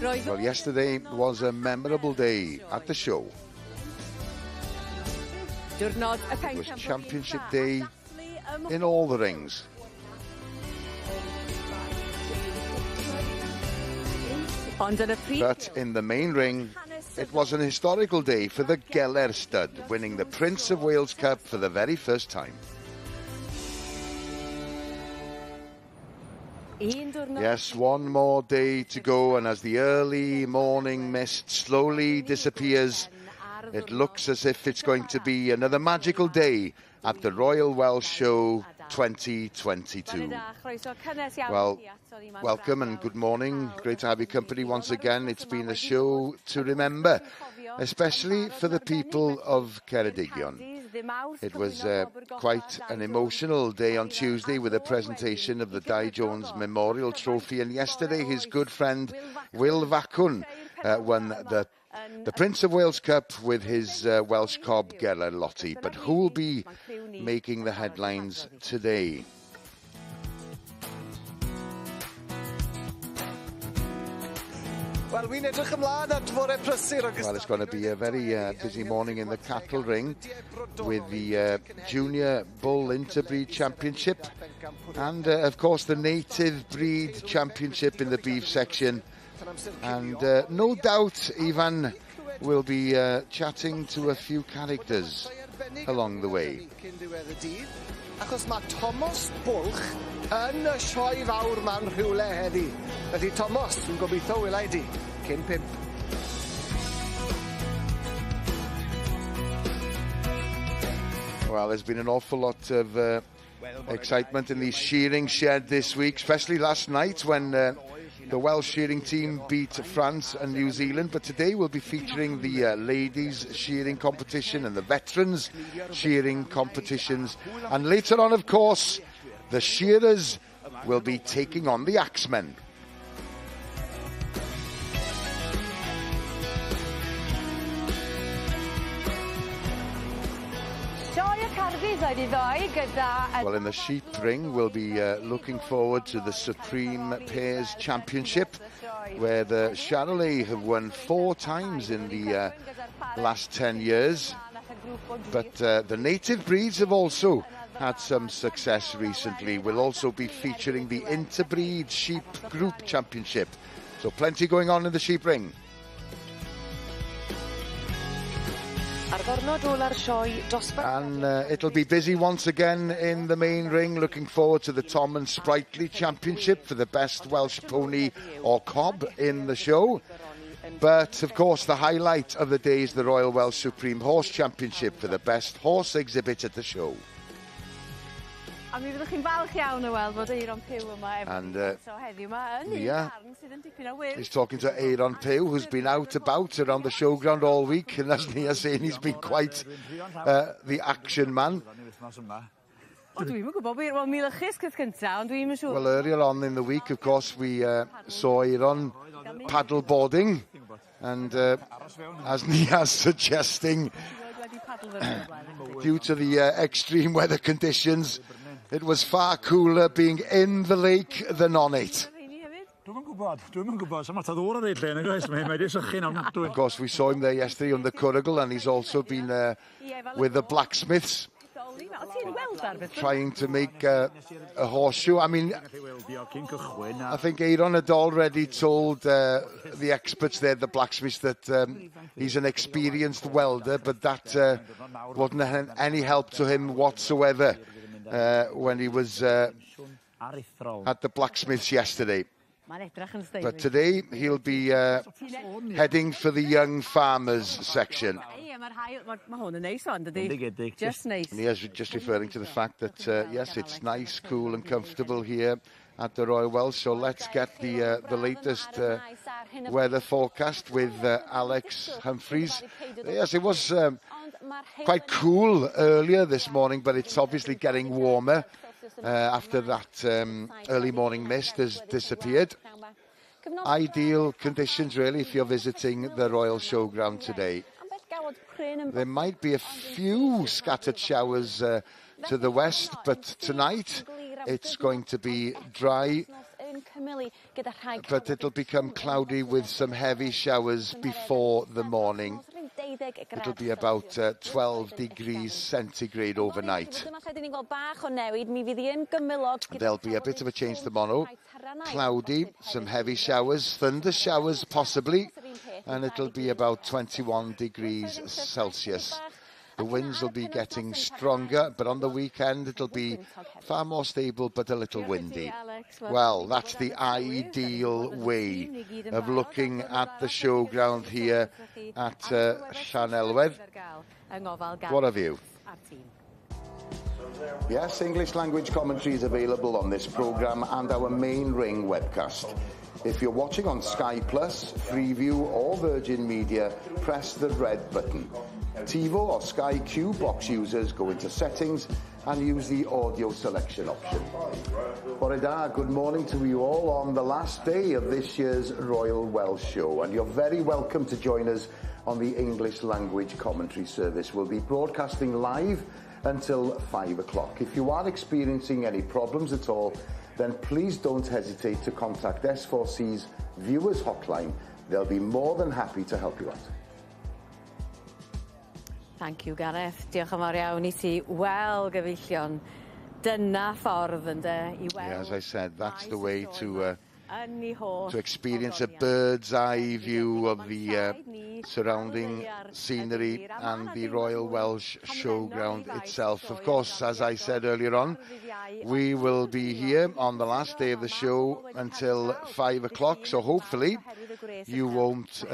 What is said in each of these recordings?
Well, yesterday was a memorable day at the show. It was Championship Day in all the rings. But in the main ring, it was an historical day for the Geller stud, winning the Prince of Wales Cup for the very first time. Yes, one more day to go, and as the early morning mist slowly disappears, it looks as if it's going to be another magical day at the Royal Welsh Show 2022. Well, welcome and good morning. Great to have your company once again. It's been a show to remember, especially for the people of Ceredigion. It was quite an emotional day on Tuesday with a presentation of the Dydd Jones Memorial Trophy, and yesterday his good friend Will Vacwn won the Prince of Wales Cup with his Welsh cob Geller Lottie. But who will be making the headlines today? Well, it's going to be a very busy morning in the cattle ring with the Junior Bull Interbreed Championship and, of course, the Native Breed Championship in the beef section. And no doubt Ivan will be chatting to a few characters along the way. Achos mae Thomas Builth yn y sioe fawr ma'n rhywle heddi. Ydy Thomas, dwi'n gobeithio wela i di, cyn 5. Well, there's been an awful lot of excitement in the shearing shed this week, especially last night when the Welsh shearing team beat France and New Zealand. But today we'll be featuring the ladies shearing competition and the veterans shearing competitions. And later on, of course, the shearers will be taking on the axemen. Well, in the sheep ring, we'll be looking forward to the Supreme Pairs Championship, where the Charolais have won 4 times in the last 10 years. But the native breeds have also had some success recently. We'll also be featuring the Interbreed Sheep Group Championship. So plenty going on in the sheep ring. And it'll be busy once again in the main ring. Looking forward to the Tom and Sprightly Championship for the best Welsh pony or cob in the show. But of course the highlight of the day is the Royal Welsh Supreme Horse Championship for the best horse exhibit at the show. And he's talking to Aaron Pugh, who's been out about around the showground all week, and as Nia saying, he's been quite the action man. Well, earlier on in the week, of course, we saw Aaron paddle boarding, and as Nia's suggesting, due to the extreme weather conditions, it was far cooler being in the lake than on it. Of course, we saw him there yesterday on the Currigle, and he's also been with the blacksmiths trying to make a horseshoe. I mean, I think Aaron had already told the experts there, the blacksmiths, that he's an experienced welder, but that wasn't any help to him whatsoever when he was at the blacksmiths yesterday. But today he'll be heading for the young farmers section. And he is just referring to the fact that yes, it's nice, cool and comfortable here at the Royal Welsh. So let's get the latest weather forecast with Alex Humphreys. Yes, it was quite cool earlier this morning, but it's obviously getting warmer after that early morning mist has disappeared. Ideal conditions really if you're visiting the Royal Showground today. There might be a few scattered showers to the west, but tonight it's going to be dry but it'll become cloudy with some heavy showers before the morning. It'll be about 12 degrees centigrade overnight. There'll be a bit of a change tomorrow. Cloudy, some heavy showers, thunder showers possibly, and it'll be about 21 degrees Celsius. The winds will be getting stronger, but on the weekend it'll be far more stable but a little windy. Well, that's the ideal way of looking at the showground here at Llanelwedd. What a view. Yes, English language commentary is available on this programme and our main ring webcast. If you're watching on Sky Plus, Freeview or Virgin Media, press the red button. TiVo or Sky Q box users go into settings and use the audio selection option. Bore da, good morning to you all on the last day of this year's Royal Welsh Show, and you're very welcome to join us on the English language commentary service. We'll be broadcasting live until 5 o'clock. If you are experiencing any problems at all, then please don't hesitate to contact S4C's viewers hotline. They'll be more than happy to help you out. Thank you, Gareth. Diolch yn fawr iawn I ti. Wel, gyfeillion, dyna ffordd ynde I weld. Yeah, as I said, that's the way to experience a bird's eye view of the surrounding scenery and the Royal Welsh Showground itself. Of course, as I said earlier on, we will be here on the last day of the show until 5 o'clock, so hopefully you won't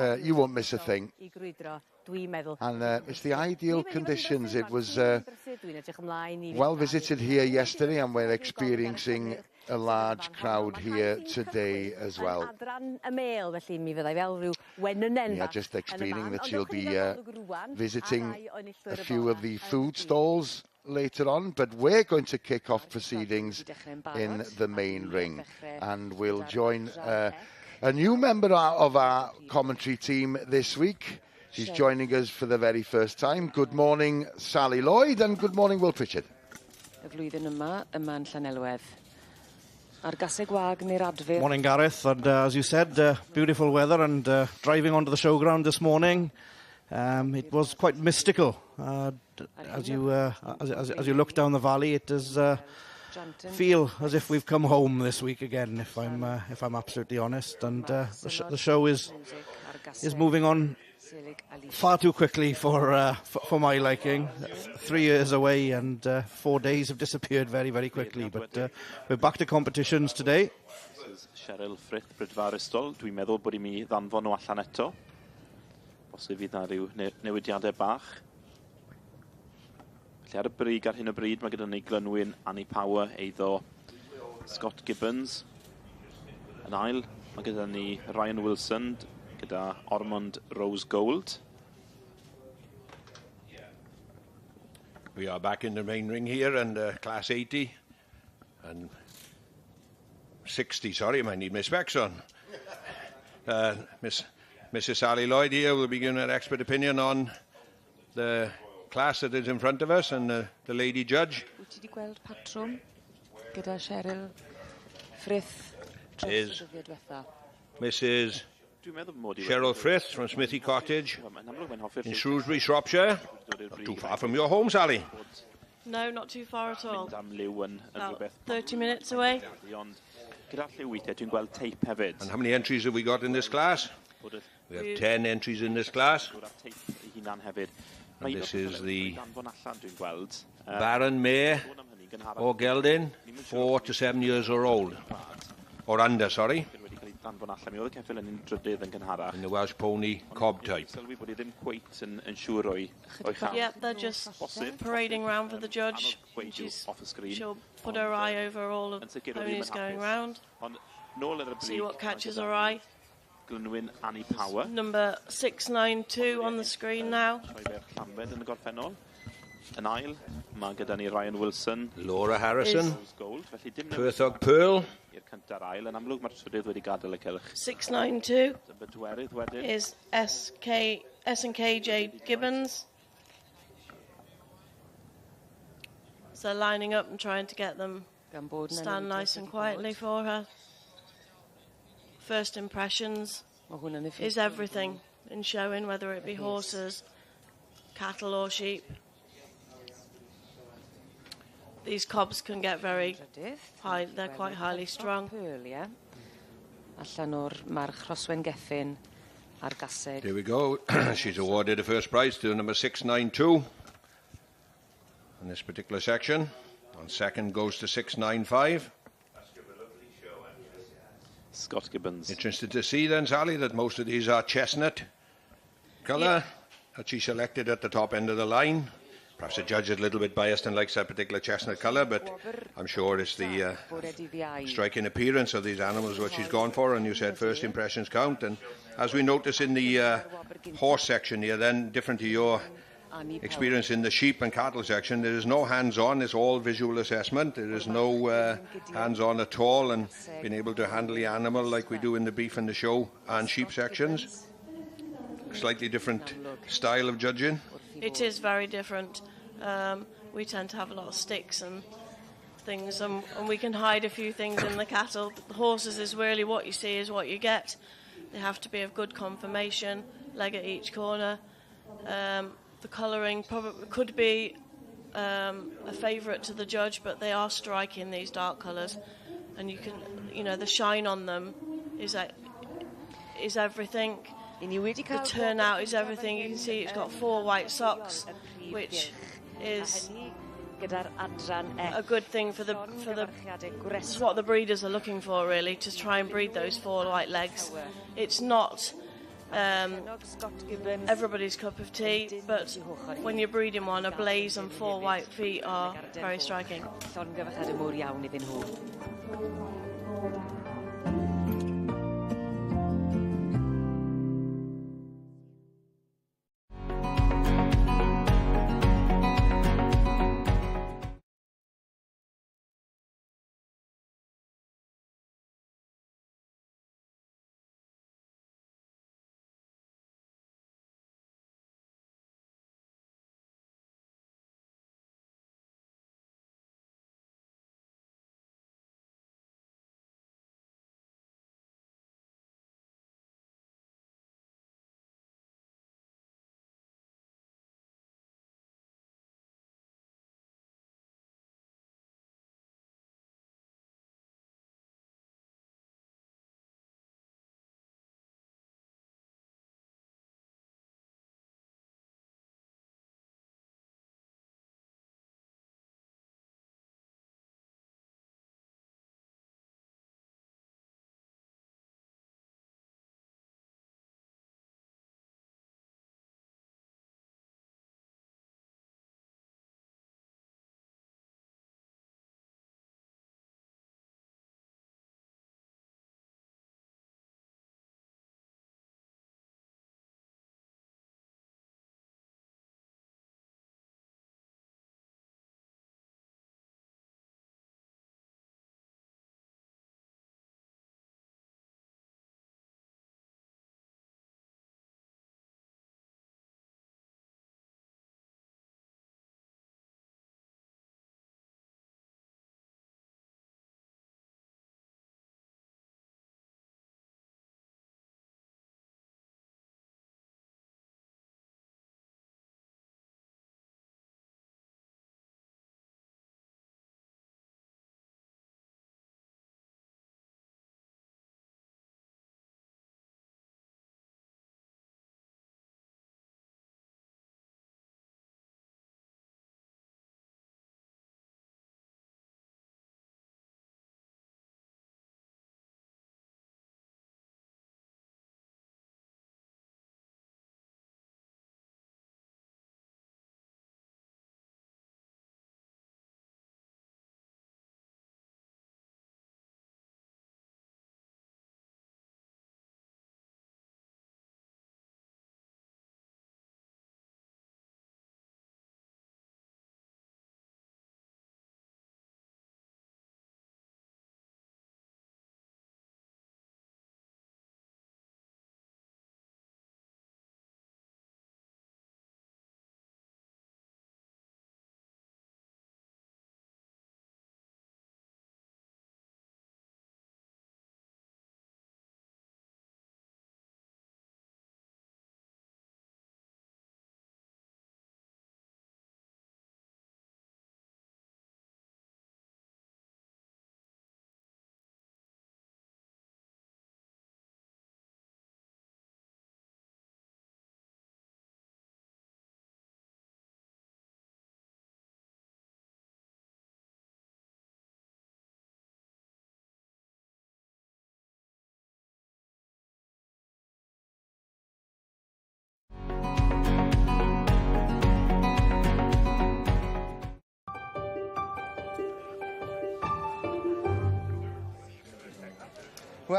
miss a thing. And it's the ideal conditions. It was well visited here yesterday, and we're experiencing a large crowd here today as well. Yeah, just explaining that you'll be visiting a few of the food stalls later on, but we're going to kick off proceedings in the main ring, and we'll join a new member of our commentary team this week. She's joining us for the very first time. Good morning, Sally Lloyd, and good morning, Will Pritchard. Morning, Gareth, and as you said, beautiful weather, and driving onto the showground this morning, it was quite mystical. As you look down the valley, it does feel as if we've come home this week again, if I'm absolutely honest. And the show is moving on far too quickly for my liking. 3 years away, and 4 days have disappeared very, very quickly. But we're back to competitions today. This is Cheryl Frith, Brydfaristol. Dwi'n meddwl bod I mi ddanfon nhw allan eto. Bosib fydd na ryw newidiadau bach. Felly ar y brig ar hyn o bryd, mae gyda ni glynwyn Annie Power, eiddo Scott Gibbons. Yn ail, mae gyda ni Ryan Wilson, gyda Ormond Rose Gold. We are back in the main ring here, and class 80 and 60. Sorry, I might need my specs on. Mrs. Sally Lloyd here will be giving an expert opinion on the class that is in front of us and the lady judge. Is Mrs. Cheryl Frith from Smithy Cottage in Shrewsbury, Shropshire. Not too far from your home, Sally. No, not too far at all. About 30 minutes away. And how many entries have we got in this class? We have 10 entries in this class. And this is the Baron Mayor or Geldin, 4 to 7 years or old. Or under, sorry. In the Welsh pony cob type. Yeah, they're just parading around for the judge. She'll put her eye over all of the ponies going round. See what catches her eye. Number 692 on the screen now. Yn ail, mae gyda ni Ryan Wilson. Laura Harrison. Perthog Pearl. 692 is S&KJ Gibbons. So lining up and trying to get them stand nice and quietly for her. first impressions is everything in showing, whether it be horses, cattle or sheep. These cobs can get very high, they're quite highly strung. There we go. She's awarded the first prize to number 692 in this particular section. And second goes to 695. Scott Gibbons. Interested to see then, Sally, that most of these are chestnut colour that she selected at the top end of the line. Perhaps the judge is a little bit biased and likes that particular chestnut colour, but I'm sure it's the striking appearance of these animals what she's gone for, and you said first impressions count. And as we notice in the horse section here, then different to your experience in the sheep and cattle section, there is no hands-on, it's all visual assessment. There is no hands-on at all, and being able to handle the animal like we do in the beef and the show and sheep sections. Slightly different style of judging. It is very different. We tend to have a lot of sticks and things, and we can hide a few things in the cattle. The horses is really what you see is what you get. They have to be of good conformation, leg at each corner. The colouring probably could be a favourite to the judge, but they are striking, these dark colours, and you can, the shine on them is everything. The turnout is everything. You can see it's got 4 white socks, which is a good thing for the it's what the breeders are looking for, really, to try and breed those 4 white legs. It's not everybody's cup of tea, but when you're breeding one, a blaze and 4 white feet are very striking.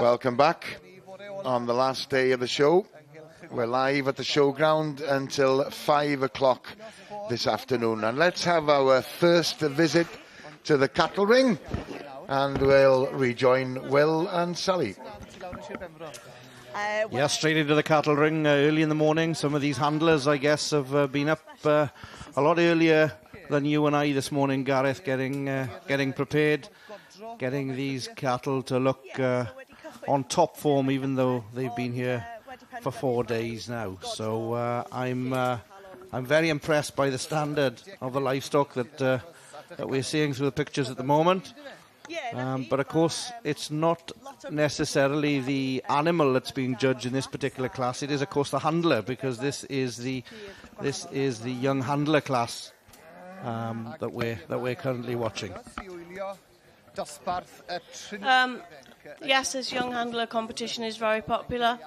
Welcome back on the last day of the show. We're live at the showground until 5 o'clock this afternoon. And let's have our first visit to the cattle ring. And we'll rejoin Will and Sally. Yeah, straight into the cattle ring early in the morning. Some of these handlers, I guess, have been up a lot earlier than you and I this morning, Gareth, getting prepared, getting these cattle to look on top form, even though they've been here for 4 days now. So I'm very impressed by the standard of the livestock that we're seeing through the pictures at the moment. But of course, it's not necessarily the animal that's being judged in this particular class. It is, of course, the handler, because this is the young handler class that we're currently watching. Yes, this young handler competition is very popular.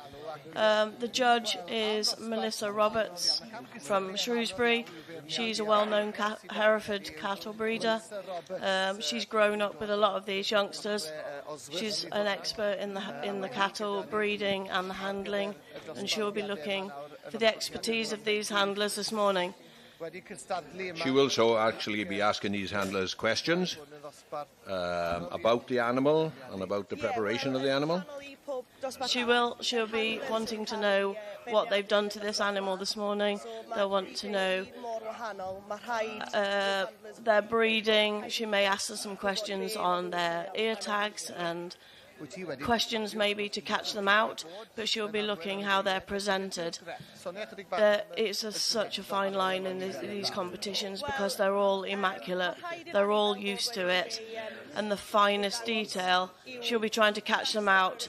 The judge is Melissa Roberts from Shrewsbury. She's a well-known Hereford cattle breeder. She's grown up with a lot of these youngsters. She's an expert in the cattle breeding and the handling, and she'll be looking for the expertise of these handlers this morning. She will so actually be asking these handlers questions about the animal and about the preparation of the animal. She'll be wanting to know what they've done to this animal this morning. They'll want to know their breeding. She may ask us some questions on their ear tags and questions maybe to catch them out, but she'll be looking how they're presented. It's such a fine line in these competitions because they're all immaculate, they're all used to it, and the finest detail, she'll be trying to catch them out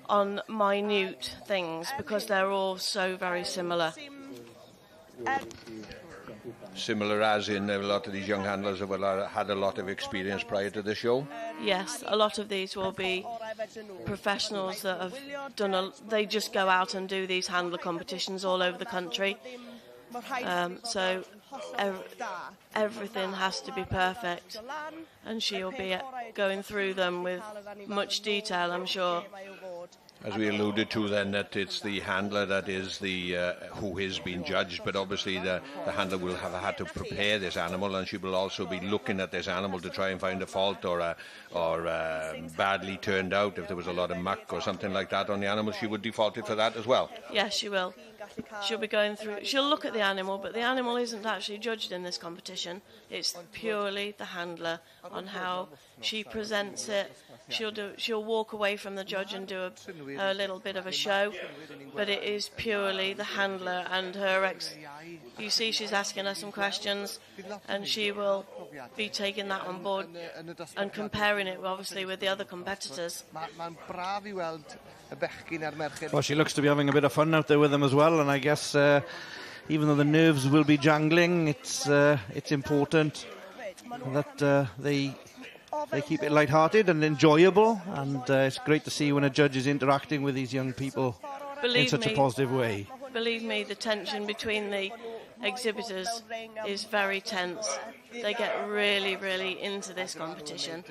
on minute things because they're all so very similar. Similar as in a lot of these young handlers have had a lot of experience prior to the show? Yes, a lot of these will be professionals that have they just go out and do these handler competitions all over the country. So everything has to be perfect, and she'll be going through them with much detail, I'm sure. As we alluded to then, that it's the handler that is the who is being judged, but obviously the handler will have had to prepare this animal, and she will also be looking at this animal to try and find a fault or badly turned out. If there was a lot of muck or something like that on the animal, she would default it for that as well. Yes, she will. She'll be going through, she'll look at the animal, but the animal isn't actually judged in this competition. It's purely the handler on how she presents it. She'll walk away from the judge and do a little bit of a show, but it is purely the handler and her you see she's asking her some questions, and she will be taking that on board and comparing it obviously with the other competitors. Well, she looks to be having a bit of fun out there with them as well, and I guess even though the nerves will be jangling, it's important that they keep it light-hearted and enjoyable, and it's great to see when a judge is interacting with these young people in such a positive way. Believe me, the tension between the exhibitors is very tense. They get really, really into this competition.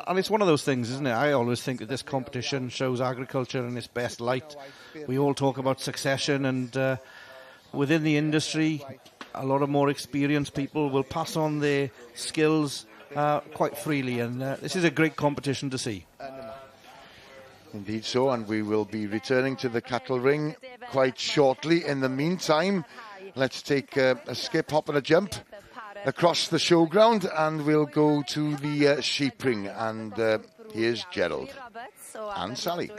And it's one of those things, isn't it? I always think that this competition shows agriculture in its best light. We all talk about succession, and within the industry, a lot of more experienced people will pass on their skills quite freely, and this is a great competition to see. Indeed so, and we will be returning to the cattle ring quite shortly. In the meantime, let's take a skip, hop and a jump across the showground, and we'll go to the sheep ring, and here's Gerald and Sally.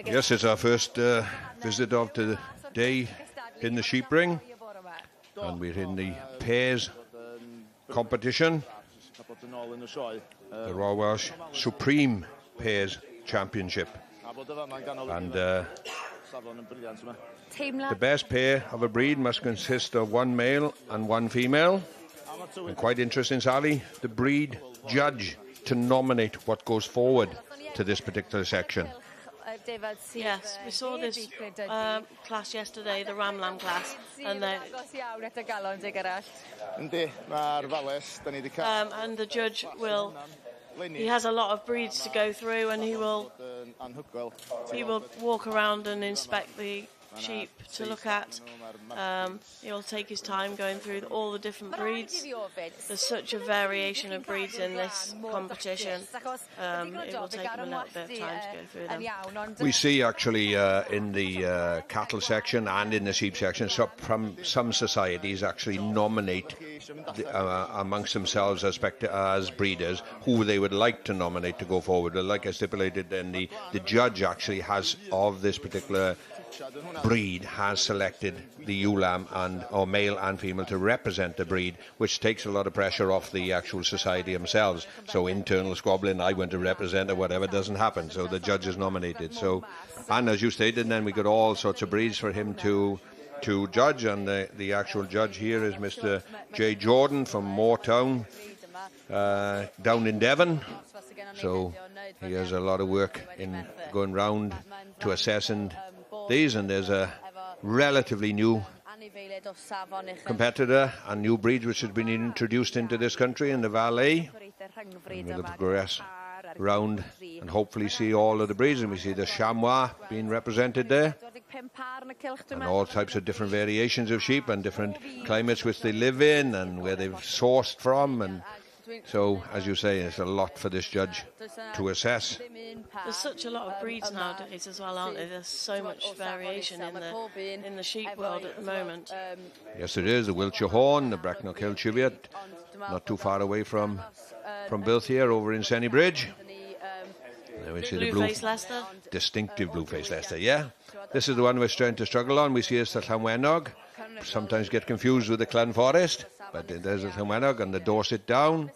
Yes, it's our first visit of the day in the sheep ring, and we're in the pairs competition, the Royal Welsh Supreme Pairs Championship, and the best pair of a breed must consist of one male and one female. And quite interesting, Sally, the breed judge to nominate what goes forward to this particular section. Yes, we saw this class yesterday, the Ram Lamb class, and the judge will. He has a lot of breeds to go through, and he will walk around and inspect the sheep to look at. He'll take his time going through all the different breeds. There's such a variation of breeds in this competition. It will take him a little bit of time to go through them. We see actually in the cattle section and in the sheep section, from some societies actually nominate amongst themselves as breeders who they would like to nominate to go forward. Like I stipulated, then the judge actually has of this particular breed has selected the ewe lamb or male and female to represent the breed, which takes a lot of pressure off the actual society themselves. So internal squabbling, I want to represent or whatever, doesn't happen. So the judge is nominated. So, and as you stated, then we got all sorts of breeds for him to judge, and the actual judge here is Mr. J. Jordan from Moortown, down in Devon. So he has a lot of work in going round to assessing these, and there's a relatively new competitor and new breed which has been introduced into this country in the Valais. And we'll progress round and hopefully see all of the breeds, and we see the chamois being represented there, and all types of different variations of sheep and different climates which they live in and where they've sourced from. And so, as you say, it's a lot for this judge to assess. There's such a lot of breeds nowadays as well, aren't there? There's so much variation in the sheep world at the moment. Yes, it is. The Wiltshire Horn, the Brecknock Hill Cheviot, not too far away from Builth here, over in Senny Bridge. There we see the Blue-faced Leicester. Distinctive blue-faced Leicester, yeah. This is the one we're trying to struggle on. We see it's the Llanwenog. Sometimes get confused with the Clan Forest, but there's the Llanwenog and the Dorset Down.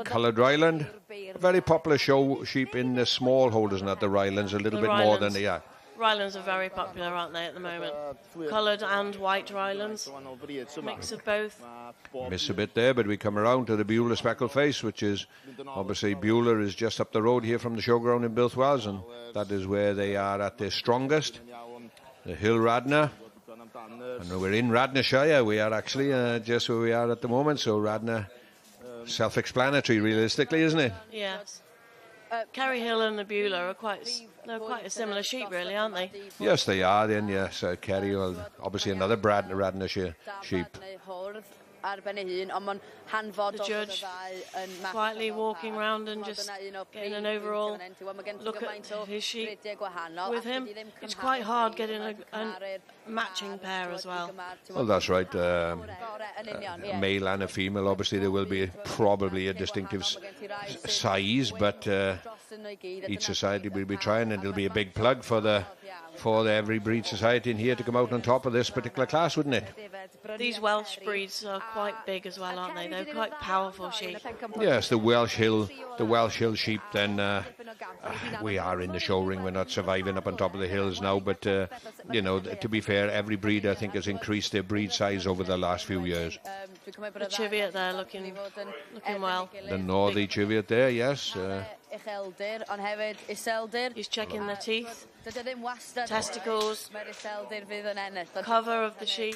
Coloured Ryland, a very popular show sheep in the small holders, not the Rylands, a little bit more than the Rylands are very popular, aren't they, at the moment? Coloured and white Rylands, mix of both. Miss a bit there, but we come around to the Bueller Speckled Face, which is obviously Bueller is just up the road here from the showground in Builth Wells, and that is where they are at their strongest. The Hill Radnor. And we're in Radnorshire. We are actually just where we are at the moment. So Radnor, self-explanatory, realistically, isn't it? Yeah. Kerry Hill and the Bueller are quite a similar sheep, really, aren't they? Yes, they are. Then yes, Kerry Hill, obviously another Radnorshire sheep. The judge quietly walking around and just getting an overall look at his sheep with him. It's quite hard getting a matching pair as well. Well, that's right. A male and a female. Obviously, there will be probably a distinctive size, but each society will be trying, and it'll be a big plug for every breed society in here to come out on top of this particular class, wouldn't it? These Welsh breeds are quite big as well, aren't they? They're quite powerful sheep. Yes, the Welsh Hill sheep. Then we are in the show ring. We're not surviving up on top of the hills now, but to be fair, every breed I think has increased their breed size over the last few years. The Cheviot there looking well. The Northey Cheviot there, yes. He's checking the teeth, testicles, cover of the sheep.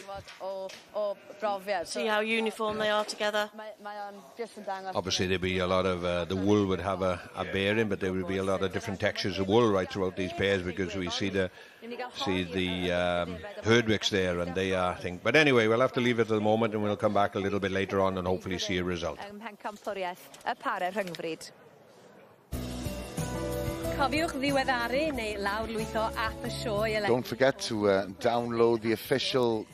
See how uniform they are together. Obviously there'd be a lot of the wool would have a bearing, but there would be a lot of different textures of wool right throughout these pairs, because we see the Herdwicks there, and they are thing. But anyway, we'll have to leave it at the moment, and we'll come back a little bit later on and hopefully see a result. Don't forget to download the official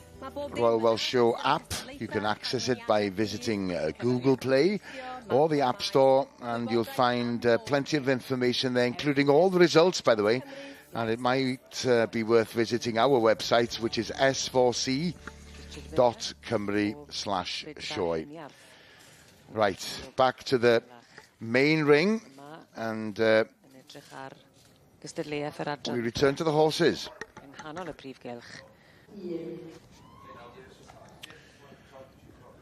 Royal Welsh Show app. You can access it by visiting Google Play or the App Store, and you'll find plenty of information there, including all the results, by the way. And it might be worth visiting our website, which is s4c.cymru/show. Right, back to the main ring, and we return to the horses.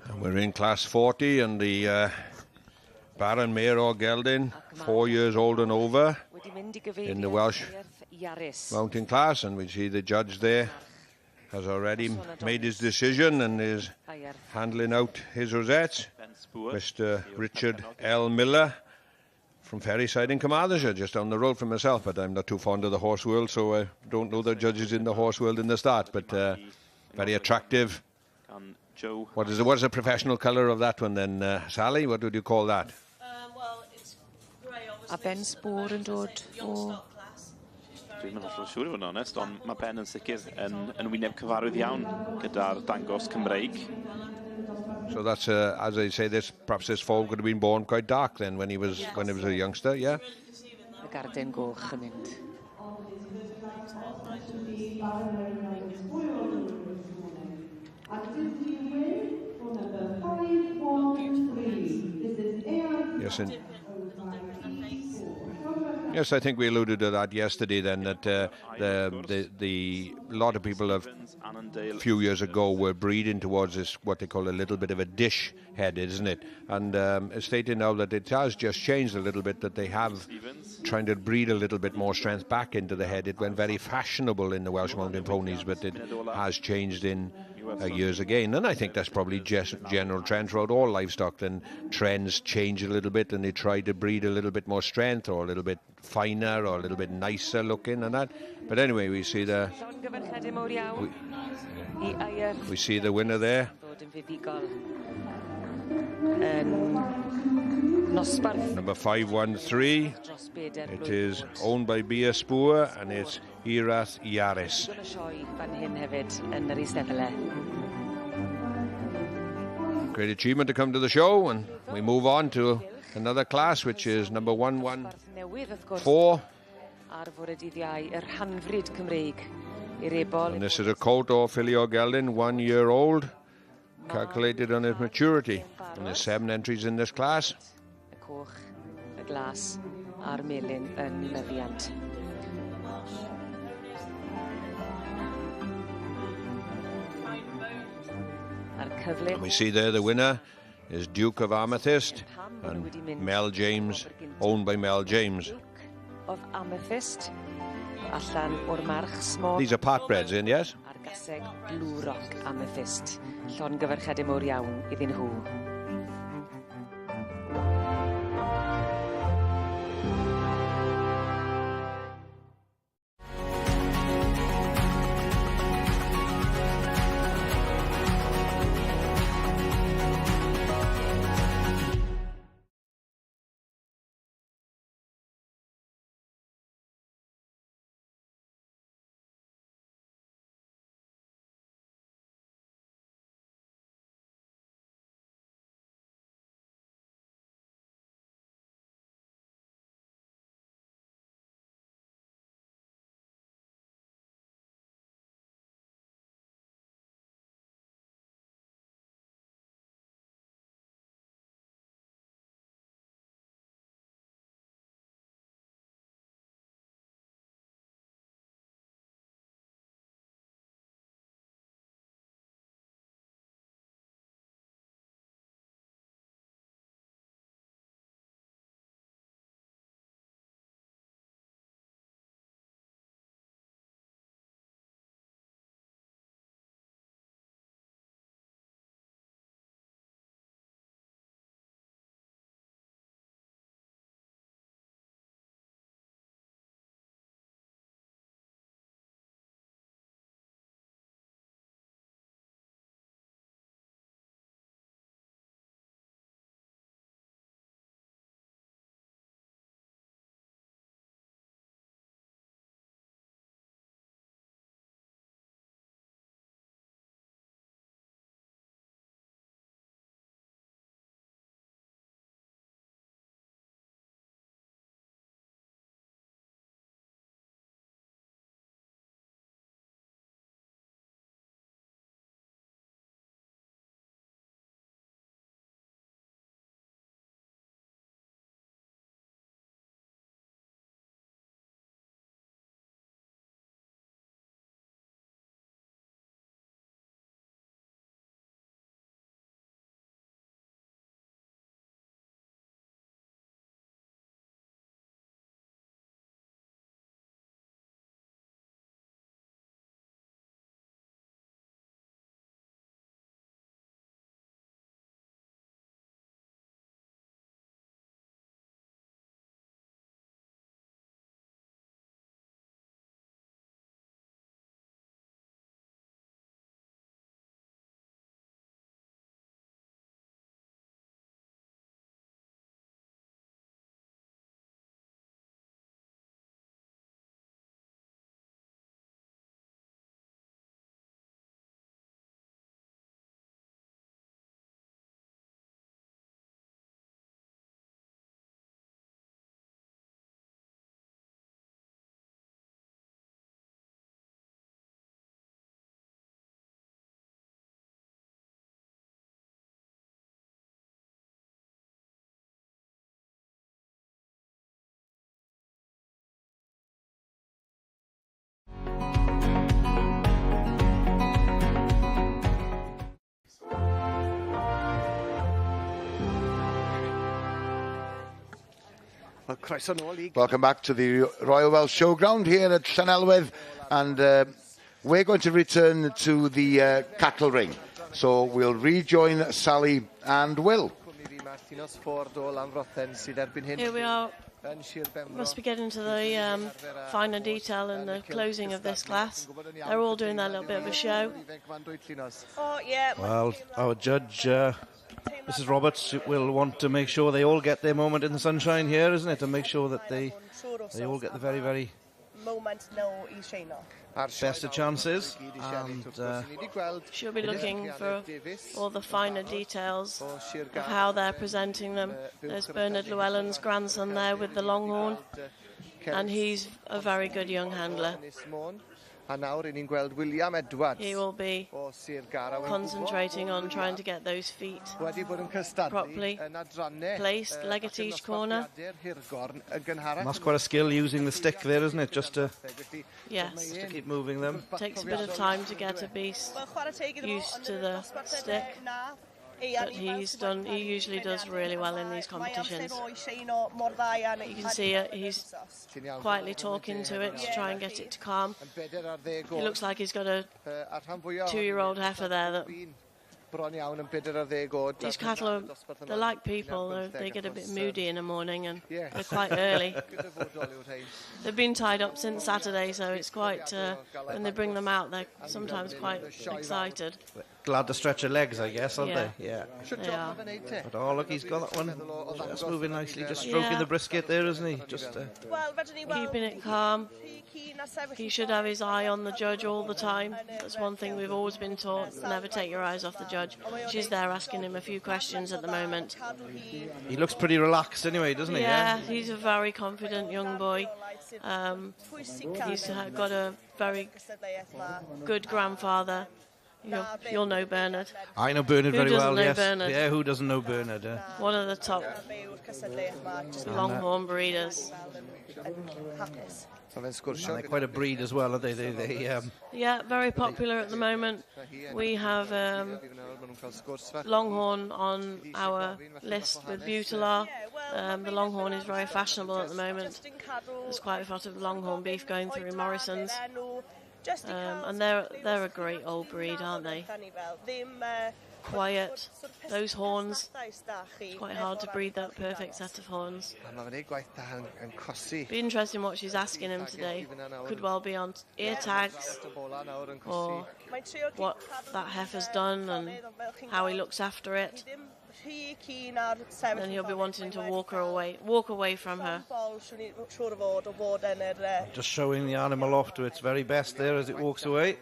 And we're in class 40, and the Baron Mare or Gelding, 4 years old and over. in the Welsh mountain class, and we see the judge there has already made his decision and is handling out his rosettes. Mr. Richard L. Miller from Ferryside in Carmarthenshire, just down the road from myself, but I'm not too fond of the horse world, so I don't know the judges in the horse world in the start, but very attractive. What is the professional colour of that one then, Sally? What would you call that? Well, it's grey, obviously. A ben sbwr yn dod o... Dwi'n mynd hollol siŵr i fod yn onest, ond mae Ben yn sicr yn wyneb cyfarwydd iawn gyda'r dangos Cymreig. So that's, as I say, perhaps this foal could have been born quite dark then when he was a youngster, yeah? Y garden goch yn mynd. Yes, and yes, I think we alluded to that yesterday. Then that the lot of people have a few years ago were breeding towards this what they call a little bit of a dish head, isn't it? And it's stated now that it has just changed a little bit. That they have trying to breed a little bit more strength back into the head. It went very fashionable in the Welsh Mountain Ponies, but it has changed in years again, and I think that's probably just general trend throughout all livestock. Then trends change a little bit and they try to breed a little bit more strength or a little bit finer or a little bit nicer looking and that. But anyway, we see the winner there. Number 513. It is owned by Bia Spoor and it's Irath Yaris. Great achievement to come to the show, and we move on to another class, which is number 114. And this is a colt or filly or gelding, 1 year old, calculated on its maturity. And there's 7 entries in this class. Y glas a'r melyn yn meddiant. And we see there the winner is Duke of Amethyst and Mel James, owned by Mel James. Duke of Amethyst, allan o'r march smog. These are part breds in, yes? A'r gaseg Blue Rock Amethyst. Llongyfarchiadau mawr iawn iddyn nhw. Welcome back to the Royal Welsh Showground here at Llanelwedd, and we're going to return to the cattle ring. So we'll rejoin Sally and Will. Here we are. Must be getting to the finer detail and the closing of this class. They're all doing their little bit of a show. Well, our judge, Mrs. Roberts, will want to make sure they all get their moment in the sunshine here, isn't it? And make sure that they all get the very, very best of chances. And she'll be looking for all the finer details of how they're presenting them. There's Bernard Llewellyn's grandson there with the longhorn, and he's a very good young handler. He will be concentrating on trying to get those feet properly placed, leg at each corner. And that's quite a skill using the stick there, isn't it? Just to keep moving them. Takes a bit of time to get a beast used to the stick. But he usually does really well in these competitions. You can see he's quietly talking to it to try and get it to calm. It looks like he's got a 2-year-old heifer there that these cattle they're like people. They get a bit moody in the morning, and they're quite early. They've been tied up since Saturday, so it's quite when they bring them out, they're sometimes quite excited. Glad to stretch their legs, I guess, aren't they? Yeah, they are. But oh, look, he's got that one just moving nicely, just stroking the brisket there, isn't he? Just keeping it calm. He should have his eye on the judge all the time. That's one thing we've always been taught. Never take your eyes off the judge. She's there asking him a few questions at the moment. He looks pretty relaxed anyway, doesn't he? Yeah, he's a very confident young boy. He's got a very good grandfather. You'll know Bernard. I know Bernard very well, yes. Bernard? Yeah, who doesn't know Bernard? One of the top longhorn breeders. And they're quite a breed as well, aren't they? Yeah, very popular at the moment. We have longhorn on our list with Builth. The longhorn is very fashionable at the moment. There's quite a lot of longhorn beef going through Morrison's. And they're a great old breed, aren't they? Quiet. Those horns. It's quite hard to breed that perfect set of horns. Be interesting what she's asking him today. Could well be on ear tags, or what that heifer's done and how he looks after it. And then he'll be wanting to walk away from her. Just showing the animal off to its very best there as it walks away.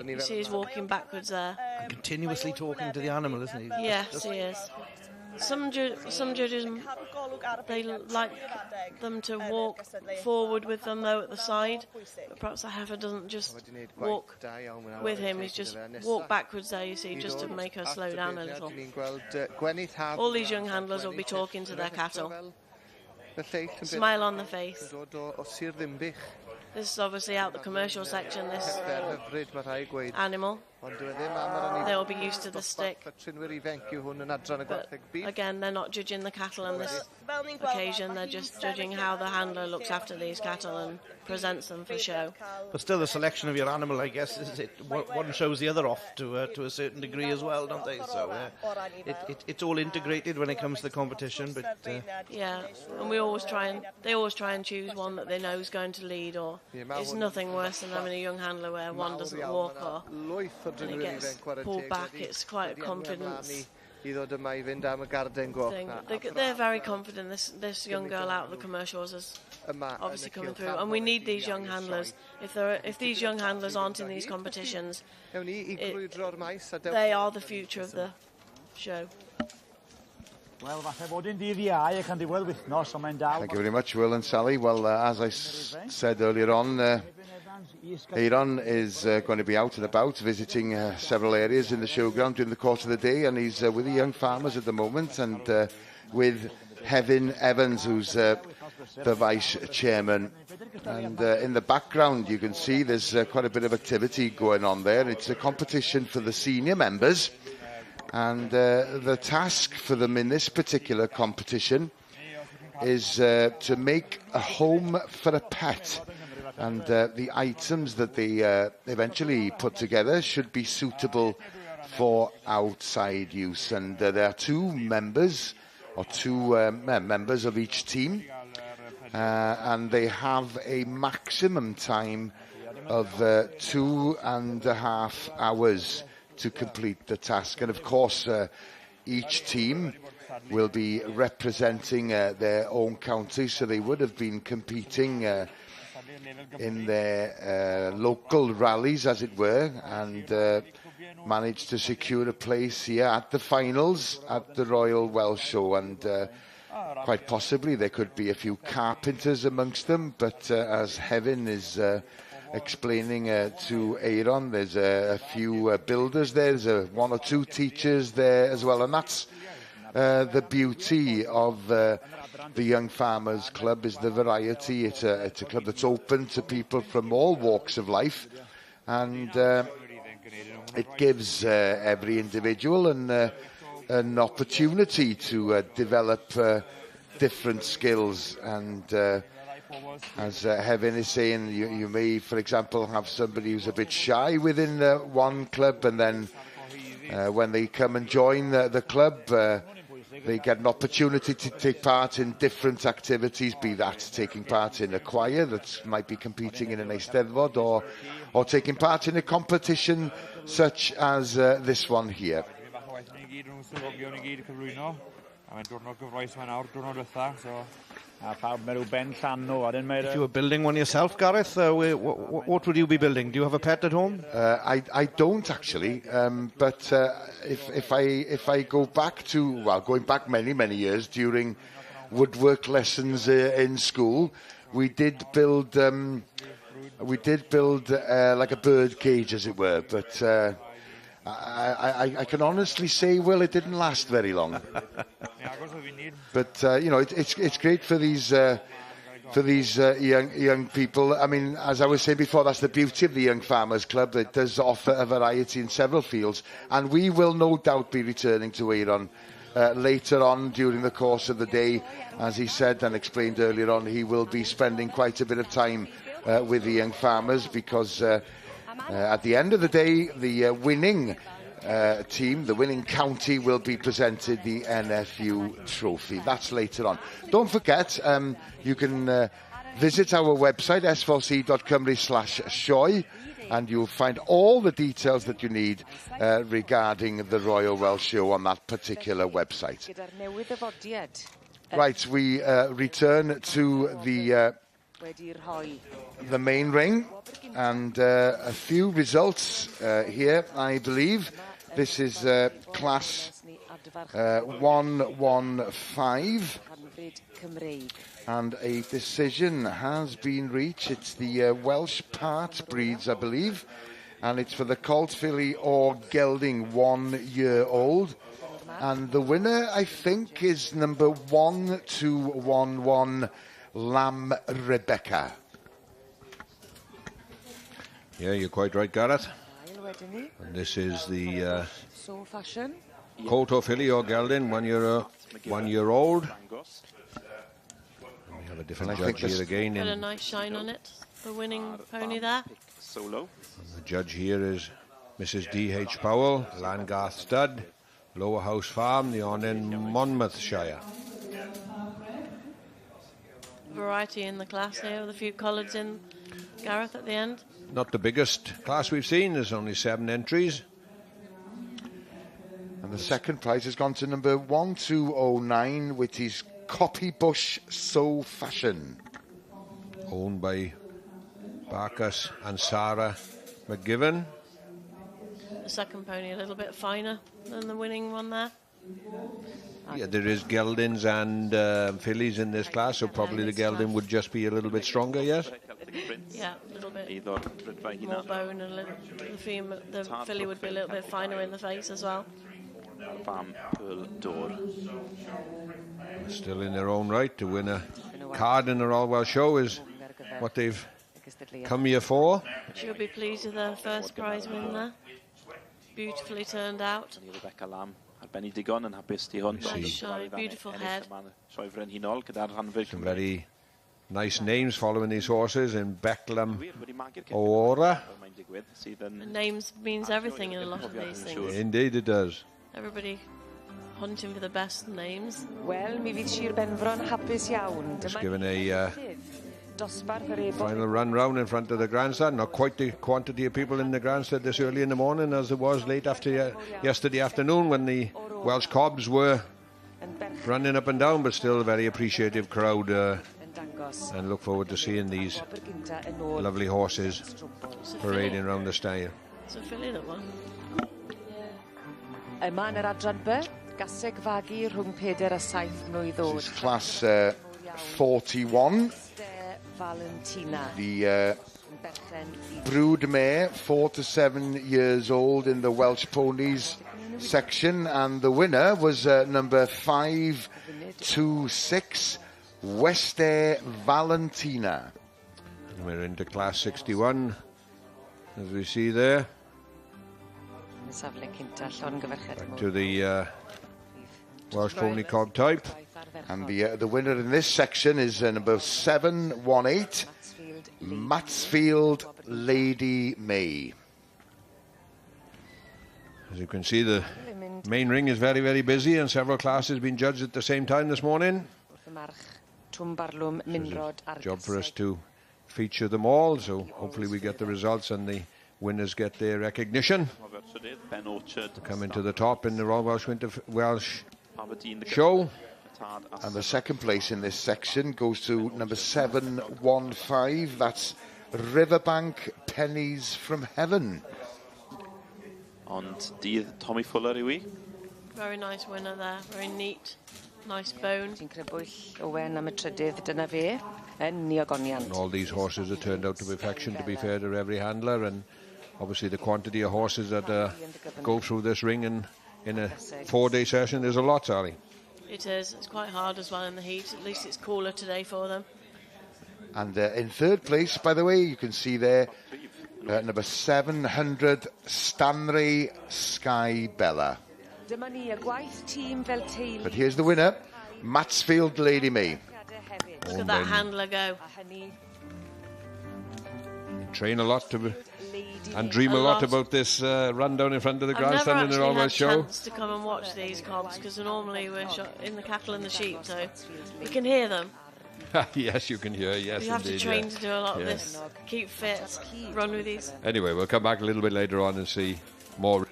You see he's walking backwards there. And continuously talking to the animal, isn't he? Yes, he is. Some judges, they like them to walk forward with them, though, at the side. But perhaps the heifer doesn't just walk with him. He's just walk backwards there, you see, just to make her slow down a little. All these young handlers will be talking to their cattle. Smile on the face. This is obviously out the commercial section, this animal. They'll be used to the stick. But again, they're not judging the cattle on this occasion, they're just judging how the handler looks after these cattle and presents them for show. But still, the selection of your animal, I guess, one shows the other off to a certain degree as well, don't they? So it's all integrated when it comes to the competition. But yeah, and they always try and choose one that they know is going to lead. Or it's nothing worse than having a young handler where one doesn't walk or and it gets pulled back. It's quite a confidence thing. They're very confident. This young girl out of the commercials is obviously coming through, and we need these young handlers. If these young handlers aren't in these competitions, they are the future of the show. Thank you very much, Will and Sally. Well, as I said earlier on, Aaron is going to be out and about visiting several areas in the showground during the course of the day, and he's with the young farmers at the moment, and with Hevin Evans, who's the vice chairman. And in the background you can see there's quite a bit of activity going on there. It's a competition for the senior members, And the task for them in this particular competition is to make a home for a pet. And the items that they eventually put together should be suitable for outside use. And there are two members of each team. And they have a maximum time of 2.5 hours to complete the task. And of course, each team will be representing their own county, so they would have been competing in their local rallies, as it were, and managed to secure a place here at the finals at the Royal Welsh Show. And quite possibly there could be a few carpenters amongst them, but as Hevin is explaining to Aaron, there's a few builders there, there's one or two teachers there as well, and that's the beauty of the Young Farmers Club, is the variety. It's a club that's open to people from all walks of life, and it gives every individual an opportunity to develop different skills. And as Hevin is saying, you may, for example, have somebody who's a bit shy within one club, and then when they come and join the club, they get an opportunity to take part in different activities, be that taking part in a choir that might be competing in an Eisteddfod, or taking part in a competition such as this one here. If you were building one yourself, Gareth, what would you be building? Do you have a pet at home? I don't actually, but if I go back to, going back many years, during woodwork lessons in school, we did build like a bird cage, as it were, but I can honestly say, well, it didn't last very long. But you know, it's great for these young people. I mean, as I was saying before, that's the beauty of the Young Farmers Club. It does offer a variety in several fields, and we will no doubt be returning to Aaron later on during the course of the day. As he said and explained earlier on, he will be spending quite a bit of time with the young farmers, because at the end of the day, the winning team, the winning county, will be presented the NFU trophy. That's later on. Don't forget, you can visit our website, s4c.cymru/sioe, and you'll find all the details that you need regarding the Royal Welsh Show on that particular website. Right, we return to the main ring, and a few results here, I believe. This is class 115, and a decision has been reached. It's the Welsh Part breeds, I believe, and it's for the colt filly or gelding 1 year old. And the winner, I think, is number 1211, Lamb Rebecca. Yeah, you're quite right, Gareth. And this is the colt or filly or gelding, 1 year old. We have a different judge here again. Got a nice shine on it. The winning pony there. Solo. And the judge here is Mrs. D.H. Powell, Langarth Stud, Lower House Farm, the in Monmouthshire. Variety in the class here, with a few collards in, Gareth, at the end. Not the biggest class we've seen. There's only 7 entries. And the second prize has gone to number 1209, which is Copybush So Fashion, owned by Barkas and Sarah McGiven. The second pony a little bit finer than the winning one there. Yeah, there is geldings and fillies in this class, so probably the gelding would just be a little bit stronger, yes? Yeah, a little bit more bone, and the filly would be a little bit finer in the face as well. Still in their own right. To win a card in the Royal Welsh Show is what they've come here for. She'll be pleased with her first prize win there. beautifully turned out. Rebecca Lamb arbennig digon yn hapus di hwn. Nice show, beautiful head. Sioefren hinol gyda'r rhanfyd Some very nice names following these horses in Becklam Aura. The names means everything in a lot of these things. Indeed it does. Everybody hunting for the best names. Wel, mi fydd Sir Benfro'n hapus iawn. Just given a Dosbarth yr ebor. final run round in front of the grandstand. Not quite the quantity of people in the grandstand this early in the morning as it was late after yesterday afternoon when the Welsh cobs were running up and down, but still a very appreciative crowd, and look forward to seeing these lovely horses parading around the style. It's a filly that won. Yma yn yr adran B, gaseg fagu rhwng 4 a 7 mlwydd oed. This is class 41. Valentina. The Broodmare, 4 to 7 years old in the Welsh Ponies section, and the winner was number 526, Wester Valentina. And we're into class 61, as we see there. Back to the Welsh Pony Cob type. And the winner in this section is number 718, Matsfield Lady May. As you can see, the main ring is very, very busy, and several classes being judged at the same time this morning. Job for us to feature them all, so hopefully we get the results and the winners get their recognition. Coming to the top in the Royal Welsh Winter Welsh Show. And the second place in this section goes to number 715. That's Riverbank Pennies from Heaven. Ond Dydd Tommy Fuller yw i. Very nice winner there, very neat, nice bone. And all these horses have turned out to perfection, to be fair to every handler, and obviously the quantity of horses that go through this ring in a 4-day session is a lot, Sally. It is. It's quite hard as well in the heat. At least it's cooler today for them. And in third place, by the way, you can see there, number 700, Stanley Sky Bella. But here's the winner, Matsfield Lady May. Look at that handler go. Train a lot and dream a lot about this run down in front of the grandstand in the Royal Welsh Show. I've never actually had a chance to come and watch these cobs because normally we're in the cattle and the sheep, so you can hear them. Yes, you can hear, yes, you have indeed, to train to do a lot of this. Keep fit, run with these. Anyway, we'll come back a little bit later on and see more.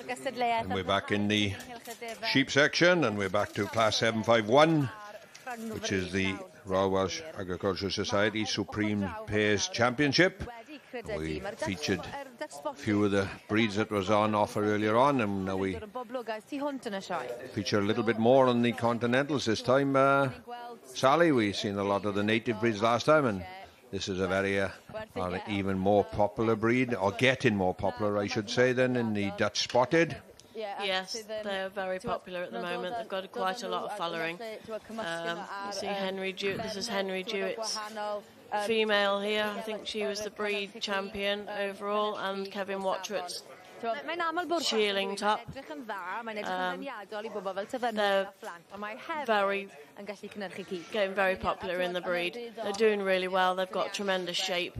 And we're back in the sheep section, and we're back to Class 751, which is the Royal Welsh Agricultural Society Supreme Pairs Championship. And we featured a few of the breeds that was on offer earlier on, and now we feature a little bit more on the Continentals this time. Sally, we've seen a lot of the native breeds last time, and this is a very even more popular breed, or getting more popular, I should say, than in the Dutch Spotted. Yes, they're very popular at the moment. They've got quite a lot of following. You see Henry Dewitt. This is Henry Dewitt's female here. I think she was the breed champion overall, and Kevin Watrett's shearling top. They're getting very popular in the breed. They're doing really well. They've got tremendous shape,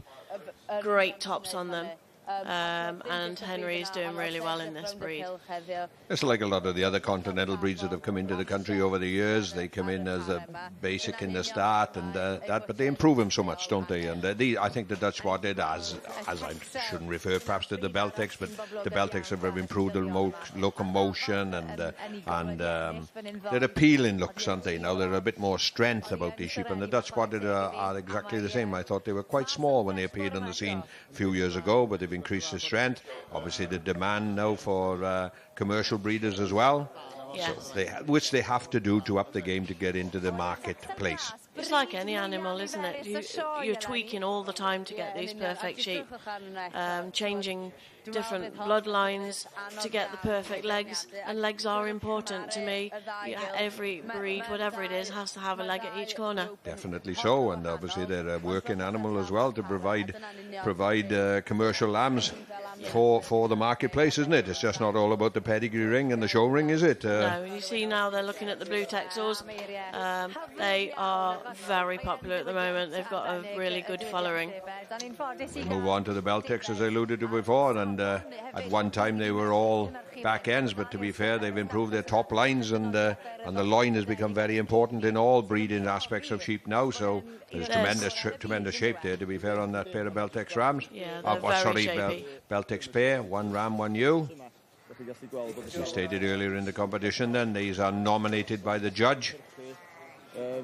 great tops on them. And Henry is doing really well in this breed. It's like a lot of the other continental breeds that have come into the country over the years. They come in as a basic in the start, and but they improve them so much, don't they? And I think the Dutch Spotted, as I shouldn't refer perhaps to the Beltics, but the Beltics have improved the locomotion and they're appealing looks, aren't they? Now they're a bit more strength about these sheep, and the Dutch Spotted are exactly the same. I thought they were quite small when they appeared on the scene a few years ago, but they've increased the strength. Obviously the demand now for commercial breeders as well, yes. So which they have to do to up the game to get into the marketplace. It's like any animal, isn't it? You're tweaking all the time to get these perfect sheep, changing different bloodlines to get the perfect legs, and legs are important to me. Every breed, whatever it is, has to have a leg at each corner. Definitely so, and obviously they're a working animal as well to provide commercial lambs for the marketplace, isn't it? It's just not all about the pedigree ring and the show ring, is it? No, you see now they're looking at the blue Texels. They are very popular at the moment. They've got a really good following. We move on to the Beltics, as I alluded to before, and at one time they were all back ends, but to be fair, they've improved their top lines, and the loin has become very important in all breeding aspects of sheep now. So there's tremendous shape there, to be fair, on that pair of Beltex rams. Yeah, they're very shapy. Beltex pair, one ram, one ewe. As we stated earlier in the competition, then these are nominated by the judge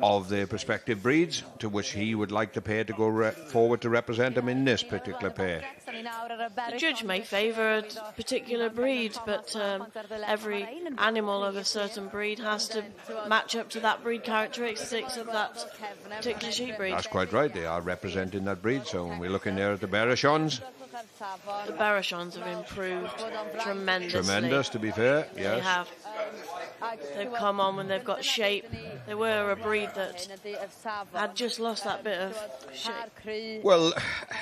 of their respective breeds, to which he would like the pair to go forward to represent them in this particular pair. The judge may favour a particular breed, but every animal of a certain breed has to match up to that breed characteristics of that particular sheep breed. That's quite right, they are representing that breed. So when we're looking there at the Berrichons, the Berrichons have improved tremendously. Tremendous, to be fair, yes. They have. They've come on when they've got shape. They were a breed that had just lost that bit of shape. Well,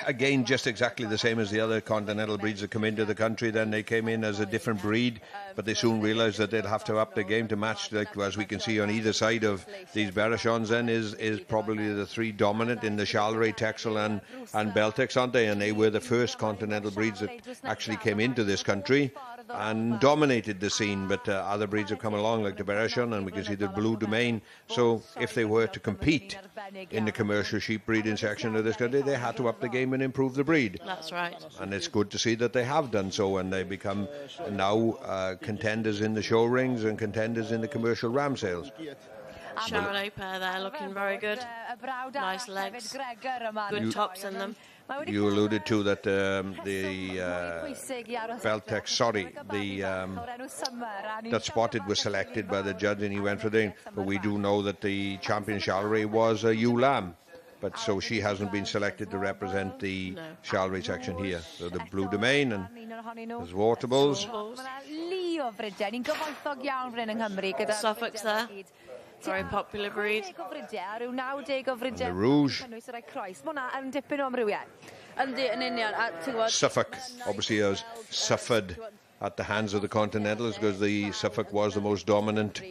again, just exactly the same as the other continental breeds that come into the country. Then they came in as a different breed, but they soon realised that they'd have to up the game to match, like as we can see on either side of these Berrichons, then is probably the three dominant in the Charolais, Texel and Beltex, aren't they? And they were the first continental breeds that actually came into this country and dominated the scene, but other breeds have come along like the Berrichon, and we can see the Blue Domain. So if they were to compete in the commercial sheep breeding section of this country, they had to up the game and improve the breed. That's right. And it's good to see that they have done so, and they become now contenders in the show rings and contenders in the commercial ram sales. Charolais pair there, looking very good. Nice legs, good tops in them. You alluded to that the Beltex, that Spotted was selected by the judge and he went for the, but we do know that the champion Charolais was a ewe lamb. But so she hasn't been selected to represent the Charolais section here. So the Blue Domain, and there's Waterbulls. Suffolk's there. Very popular breed. And the Rouge. Suffolk obviously has suffered at the hands of the Continentals, because the Suffolk was the most dominant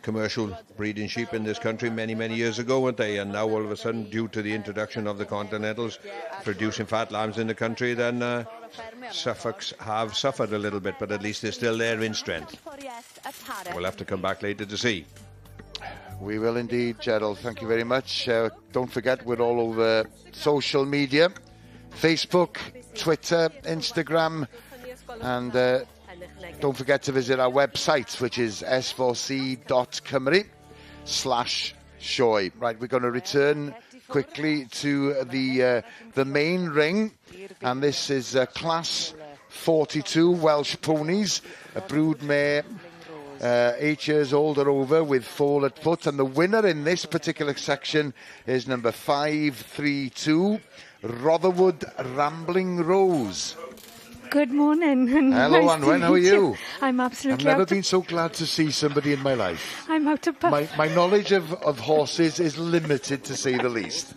commercial breeding sheep in this country many years ago, weren't they? And now all of a sudden, due to the introduction of the Continentals producing fat lambs in the country, then Suffolks have suffered a little bit, but at least they're still there in strength. We'll have to come back later to see. We will indeed, Gerald. Thank you very much. Don't forget, we're all over social media. Facebook, Twitter, Instagram, and don't forget to visit our website, which is s4c.cymru/sioe. Right, we're going to return quickly to the main ring, and this is Class 42 Welsh Ponies, a Broodmare 8 years old or over with foal at foot, and the winner in this particular section is number 532, Rotherwood Rambling Rose. Good morning. Hello, nice Anwen, how are you? I'm absolutely I've never been so glad to see somebody in my life. I'm out of puff. My knowledge of horses is limited, to say the least.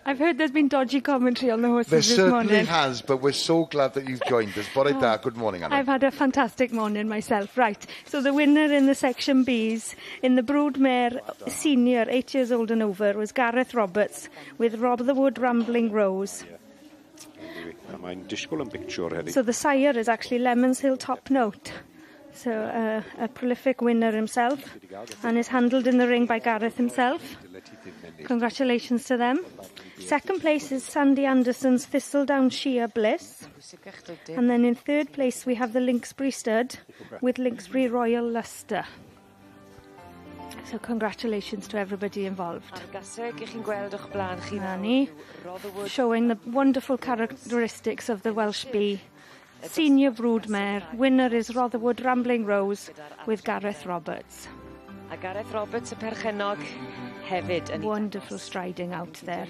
I've heard there's been dodgy commentary on the horses There this morning. certainly has, but we're so glad that you've joined us. Bore da, good morning, Anna. I've had a fantastic morning myself. Right, so the winner in the section Bs, in the Broodmare senior, 8 years old and over, was Gareth Roberts with Rotherwood Rambling Rose. So the sire is actually Lemons Hill Top Note. So a prolific winner himself, and is handled in the ring by Gareth himself. Congratulations to them. Second place is Sandy Anderson's Thistledown Sheer Bliss. And then in third place we have the Lynxbury Stud with Lynxbury Royal Lustre. So congratulations to everybody involved. Annie, showing the wonderful characteristics of the Welsh Bee. Senior Broodmare, winner is Rotherwood Rambling Rose with Gareth Roberts. A Gareth Roberts y perchennog hefyd. Wonderful striding out there.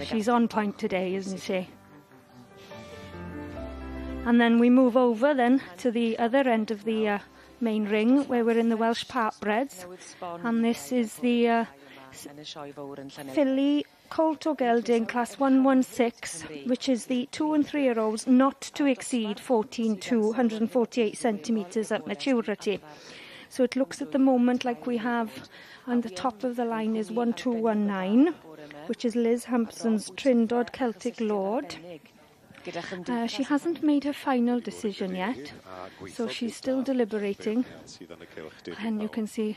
She's on point today, isn't she? And then we move over then to the other end of the main ring, where we're in the Welsh Partbreds, and this is the filly colt o gelding class 116, which is the 2 and 3 year olds not to exceed 14 to 148 centimetres at maturity. So it looks at the moment like we have on the top of the line is 1219, which is Liz Hampson's Trindod Celtic Lord. She hasn't made her final decision yet, so she's still deliberating, and you can see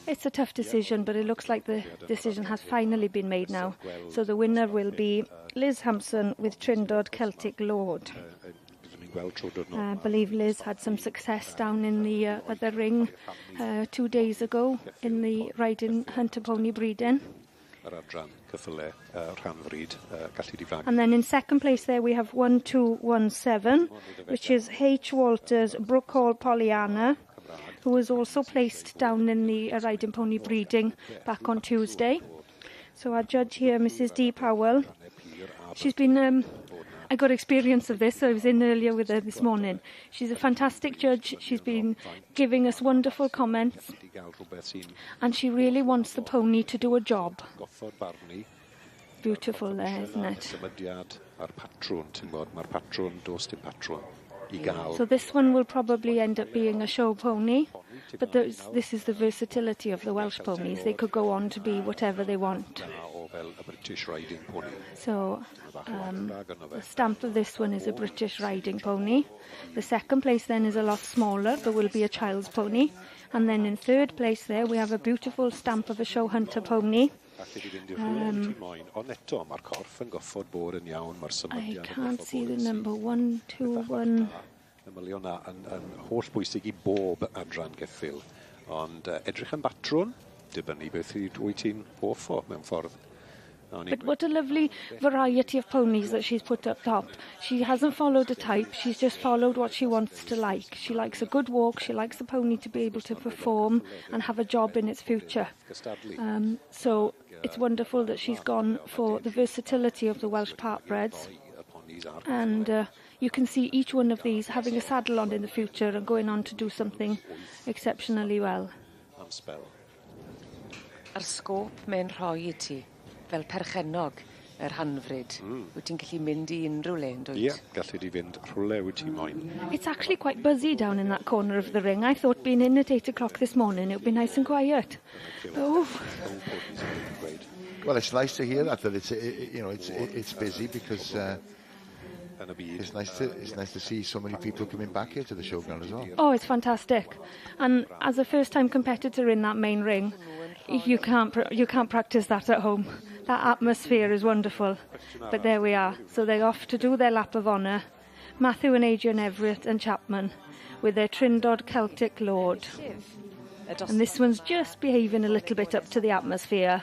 it's a tough decision, but it looks like the decision has finally been made now. So the winner will be Liz Hampson with Trindod Celtic Lord. I believe Liz had some success down in the other ring 2 days ago in the riding hunter pony breeding. And then in second place there we have 1217, which is H. Walters Brook Hall Pollyanna, who was also placed down in the riding pony breeding back on Tuesday. So our judge here, Mrs. D. Powell, she's been I got experience of this, so I was in earlier with her this morning. She's a fantastic judge. She's been giving us wonderful comments, and she really wants the pony to do a job. Beautiful there, isn't it? So this one will probably end up being a show pony, but this is the versatility of the Welsh ponies. They could go on to be whatever they want. So the stamp of this one is a British riding pony. The second place then is a lot smaller, but will be a child's pony. And then in third place there we have a beautiful stamp of a show hunter pony. I can't see the number 121. Holl bwysig I bob adran geffil, ond edrych yn batrwn, dibynnu beth wyt ti'n hoff o mewn ffordd. But what a lovely variety of ponies that she's put up top. She hasn't followed a type, she's just followed what she wants to like. She likes a good walk, she likes the pony to be able to perform and have a job in its future. So it's wonderful that she's gone for the versatility of the Welsh Partbreds. And you can see each one of these having a saddle on in the future and going on to do something exceptionally well. Ar sgôp mewn rhoi I ti, fel perchennog yr hanfryd, wyt ti'n gallu mynd I unrhyw le, yn dwyt? Ie, gallu di fynd rhywle wyt ti'n moyn. It's actually quite buzzy down in that corner of the ring. I thought being in at 8 o'clock this morning it would be nice and quiet. Oh. Well, it's nice to hear that it's busy, because it's nice to see so many people coming back here to the showground as well. Oh, it's fantastic. And as a first-time competitor in that main ring, you can't practice that at home. That atmosphere is wonderful. But there we are. So they're off to do their lap of honour Matthew and Adrian Everett and Chapman with their Trindod Celtic Lord. And this one's just behaving a little bit up to the atmosphere.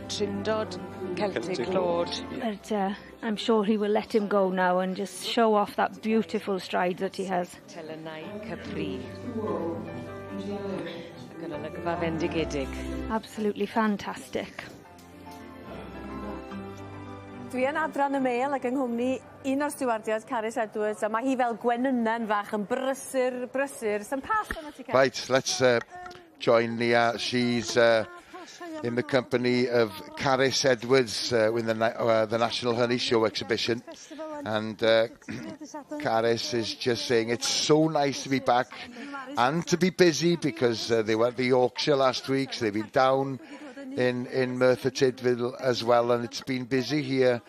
Trindod Celtic Lord. But I'm sure he will let him go now and just show off that beautiful stride that he has. Absolutely fantastic. Dwi yn adran y mêl ac yng nghwmni un o'r stewardiad, Carys Edwards, a mae hi fel gwenynnen fach yn brysur, sy'n pas yna ti, Carys? Right, let's join Nia. She's in the company of Carys Edwards with the National Honey Show exhibition. And Carys is just saying it's so nice to be back and to be busy because they were at the Yorkshire last week, so they've been down in Merthyr Tydfil as well, and it's been busy here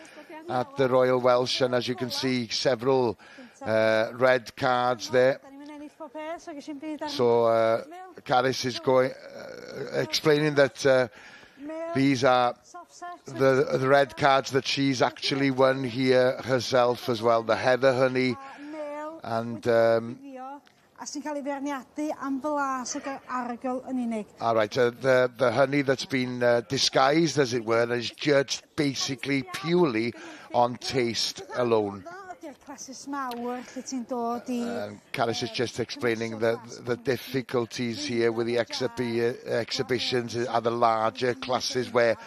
at the Royal Welsh, and as you can see, several red cards there. So Carys is going explaining that these are the red cards that she's actually won here herself as well, the heather honey, and all right, the honey that's been disguised, as it were, and is judged basically purely on taste alone. Carys is just explaining the difficulties here with the exhibitions are the larger classes where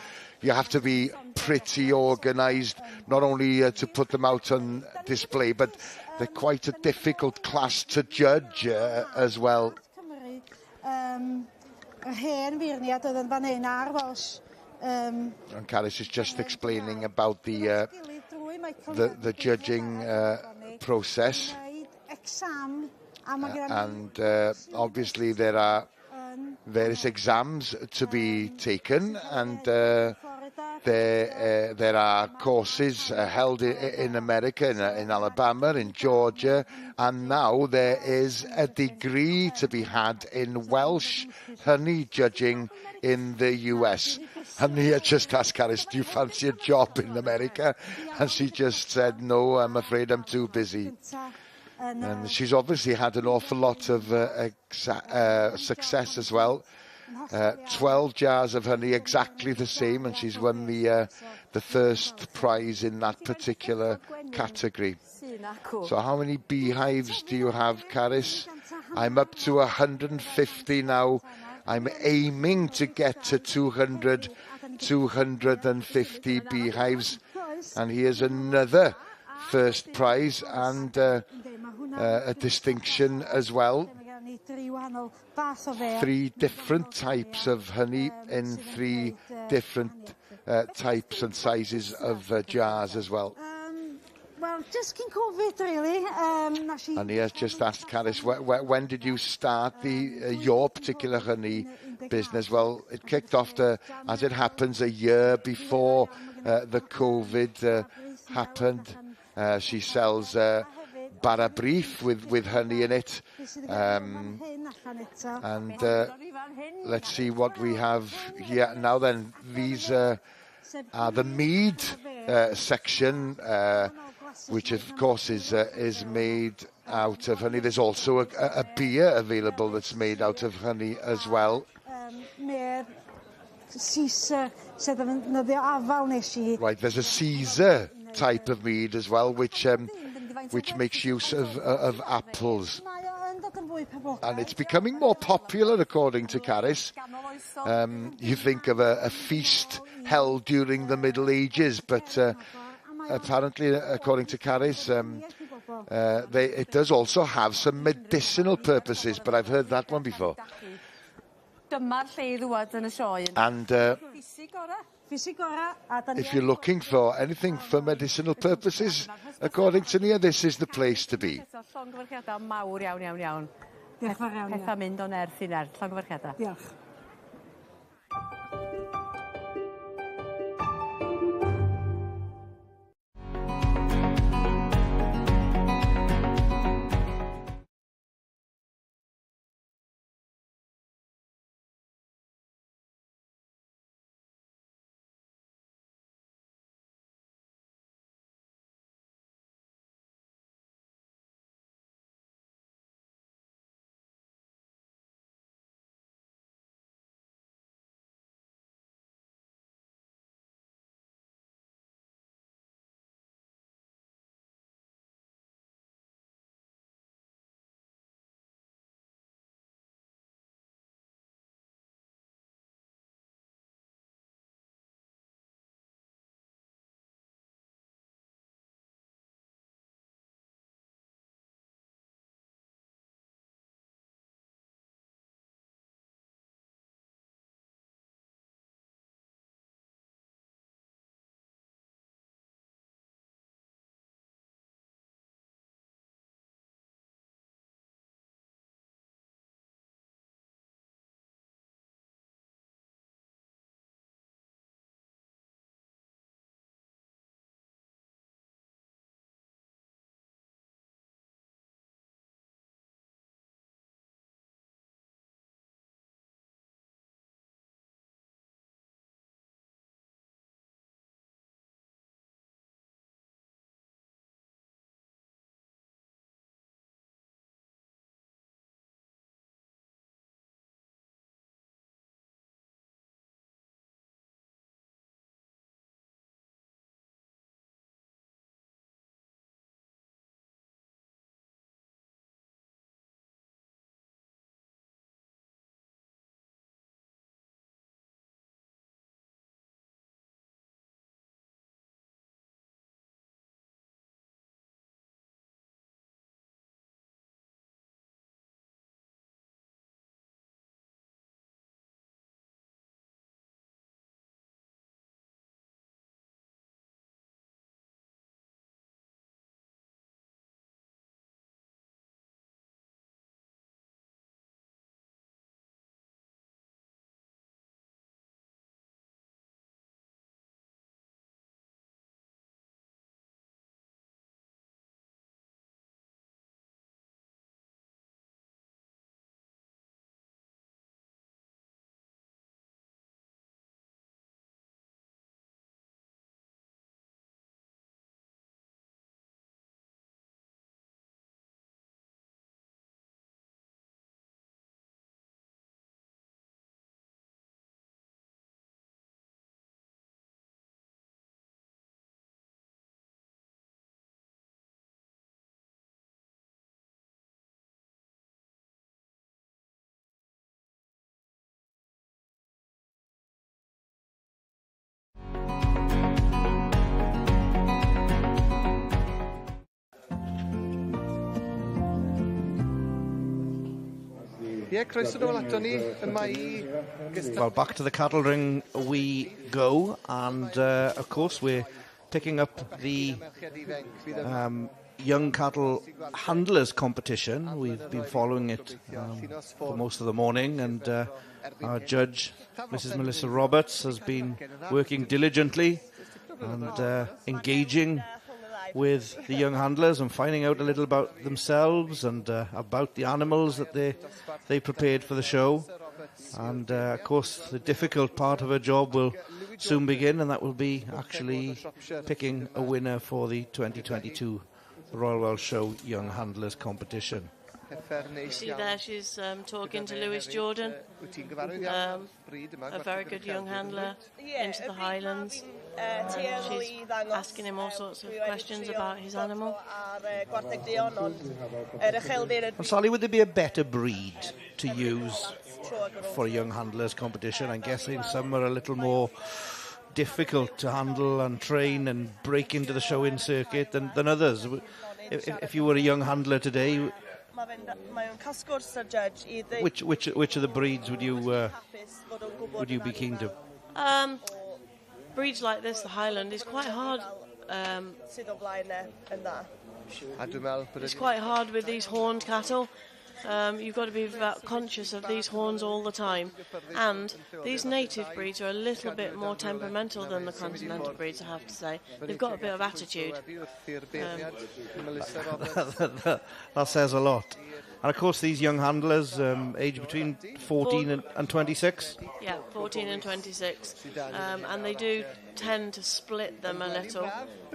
you have to be pretty organised, not only to put them out on display, but they're quite a difficult class to judge as well. And Carys is just explaining about the judging process. And obviously there are various exams to be taken, and there are courses held in America, in Alabama, in Georgia, and now there is a degree to be had in Welsh honey judging in the US. And he just asked Carys, do you fancy a job in America? And she just said, no, I'm afraid I'm too busy. And she's obviously had an awful lot of success as well. 12 jars of honey, exactly the same, and she's won the first prize in that particular category. So how many beehives do you have, Carys? I'm up to 150 now. I'm aiming to get to 250 beehives. And here's another first prize and a distinction as well. 3 different types of honey in 3 different types and sizes of jars as well. Well, just cyn Covid, really. And he has just asked Carys, when did you start your particular honey business? Well, it kicked off, as it happens, a year before the Covid happened. She sells bara brief with honey in it. And let's see what we have here now then. These are the mead section, which of course is made out of honey. There's also a beer available that's made out of honey as well. Right, there's a Caesar type of mead as well, which makes use of apples. And it's becoming more popular, according to Carys. You think of a feast held during the Middle Ages, but apparently, according to Carys, it does also have some medicinal purposes, but I've heard that one before. And if you're looking for anything for medicinal purposes, according to Nia, this is the place to be. Pethau mynd o nerth I nerth. Llongyfarchiadau. Diolch. croeso nôl ato ni. Yma i... Well, back to the cattle ring we go, and of course we're picking up the young cattle handlers competition. We've been following it for most of the morning, and our judge, Mrs. Melissa Roberts, has been working diligently and engaging with the young handlers and finding out a little about themselves and about the animals that they prepared for the show. And of course the difficult part of her job will soon begin, and that will be actually picking a winner for the 2022 Royal Welsh Show Young Handlers competition. You see there she's talking to Lewis Jordan, a very good young handler into the Highlands. She's asking him all sorts of questions about his animal. And Sally, would there be a better breed to use for a young handlers competition? I'm guessing some are a little more difficult to handle and train and break into the show-in circuit than others. If you were a young handler today, which of the breeds would you be keen to? Breeds like this, the Highland, is quite hard. It's quite hard with these horned cattle. You've got to be conscious of these horns all the time. And these native breeds are a little bit more temperamental than the continental breeds, I have to say. They've got a bit of attitude. That says a lot. And of course these young handlers, aged between 14 and 26? Yeah, 14 and 26. And they do tend to split them a little.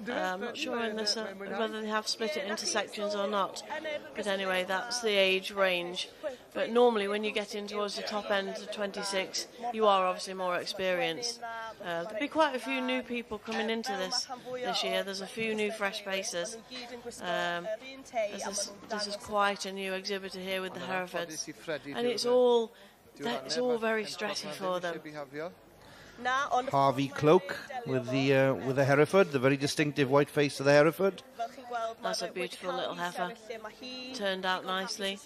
I'm not sure in this, whether they have split it into sections or not. But anyway, that's the age range. But normally when you get in towards the top end of 26, you are obviously more experienced. There'll be quite a few new people coming into this year. There's a few new fresh faces. This is quite a new exhibitor here with the Herefords. And it's all very stressy for them. Harvey Cloak with the Hereford, the very distinctive white face of the Hereford. That's a beautiful little heifer. Turned out nicely.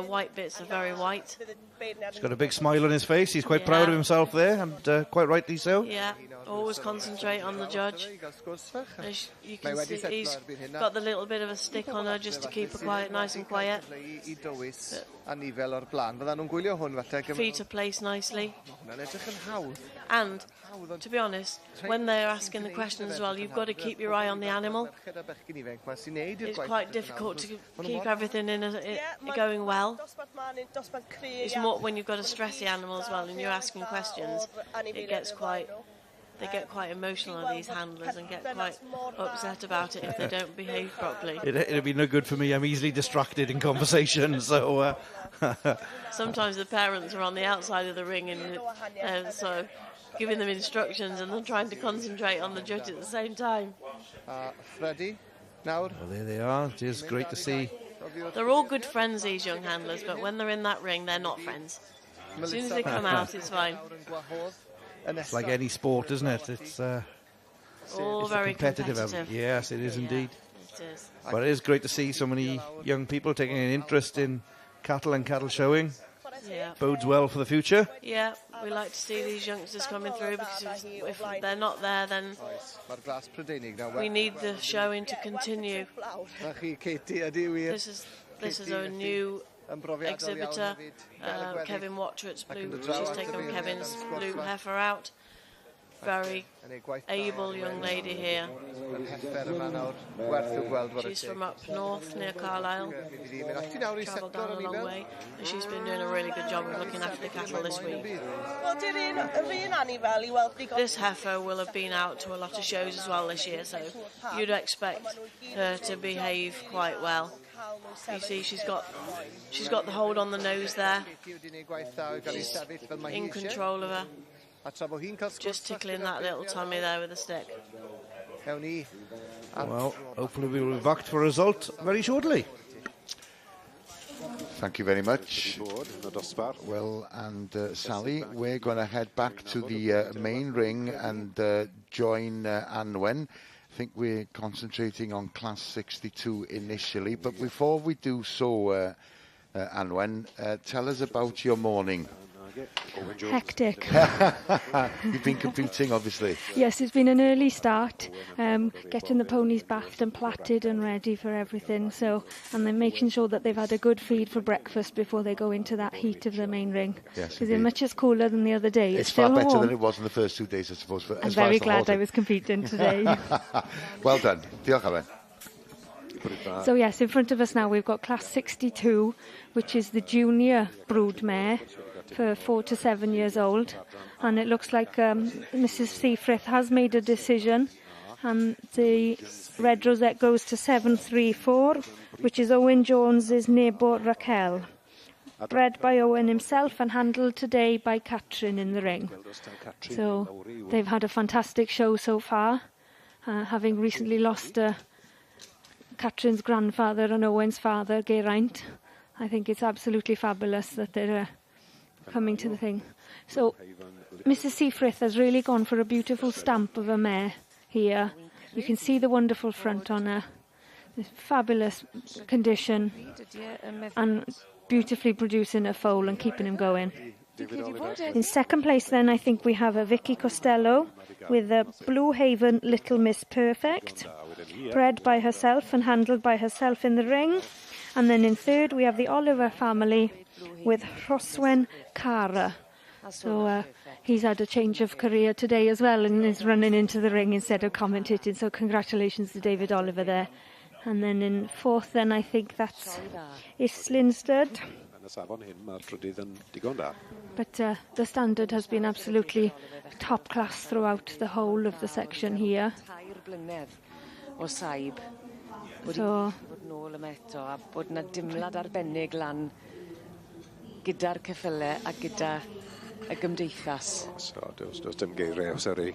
White bits are very white. He's got a big smile on his face. He's quite proud of himself there, and quite rightly so. Yeah, always concentrate on the judge. As you can see, he's got the little bit of a stick on her just to keep her quiet, nice and quiet. Feet are placed nicely. And, to be honest, when they're asking the questions as well, you've got to keep your eye on the animal. It's quite difficult to keep everything going well. It's more when you've got a stressy animal as well and you're asking questions, they get quite emotional, these handlers, and get quite upset about it if they don't behave properly. It'd be no good for me. I'm easily distracted in conversation, so... Sometimes the parents are on the outside of the ring and so giving them instructions and then trying to concentrate on the judge at the same time. Freddie, now. Well, there they are. It is great to see. They're all good friends, these young handlers, but when they're in that ring, they're not friends. As soon as they come out, it's fine. It's like any sport, isn't it? It's all very competitive. Yes, it is indeed. It is. But it is great to see so many young people taking an interest in cattle and cattle showing. Yeah. Bodes well for the future. Yeah, we like to see these youngsters coming through, because if they're not there, then we need the showing to continue. This is a new exhibitor, Kevin Watrett's blue. She's taken Kevin's blue heifer out. Very able young lady here. She's from up north near Carlisle. Travelled down a long way, and she's been doing a really good job of looking after the cattle this week. This heifer will have been out to a lot of shows as well this year, so you'd expect her to behave quite well. You see, she's got the hold on the nose there. She's in control of her. Just tickling that little tummy there with a stick. Well, hopefully we will be back for a result very shortly. Thank you very much. Well, and Sally, we're going to head back to the main ring and join Anwen. I think we're concentrating on Class 62 initially, but before we do so, Anwen, tell us about your morning. Hectic. You've been competing, obviously. Yes, it's been an early start, getting the ponies bathed and platted and ready for everything. So, and then making sure that they've had a good feed for breakfast before they go into that heat of the main ring. Yes, because it's much as cooler than the other day. It's still far better warm. than it was in the first 2 days, I suppose. I'm very glad I was competing today. Well done. Diolch, Anwen. So yes, in front of us now we've got class 62, which is the junior broodmare for 4 to 7 years old, and it looks like Mrs. Seafrith has made a decision, and the red rosette goes to 734, which is Owen Jones's neighbour Raquel, bred by Owen himself and handled today by Catrin in the ring. So they've had a fantastic show so far, having recently lost Catrin's grandfather and Owen's father, Geraint. I think it's absolutely fabulous that they're coming to the thing. So Mrs. Seafrith has really gone for a beautiful stamp of a mare here. You can see the wonderful front on her. This fabulous condition and beautifully producing a foal and keeping him going. In second place then I think we have a Vicky Costello with a Blue Haven Little Miss Perfect, bred by herself and handled by herself in the ring. And then in third we have the Oliver family with Rhoswen Cara. So he's had a change of career today as well and is running into the ring instead of commentating. So congratulations to David Oliver there. And then in fourth then I think that's Islinstead. But the standard has been absolutely top class throughout the whole of the section here. So bod na dimlad arbennig lan gyda'r ceffyle a gyda y gymdeithas. So, does dim geiriau os eri.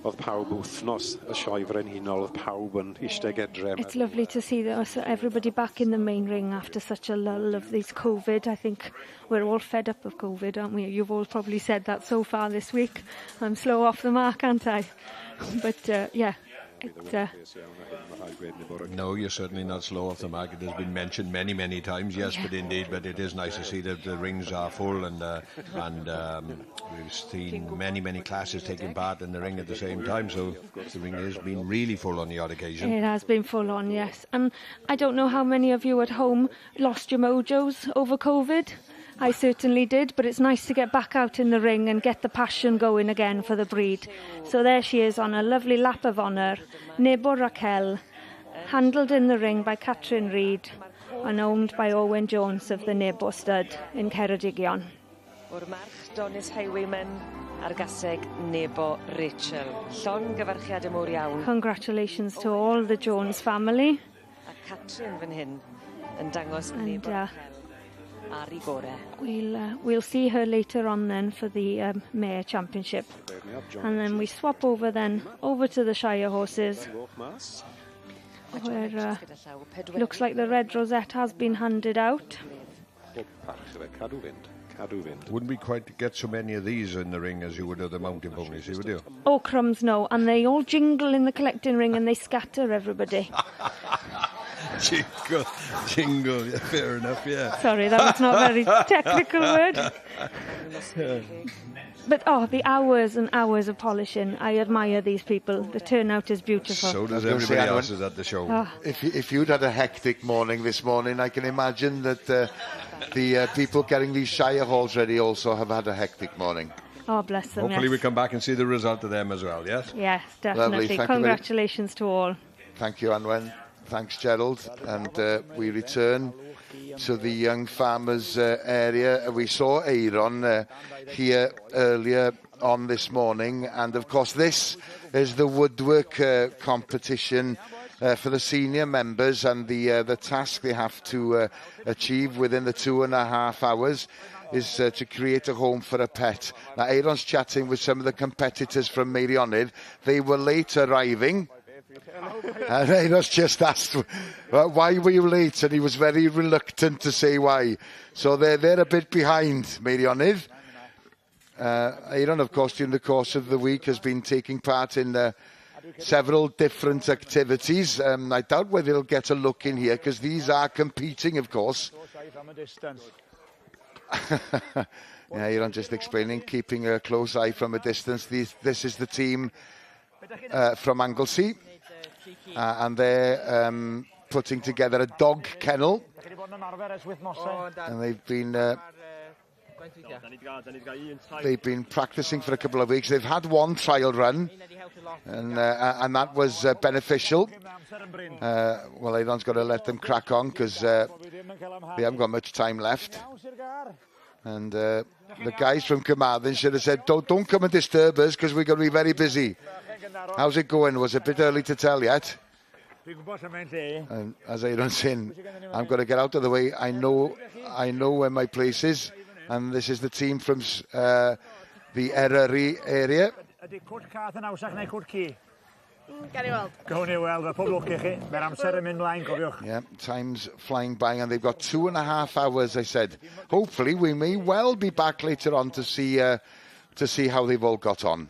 Oedd pawb wythnos y sioe frenhinol, oedd pawb yn eistedd edre. It's lovely to see everybody back in the main ring after such a lull of this COVID. I think we're all fed up of COVID, aren't we? You've all probably said that so far this week. I'm slow off the mark, aren't I? But yeah. No, you're certainly not slow off the mark. It has been mentioned many, many times, yes, but indeed, but it is nice to see that the rings are full and we've seen many, many classes taking part in the ring at the same time, so the ring has been really full on the odd occasion. It has been full on, yes. And I don't know how many of you at home lost your mojos over COVID. I certainly did, but it's nice to get back out in the ring and get the passion going again for the breed. So there she is on a lovely lap of honour, Nebo Raquel, handled in the ring by Catrin Reid and owned by Owen Jones of the Nebo stud in Ceredigion. O'r march Donis Highwayman ar gaseg Nebo Rachel. Llon gyfarchiad y mowr iawn. Congratulations to all the Jones family. A Catrin fan hyn yn dangos Nebo Rachel. We'll see her later on then for the Mare Championship. And then we swap over to the Shire horses, where looks like the red rosette has been handed out. Wouldn't we quite get so many of these in the ring as you would of the mountain ponies, would you? Oh, crumbs, no. And they all jingle in the collecting ring and they scatter everybody. Jingle, yeah, fair enough, yeah. Sorry, that was not a very technical word. But, the hours and hours of polishing. I admire these people. The turnout is beautiful. So does everybody else at the show. Oh. If you'd had a hectic morning this morning, I can imagine that the people getting these Shire halls ready also have had a hectic morning. Oh, bless them, Hopefully yes. we come back and see the result of them as well, yes? Yes, definitely. Congratulations to all. Thank you, Anwen. Thanks, Gerald. And we return to the young farmers area. We saw Aaron here earlier on this morning. And, of course, this is the woodwork competition for the senior members and the task they have to achieve within the 2.5 hours is to create a home for a pet. Now, Aaron's chatting with some of the competitors from Meirionnydd. They were late arriving. And Aaron's just asked, why were you late? And he was very reluctant to say why. So they're a bit behind Meirionnydd. Aaron, of course, during the course of the week has been taking part in several different activities. I doubt whether they'll get a look in here because these are competing, of course. Yeah, you're just explaining, keeping a close eye from a distance. This is the team from Anglesey, and they're putting together a dog kennel, and they've been practicing for a couple of weeks. They've had one trial run, and that was beneficial. Well, Aidan's got to let them crack on because they haven't got much time left. And the guys from Carmarthen should have said, don't come and disturb us because we're going to be very busy. How's it going? Was it a bit early to tell yet? And as Aidan's saying, I'm going to get out of the way. I know where my place is. And this is the team from the Eryri area. Yeah, time's flying by, and they've got 2.5 hours, I said. Hopefully, we may well be back later on to see how they've all got on.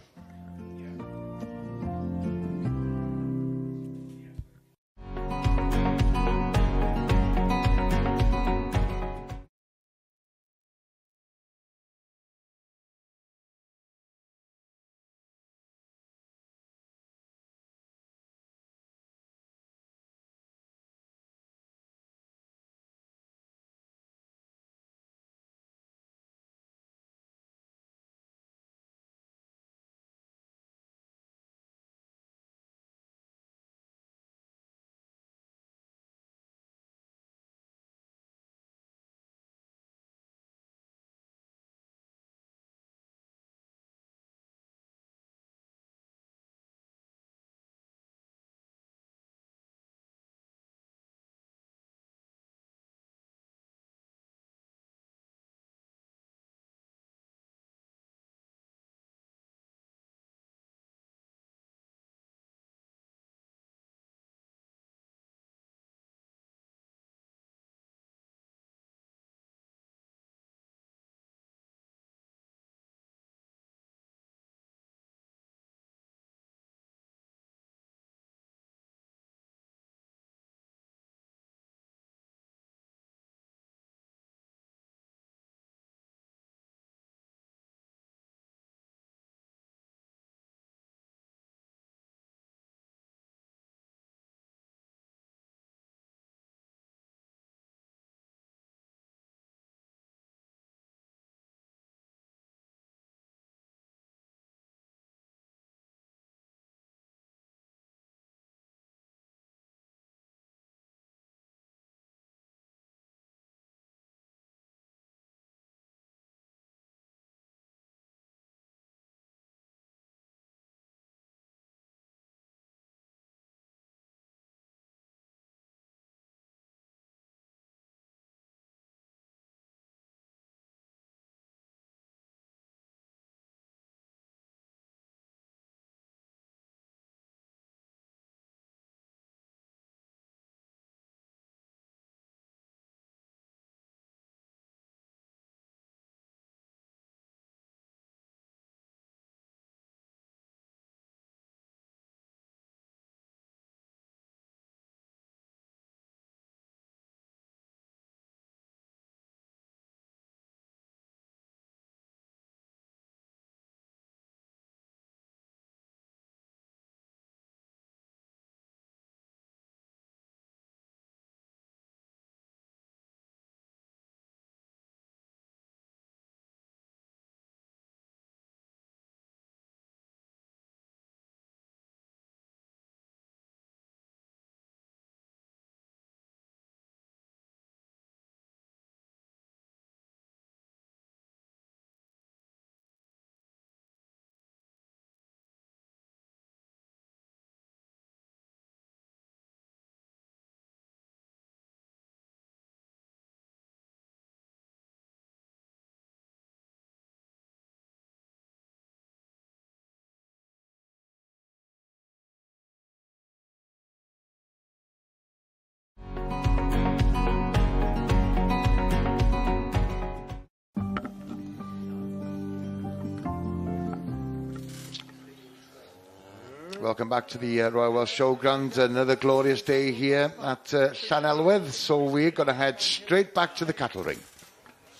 welcome back to the Royal Welsh Showground. Another glorious day here at Llanelwedd. So we're going to head straight back to the cattle ring.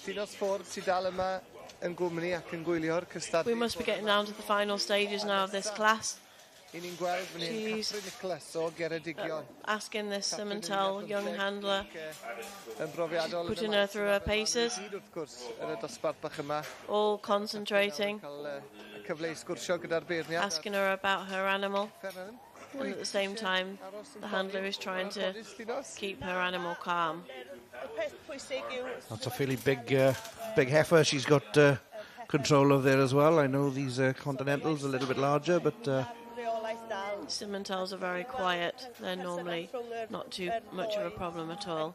We must be getting down to the final stages now of this class. She's asking this Simmental young handler, putting her through her paces, all concentrating, asking her about her animal, and at the same time the handler is trying to keep her animal calm. That's a fairly big heifer she's got control of there as well. I know these Continentals are a little bit larger, but Simmentals are very quiet. They're normally not too much of a problem at all.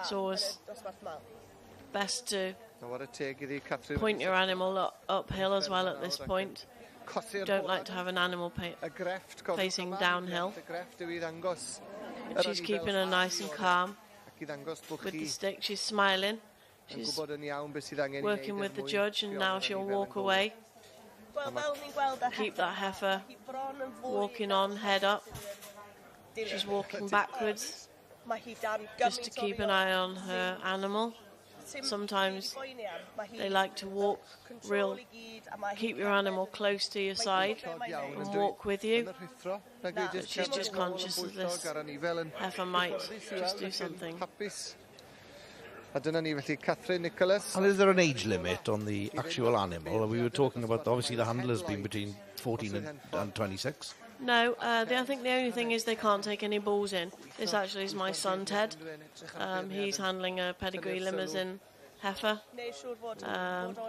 It's always best to point your animal uphill as well at this point. Don't like to have an animal facing downhill. But she's keeping her nice and calm with the stick. She's smiling. She's working with the judge, and now she'll walk away. Keep that heifer walking on, head up. She's walking backwards just to keep an eye on her animal. Sometimes they like to walk keep your animal close to your side and walk with you. But she's just conscious that this heifer might just do something. And is there an age limit on the actual animal? We were talking about, obviously, the handler's been between 14 and 26. No, I think the only thing is they can't take any bulls in. This actually is my son, Ted. He's handling a pedigree limousine heifer.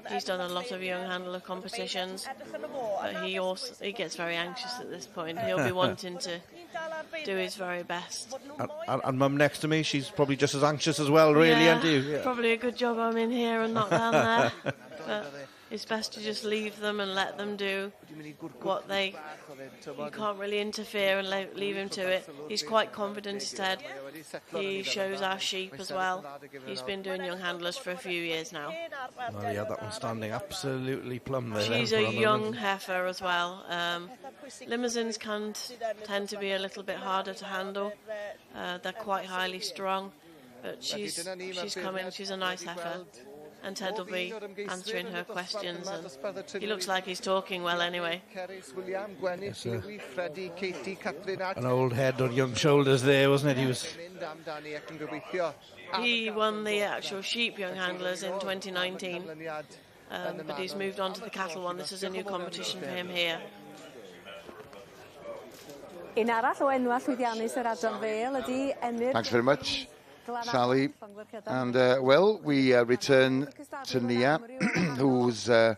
He's done a lot of young handler competitions, but he gets very anxious at this point. He'll be wanting to do his very best. And Mum next to me, she's probably just as anxious as well, really, aren't you? Yeah, probably a good job I'm in here and not down there. But it's best to just leave them and let them do what you can't really interfere and leave him to it. He's quite confident instead. He shows our sheep as well. He's been doing young handlers for a few years now. Oh yeah, that one's standing absolutely plumb there. She's a young heifer as well. Limousines can tend to be a little bit harder to handle. They're quite highly strung, but she's coming. She's a nice heifer. And Ted will be answering her questions, and he looks like he's talking well anyway. Yes, an old head on young shoulders there, wasn't it? He won the actual sheep young handlers in 2019, but he's moved on to the cattle one. This is a new competition for him here. Thanks very much, Sally. And, well, we return to Nia, who's about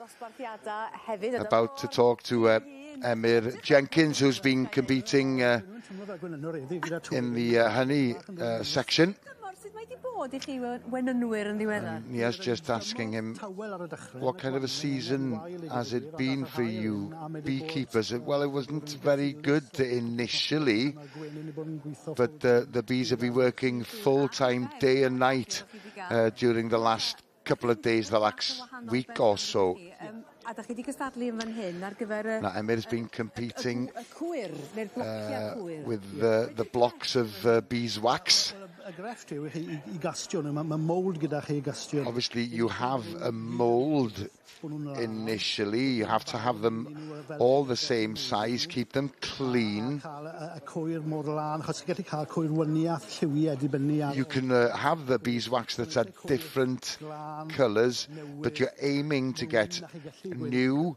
to talk to Emyr Jenkins, who's been competing in the honey section. Nia's just asking him, what kind of a season has it been for you beekeepers? Well, it wasn't very good initially, but the bees have been working full-time day and night during the last couple of days, the last week or so. Now, Emyr's been competing with the blocks of beeswax. Obviously, you have a mould initially. You have to have them all the same size, keep them clean. You can have the beeswax that's at different colours, but you're aiming to get new,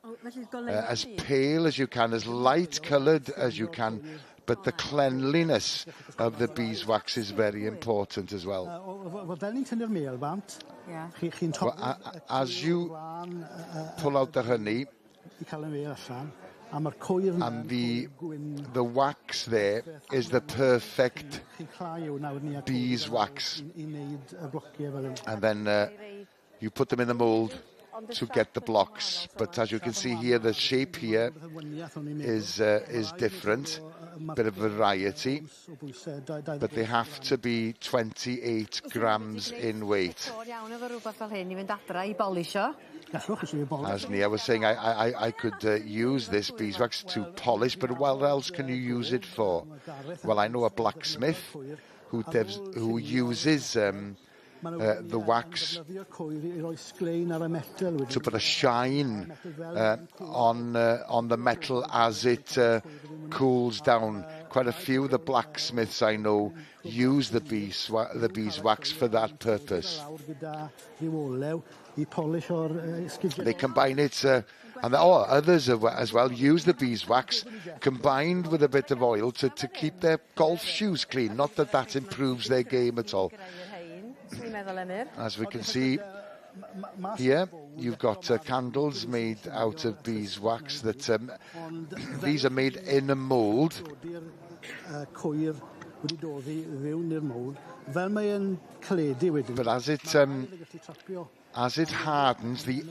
as pale as you can, as light coloured as you can. But the cleanliness of the beeswax is very important as well. As you pull out the honey, and the wax there is the perfect beeswax. And then you put them in the mould to get the blocks, but as you can see here, the shape here is different, bit of variety, but they have to be 28 grams in weight. As Nia was saying, I could use this beeswax to polish, but what else can you use it for? Well, I know a blacksmith who uses the wax to put a shine on the metal as it cools down. Quite a few of the blacksmiths I know use the beeswax for that purpose. They combine it, and others as well use the beeswax combined with a bit of oil to keep their golf shoes clean. Not that that improves their game at all. As we can see here, you've got candles made out of beeswax. That these are made in a mould. But as it hardens, the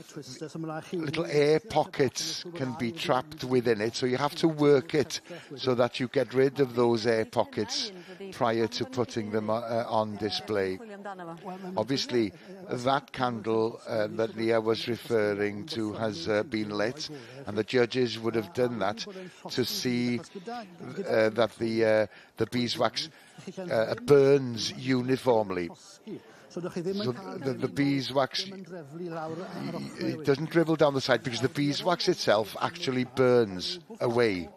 little air pockets can be trapped within it, so you have to work it so that you get rid of those air pockets prior to putting them on display. Obviously, that candle that Leah was referring to has been lit, and the judges would have done that to see that the beeswax burns uniformly. So the beeswax, it doesn't dribble down the side because the beeswax itself actually burns away.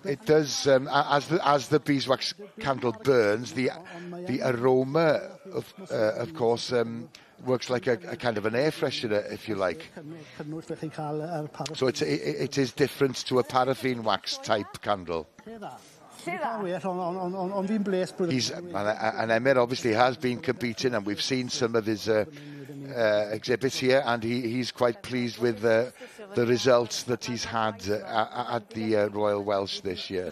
It does, as the beeswax candle burns, the aroma, of course, works like a kind of an air freshener, if you like. So it is different to a paraffin wax type candle. And Emyr obviously has been competing, and we've seen some of his exhibits here, and he's quite pleased with the results that he's had at the Royal Welsh this year.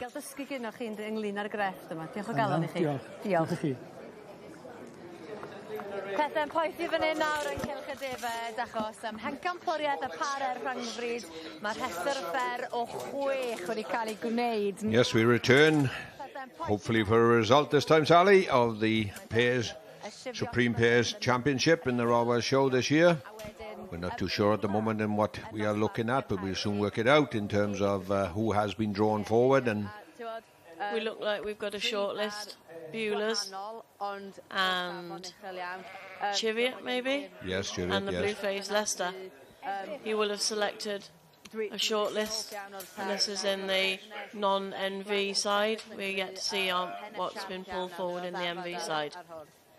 Pethau'n poethi fan hyn nawr yn Cylch y Defed achos hencampwriaeth y pare'r rhangfryd. Mae'r rhestr ffer o 6 wedi cael ei gwneud. Yes, we return, hopefully for a result this time, Sally, of the Supreme Pairs Championship in the Royal Welsh Show this year. We're not too sure at the moment in what we are looking at, but we'll soon work it out in terms of who has been drawn forward. And we look like we've got a short list. Bueller's and Cheviot, maybe? Yes, Cheviot, and the Blue-Faced Leicester. He will have selected a short list, and this is in the non-NV side. We get to see what's been pulled forward in the NV side.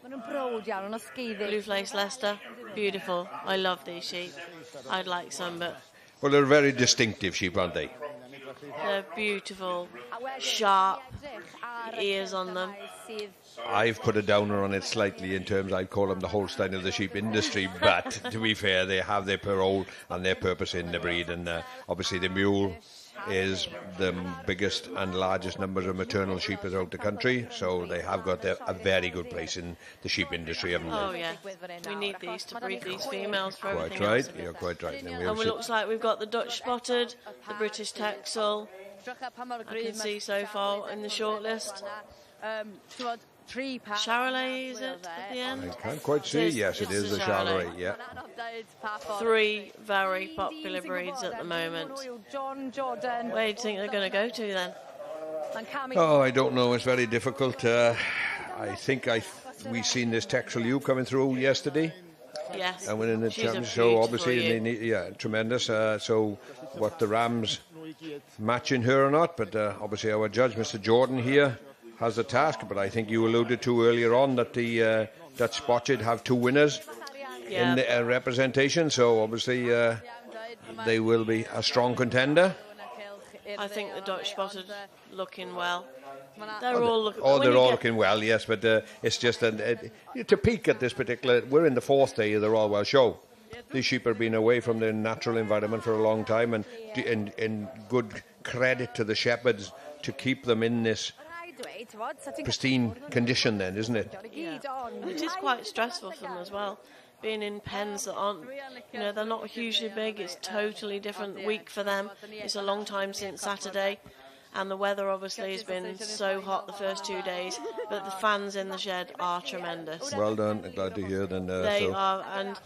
Blue-Faced Leicester, beautiful. I love these sheep. I'd like some, but... Well, they're very distinctive sheep, aren't they? They're beautiful, sharp ears on them. I've put a downer on it slightly in terms, I'd call them the Holstein of the sheep industry, but to be fair, they have their role and their purpose in the breed, and obviously the mule is the biggest and largest numbers of maternal sheep throughout the country, so they have got a very good place in the sheep industry, haven't they? Oh yeah, we need these to breed these females for everything quite right, else. you're quite right. And it looks like we've got the Dutch Spotted, the British Texel. I can see so far in the shortlist. Charolais, is it, at the end? I can't quite see. Yes, it is the Charolais, yeah. 3 very popular breeds at the moment. Where do you think they're going to go to then? Oh, I don't know. It's very difficult. I think we've seen this Texel U coming through yesterday. Yes. And winning the championship, so obviously, tremendous. So what the Rams matching her or not, but obviously our judge, Mr. Jordan here, has a task, but I think you alluded to earlier on that the Dutch Spotted have 2 winners in the representation, so obviously they will be a strong contender. I think the Dutch Spotted looking well. They're all looking. They're all looking well, yes, but it's just to peak at this particular. We're in the 4th day of the Royal Welsh Show. These sheep have been away from their natural environment for a long time, and in good credit to the shepherds to keep them in this pristine condition then, isn't it? Yeah. It is quite stressful for them as well, being in pens that aren't, they're not hugely big. It's totally different week for them. It's a long time since Saturday, And the weather obviously has been so hot the first 2 days, but the fans in the shed are tremendous. Well done. Glad to hear. Then They are, and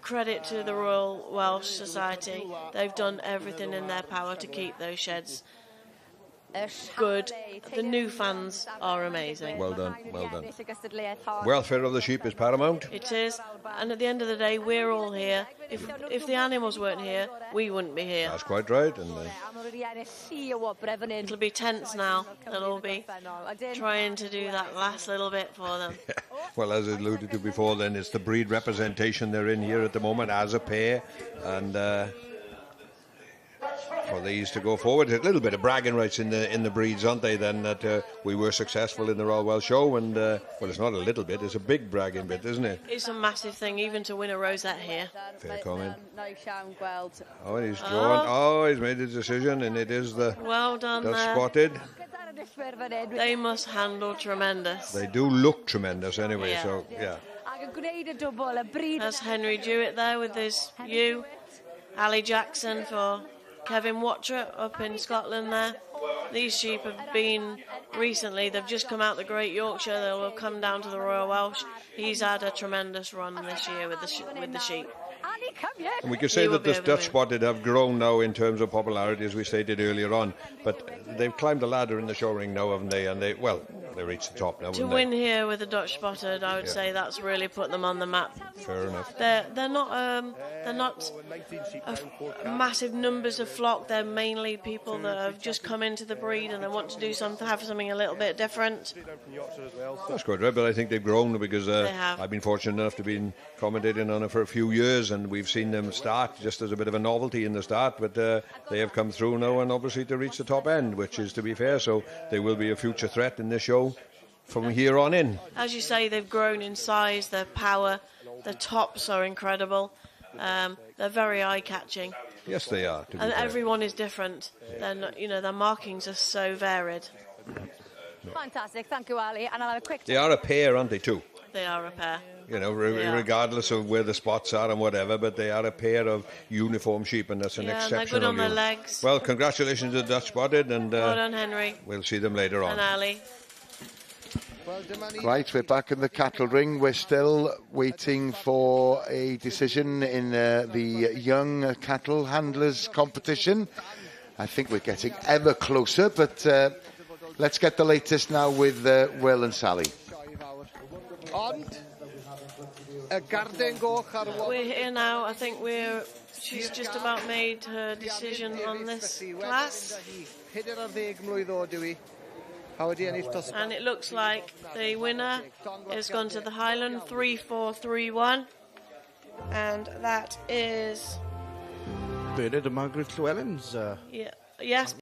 credit to the Royal Welsh Society. They've done everything in their power to keep those sheds good. The new fans are amazing. Well done, well done. Welfare of the sheep is paramount. It is, and at the end of the day, we're all here. If the animals weren't here, we wouldn't be here. That's quite right. And it'll be tense now. They'll all be trying to do that last little bit for them. well, as I alluded to before, then it's the breed representation they're in here at the moment as a pair, and for these to go forward, a little bit of bragging rights in the breeds, aren't they? Then that we were successful in the Royal Welsh Show, and well, it's not a little bit; it's a big bragging bit, isn't it? It's a massive thing, even to win a rosette here. Fair comment. Oh, he's drawn. Oh, he's made his decision, and it is the well done. That's spotted. They must handle tremendous. They do look tremendous, anyway. Yeah. So yeah. That's Henry Dewitt there with his ewe. Ali Jackson for Kevin Watcher up in Scotland there. These sheep have been recently, they've just come out the Great Yorkshire, they will come down to the Royal Welsh. He's had a tremendous run this year with the sheep. And we could say that the Dutch Spotted have grown now in terms of popularity, as we stated earlier on, but they've climbed the ladder in the show ring now, haven't they? And they reached the top now. To win here with the Dutch Spotted, I would say that's really put them on the map. Fair enough. They're not massive numbers of flock. They're mainly people that have just come into the breed and they want to do have something a little bit different. That's quite right, but I think they've grown because I've been fortunate enough to be commentating on it for a few years, and we've seen them start just as a bit of a novelty in the start, but they have come through now and obviously to reach the top end, which is to be fair, so they will be a future threat in this show from here on in. As you say, they've grown in size, their power, the tops are incredible. They're very eye-catching. Yes, they are. And everyone is different. Their markings are so varied. Fantastic, thank you, Ali. And I'll have a quick. They are a pair, aren't they, too? They are a pair. Regardless of where the spots are and whatever, but they are a pair of uniform sheep, and that's an exceptional. They're good on their legs. Well, congratulations to the Dutch Spotted, and well done, Henry. We'll see them later on. And Ali. Right, we're back in the cattle ring. We're still waiting for a decision in the young cattle handlers competition. I think we're getting ever closer, but let's get the latest now with Will and Sally. We're here now. I think she's just about made her decision on this class. And it looks like the winner has gone to the Highland 3-4-3-1, and that is Bernard and Margaret Llewellyn's. Yes.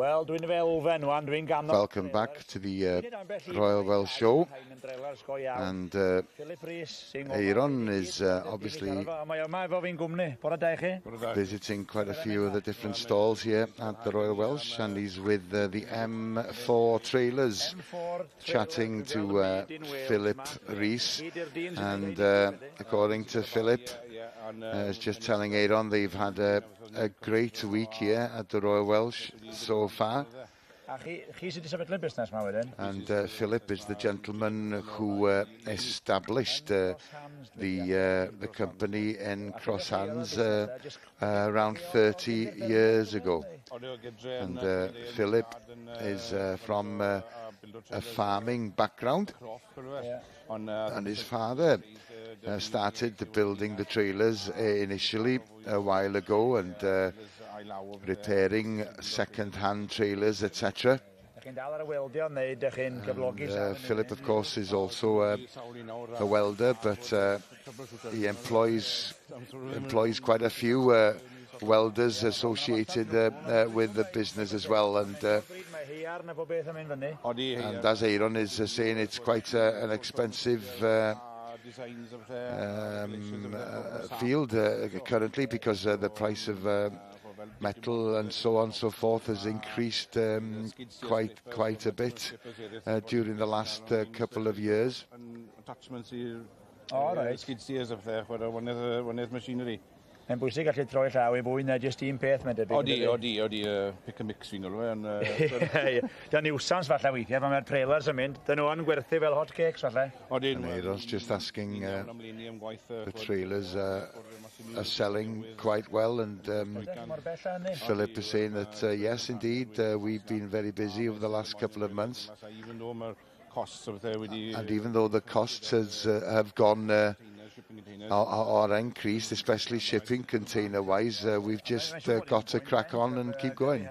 Welcome back to the Royal Welsh Show. And Aaron is obviously visiting quite a few of the different stalls here at the Royal Welsh, and he's with the M4 trailers, chatting to Philip Rees. And according to Philip, is just telling Aaron they've had a great week here at the Royal Welsh so far. And Philip is the gentleman who established the company in Crosshands around 30 years ago. And Philip is from a farming background, and his father started building the trailers initially a while ago, and repairing second-hand trailers, etc. Philip, of course, is also a welder, but he employs quite a few welders associated with the business as well. And as Aaron is saying, it's quite an expensive field currently, because the price of metal and so on and so forth has increased quite a bit during the last couple of years. Skid steers up there, one is machinery. Yn bwysig gallu troi llaw I fwy na just un peth mae'n debyg. Odi, pick a mix fi'n olwe. Dyna niwsans falle weithiau, pan mae'r trailers yn mynd, dyn nhw'n gwerthu fel hot cakes falle. And Aaron's just asking, the trailers are selling quite well, and Philip is saying that yes, indeed, we've been very busy over the last couple of months. And even though the costs have gone are increased, especially shipping container-wise, we've just got to crack on and keep going.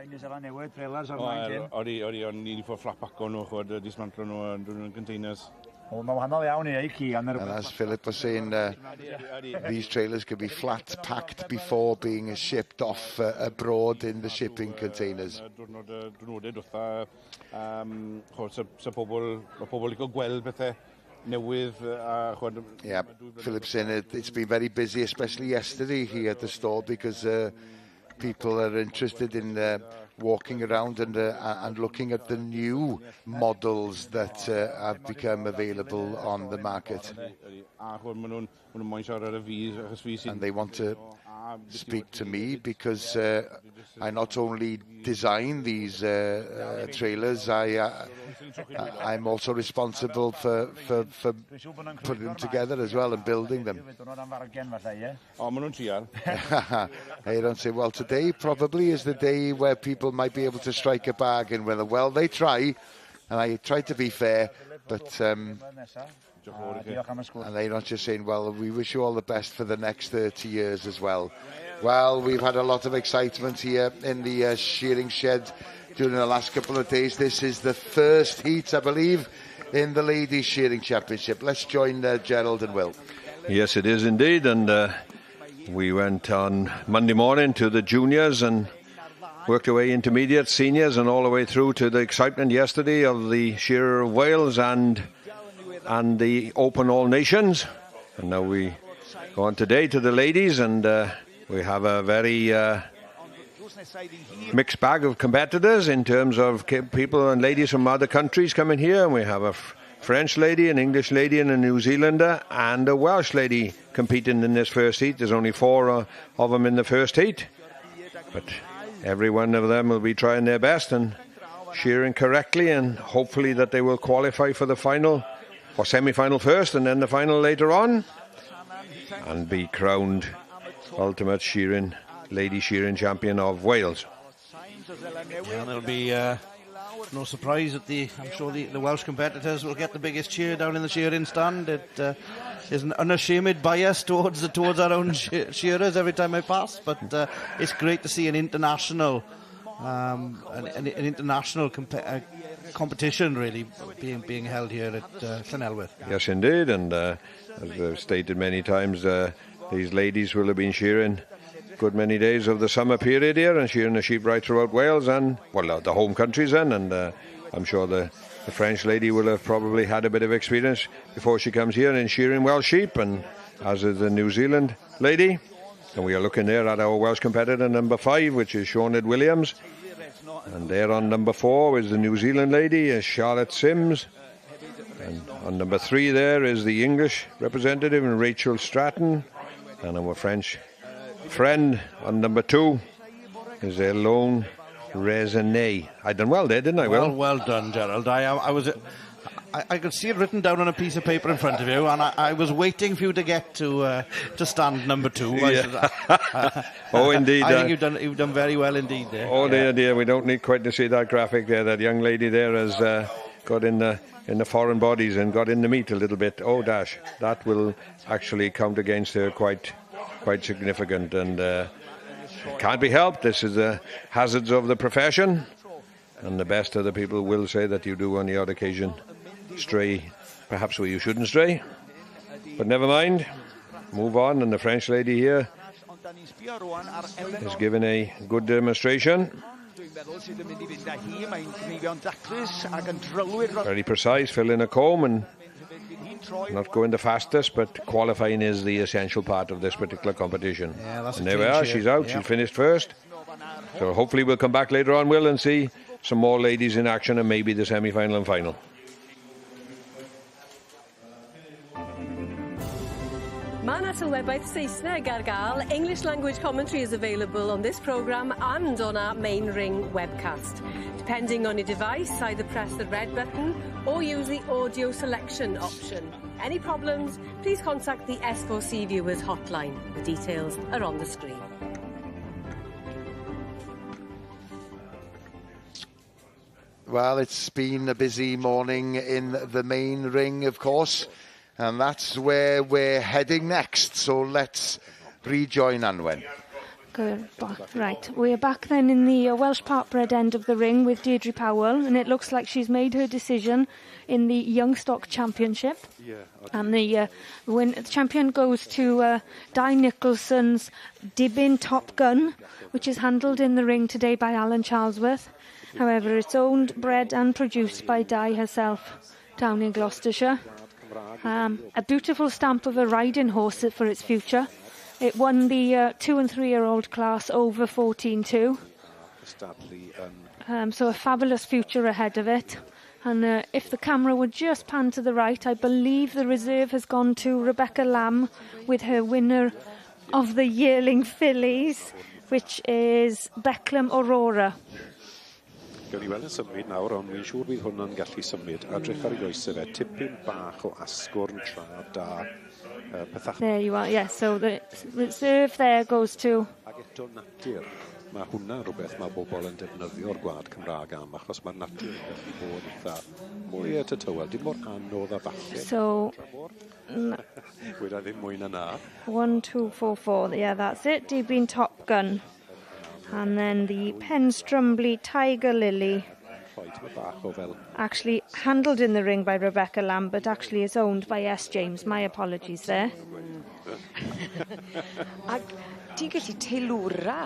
And as Philip was saying, these trailers could be flat packed before being shipped off abroad in the shipping containers. Yeah, Philip saying it's been very busy, especially yesterday here at the store, because people are interested in walking around and looking at the new models that have become available on the market. And they want to speak to me because I not only design these trailers, I'm also responsible for putting them together as well and building them. I don't say, well, today probably is the day where people might be able to strike a bargain with them. Well, they try, and I try to be fair, but and they're not just saying, well, we wish you all the best for the next 30 years as well. Well, we've had a lot of excitement here in the shearing shed during the last couple of days. This is the first heat, I believe, in the Ladies Shearing Championship. Let's join Gerald and Will. Yes, it is indeed, and we went on Monday morning to the juniors and worked our way intermediate, seniors, and all the way through to the excitement yesterday of the Shearer of Wales and the Open All Nations. And now we go on today to the ladies, and we have a very mixed bag of competitors in terms of people and ladies from other countries coming here. And we have a French lady, an English lady, and a New Zealander, and a Welsh lady competing in this first heat. There's only 4 of them in the first heat, but every one of them will be trying their best and shearing correctly, and hopefully that they will qualify for the final or semi-final first and then the final later on, and be crowned ultimate lady shearing champion of Wales. Yeah, there'll be no surprise that I'm sure the Welsh competitors will get the biggest cheer down in the shearing stand. It is an unashamed bias towards our own shearers every time I pass, but it's great to see an international competition really being held here at Llanelwydd. Yes, indeed, and as I've stated many times, these ladies will have been shearing good many days of the summer period here and shearing the sheep right throughout Wales and, well, the home countries then, and I'm sure the French lady will have probably had a bit of experience before she comes here in shearing Welsh sheep, and as is the New Zealand lady. And we are looking there at our Welsh competitor number 5, which is Sinead Williams. And there on number 4 is the New Zealand lady, is Charlotte Sims. And on number 3 there is the English representative, Rachel Stratton. And our French friend on number 2 is Elone Resonnet. I done well there, didn't I, Will? Well done, Gerald. I could see it written down on a piece of paper in front of you, and I was waiting for you to get to stand number 2. Yeah. Oh, indeed. I think you've done very well indeed there. Oh, dear. We don't need quite to see that graphic there. That young lady there has got in the foreign bodies and got in the meat a little bit. Oh, dash. That will actually count against her quite significant, and it can't be helped. This is the hazards of the profession, and the best of the people will say that you do on the odd occasion stray perhaps where you shouldn't stray, but never mind, move on. And the French lady here is giving a good demonstration, very precise, filling a comb and not going the fastest, but qualifying is the essential part of this particular competition. And there we are, she's out. She finished first, so hopefully we'll come back later on, Will, and see some more ladies in action and maybe the semi-final and final. Mae 'na sylwebaeth Saesneg ar gael. English language commentary is available on this programme and on our main ring webcast. Depending on your device, either press the red button or use the audio selection option. Any problems, please contact the S4C viewers hotline. The details are on the screen. Well, it's been a busy morning in the main ring, of course, and that's where we're heading next. So let's rejoin Anwen. Good. Right, we're back then in the Welsh Parkbred end of the ring with Deirdre Powell, and it looks like she's made her decision in the Young Stock Championship. And the champion goes to Di Nicholson's Dibyn Top Gun, which is handled in the ring today by Alan Charlesworth. However, it's owned, bred and produced by Di herself down in Gloucestershire. A beautiful stamp of a riding horse for its future. It won the 2 and 3 year old class over 14-2. So a fabulous future ahead of it. And if the camera would just pan to the right, I believe the reserve has gone to Rebecca Lamb with her winner of the yearling fillies, which is Beckham Aurora. Gawn ni weld yn symud nawr, ond mi'n siŵr bydd hwnna'n gallu symud. Adrych ar ei oesau fe, tipyn bach o asgwrn traf da. There you are, yes, so the reserve there goes to... Ac eto natur. Mae hwnna rhywbeth mae bobl yn defnyddio'r gwlad Cymraeg am, achos mae'r natur yn gallu bod eitha mwy at y tywel. Dim mor anodd a falle. So... Weda ddim mwy na na. 1, 2, 4, 4, yeah, that's it. Dibyn Top Gun. And then the Penstrumbly Tiger Lily, actually handled in the ring by Rebecca Lamb, but actually is owned by S. James. My apologies there. Ac ti'n gallu teilwra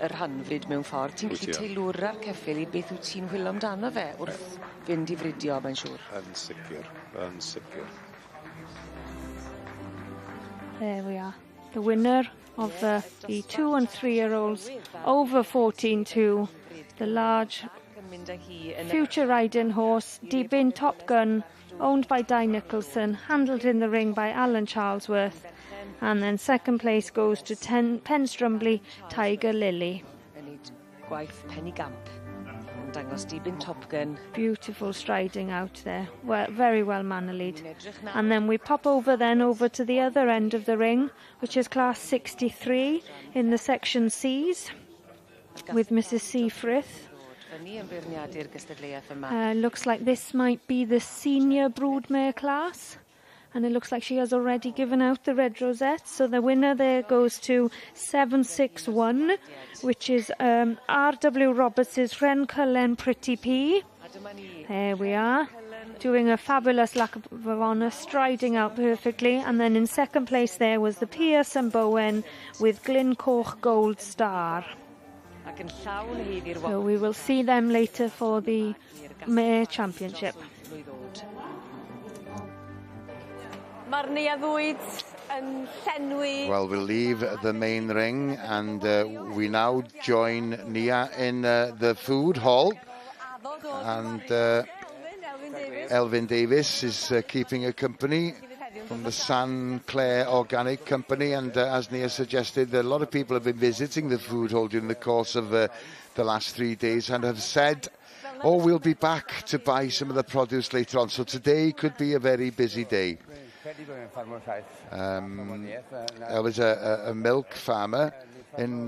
yr hanfryd mewn ffordd? Ti'n gallu teilwra'r ceffyl I beth wyt ti'n hwyl amdano fe wrth fynd I fridio, mae'n siŵr? Yn sicr, yn sicr. There we are. The winner of the 2 and 3 year olds over 14-2, the large future riding horse Dibyn Top Gun, owned by Di Nicholson, handled in the ring by Alan Charlesworth, and then second place goes to Penstrumbly Tiger Lily. Gwaith Penny Gamp. Dangos Dibyn Top Gun. Beautiful striding out there. Well, very well mannerlied. And then we pop over to the other end of the ring, which is class 63 in the section C's with Mrs. Seafrith. Looks like this might be the senior Broodmare class. And it looks like she has already given out the red rosette. So the winner there goes to 761, which is R.W. Roberts' Ren Cullen Pretty P. There we are. doing a fabulous lap of honour, striding out perfectly. And then in second place there was the Pierce and Bowen with Glencoch Gold Star. So we will see them later for the Mare Championship. Well, we'll leave the main ring and we now join Nia in the food hall. And Elvin Davis is keeping her company from the San Clair Organic Company. And as Nia suggested, a lot of people have been visiting the food hall during the course of the last 3 days and have said, oh, we'll be back to buy some of the produce later on. So today could be a very busy day. There was a milk farmer in...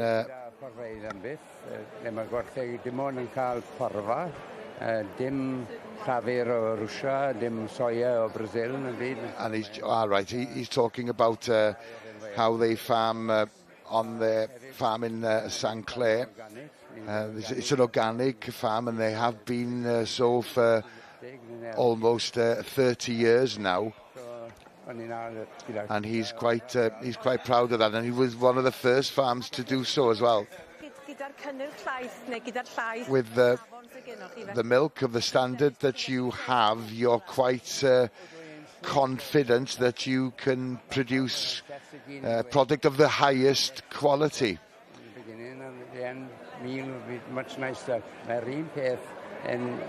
dim llafur o Russia, dim soya o Brazil. And he's talking about how they farm on their farm in St Clair. It's an organic farm and they have been so for almost 30 years now. And he's quite proud of that, and he was one of the first farms to do so as well. With the milk of the standard that you have, you're quite confident that you can produce a product of the highest quality. In the beginning and the end, meal would be much nicer. And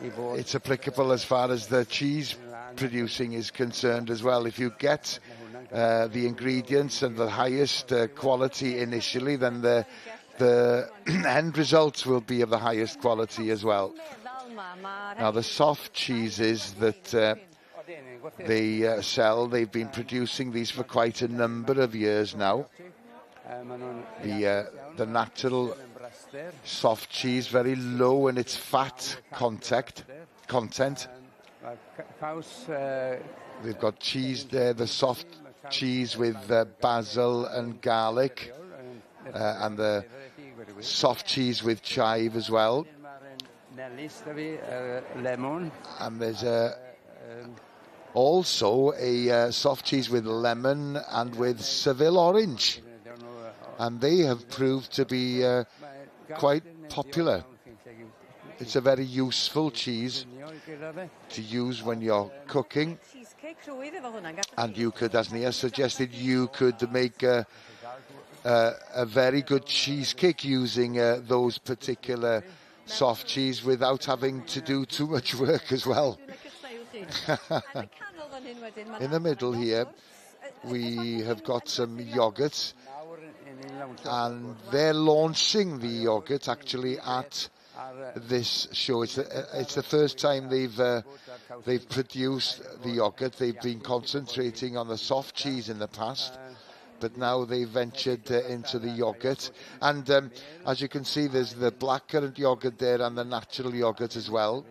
it's applicable as far as the cheese producing is concerned as well. If you get the ingredients and the highest quality initially, then the end results will be of the highest quality as well. Now, the soft cheeses that they sell, they've been producing these for quite a number of years now. The natural soft cheese, very low in its fat content. They've got cheese there, the soft cheese with basil and garlic, and the soft cheese with chive as well. And there's also a soft cheese with lemon and with Seville orange. And they have proved to be quite popular. It's a very useful cheese to use when you're cooking. And you could, as Nia suggested, you could make a very good cheesecake using those particular soft cheese without having to do too much work as well. In the middle here, we have got some yogurt, and they're launching the yogurt actually at this show. It's the first time they've produced the yogurt. They've been concentrating on the soft cheese in the past, but now they've ventured into the yogurt. And as you can see, there's the blackcurrant yogurt there and the natural yogurt as well.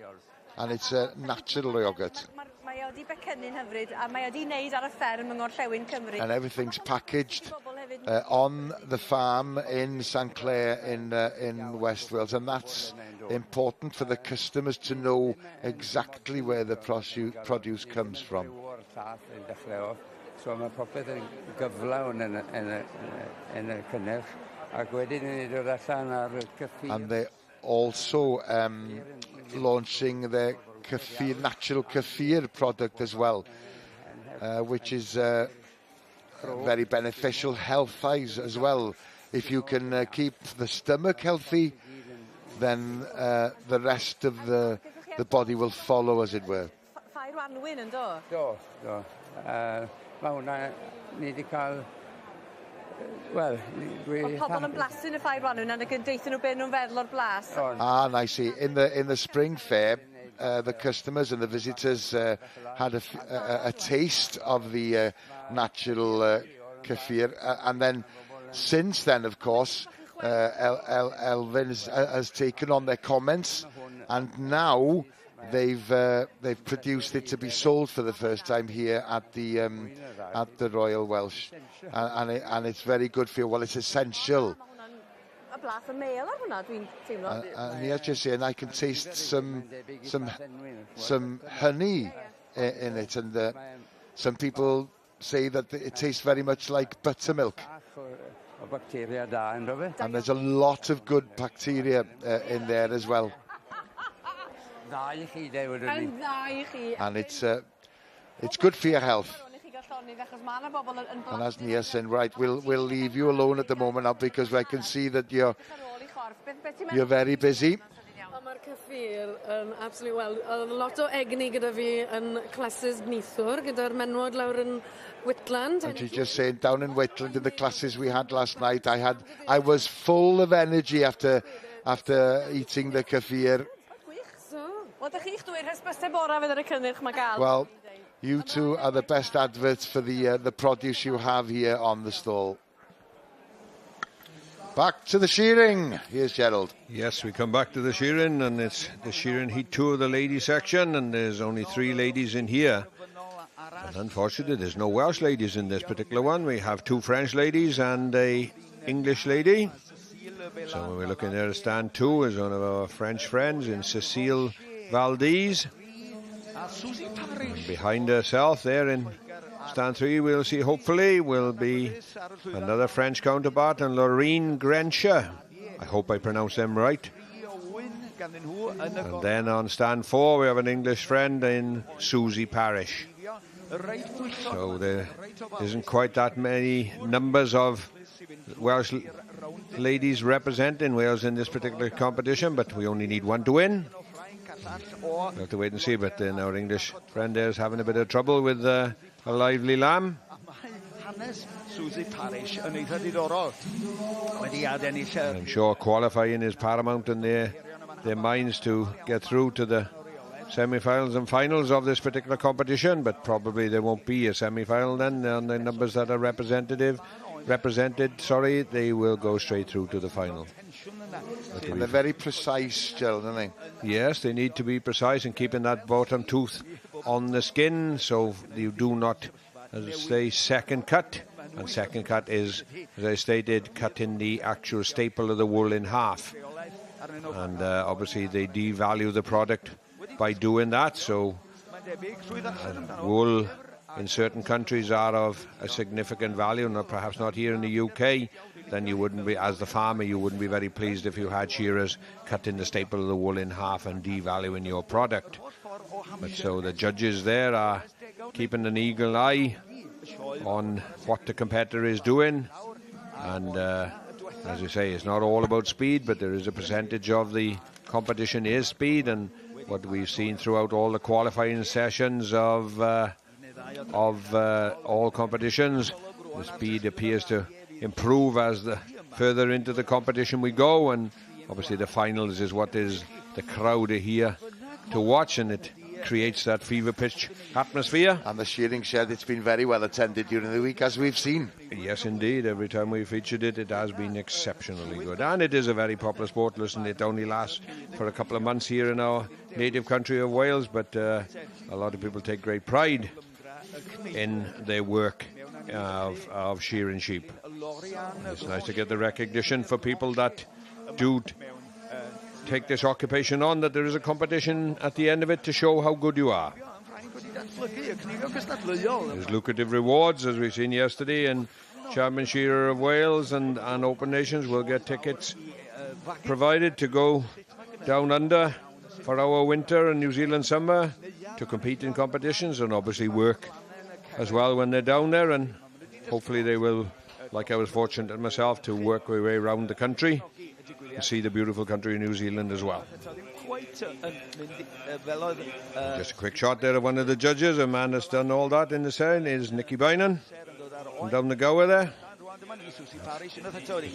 And it's a natural yogurt. And everything's packaged on the farm in St Clair in West Wales, and that's important for the customers to know exactly where the produce comes from. And they're also launching their kefir, natural kefir product as well, which is very beneficial health-wise as well. If you can keep the stomach healthy, then the rest of the body will follow, as it were. Well, pobl yn blasu'n y ffair wanwn and yn deithio nhw be nhw'n feddwl o'r blas. And I see. In the spring fair, the customers and the visitors had a taste of the natural kefir, and then since then, of course, Elvin has taken on their comments, and now they've produced it to be sold for the first time here at the Royal Welsh, and it's very good for you. Well, it's essential y blas y mêl ar hwnna, dwi'n teimlo. And he's just saying, I can taste some honey in it, and some people say that it tastes very much like buttermilk. And there's a lot of good bacteria in there as well. And it's good for your health. And as Nia said, right, we'll leave you alone at the moment now, because I can see that you're very busy. Mae'r cyffur yn absolute, wel, lot o egni gyda fi yn classes neithwr, gyda'r menwod lawr yn Whitland. And she's just saying, down in Whitland, in the classes we had last night, I was full of energy after eating the cyffur. Well, you two are the best adverts for the produce you have here on the stall. Back to the shearing. Here's Gerald. Yes, we come back to the shearing, and it's the shearing heat 2 of the ladies section, and there's only 3 ladies in here. And unfortunately, there's no Welsh ladies in this particular one. We have 2 French ladies and a English lady. So when we're looking there at stand 2 is one of our French friends in Cecile Valdez. And behind herself there in stand 3, we'll see, hopefully, will be another French counterpart, and Lorraine Grencher. I hope I pronounced them right. And then on stand 4, we have an English friend in Susie Parish. So there isn't quite that many numbers of Welsh ladies representing Wales in this particular competition, but we only need 1 to win. We'll have to wait and see, but then our English friend there is having a bit of trouble with a lively lamb. I'm sure qualifying is paramount in their minds to get through to the semi-finals and finals of this particular competition, but probably there won't be a semi-final then. On the numbers that are represented, they will go straight through to the final. And they're very precise, Gerald, aren't they? Yes, they need to be precise in keeping that bottom tooth on the skin, so you do not, as I say, second cut. And second cut is, as I stated, cutting the actual staple of the wool in half. And obviously they devalue the product by doing that, so wool in certain countries are of a significant value, and perhaps not here in the UK. Then you wouldn't be, as the farmer, you wouldn't be very pleased if you had shearers cutting the staple of the wool in half and devaluing your product. But so the judges there are keeping an eagle eye on what the competitor is doing, and as you say, it's not all about speed, but there is a percentage of the competition is speed, and what we've seen throughout all the qualifying sessions of all competitions, the speed appears to improve as the further into the competition we go, and obviously the finals is what is the crowd are here to watch, and it creates that fever pitch atmosphere. And the shearing shed, it's been very well attended during the week, as we've seen. Yes, indeed. Every time we featured it, it has been exceptionally good, and it is a very popular sport. Listen, it only lasts for a couple of months here in our native country of Wales, but a lot of people take great pride in their work of shearing sheep. It's nice to get the recognition for people that do take this occupation on, that there is a competition at the end of it to show how good you are. There's lucrative rewards, as we've seen yesterday, and Champion Shearer of Wales and Open Nations will get tickets provided to go down under for our winter and New Zealand summer to compete in competitions, and obviously work as well when they're down there, and hopefully they will, like I was fortunate myself, to work my way around the country and see the beautiful country of New Zealand as well. Just a quick shot there of one of the judges, a man that's done all that in the ceremony, is Nicky Bynan from down the Gower there.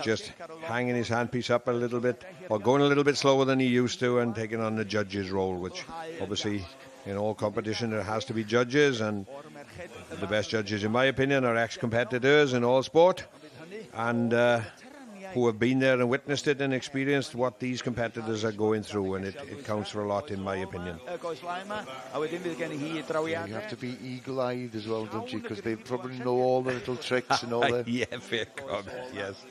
Just hanging his handpiece up a little bit, or going a little bit slower than he used to, and taking on the judge's role, which obviously in all competition there has to be judges, and the best judges in my opinion are ex-competitors in all sport, and who have been there and witnessed it and experienced what these competitors are going through, and it counts for a lot in my opinion. Yeah, you have to be eagle-eyed as well, don't you, because they probably know all the little tricks and all that. Yeah, fair comment, yes.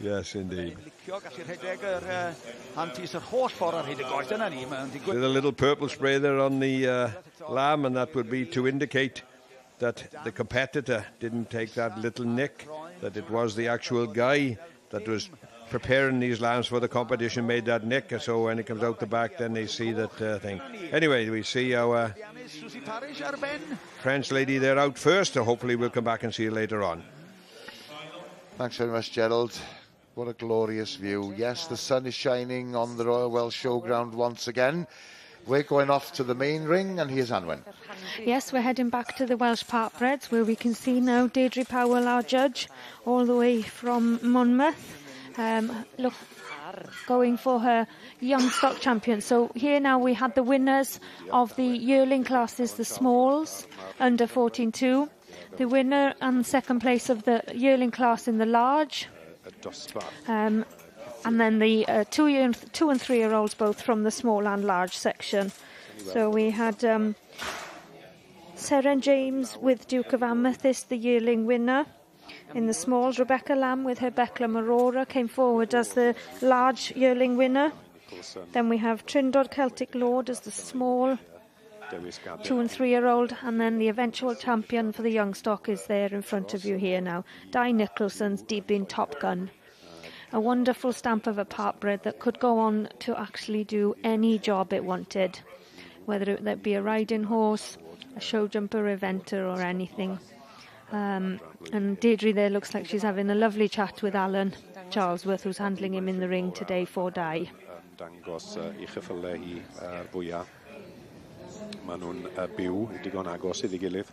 Yes, indeed. The There's a little purple spray there on the lamb, and that would be to indicate that the competitor didn't take that little nick, that it was the actual guy that was preparing these lambs for the competition made that nick, so when it comes out the back then they see that thing. Anyway, we see our French lady there out first, so hopefully we'll come back and see her later on. Thanks very much, Gerald. What a glorious view. Yes, the sun is shining on the Royal Welsh Showground once again. We're going off to the main ring, and here's Anwen. Yes, we're heading back to the Welsh Parkbreds, where we can see now Deirdre Powell, our judge, all the way from Monmouth. Going for her young stock champion. So here now we had the winners of the yearling classes, the smalls, under 14.2. The winner and second place of the yearling class in the large. And then the 2 and 3 year olds both from the small and large section. So we had Seren James with Duke of Amethyst, the yearling winner. In the smalls, Rebecca Lamb with her Becklem Aurora came forward as the large yearling winner. Then we have Trindod Celtic Lord as the small 2 and 3 year old, and then the eventual champion for the young stock is there in front of you here now, Di Nicholson's Deepin Top Gun. A wonderful stamp of a parkbred that could go on to actually do any job it wanted, whether that be a riding horse, a show jumper, eventer or anything. And Deirdre there looks like she's having a lovely chat with Alan Charlesworth, who's handling him in the ring today for Di. Dangos I chyffyle hi fwyaf. Maen nhw'n byw, digon agos iddi gilydd.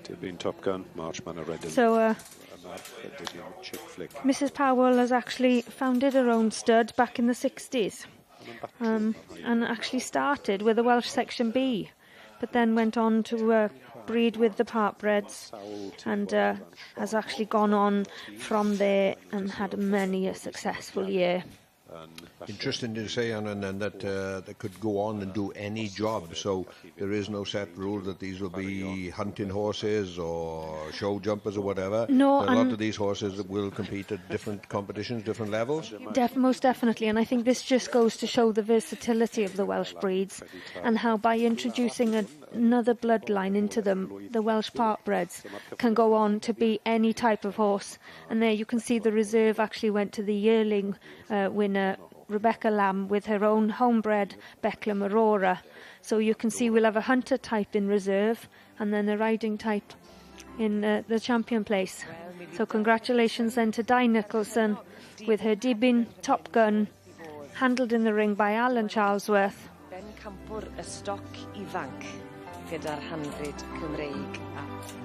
Derbyn Top Gun, March Man Red. So Mrs. Powell has actually founded her own stud back in the 60s and actually started with the Welsh Section B, but then went on to breed with the Parkbreds and has actually gone on from there and had many a successful year. Interesting to say, Anna, and that they could go on and do any job, so there is no set rule that these will be hunting horses or show jumpers or whatever. No, a lot of these horses will compete at different competitions, different levels. Most definitely, and I think this just goes to show the versatility of the Welsh breeds and how by introducing another bloodline into them, the Welsh Parkbreds can go on to be any type of horse. And there you can see the reserve actually went to the yearling winner, Rebecca Lamb, with her own homebred Becklem Aurora. So you can see we'll have a hunter type in reserve and then a riding type in the champion place. So congratulations then to Di Nicholson with her Dibyn Top Gun, handled in the ring by Alan Charlesworth. Ben Campwr y stoc ifanc gyda'r handfyd Cymreig at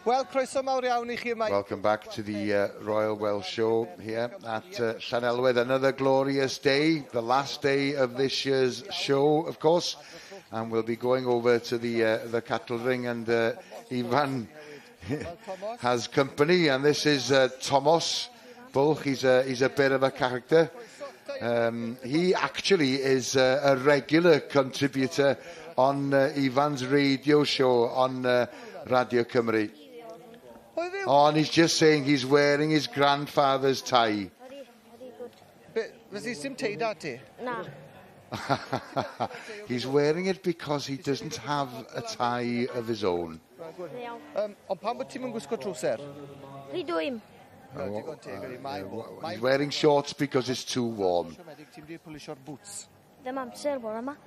Welcome back to the Royal Welsh Show here at Llanelwedd. Another glorious day, the last day of this year's show, of course. And we'll be going over to the cattle ring, and Ivan has company. And this is Thomas Builth. He's a bit of a character. He actually is a regular contributor on Ivan's radio show on Radio Cymru. Oh, and he's just saying he's wearing his grandfather's tie. Was he sim tie dati? Na. He's wearing it because he doesn't have a tie of his own. Ond pan bod ti'n mynd gwisgo trwser? Rhi dwy'n. He's wearing shorts because it's too warm. Ddim amser bore yma.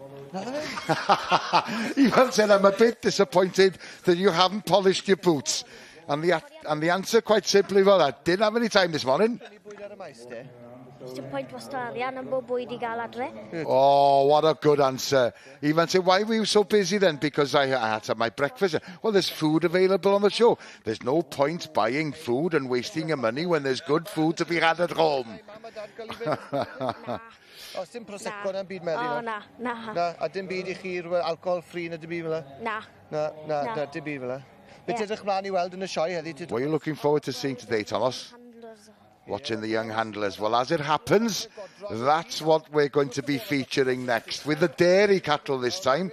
Ivan said, I'm a bit disappointed that you haven't polished your boots. And the answer, quite simply, for that, didn't have any time this morning. Oh, what a good answer. Ivan said, why were you so busy then? Because I had to have my breakfast. Well, there's food available on the show. There's no point buying food and wasting your money when there's good food to be had at home. O, dim prosecco na'n byd Mary? O, na. Na, a dim byd I chi'r alcohol free na dim byd fel? Na. Na, dim byd fel? Beth ydych mlaen I weld yn y sioe heddi? What are you looking forward to seeing today, Thomas? Watching the young handlers. Well, as it happens, that's what we're going to be featuring next, with the dairy cattle this time.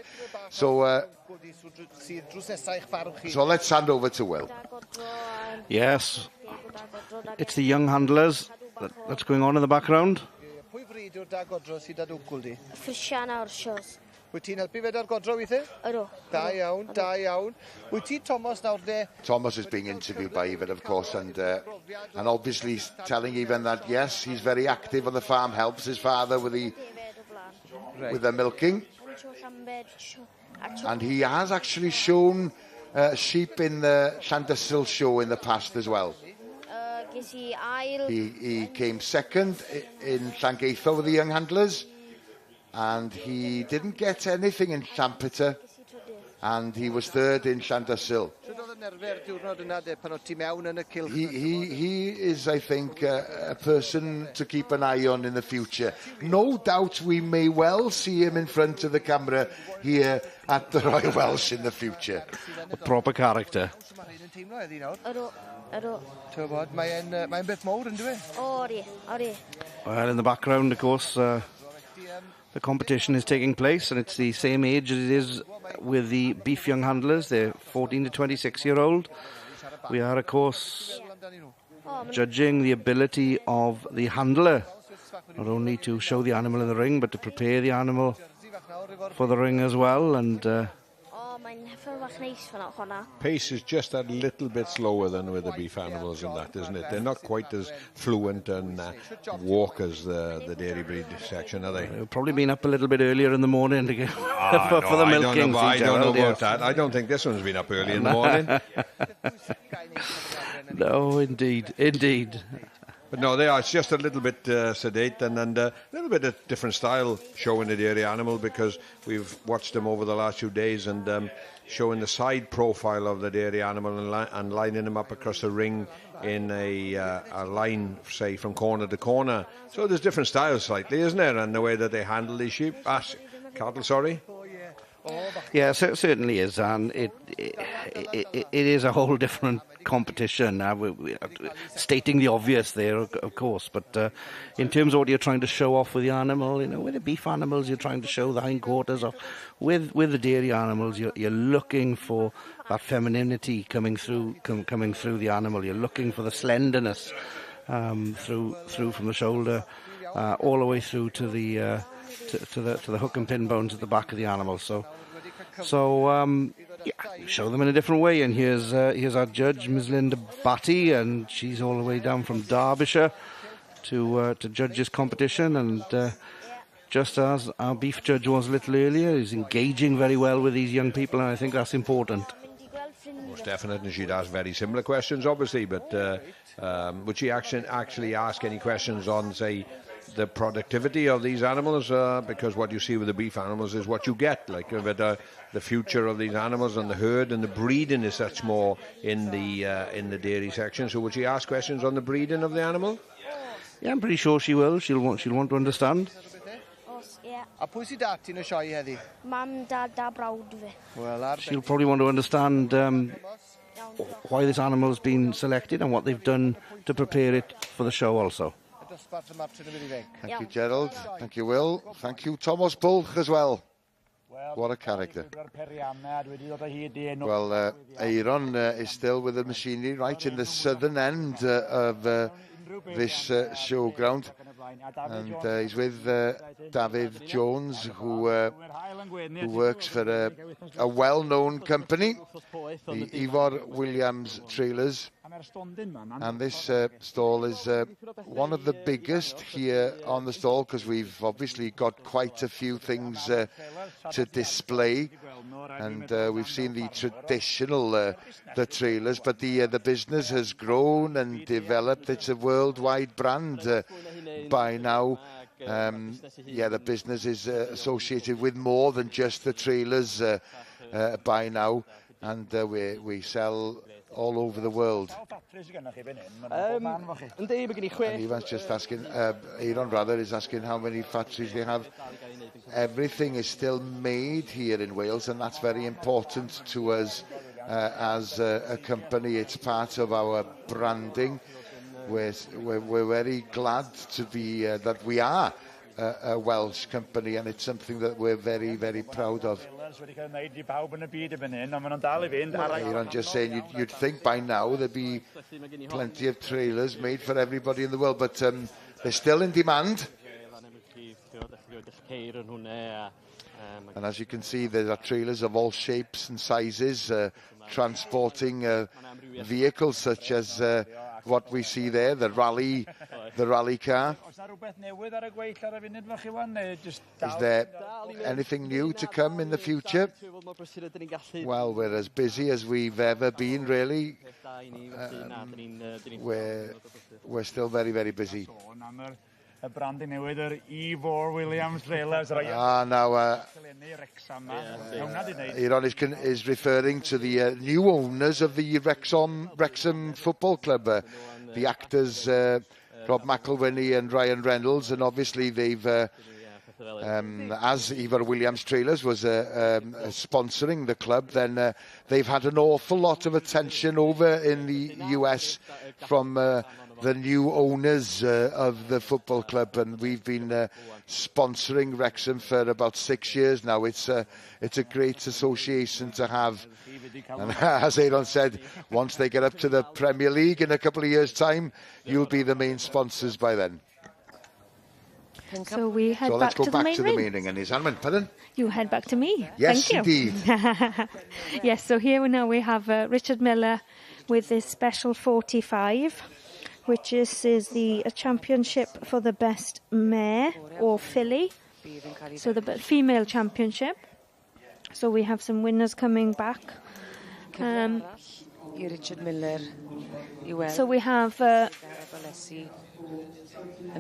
So let's hand over to Will. Yes, it's the young handlers that's going on in the background. Pwy fryd yw'r da godro sydd â dwcwl di? Ffrisian o'r sios. Wyt ti'n helpu fe da'r godro weithio? Ydw. Da iawn. Wyt ti Thomas nawr de? Thomas is being interviewed by Ivan, of course, and obviously telling Ivan that, yes, he's very active on the farm, helps his father with the milking. And he has actually shown sheep in the Llandysil show in the past as well. He came second in Llangeitho with the young handlers, and he didn't get anything in Llanpeter, and he was third in Llandysil. He is, I think, a person to keep an eye on in the future. No doubt we may well see him in front of the camera here at the Royal Welsh in the future. A proper character. Mae'n beth mowr yn dwi? Ori. Well, in the background, of course, the competition is taking place, and it's the same age as it is with the beef young handlers. They're 14 to 26-year-old. We are, of course, judging the ability of the handler, not only to show the animal in the ring, but to prepare the animal for the ring as well. And pace is just a little bit slower than with the beef animals and that, isn't it? They're not quite as fluent and walk as the dairy breed section, are they? They've probably been up a little bit earlier in the morning to get for the milking. I don't know about that. I don't think this one's been up early in the morning. No, indeed. But no, they are. It's just a little bit sedate and a little bit of different style showing the dairy animal, because we've watched them over the last few days and showing the side profile of the dairy animal and lining them up across the ring in a line, say, from corner to corner. So there's different styles slightly, isn't there? And the way that they handle these sheep, cattle, sorry. Yeah, certainly is, and it is a whole different competition. Stating the obvious there, of course, but in terms of what you're trying to show off with the animal, with the beef animals, you're trying to show the hindquarters off. With the dairy animals, you're looking for that femininity coming through the animal. You're looking for the slenderness through from the shoulder all the way through to the hook and pin bones at the back of the animal. So show them in a different way. And here's our judge, Ms. Linda Batty, and she's all the way down from Derbyshire to judge this competition. And just as our beef judge was a little earlier, he's engaging very well with these young people, and I think that's important. Most definitely, she'd ask very similar questions, obviously, but would she actually ask any questions on, say, the productivity of these animals, because what you see with the beef animals is what you get. Like the future of these animals and the herd and the breeding is such more in the dairy section. So would she ask questions on the breeding of the animal? Yeah, I'm pretty sure she will. She'll want to understand. A pwy sy'n dat ti'n y sioe heddi? Mam, dad a brawd fi. She'll probably want to understand why this animal's been selected and what they've done to prepare it for the show also. Thank you, Gerald. Thank you, Will. Thank you, Thomas Builth as well. What a character. Well, Aaron is still with the machinery right in the southern end of this showground. And he's with David Jones, who works for a well-known company, the Ivor Williams Trailers. And this stall is one of the biggest here on the stall, because we've obviously got quite a few things to display. And we've seen the traditional the trailers, but the business has grown and developed. It's a worldwide brand by now. The business is associated with more than just the trailers by now, and we sell all over the world. And Ivan's just asking, Aaron rather is asking how many factories they have. Everything is still made here in Wales, and that's very important to us as a company. It's part of our branding. We're very glad to be that we are a Welsh company, and it's something that we're very, very proud of. Aaron just saying you'd think by now there'd be plenty of trailers made for everybody in the world, but they're still in demand. And as you can see, there are trailers of all shapes and sizes transporting vehicles such as what we see there, the rally car. Is there anything new to come in the future? Well, we're as busy as we've ever been, really. We're still very, very busy. Ivor Williams Trailers. Now Aaron is referring to the new owners of the Wrexham Football Club, the actors Rob McElhenney and Ryan Reynolds, and obviously they've, as Ivor Williams Trailers was sponsoring the club, then they've had an awful lot of attention over in the US from the new owners of the football club, and we've been sponsoring Wrexham for about 6 years now. It's a great association to have, and as Aaron said, once they get up to the Premier League in a couple of years' time, you'll be the main sponsors by then. So we head let's back go back to the main ring. And his Anman, pardon? You head back to me. Yes, Thank you. indeed. Yes, so here now we have Richard Miller with this special 45, which is the championship for the best mare or filly, so the female championship. So we have some winners coming back. Richard Miller. So we have and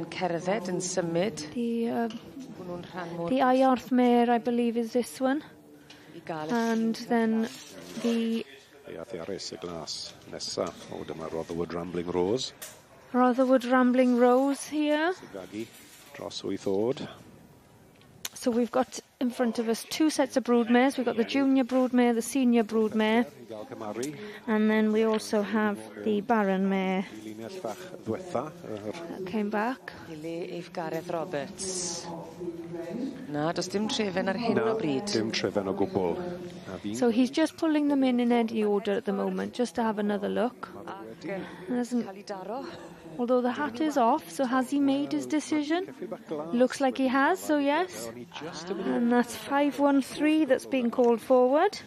cerdded and symud. The Iarth mare, I believe, is this one, and then the Rotherwood Rambling Rose. Rotherwood Rambling Rose here. So we've got in front of us two sets of broodmares. We've got the junior broodmare, the senior broodmare, and then we also have the Baron mare. That came back. Gareth Roberts. Na, does dim trefen ar hyn o bryd. Dim trefen o gwbl. So he's just pulling them in any order at the moment, just to have another look. Although the hat is off, so has he made his decision? Looks like he has, so yes. And that's 513 that's being called forward.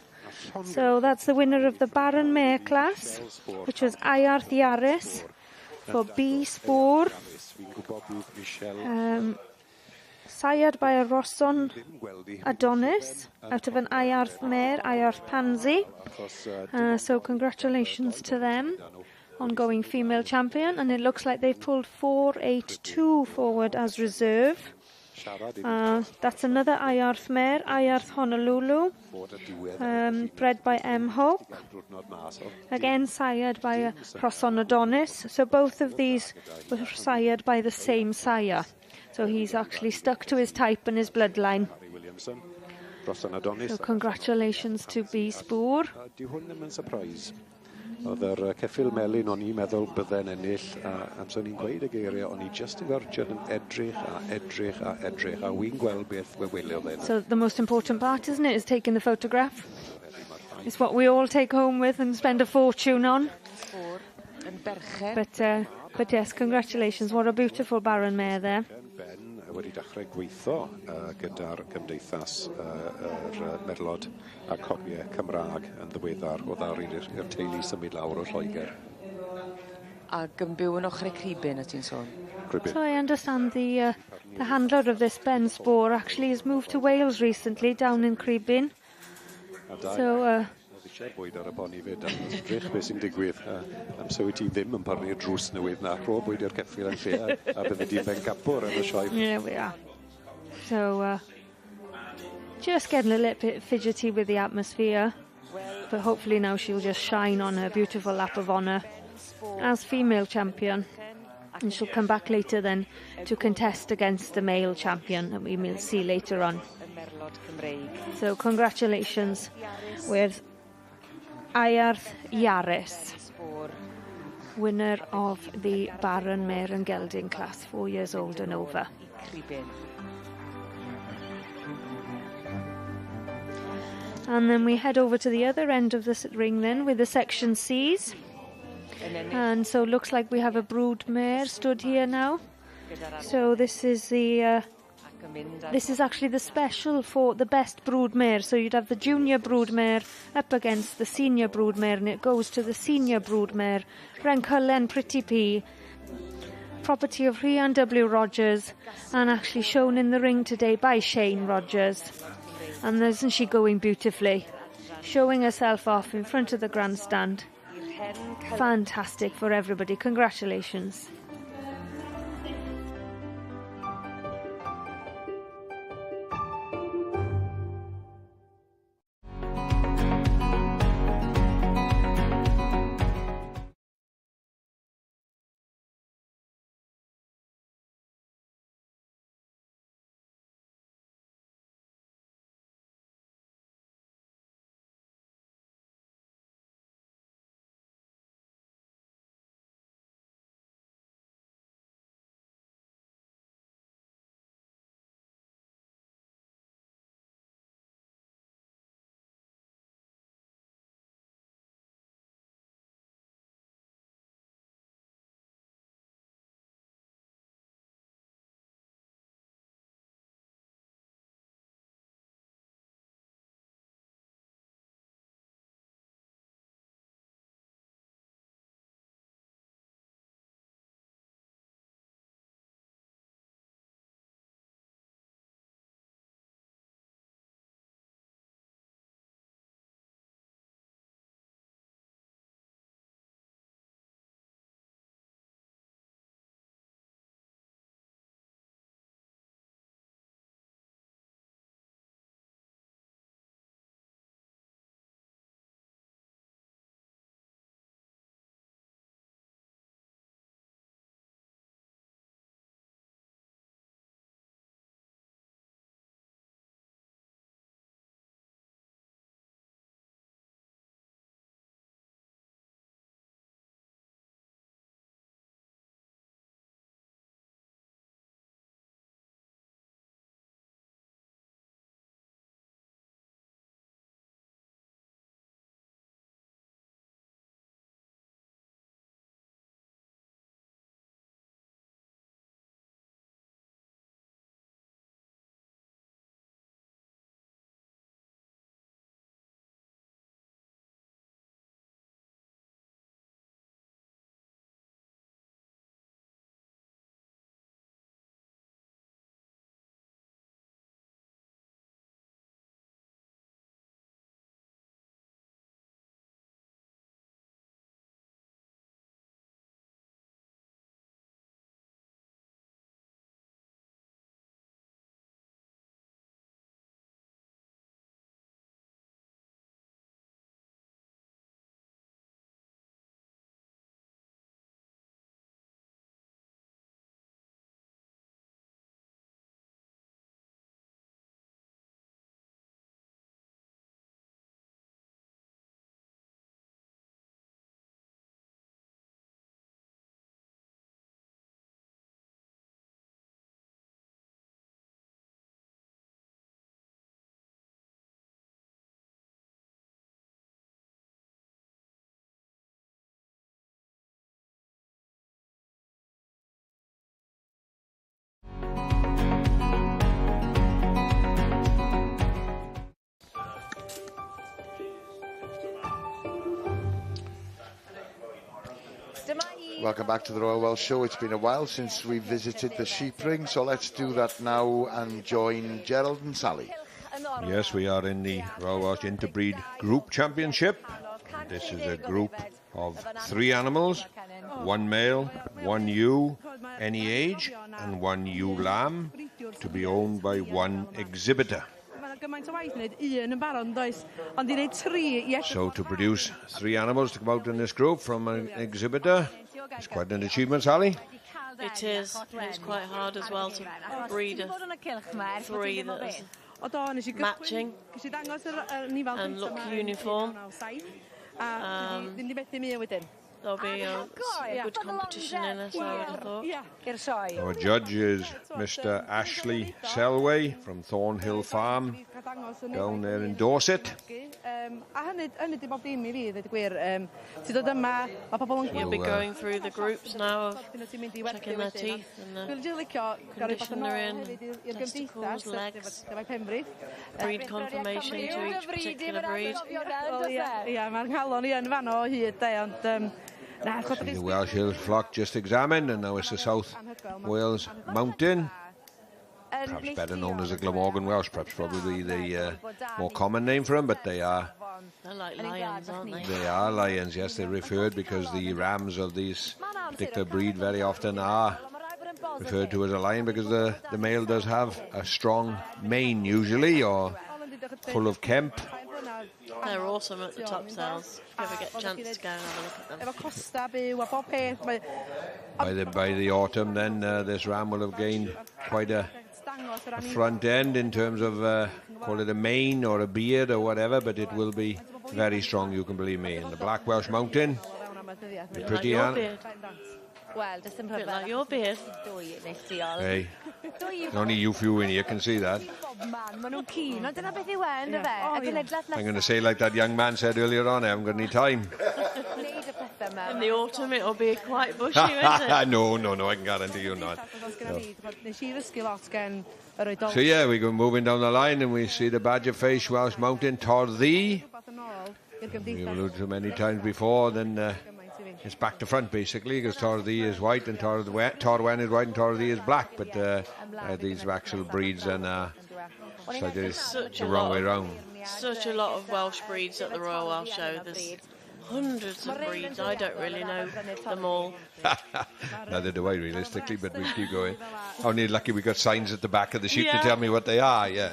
So that's the winner of the Baron Mare class, which was Iarth Iaris for B Spore. Sired by a Rosson Adonis out of an Iarth Mare, Iarth Pansy. So congratulations to them. ongoing female champion, and it looks like they've pulled 482 forward as reserve. That's another Iarth mare, Iarth Honolulu, bred by M. Hoke, again sired by Crossonodontis. So both of these were sired by the same sire. So he's actually stuck to his type and his bloodline. So congratulations to B. Spoor. Dyw hwn ddim yn surprise. Oedd yr ceffil melyn o'n i'n meddwl bydde'n ennill, a amser ni'n gweud y geiriau, o'n i just yn gorfod yn edrych a edrych a edrych, a wy'n gweld beth we weliodd enw. So the most important part, isn't it, is taking the photograph. It's what we all take home with and spend a fortune on. But yes, congratulations. What a beautiful Baron mare there. Ben wedi dechrau gweithio gyda'r cymdeithas yr merlod a copiau Cymraeg yn ddiweddar o ddar i'r teulu symud lawr o Lloegr. Ac yn byw yn ochr y Cribin, ti'n sôn? So I understand the handler of this Ben Spoor actually has moved to Wales recently, down in Cribin. So eisiau bwyd ar y boni fyd, a drych beth sy'n digwydd. Amser wyt ti ddim yn parnu'r drws newydd na, ro bwyd i'r ceffil yn lle, a bydde di'n ben capwr yn y sioe. Yeah, we are. So, just getting a little bit fidgety with the atmosphere, but hopefully now she'll just shine on her beautiful lap of honour as female champion. And she'll come back later then to contest against the male champion that we will see later on. So congratulations with Iarth Yaris, winner of the Baron Mare and Gelding class, 4 years old and over. And then we head over to the other end of the ring then with the section C's. And so it looks like we have a Broodmare stood here now. So this is the this is actually the special for the best Broodmare. So you'd have the junior Broodmare up against the senior Broodmare, and it goes to the senior Broodmare, Rencullen Pretty P, property of Rhian W. Rogers, and actually shown in the ring today by Shane Rogers. And isn't she going beautifully? Showing herself off in front of the grandstand. Fantastic for everybody. Congratulations. Welcome back to the Royal Welsh Show. It's been a while since we visited the sheep ring, so let's do that now and join Gerald and Sally. Yes, we are in the Royal Welsh Interbreed Group Championship. This is a group of 3 animals, 1 male, 1 ewe, any age, and 1 ewe lamb, to be owned by 1 exhibitor. So to produce 3 animals to come out in this group from an exhibitor is quite an achievement, Sally. It is. It's quite hard as well to breed a 3 that is matching and look uniform. There'll be a good competition in it, I would have thought. Our judge is Mr. Ashley Selway from Thornhill Farm down there in Dorset. You'll be going through the groups now of checking their teeth and the condition they're in, testicles, legs, breed confirmation to each particular breed. The Welsh Hills flock just examined, and now it's the South Wales Mountain, perhaps better known as the Glamorgan Welsh, perhaps probably the more common name for them, but they are. They're like lions, aren't they? They are lions, yes. They're referred because the rams of these particular breed very often are referred to as a lion, because the male does have a strong mane usually, or full of kemp. They're awesome at the top cells. If you ever get a chance to go and have a look at them. By the autumn, then this ram will have gained quite a front end in terms of call it a mane or a beard or whatever, but it will be very strong, you can believe me. In the Black Welsh Mountain, the pretty animal. Well, just a bit like your beard. Hey, only you few in here can see that. I'm going to say like that young man said earlier on, I haven't got any time. In the autumn it'll be quite bushy, isn't it? No, I can guarantee you not. No. So yeah, we go moving down the line and we see the badger face Welsh Mountain, Torthi. We've alluded to many times before, then it's back to front basically, because Torthi is white and Torwen is white and Torthi is black, but these actual breeds and so it's the wrong way round. Such a lot of Welsh breeds at the Royal Welsh Show. There's hundreds of breeds. I don't really know them all. Neither do I realistically, but we keep going. Only lucky we got signs at the back of the sheep to tell me what they are. Yeah,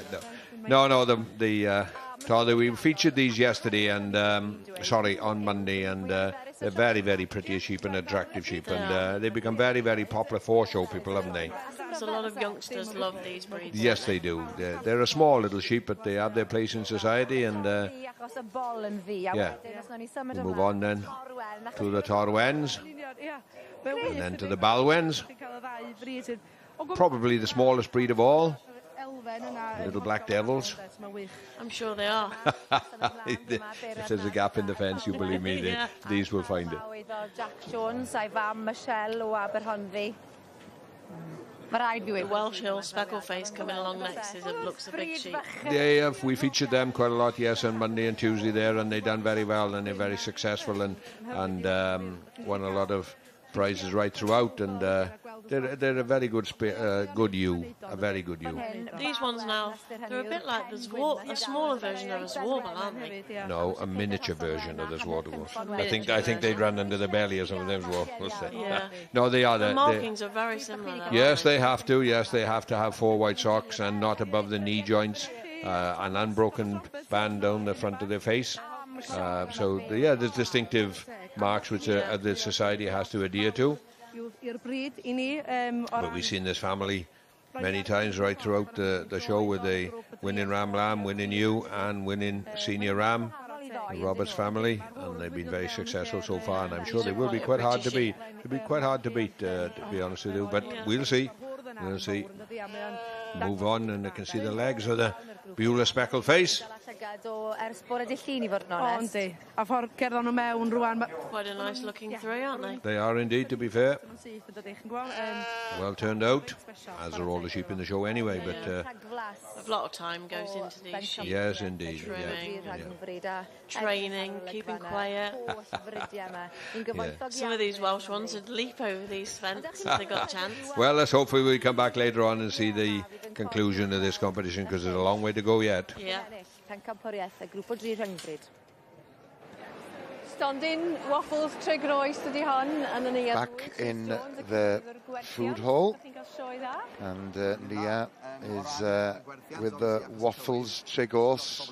no, the Torthi, we featured these yesterday and on Monday, and they're very, very pretty sheep and attractive sheep, and they've become very, very popular for show people, haven't they? There's a lot of youngsters love these breeds. Yes, they do. They're a small little sheep, but they have their place in society, and yeah. We'll move on then to the Torwens, and then to the Balwens. Probably the smallest breed of all. Little black devils. I'm sure they are. If there's a gap in the fence, you believe me, these will find it. Jack Jones, a'i fam Michelle o Aberhonddu. The Welsh Hill Speckleface coming along next looks a big sheep. We featured them quite a lot, yes, on Monday and Tuesday there, and they've done very well, and they're very successful, and won a lot of prizes right throughout, and they're a very good ewe, a very good ewe. These ones now, they're a bit like the a smaller version of a Zwarble, aren't they? No, a miniature version of the Zwarble. I think they'd run under the belly or some of them Zwarbles. Yeah. No, they are. The markings are very similar though, yes, they have to. Yes, they have to have 4 white socks and not above the knee joints, an unbroken band down the front of their face. So there's distinctive marks which the society has to adhere to. But we've seen this family many times right throughout the show, with the winning ram lamb, winning ewe, and winning senior ram, the Roberts family, and they've been very successful so far, and I'm sure they will be quite hard to beat. They'll be quite hard to beat, to be honest with you, but we'll see. Move on, and I can see the legs of the Beulah speckled face. A ffordd cerddon nhw mewn rwan. Quite a nice looking three, aren't they? They are indeed, to be fair. Well turned out, as are all the sheep in the show anyway. But A lot of time goes into these sheep. yes, indead. Trimming, training, keeping quiet. Some of these Welsh ones would leap over these fences if they got a chance. Well, let's hopefully we come back later on and see the conclusion of this competition, because there's a long way to go yet. Yeah. Stondin waffles trwy groes ydy hon. Back in the food hall, and Nia is with the waffles trigos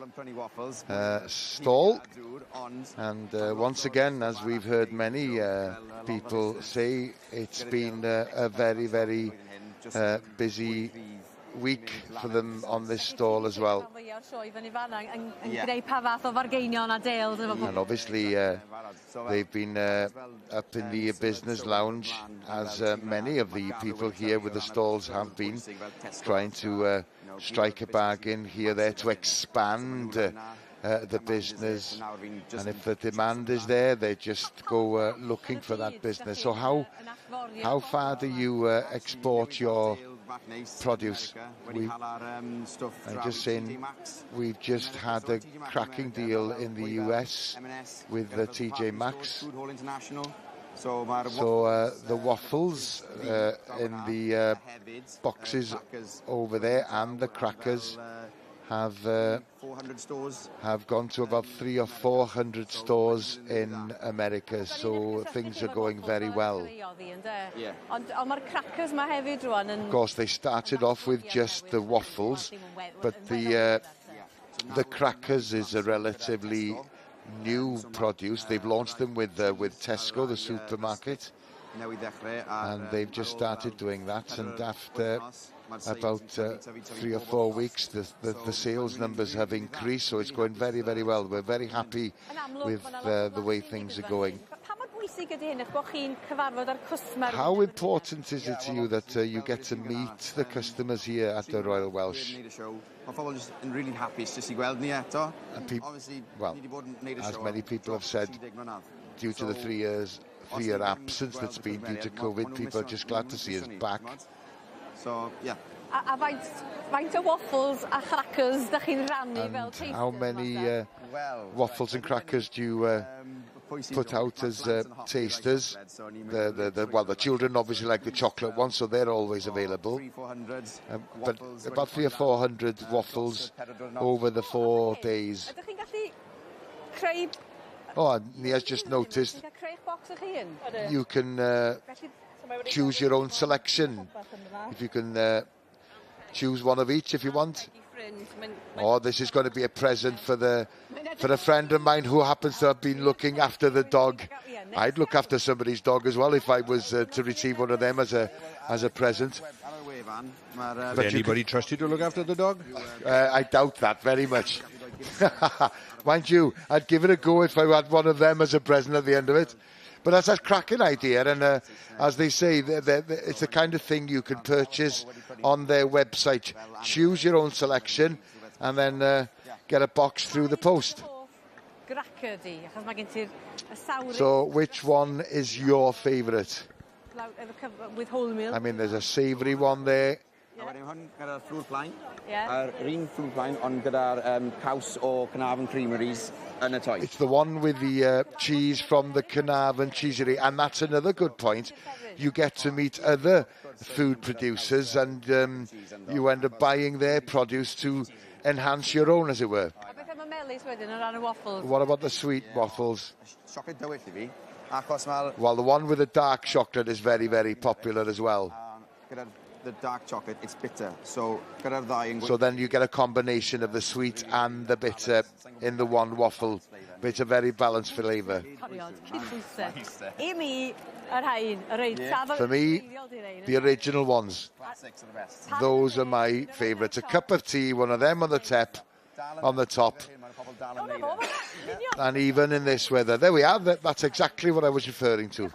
stall, and once again, as we've heard many people say, it's been a very, very busy week for them on this stall as well. And obviously they've been up in the business lounge, as many of the people here with the stalls have been, trying to strike a bargain here there to expand the business, and if the demand is there, they just go looking for that business. So how far do you export your produce? I'm just saying, we've just had a cracking deal in the US with the TJ Maxx. So the waffles in the boxes over there and the crackers have gone to about 300 or 400 stores in America, so things are going very well. Of course, they started off with just the waffles, but the crackers is a relatively new produce. They've launched them with Tesco, the supermarket, and they've just started doing that, and after about 3 or 4 weeks, the sales numbers have increased, so it's going very, very well. We're very happy with the way things are going. How important is it to you that you get to meet the customers here at the Royal Welsh? Well, as many people have said, due to the 3-year absence that's been due to COVID, people are just glad to see us back. So, yeah. A faint o waffles a crackers da chi'n rannu fel tasters? How many waffles and crackers do you put out as tasters? The children obviously like the chocolate ones, so they're always available. But about 300 or 400 waffles over the 4 days. Oh, Nia's just noticed you can choose your own selection. If you can choose one of each if you want. Oh, this is going to be a present for a friend of mine who happens to have been looking after the dog. I'd look after somebody's dog as well if I was to receive one of them as a present. But anybody trust you to look after the dog? I doubt that very much. Mind you, I'd give it a go if I had one of them as a present at the end of it. But that's a cracking idea, and as they say, it's the kind of thing you can purchase on their website. Choose your own selection, and then get a box through the post. So, which one is your favourite? With wholemeal. I mean, there's a savoury one there. It's the one with the cheese from the Carnarvon cheesery, and that's another good point. You get to meet other food producers, and you end up buying their produce to enhance your own, as it were. What about the sweet waffles? Well, the one with the dark chocolate is very, very popular as well. The dark chocolate, it's bitter. So then you get a combination of the sweet and the bitter in the one waffle. But it's a very balanced flavour. For me, the original ones. Those are my favourites. A cup of tea, one of them on the top. And even in this weather. There we are. That's exactly what I was referring to.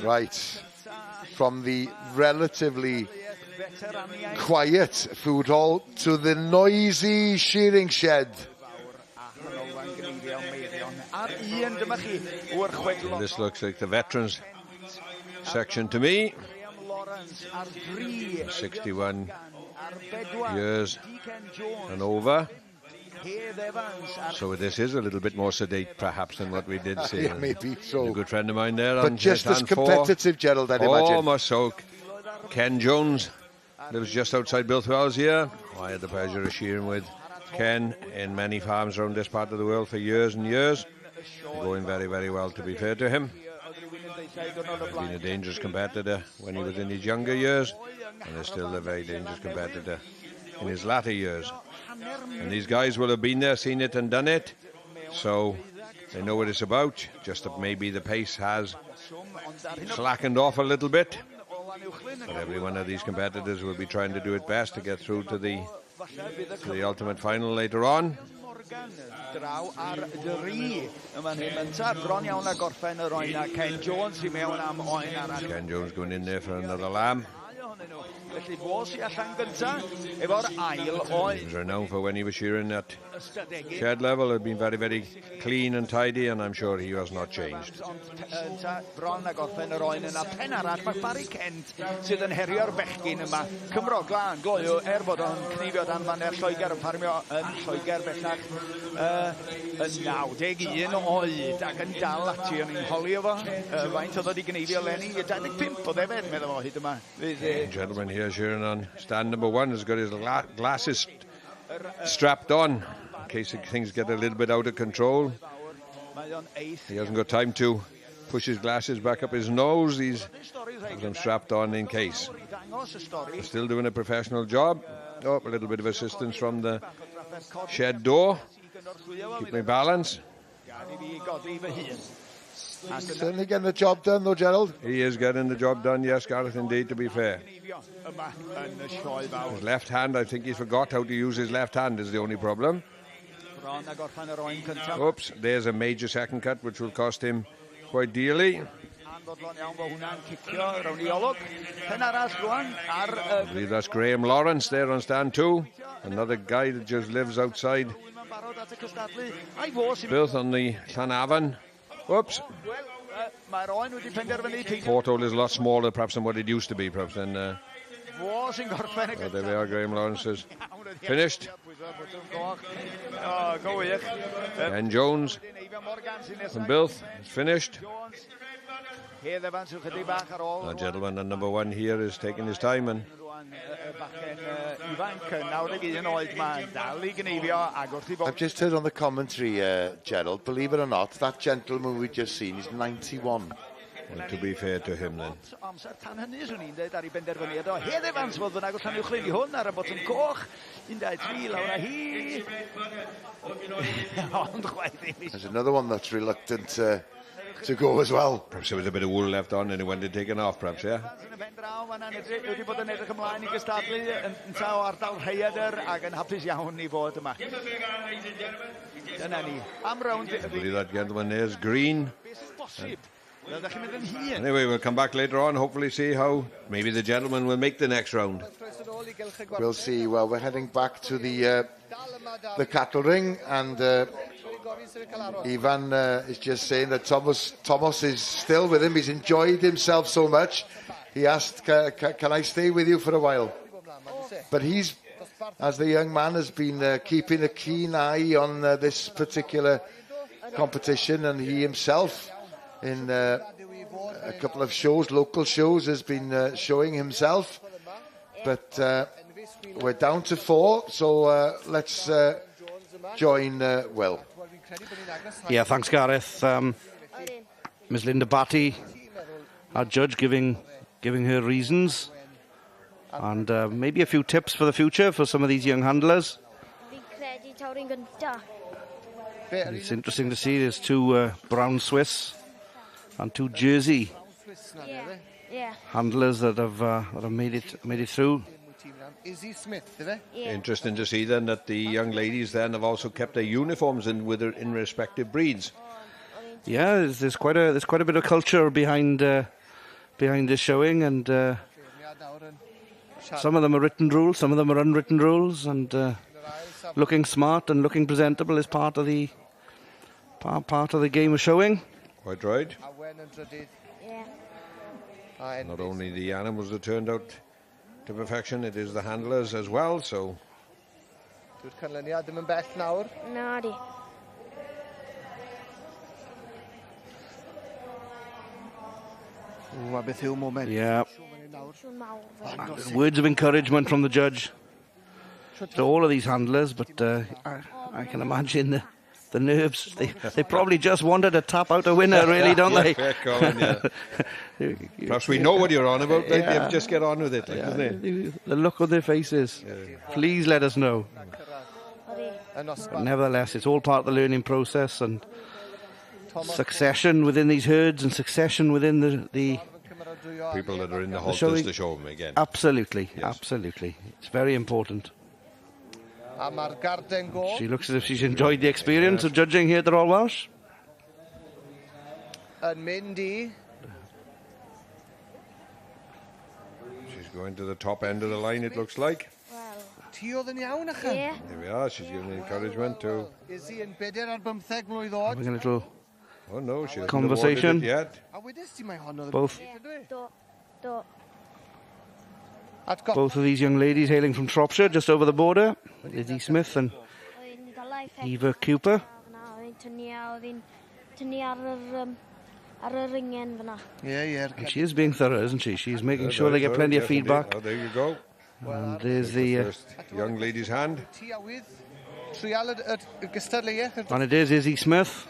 Right. From the relatively quiet food hall to the noisy shearing shed. This looks like the veterans section to me. 61 years and over. So this is a little bit more sedate, perhaps, than what we did see. Yeah, maybe so. A good friend of mine there. But on just as stand competitive, Gerald, I'd imagine. Almost so. Ken Jones lives just outside Builth We're here. I had the pleasure of shearing with Ken in many farms around this part of the world for years and years. Going very, very well, to be fair to him. He's been a dangerous competitor when he was in his younger years, and is still a very dangerous competitor in his latter years. And these guys will have been there, seen it and done it, so they know what it's about. Just that maybe the pace has slackened off a little bit. But every one of these competitors will be trying to do it best to get through to the ultimate final later on. Ken Jones going in there for another lamb. He was renowned for when he was shearing at shed level. It had been very, very clean and tidy, and I'm sure he was not changed. Gentleman here shearing on stand number 1 has got his glasses strapped on in case things get a little bit out of control. He hasn't got time to push his glasses back up his nose. He's got them strapped on in case. He's still doing a professional job. Oh, a little bit of assistance from the shed door. Keep my balance. Certainly getting the job done, though, Gerald. He is getting the job done, yes, Gareth, indeed, to be fair. His left hand, I think he forgot how to use his left hand, is the only problem. Oops, there's a major second cut, which will cost him quite dearly. I believe that's Graham Lawrence there on stand 2. Another guy that just lives outside Builth on the Llanafan. Whoops. Porthole is a lot smaller, perhaps, than what it used to be, perhaps. And there we are, Graham Lawrence is finished. Ken Jones from Builth is finished. The gentleman on number 1 here is taking his time and I've just heard on the commentary, Gerald, believe it or not, that gentleman we've just seen is 91. Well, to be fair to him then. There's another one that's reluctant to go as well. Perhaps there was a bit of wool left on and it went to taken off, perhaps, yeah? I believe that gentleman there is green. Anyway, we'll come back later on, hopefully see how maybe the gentleman will make the next round. We'll see. Well, we're heading back to the cattle ring, and Ivan is just saying that Thomas is still with him. He's enjoyed himself so much. He asked, can I stay with you for a while? But he's, as the young man, has been keeping a keen eye on this particular competition, and he himself, in a couple of shows, local shows, has been showing himself. But we're down to 4, so let's join Will. Yeah, thanks, Gareth. Ms. Linda Batty, our judge, giving her reasons and maybe a few tips for the future for some of these young handlers. It's interesting to see there's 2 brown Swiss and 2 Jersey handlers that have made it through. Interesting to see then that the young ladies then have also kept their uniforms in respective breeds. Yeah, there's quite a bit of culture behind this showing, and some of them are written rules, some of them are unwritten rules, and looking smart and looking presentable is part of the game of showing. Quite right. Yeah. Not only the animals that turned out to perfection, it is the handlers as well, so... Dwi'n canlyniad ddim yn bell nawr. Na di. A beth yw moment. Yeah. Siwn mawr. Words of encouragement from the judge to all of these handlers, but I can imagine the nerves. They probably just wanted to tap out a winner, really, don't they? Fair comment, yeah. Perhaps we know what you're on about. They just get on with it, don't they? The look on their faces. Please let us know. But nevertheless, it's all part of the learning process, and succession within these herds and succession within the people that are in the halters to show them again. Absolutely, absolutely. It's very important. She looks as if she's enjoyed the experience of judging here at the Royal Welsh. And Mindy. She's going to the top end of the line, it looks like. Tiodd yn iawn ach. There we are, she's giving encouragement to... Is he in beder ar 15 mlwydd oed? Having a little conversation. Yet. Both of these young ladies hailing from Shropshire, just over the border. Lizzie Smith and Eva Cooper. And she is being thorough, isn't she? She's making sure they get plenty of feedback. Oh, there you go. And there's the young lady's hand. And it is Izzy Smith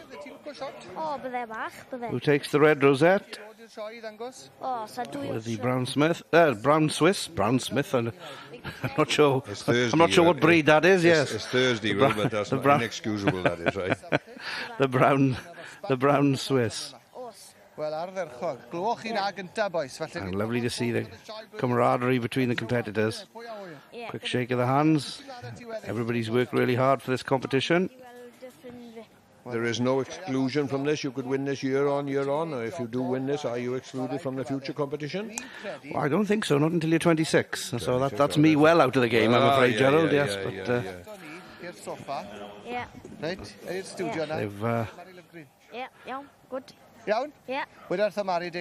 who takes the red rosette with the brown Smith. I'm not sure. I'm not sure what breed that is. Yes, it's Thursday, but that's inexcusable. That is right. the brown Swiss. And lovely to see the camaraderie between the competitors. Quick shake of the hands. Everybody's worked really hard for this competition. There is no exclusion from this. You could win this year on, or if you do win this, are you excluded from the future competition? Well, I don't think so, not until you're 26. So that's me well out of the game, I'm afraid, Gerald, yes. Here's sofa. Yeah. Right, here's studio now. They've... Yeah, good. Iawn? Yeah. Wydr wrth ymari di.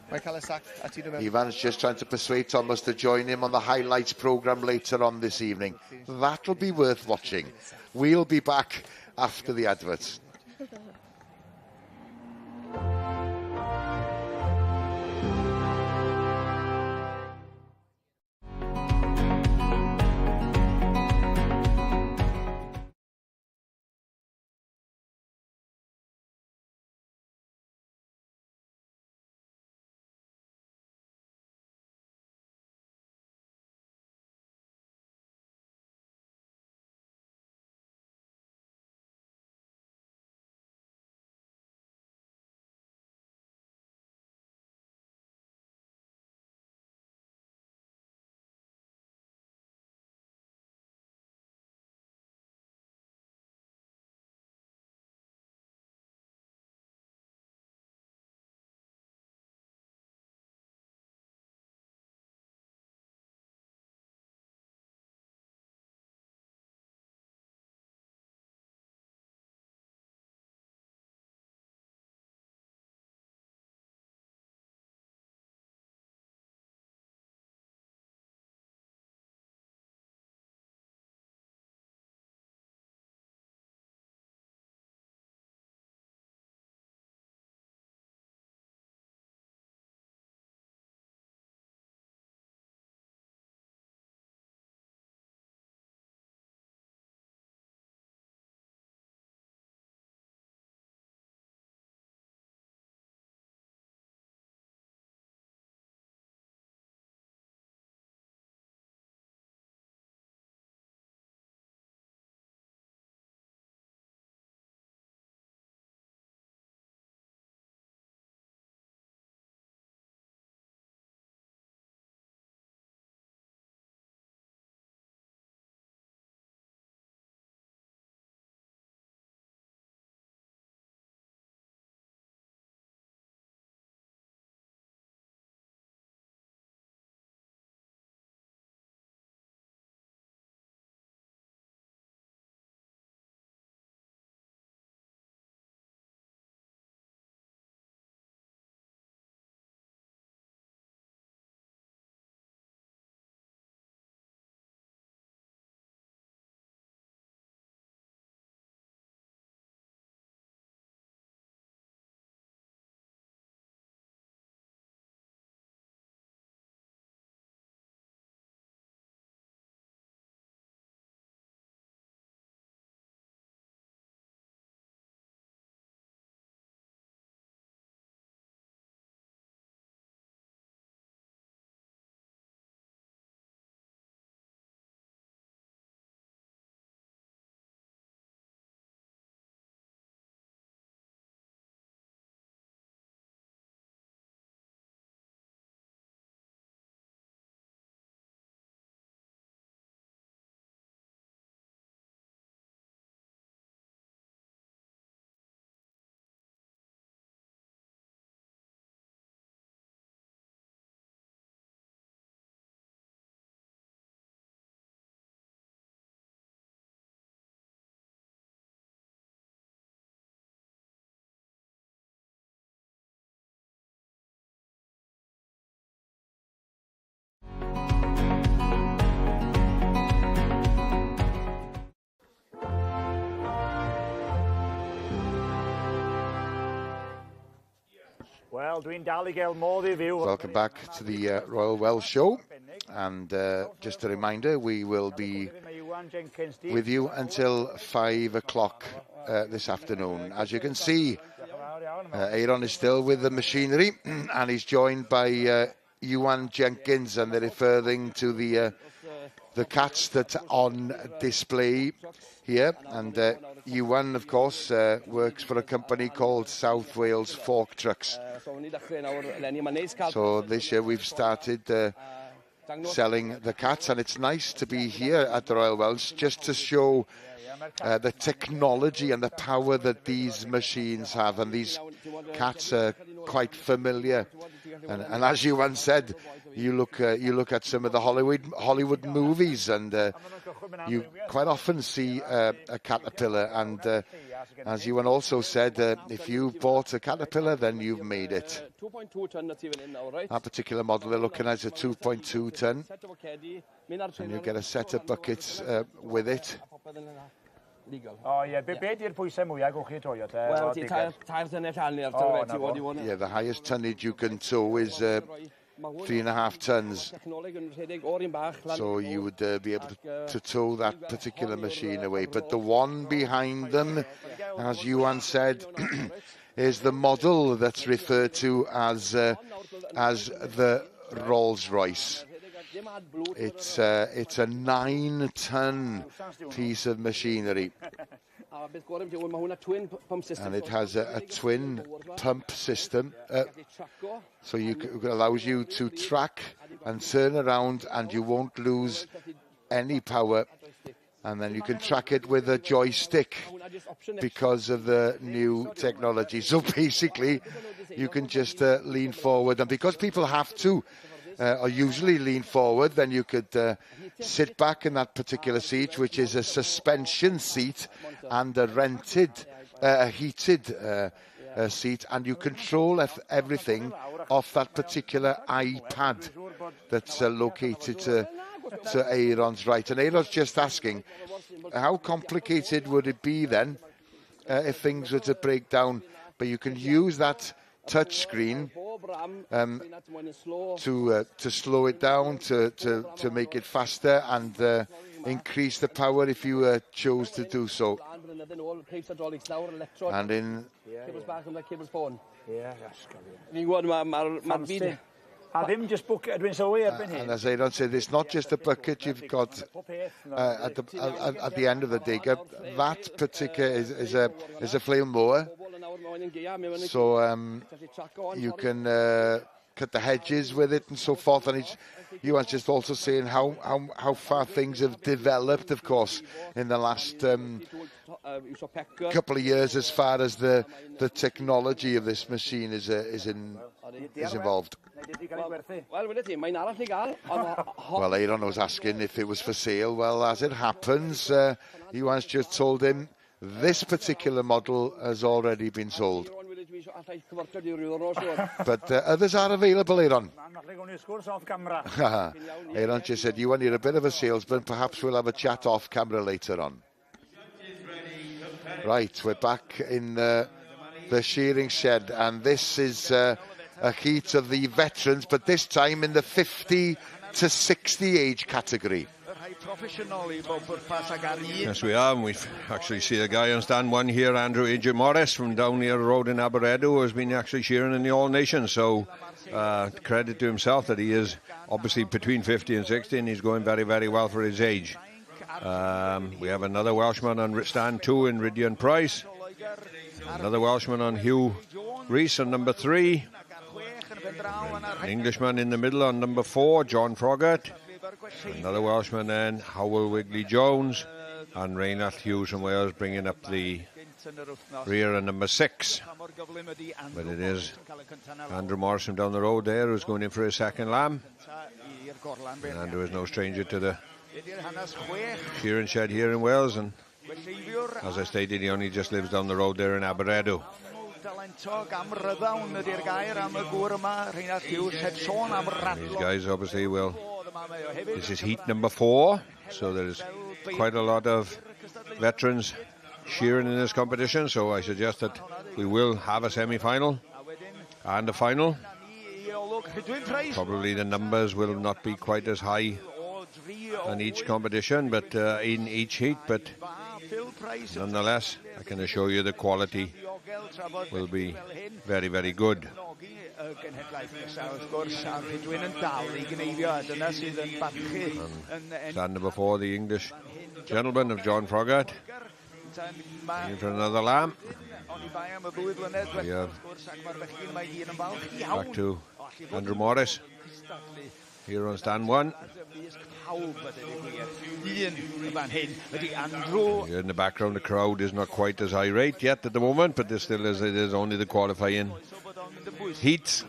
Mae'n cael y sac a ti dwi'n Ivan's just trying to persuade Thomas to join him on the highlights programme later on this evening. That'll be worth watching. We'll be back after the adverts. Welcome back to the Royal Welsh Show. And just a reminder, we will be with you until 5 o'clock this afternoon. As you can see, Aaron is still with the machinery, and he's joined by Ewan Jenkins, and they're referring to the cats that are on display here. And Ewan, of course, works for a company called South Wales Fork Trucks. So this year we've started selling the cats, and it's nice to be here at the Royal Welsh just to show the technology and the power that these machines have. And these cats are quite familiar. And as you once said, you look at some of the Hollywood movies, and you quite often see a caterpillar. And as you also said, if you bought a caterpillar, then you've made it. That particular model they're looking at is a 2.2 ton, and you get a set of buckets with it. Oh, yeah, be di'r pwysau mwyaf gwch chi toio te? Wel, ti tair tynnu llanu ar tywydd. Yeah, the highest tonnage you can tow is 3.5 tons. So you would be able to tow that particular machine away. But the one behind them, as Ewan said, is the model that's referred to as the Rolls-Royce. It's a 9-ton piece of machinery, and it has a twin pump system, so it allows you to track and turn around, and you won't lose any power. And then you can track it with a joystick because of the new technology. So basically, you can just lean forward, and because people have to or usually lean forward, then you could sit back in that particular seat, which is a suspension seat and a heated seat, and you control everything off that particular iPad that's located to Aaron's right. And Aaron's just asking, how complicated would it be then if things were to break down? But you can use that touch screen to slow it down, to make it faster, and increase the power if you chose to do so. And in and as Aaron said, it's not just a bucket you've got at the end of the digger. That particular is a flail mower. So you can cut the hedges with it and so forth. And you was just also saying how far things have developed, of course, in the last couple of years, as far as the technology of this machine is involved. Well, Aaron was asking if it was for sale. Well, as it happens, Ewan's just told him this particular model has already been sold. But others are available, Aaron. Aaron just said, Ewan, you're a bit of a salesman. Perhaps we'll have a chat off camera later on. Right, we're back in the shearing shed, and this is a heat of the veterans, but this time in the 50 to 60 age category. Yes, we are, and we've actually seen a guy on stand one here, Andrew A.J. Morris from down near the road in Aberedo, who has been actually shearing in the All Nations. So credit to himself that he is obviously between 50 and 60, and he's going very, very well for his age. We have another Welshman on stand 2 in Rydian Price. Another Welshman on Hugh Rees on number 3. An Englishman in the middle on number 4, John Froggatt. Another Welshman then, Howell Wigley-Jones, and Reinald Hughes from Wales bringing up the rear on number 6. But it is Andrew Morrison down the road there who's going in for his second lamb. And Andrew is no stranger to the shearing shed here in Wales, and as I stated, he only just lives down the road there in Aberedo. These guys obviously will. This is heat number 4, so there's quite a lot of veterans shearing in this competition, so I suggest that we will have a semi-final And the final. Probably the numbers will not be quite as high in each competition, but in each heat, but nonetheless, I can assure you the quality will be very, very good. And standing before the English gentleman of John Froggatt, in for another lamb. We have back to Andrew Morris here on stand 1. Here in the background, the crowd is not quite as irate yet at the moment, but there still is. It is only the qualifying heats.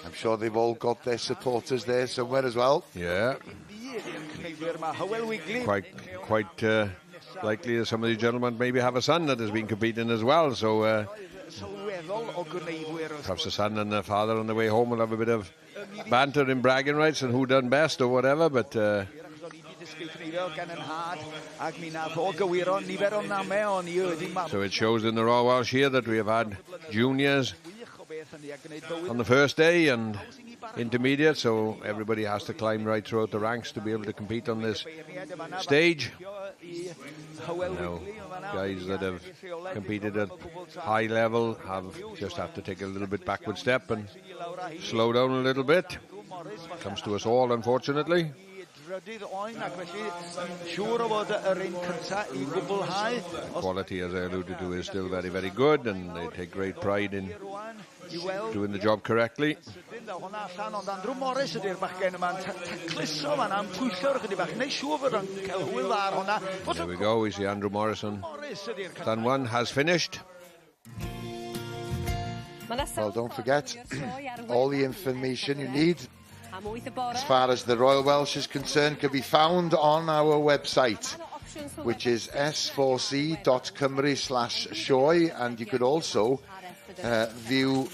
I'm sure they've all got their supporters there somewhere as well. Yeah. Quite likely that some of these gentlemen maybe have a son that has been competing as well, so perhaps the son and the father on the way home will have a bit of banter in bragging rights and who done best or whatever, but so it shows in the Royal Welsh here that we have had juniors on the first day and intermediate, so everybody has to climb right throughout the ranks to be able to compete on this stage. Now, guys that have competed at high level just have to take a little bit backward step and slow down a little bit. Comes to us all, unfortunately. The quality, as I alluded to, is still very, very good, and they take great pride in doing the job correctly. There we go, we see Andrew Morrison. Stand 1 has finished. Well, don't forget, all the information you need as far as the Royal Welsh is concerned can be found on our website, which is s4c.cymru/sioe, and you could also view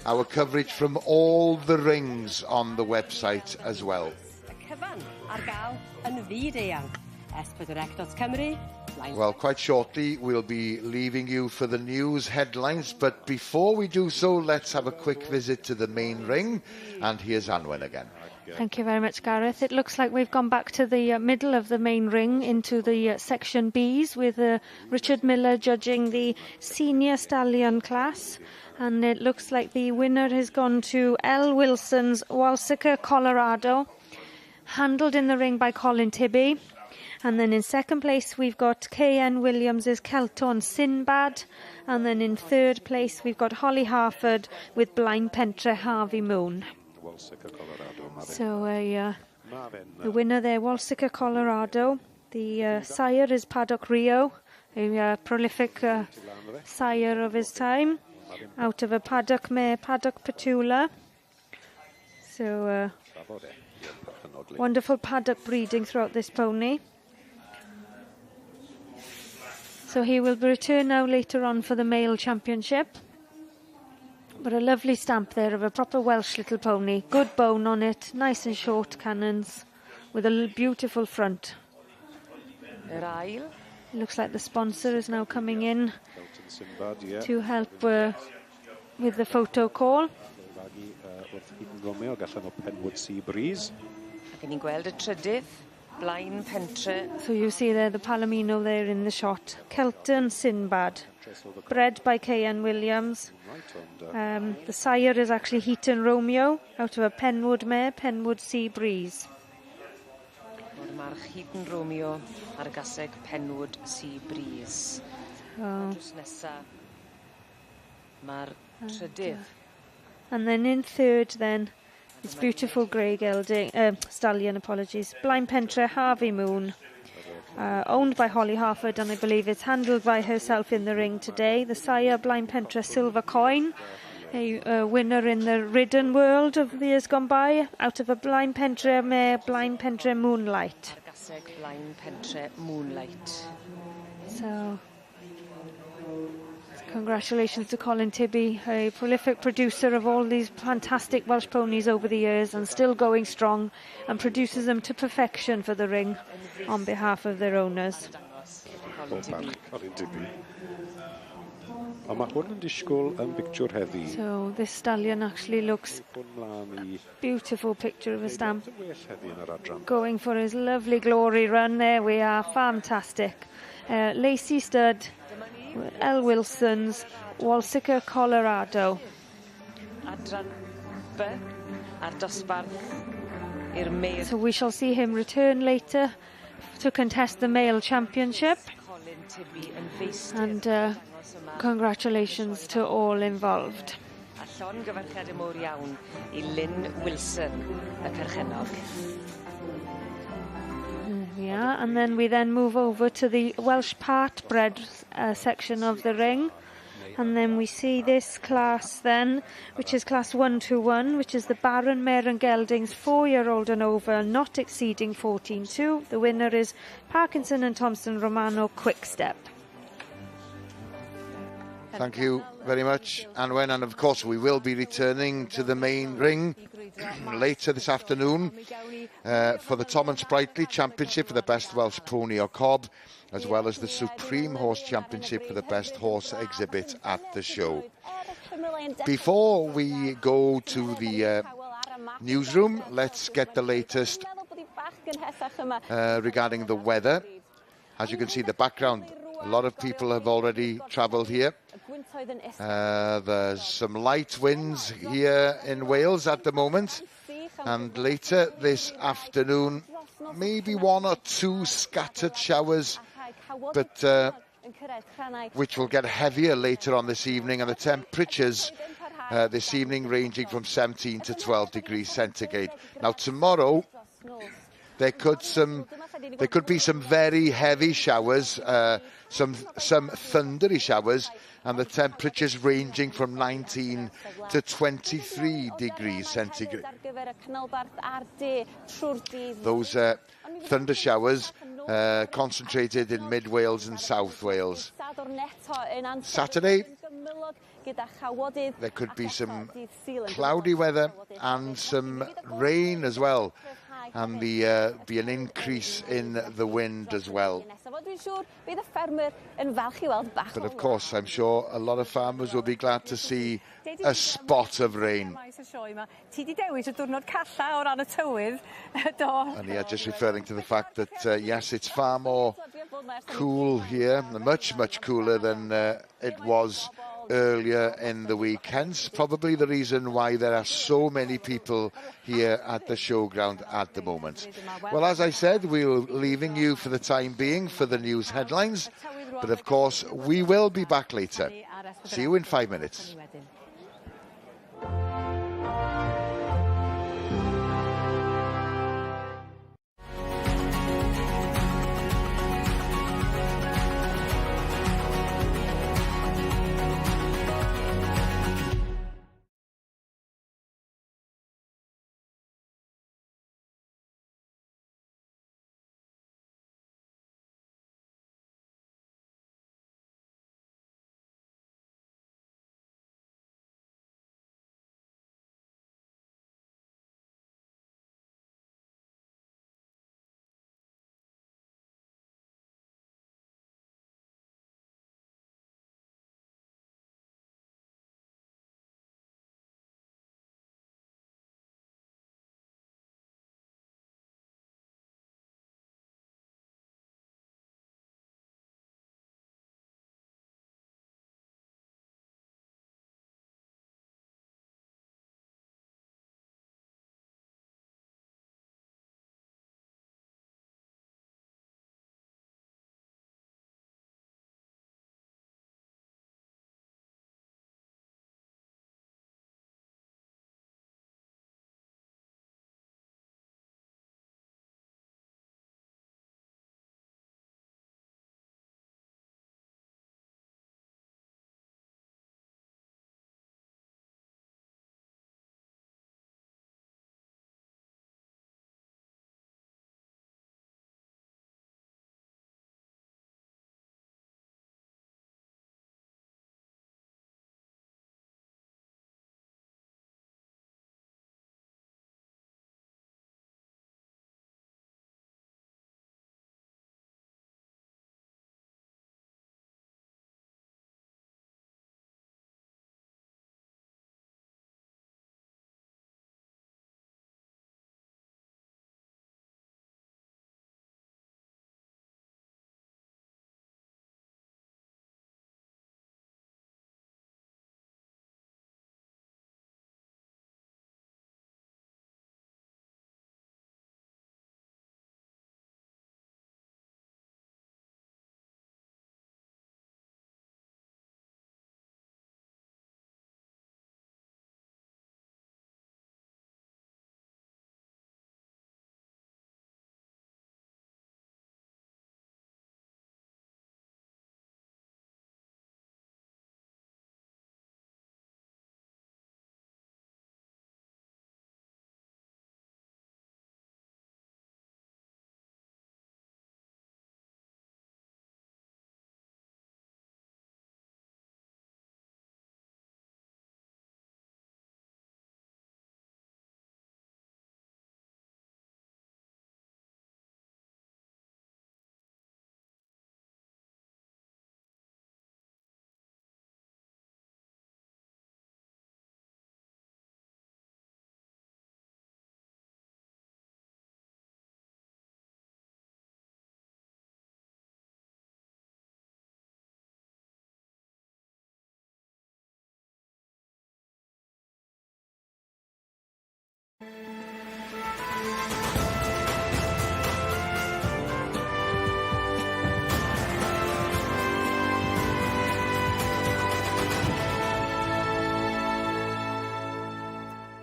our coverage from all the rings on the website as well. Well, quite shortly we'll be leaving you for the news headlines, but before we do so, let's have a quick visit to the main ring, and here's Anwen again. Thank you very much, Gareth. It looks like we've gone back to the middle of the main ring into the section Bs with Richard Miller judging the senior stallion class, and it looks like the winner has gone to L. Wilson's Walsica, Colorado, handled in the ring by Colin Tibby. And then in second place we've got K.N. Williams' Kelton Sinbad, and then in third place we've got Holly Harford with Blind Pentre Harvey Moon. So the winner there, Walsica, Colorado. The sire is Paddock Rio, a prolific sire of his time, out of a paddock mare, Paddock Petula. So wonderful paddock breeding throughout this pony. So he will return now later on for the male championship. But a lovely stamp there of a proper Welsh little pony. Good bone on it, nice and short cannons, with a beautiful front. Looks like the sponsor is now coming in to help with the photo call. So you see there the Palomino there in the shot. Kelton Sinbad, bred by K.N. Williams. The sire is actually Heaton Romeo, out of a Penwood mare, Penwood Sea Breeze. Heaton Romeo ar gaseg Penwood Sea Breeze. And then in third then, it's beautiful grey gelding, stallion, apologies. Blind Pentre Harvey Moon, owned by Holly Harford, and I believe it's handled by herself in the ring today. The sire, Blind Pentre Silver Coin, a winner in the ridden world of the years gone by, out of a Blind Pentre mare, Blind Pentre Moonlight. Blind Pentre Moonlight. So congratulations to Colin Tibby, a prolific producer of all these fantastic Welsh ponies over the years, and still going strong, and produces them to perfection for the ring on behalf of their owners. A mae hwn yn disgwyl yn pictiwr heddi. So this stallion actually looks beautiful picture of a stamp. Going for his lovely glory run. There we are, fantastic. Lacey Stud, L. Wilson's, Walsica, Colorado. So we shall see him return later to contest the male championship. And congratulations to all involved. Yeah, and then we move over to the Welsh part bred section of the ring. And then we see this class then, which is class 121, which is the Baron Mare and Geldings 4-year-old and over, not exceeding 14.2. The winner is Parkinson and Thompson Romano Quickstep. Thank you very much, Anwen. And of course, we will be returning to the main ring later this afternoon for the Tom and Sprightly Championship for the best Welsh pony or cob, as well as the Supreme Horse Championship for the best horse exhibit at the show. Before we go to the newsroom, let's get the latest regarding the weather. As you can see, the background, a lot of people have already travelled here. There's some light winds here in Wales at the moment, and later this afternoon, maybe 1 or 2 scattered showers, but which will get heavier later on this evening, and the temperatures this evening ranging from 17 to 12 degrees centigrade. Now tomorrow, there could be some very heavy showers, some thundery showers, and the temperatures ranging from 19 to 23 degrees centigrade. Those thunder showers concentrated in mid Wales and South Wales. Saturday, there could be some cloudy weather and some rain as well, and be an increase in the wind as well. But of course, I'm sure a lot of farmers will be glad to see a spot of rain. And yeah, just referring to the fact that, yes, it's far more cool here, much, much cooler than it was earlier in the week. Hence, probably the reason why there are so many people here at the showground at the moment. Well, as I said, we're leaving you for the time being for the news headlines. But of course, we will be back later. See you in 5 minutes.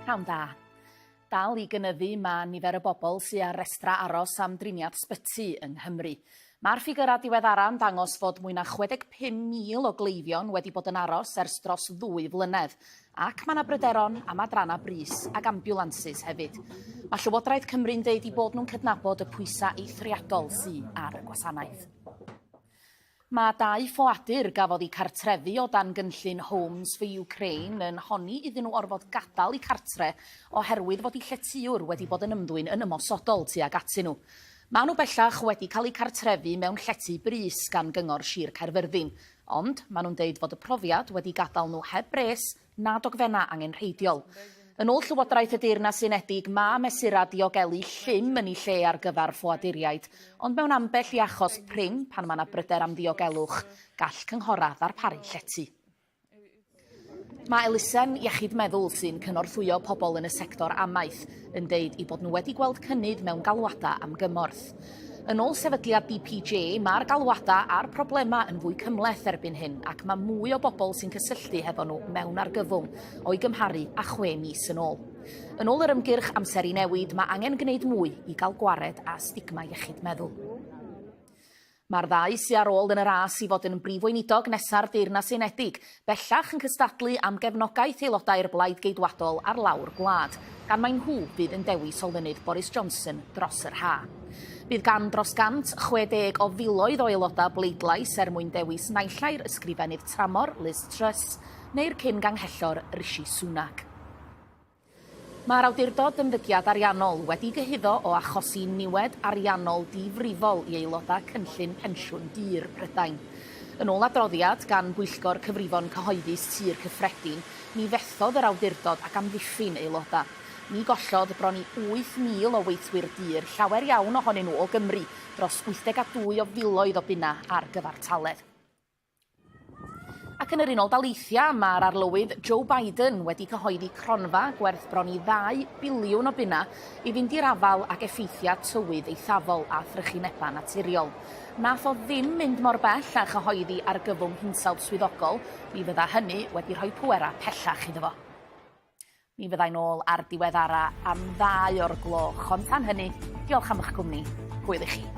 Pnawn da. Dal I gynyddu mae nifer y bobl sy'n ar restra aros am driniad sbyty yng Nghymru. Mae'r ffigurau diweddara'n dangos fod mwy na 65,000 o gleifion wedi bod yn aros ers dros 2 flynedd, ac mae yna bryderon am adrana brys ac ambulansis hefyd. Mae Llywodraeth Cymru'n deud I bod nhw'n cydnabod y pwysau eithriadol sy'n ar y gwasanaeth. Mae 2 ffoadur gafodd eu cartrefi o dan gynllun Homes for Ukraine yn honni iddyn nhw orfod gadael eu cartre oherwydd fod eu lletiwr wedi bod yn ymddwyn yn ymosodol tuag atyn nhw. Mae nhw bellach wedi cael eu cartrefi mewn llety brys gan gyngor Sir Caerfyrddin, ond mae nhw'n deud fod y profiad wedi gadael nhw heb bres na dogfenna angenrheidiol. Yn ôl Llywodraeth y Deyrnas Unedig, mae mesura diogelu llym yn ei lle ar gyfer ffoaduriaid, ond mewn ambell I achos prin pan mae yna bryder am ddiogelwch, gall cynghora ddarparu llety. Mae elusen iechyd meddwl sy'n cynorthwyo pobl yn y sector amaeth yn deud I bod nhw wedi gweld cynnydd mewn galwada am gymorth. Yn ôl sefydliad DPJ, mae'r galwada a'r problema yn fwy cymleth erbyn hyn ac mae mwy o bobl sy'n cysylltu hefo nhw mewn argyfwng o'i gymharu â 6 mis yn ôl. Yn ôl yr ymgyrch amseru newid, mae angen gwneud mwy I gael gwared a stigma iechyd meddwl. Mae'r 2 sy'n ar ôl yn y ras I fod yn brif weinidog nesa'r Deyrnas Unedig, bellach yn cystadlu am gefnogaeth aelodau'r Blaid Geidwadol ar lawr gwlad, gan mae nhw bydd yn dewis olynydd Boris Johnson dros yr ha. Bydd gan dros 160 o filoedd o aelodau bleidlais mwyn dewis naillai'r ysgrifennydd tramor Liz Truss neu'r cyn-ganghellor Rishi Sunak. Mae'r awdurdod ymddygiad ariannol wedi gyhuddo o achosi niwed ariannol difrifol I aelodau cynllun pensiwn dir Prydain. Yn ôl adroddiad gan Bwyllgor Cyfrifon Cyhoeddus Tir Cyffredin, ni fethodd yr awdurdod ac amddiffyn aelodau. Ni gollodd bron I 8,000 o weithwyr dir, llawer iawn ohonyn nhw o Gymru, dros 82 o filoedd o bunna ar gyfartaledd. Ac yn yr Unol Daleithiau, mae'r arlywydd Joe Biden wedi cyhoeddi cronfa gwerth bron I 2 biliwn o bunna I fynd i'r afal ac effeithiau tywydd eithafol a thrychinebau naturiol. Nath o ddim mynd mor bell a chyhoeddi argyfwng hinsawdd swyddogol, mi fydda hynny wedi rhoi pwera pellach iddo fo. Mi fyddai'n ôl ar diweddara am 2 o'r gloch, ond tan hynny, diolch am eich cwmni. Hwyl I chi.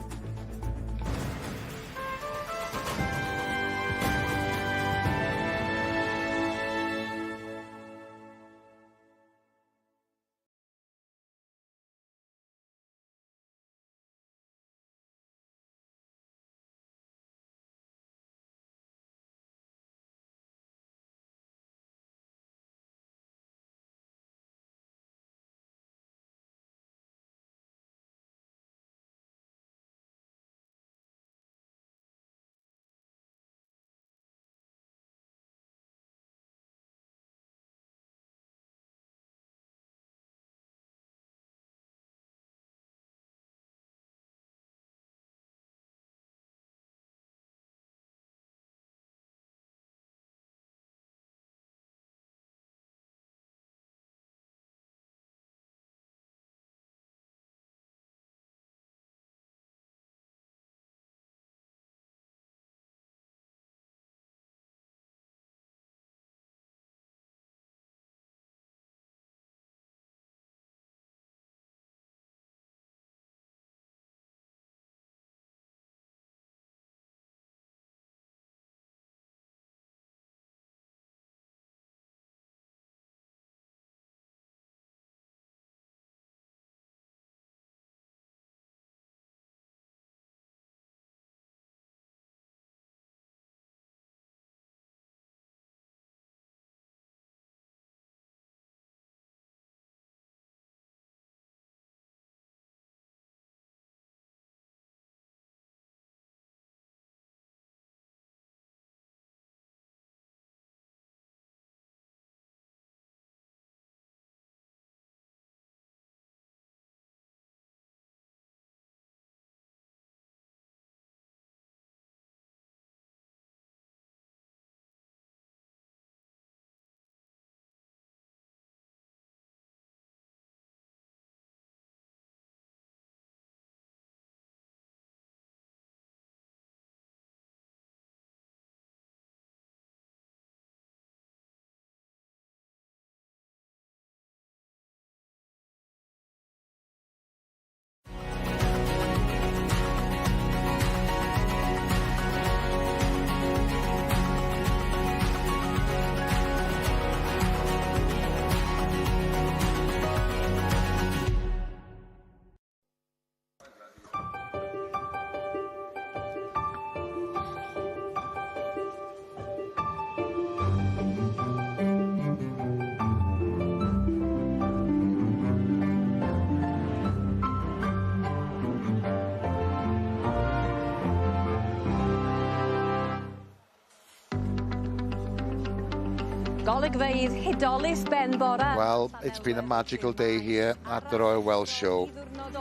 Golygfeydd hudolus Ben Bora. Well, it's been a magical day here at the Royal Welsh Show.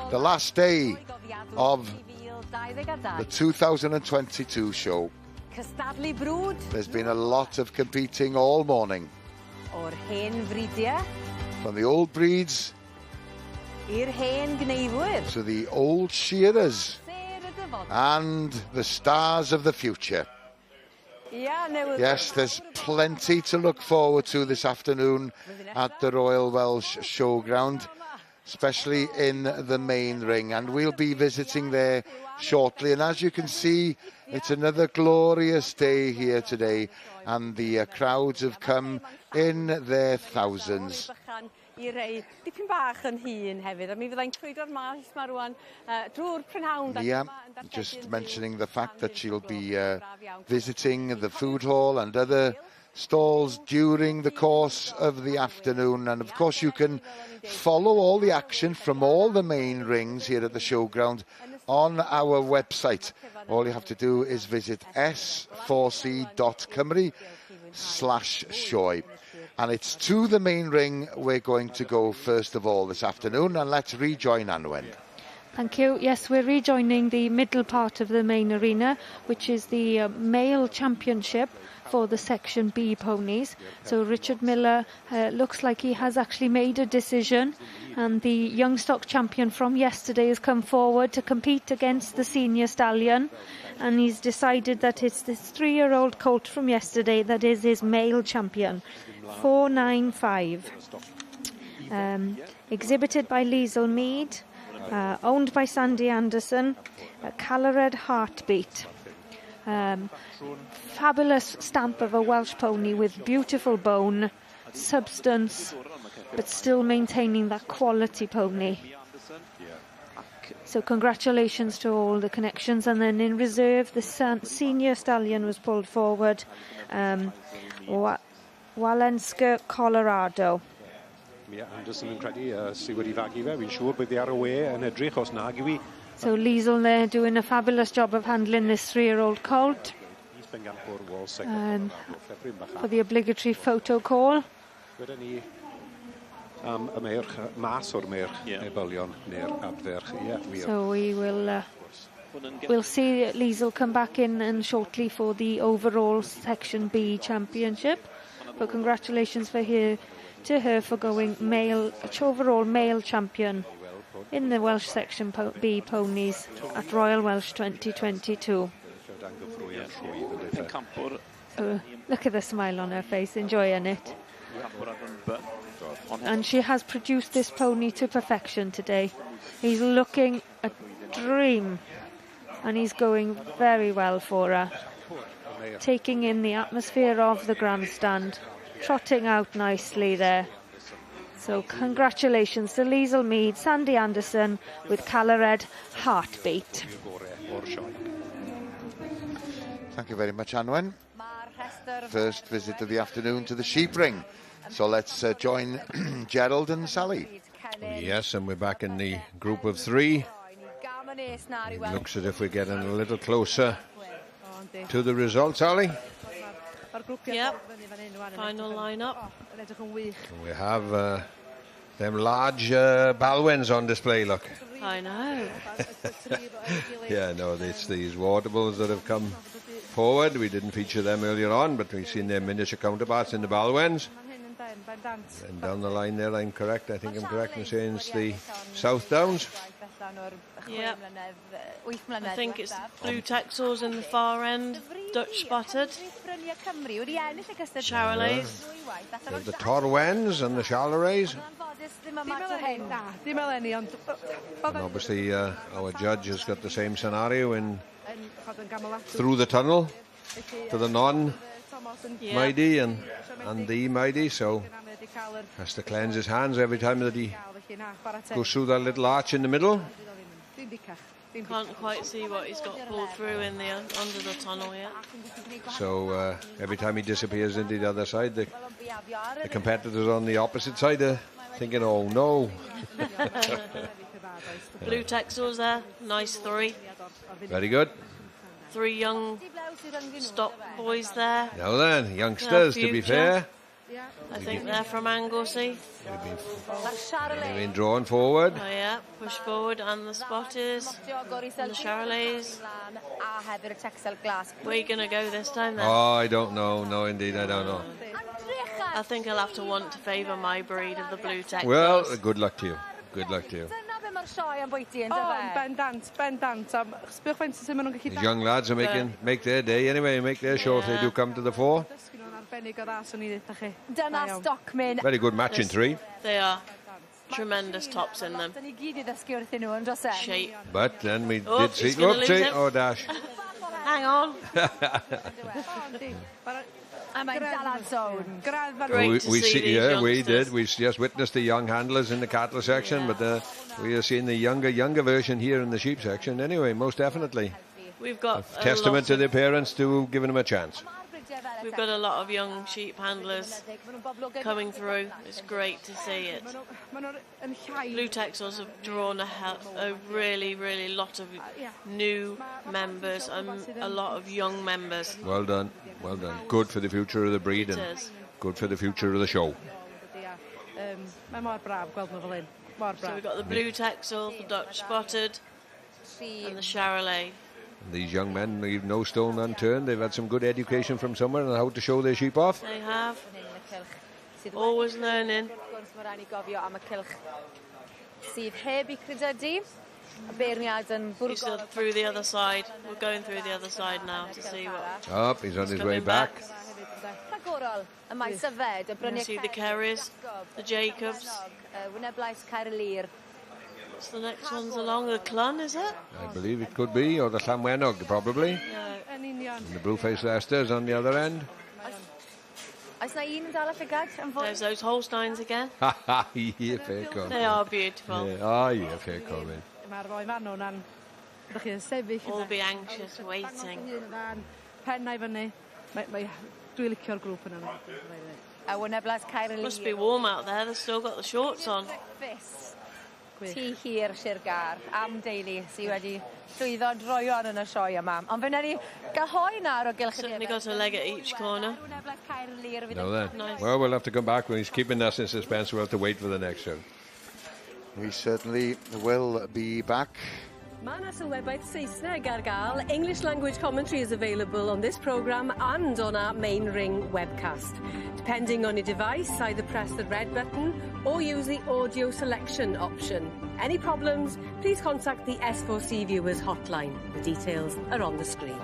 The last day of the 2022 show. Cystadlu brwd There's been a lot of competing all morning. o'r hen fridiau From the old breeds i'r hen gneifwyr. to the old shearers and the stars of the future. Yes, there's plenty to look forward to this afternoon at the Royal Welsh Showground, especially in the main ring, and we'll be visiting there shortly. And as you can see, it's another glorious day here today, and the crowds have come in their thousands. I rei dipyn bach yn hun hefyd, a mi fyddai'n crwydro'r maes yma rwan drwy'r prynhawn. Yeah, just mentioning the fact that she'll be visiting the food hall and other stalls during the course of the afternoon. And of course you can follow all the action from all the main rings here at the showground on our website. All you have to do is visit s4c.cymru/show. And it's to the main ring we're going to go first of all this afternoon. And let's rejoin Anwen. Thank you. Yes, we're rejoining the middle part of the main arena, which is the male championship for the Section B ponies. So Richard Miller looks like he has actually made a decision, and the young stock champion from yesterday has come forward to compete against the senior stallion, and he's decided that it's this 3-year-old colt from yesterday that is his male champion. 495. Exhibited by Liesl Mead, owned by Sandy Anderson, Calored Heartbeat. Fabulous stamp of a Welsh pony with beautiful bone, substance, but still maintaining that quality pony. So congratulations to all the connections. And then in reserve, the senior stallion was pulled forward. Walenska, Colorado. Ie, Anderson yn credu sydd wedi fagu fe. Fi'n siŵr bydd ar y we yn edrych os nag yw hi. So Liesl there doing a fabulous job of handling this 3-year-old colt. For the obligatory photo call. Gweda ni am y meirch, mas o'r meirch ebolion neu'r adferch. So we will... we'll see Liesl come back in and shortly for the overall Section B championship. But congratulations to her for going overall male champion in the Welsh Section B ponies at Royal Welsh 2022. Look at the smile on her face, enjoying it. And she has produced this pony to perfection today. He's looking a dream, and he's going very well for her. Taking in the atmosphere of the grandstand, trotting out nicely there. So congratulations to Liesl Mead, Sandy Anderson with Calored Heartbeat. Thank you very much, Anwen. First visit of the afternoon to the sheep ring. So let's join Gerald and Sally. Yes, and we're back in the group of 3. It looks as if we're getting a little closer to the results, Ali. Yep. Final lineup. We have them large Balwens on display, look. I know. Yeah, no, it's these waterballs that have come forward. We didn't feature them earlier on, but we've seen their miniature counterparts in the Balwens. And down the line there, I'm correct. I think I'm correct in saying it's the South Downs. Yeah, I think it's Blue Texels in the far end, Dutch spotted, Charolais. The Torwens and the Charolais. And obviously our judge has got the same scenario in through the tunnel to the non-mighty and the mighty, so has to cleanse his hands every time that he goes through that little arch in the middle. Can't quite see what he's got pulled through in the under the tunnel yet. So every time he disappears into the other side, the competitors on the opposite side are thinking, oh no. Blue Texels there, nice 3. Very good. 3 young stock boys there. Now then, youngsters, to be fair. I think they're from Anglesey. They've been drawn forward. Oh yeah, push forward, and the spotters, and the Charolais. Where are you going to go this time then? Oh, I don't know. No, indeed, I don't know. I think I'll have to want to favour my breed of the blue tech. Well, good luck to you. Good luck to you. These young lads are make their day anyway, make their show if they do come to the fore. Very good match in three. They are. Tremendous tops in them. Shape. But then we Oh, did see... he's gonna lose it. Oh, dash. Hang on. Great to see these we youngsters. did. We just witnessed the young handlers in the cattle section, but we are seeing the younger version here in the sheep section. Anyway, most definitely. We've got A testament to their parents to giving them a chance. We've got a lot of young sheep handlers coming through. It's great to see it. Blue Texels have drawn a really lot of new members and a lot of young members. Well done. Well done. Good for the future of the breed and good for the future of the show. So we've got the Blue Texel, the Dutch Spotted, and the Charolais. These young men leave no stone unturned. They've had some good education from somewhere on how to show their sheep off. They have. Always learning. He's through the other side. We're going through the other side now to see what... Oh, he's on his way back. You see the Kerrys, the Jacobs. So the next one's along the Clun, is it? I believe it could be, or the Llanwenog, probably. Yeah. And the Blue-faced Leicesters on the other end. There's those Holsteins again. Yeah, fair comment. They are beautiful. Yeah. Oh, yeah, fair comment. All be anxious, waiting. Must be warm out there. They've still got the shorts on. Ti hir Sirgar am deulu sy wedi llwyddo droion yn y sioe yma. Ond fe ni gyhoi nawr o gylch Certainly got a leg at each corner. No, then. Nice. Well, we'll have to come back when he's keeping us in suspense. We'll have to wait for the next show. We certainly will be back. Mae 'na sylwebaeth Saesneg ar gael. English language commentary is available on this programme and on our main ring webcast. Depending on your device, either press the red button or use the audio selection option. Any problems, please contact the S4C viewers hotline. The details are on the screen.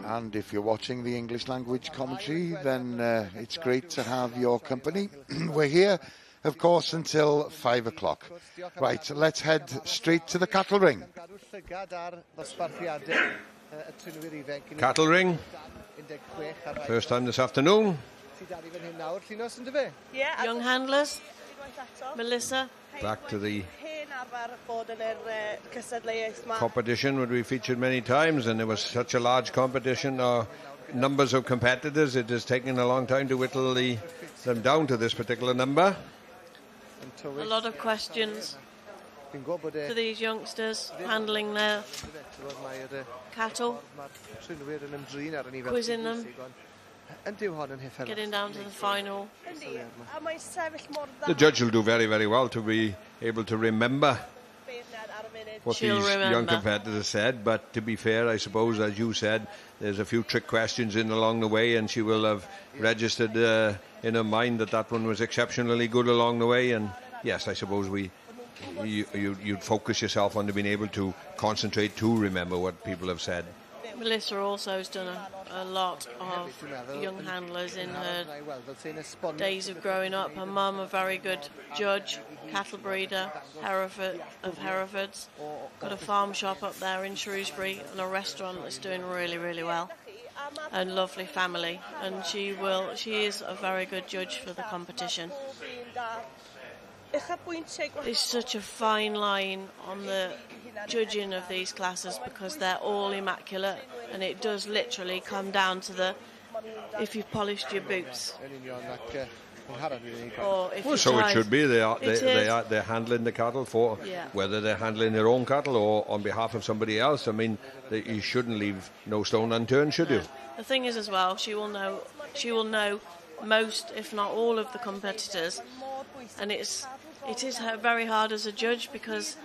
And if you're watching the English language commentary, then it's great to have your company. We're here, of course, until 5 o'clock. Right, let's head straight to the cattle ring. Cattle ring. First time this afternoon. Yeah, young handlers. Melissa. Back to the competition, where we featured many times, and there was such a large competition, numbers of competitors. It has taken a long time to whittle them down to this particular number. A lot of questions for these youngsters handling their cattle, quizzing them, getting down to the final. The judge will do very, very well to be able to remember what these young competitors said, but to be fair, I suppose, as you said, there's a few trick questions in along the way, and she will have registered in her mind that one was exceptionally good along the way. And yes, I suppose you'd focus yourself on being able to concentrate to remember what people have said. Melissa also has done a lot of young handlers in her days of growing up. Her mum, a very good judge, cattle breeder, Herefords. Got a farm shop up there in Shrewsbury and a restaurant that's doing really, really well. And lovely family. And she is a very good judge for the competition. There's such a fine line on the judging of these classes because they're all immaculate, and it does literally come down to if you've polished your boots. Or if Well, you so it tried- should be. It They're handling the cattle for Yeah. whether they're handling their own cattle or on behalf of somebody else. I mean, you shouldn't leave no stone unturned, should you? The thing is, as well, she will know most, if not all, of the competitors, and it is very hard as a judge because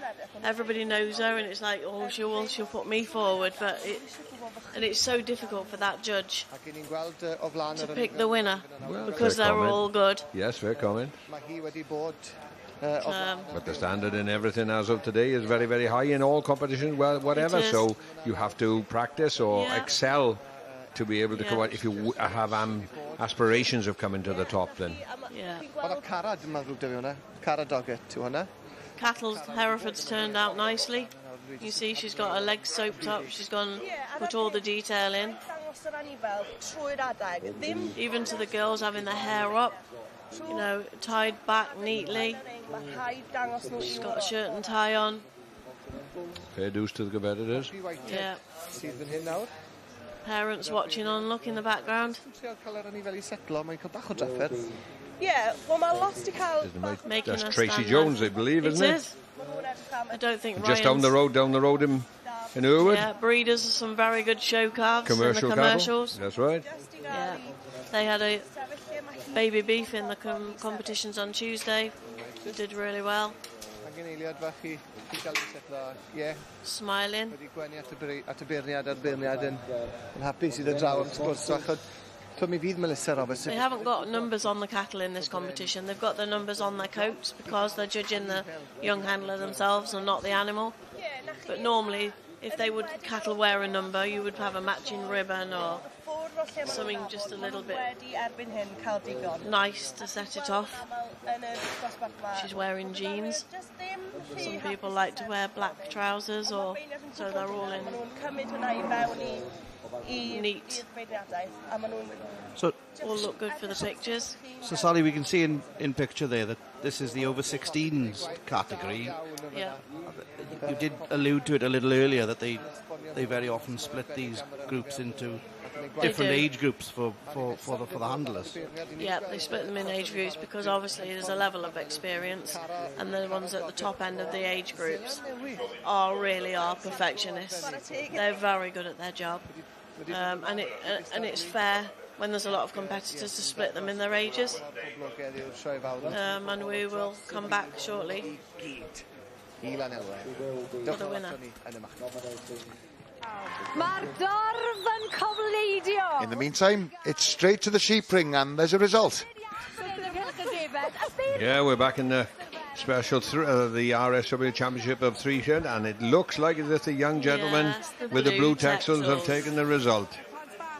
everybody knows her, and it's like, oh, she'll put me forward, and it's so difficult for that judge to pick the winner because fair they're comment. all good. Yes, fair comment. Um, But the standard in everything as of today is very, very high in all competitions, well, whatever. It is. So you have to practice or Yeah. excel to be able to come Yeah. out. If you have aspirations of coming to the top, then Yeah. Ond y cara, dwi'n meddwl dyw hwnna. Cara doget, to hwnna. Cattle, Hereford's turned out nicely. You see, she's got her legs soaped up. She's gone, put all the detail in. Even to the girls having their hair up, you know, tied back neatly. She's got a shirt and tie on. fair dues to the competitors. Yeah. Sydd yn hyn nawr. Parents watching on, look in the background. Trial cael yr anifel i setlo, mae'n cael bach o draffer. Yeah, well, mae lot i cael... Making That's her Tracy stand Jones, there. I believe, isn't it? is. I don't think Just down Ryan's- the road in Irwood. Yeah, breeders of some very good show calves Commercial in the cattle. commercials. That's right. Yeah, they had a baby beef in the competitions on Tuesday. Did really well. Angen eiliad fach i gael ei setlo, ie. Smiling. Wedi gwenu at y beirniad a'r beirniad yn hapus i ddod draw am sgwrs. So mi fydd Melissa Roberts. They haven't got numbers on the cattle in this competition. They've got the numbers on their coats because they're judging the young handler themselves and not the animal. But normally, if they would cattle wear a number, you would have a matching ribbon or something just a little bit nice to set it off. She's wearing jeans. Some people like to wear black trousers, or so they're all in neat. So, all look good for the pictures. So Sally, we can see in picture there that this is the over 16s category. Yeah. You did allude to it a little earlier that they very often split these groups into different do. age groups for the handlers. Yeah, they split them in age groups because obviously there's a level of experience, and the ones at the top end of the age groups really are perfectionists. They're very good at their job, and it's fair when there's a lot of competitors to split them in their ages. And we will come back shortly for the winner. Mae'r dorf yn cofleidio. In the meantime, it's straight to the sheep ring, and there's a result. Yeah, we're back in the special the RSW Championship of Three Shed, and it looks like as if the young gentlemen Yes, the with the blue blue texels have texels. taken the result.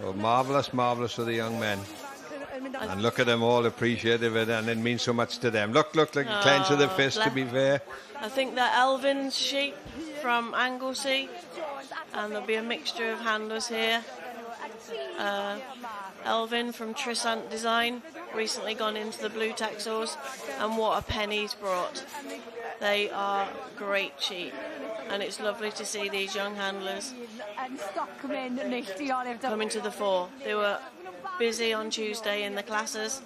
Oh, marvellous, marvellous for the young men. And look at them all appreciative of it, and it means so much to them. Look, like a clench of the fist, to be fair. I think they're Elvin's sheep from Anglesey, and there'll be a mixture of handlers here. Elvin from Trisant Design, recently gone into the blue texels, and what a Ponies brought. They are great sheep, and it's lovely to see these young handlers coming to the fore. They were busy on Tuesday in the classes,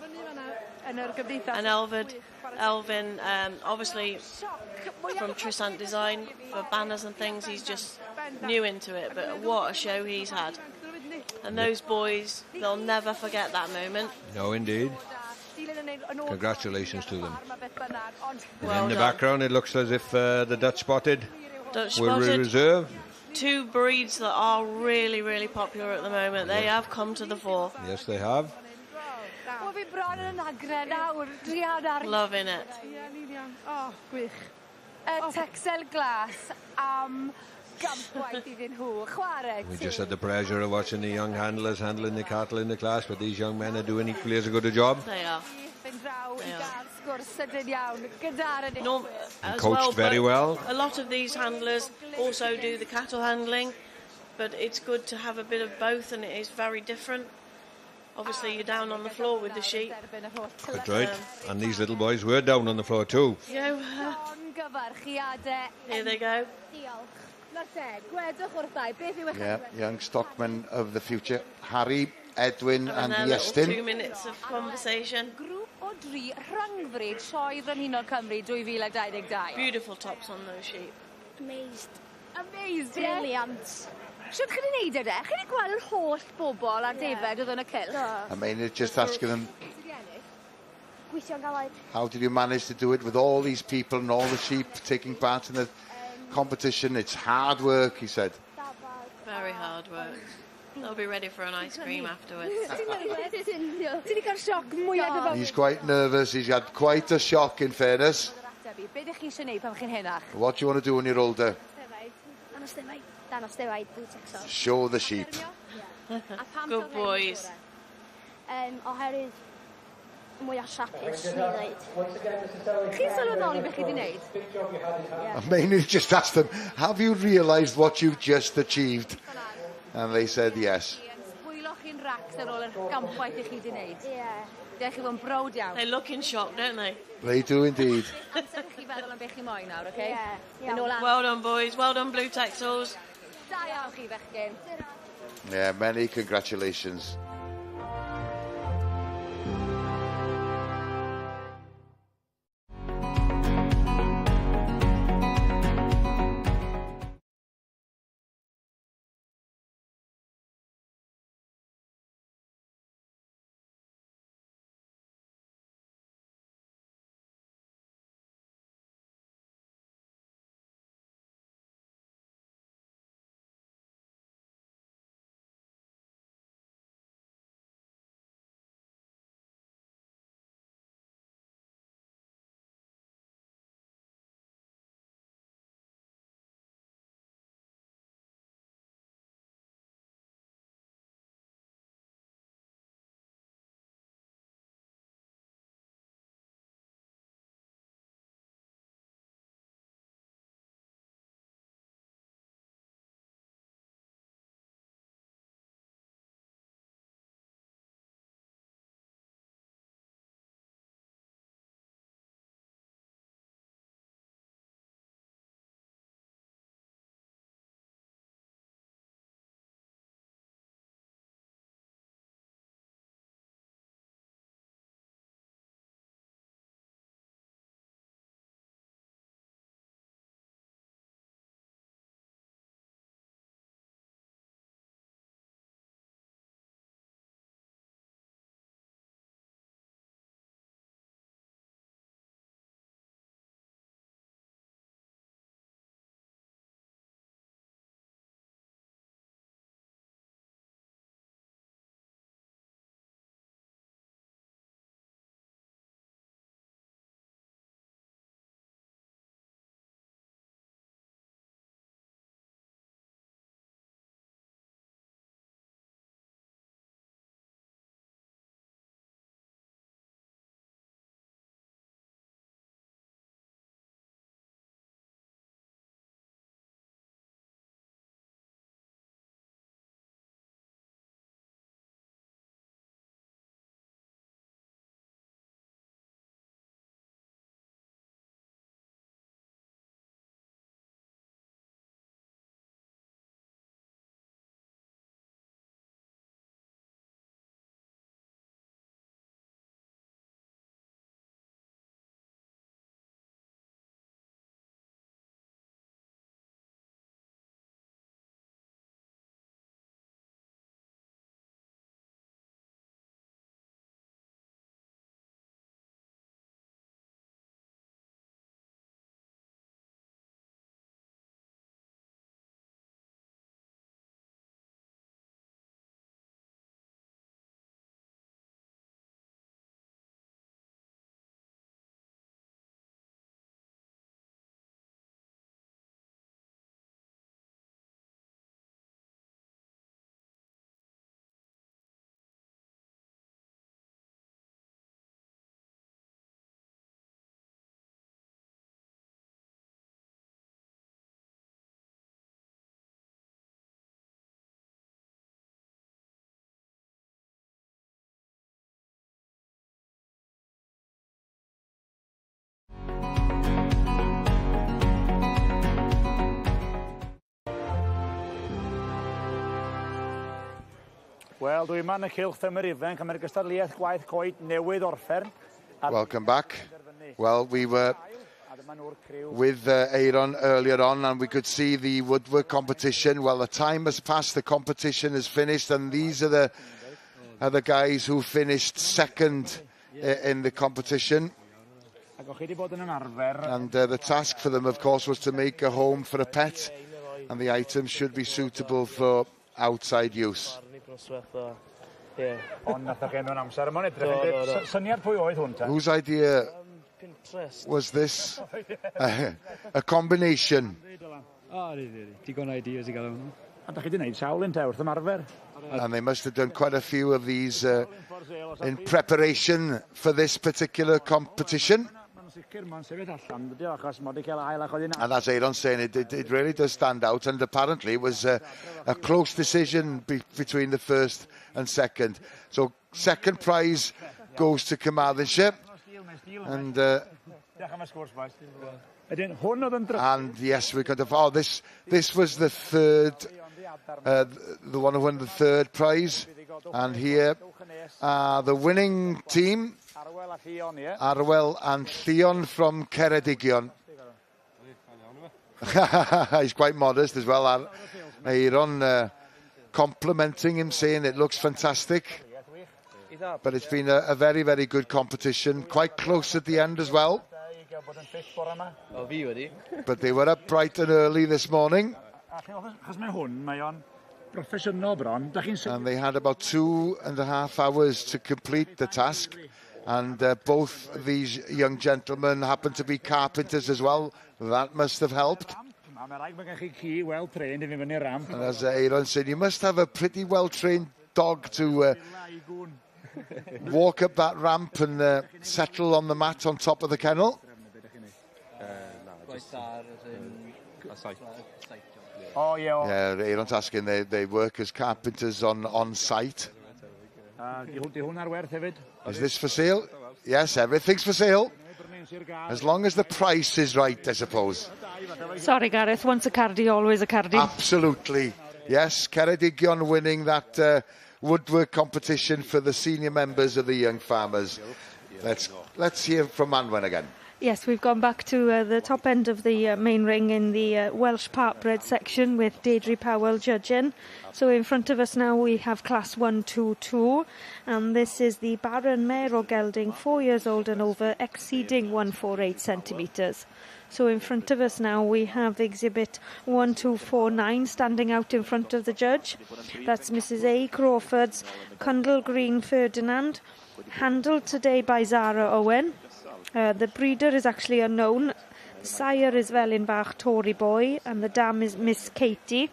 and Elvin, obviously from Trisant Design for banners and things, he's just new into it, but what a show he's had. And those boys, they'll never forget that moment. No, indeed. Congratulations to them. And Well in the done. background, it looks as if the Dutch Spotted Dutch will Spotted. reserve. Two breeds that are really, really popular at the moment. They have come to the fore. Yes, they have. Loving it. Oh, gwych. Y texel glas am gampwaith iddyn nhw. Chwarae We just had the pleasure of watching the young handlers handling the cattle in the class, but these young men are doing equally as good a job. They are. Yn draw i gael sgwrs sydyn iawn gyda'r As coached very but well. A lot of these handlers also do the cattle handling, but it's good to have a bit of both, and it is very different. Obviously, you're down on the floor with the sheep. That's right. And these little boys were down on the floor too. Here they go. Yeah, young stockmen of the future. Harry, Edwin And and their little 2 Iestyn. minutes of conversation. dri rhangfryd sioe Frenhinol Cymru 2022. Beautiful tops on those sheep. Amazed. Amazed, Brilliant. Sut chi wedi neud e? Chi wedi gweld yr holl bobl ar defaid oedd yn y cylch? I mean, it's just asking them, Gweithio'n galed. how did you manage to do it with all these people and all the sheep taking part in the competition? It's hard work, he said. Very hard work. They'll be ready for an ice cream afterwards. He's quite nervous. He's had quite a shock, in fairness. What do you want to do when you're older? Show the sheep. Good boys. Oherwydd mwy o siapus i ddweud. Chi'n sylweddoli beth chi wedi neud? I mean, he just asked them, have you realised what you've just achieved? And they said yes. Sbwyloch chi'n racs ar ôl yr gampwaith i chi wedi neud? Dech chi fod yn browd iawn? They look in shock, don't they? They do indeed. Amser chi feddwl am beth chi moyn nawr, okay? Well done, boys. Well done, Blue Texels. Da iawn chi, fechgyn. Yeah, many congratulations. Wel, dwi yma yn y cylch Thymer Ifanc am yr gystadleuaeth gwaith coed newydd orffen. Welcome back. Well, we were with Aaron earlier on, and we could see the woodwork competition. Well, the time has passed, the competition is finished, and these are the guys who finished second in the competition. And the task for them, of course, was to make a home for a pet, and the items should be suitable for outside use. Whose idea was this? A combination. And they must have done quite a few of these in preparation for this particular competition. And as Aaron's saying, it really does stand out, and apparently it was a close decision between the first and second. So second prize goes to Carmarthenshire, and yes, we're going to. This was the third, the one who won the third prize, and here the winning team. Arwel and Theon from Ceredigion. He's quite modest as well. Aaron complimenting him, saying it looks fantastic. But it's been a very, very good competition. Quite close at the end as well. But they were up bright and early this morning. And they had about 2.5 hours to complete the task. And both these young gentlemen happen to be carpenters as well. That must have helped. And as Aaron said, you must have a pretty well-trained dog to walk up that ramp and settle on the mat on top of the kennel. Yeah, Aaron's asking they work as carpenters on site. Is this for sale? Yes, everything's for sale. As long as the price is right, I suppose. Sorry, Gareth. Once a Cardi, always a Cardi. Absolutely. Yes, Ceredigion winning that woodwork competition for the senior members of the Young Farmers. Let's hear from Manwen again. Yes, we've gone back to the top end of the main ring in the Welsh Partbred section with Deirdre Powell judging. So in front of us now we have class 122, and this is the Baron Mare o Gelding, 4 years old and over, exceeding 148 centimetres. So in front of us now we have exhibit 1249 standing out in front of the judge. That's Mrs A. Crawford's Cundle Green Ferdinand, handled today by Zara Owen. The breeder is actually unknown. The sire is Felinbach Tory Boy, and the dam is Miss Katie.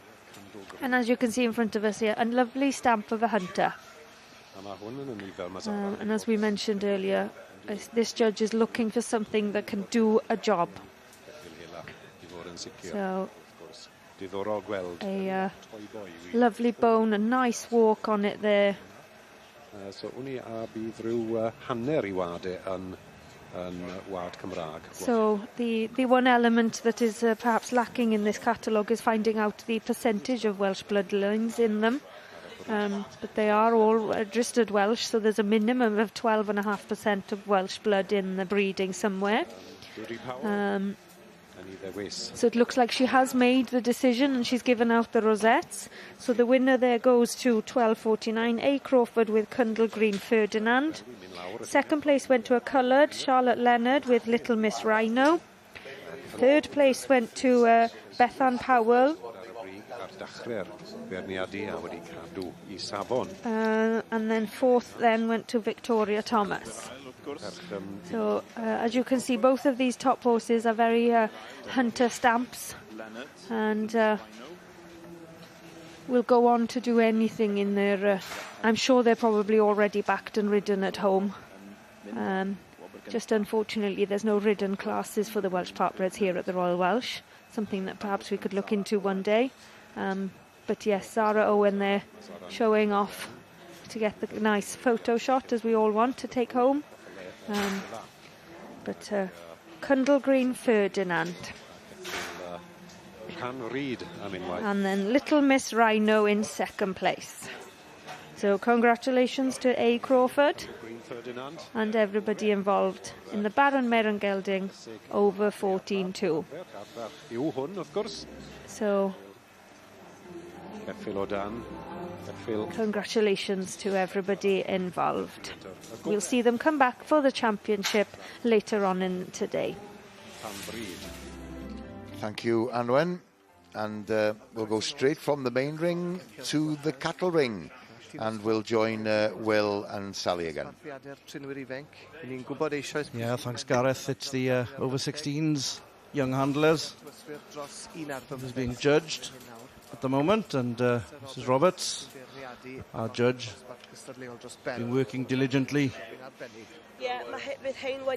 And as you can see in front of us here, a lovely stamp of a hunter. And as we mentioned earlier, this judge is looking for something that can do a job. So, a lovely bone, a nice walk on it there. So the one element that is perhaps lacking in this catalogue is finding out the percentage of Welsh bloodlines in them. But they are all registered Welsh, so there's a minimum of 12.5% of Welsh blood in the breeding somewhere. So it looks like she has made the decision and she's given out the rosettes. So the winner there goes to 1249, A. Crawford with Cundle Green Ferdinand. Second place went to a coloured, Charlotte Leonard with Little Miss Rhino. Third place went to Bethan Powell. And then fourth then went to Victoria Thomas. So as you can see, both of these top horses are very hunter stamps, and will go on to do anything in their I'm sure they're probably already backed and ridden at home. Just unfortunately there's no ridden classes for the Welsh Partbreds here at the Royal Welsh, something that perhaps we could look into one day. But yes, Zara Owen there showing off to get the nice photo shot, as we all want to take home. But Cundle Green Ferdinand. And then Little Miss Rhino in second place. So congratulations to A. Crawford. And everybody involved in the Broodmare and gelding over 14-2. So congratulations to everybody involved. We'll see them come back for the championship later on in today. Thank you, Anwen. And we'll go straight from the main ring to the cattle ring. And we'll join Will and Sally again. Yeah, thanks, Gareth. It's the over 16s young handlers who's being judged at the moment, and Mrs. Roberts, our judge, been working diligently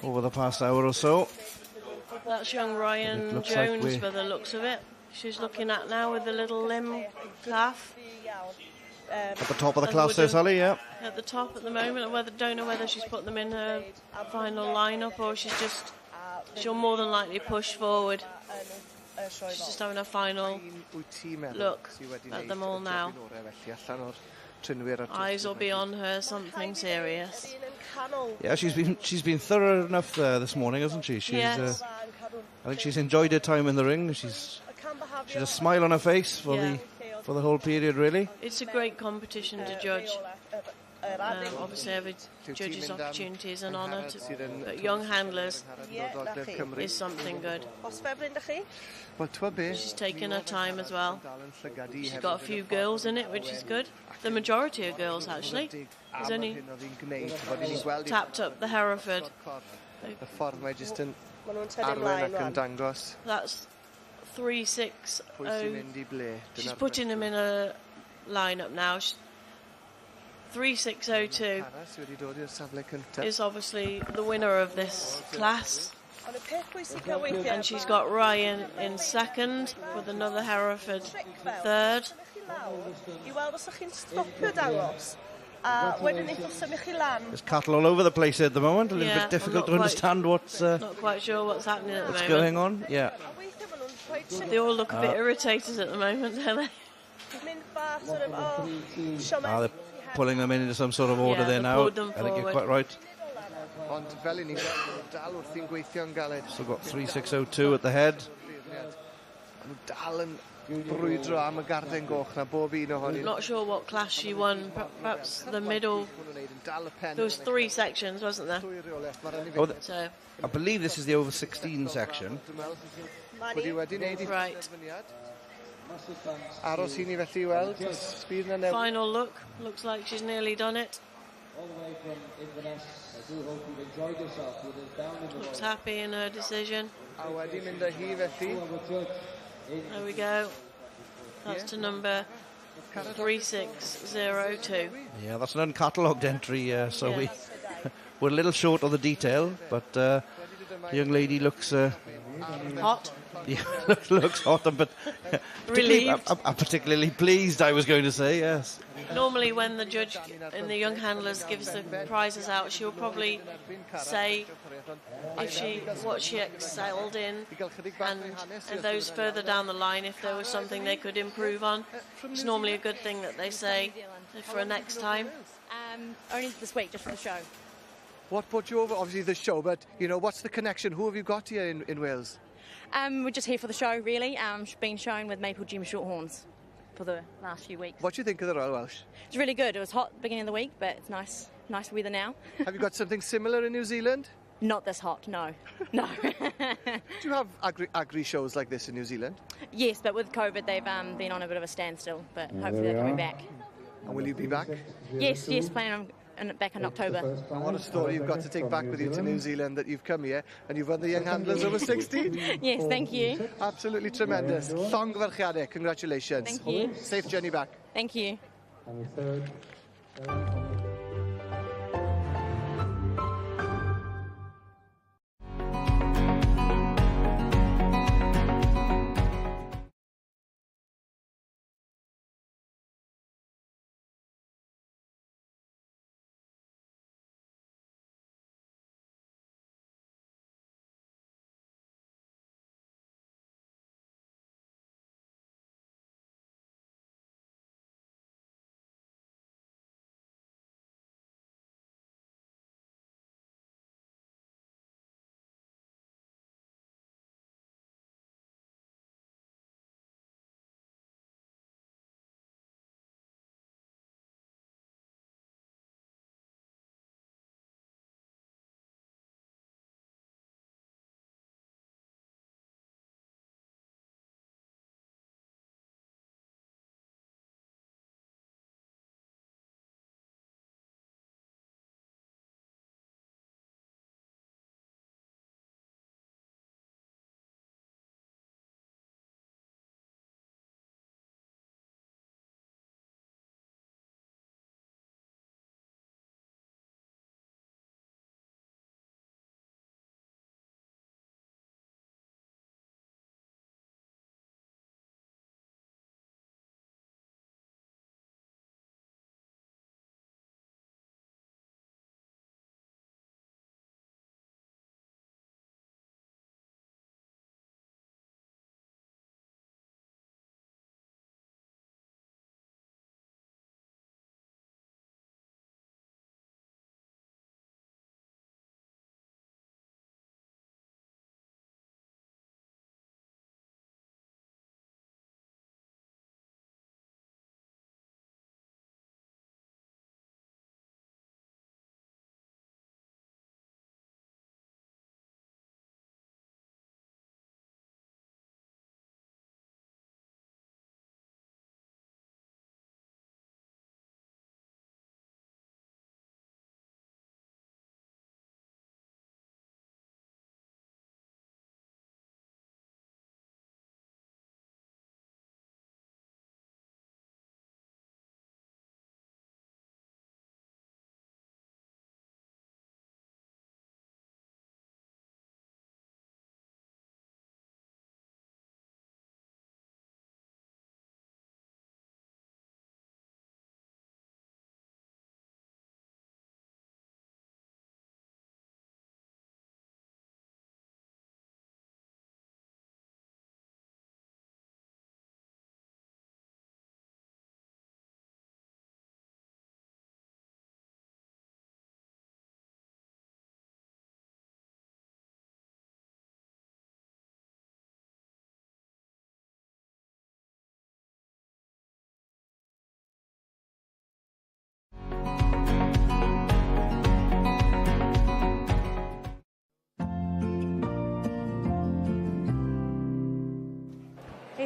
over the past hour or so. That's young Ryan Jones by the looks of it. She's looking at now with the little limb calf. At the top of the class there, Sally, yeah. At the top at the moment. Don't know whether she's put them in her final lineup or she'll more than likely push forward. She's just having a final look at them all now. Eyes will be on her, something serious. Yeah, she's been thorough enough this morning, hasn't she? Yes. I think she's enjoyed her time in the ring. She's a smile on her face for the whole period, really. It's a great competition to judge. Obviously, every judge's opportunity is an honour, but young handlers is something good. She's taken her time as well. She's got a few girls in it, which is good. The majority are girls, actually. There's only tapped up the Hereford. That's 3-6-0. She's putting them in a lineup now. 3-6-0-2 is obviously the winner of this class. And she's got Ryan in second with another Hereford third. There's cattle all over the place at the moment. A little bit difficult to understand what's not quite sure what's happening at the moment. What's going on? Yeah. They all look a bit irritated at the moment, don't they? They're pulling them into some sort of order there now. I think you're quite right. Still got 3-6-0-2 at the head. I'm not sure what class she won. Perhaps the middle. There was 3 sections, wasn't there? So I believe this is the over 16 section. Right. Final look. Looks like she's nearly done it. Looks happy in her decision. There we go. That's to number 3602. Yeah, that's an uncatalogued entry, so we're a little short on the detail, but the young lady looks hot. Yeah, looks hot, but relieved. I'm particularly pleased, I was going to say, yes. Normally when the judge and the young handlers gives the prizes out, she'll probably say what she excelled in, and those further down the line, if there was something they could improve on. It's normally a good thing that they say for next time. Only this week, just for the show. What put you over? Obviously the show, but what's the connection? Who have you got here in Wales? We're just here for the show, really. Been shown with Maple Jim Shorthorns for the last few weeks. What do you think of the Royal Welsh? It's really good. It was hot at the beginning of the week, but it's nice weather now. Have you got something similar in New Zealand? Not this hot, no. No. Do you have agri shows like this in New Zealand? Yes, but with COVID, they've been on a bit of a standstill, but hopefully they're coming back. And will you be back? Yes, planning on back in October. And what a story you've got to take back with you to New Zealand, that you've come here and you've won the Young Handlers over 16. Yes, thank you. Absolutely tremendous. Llongyfarchiadau, congratulations. Thank you. Safe journey back. Thank you.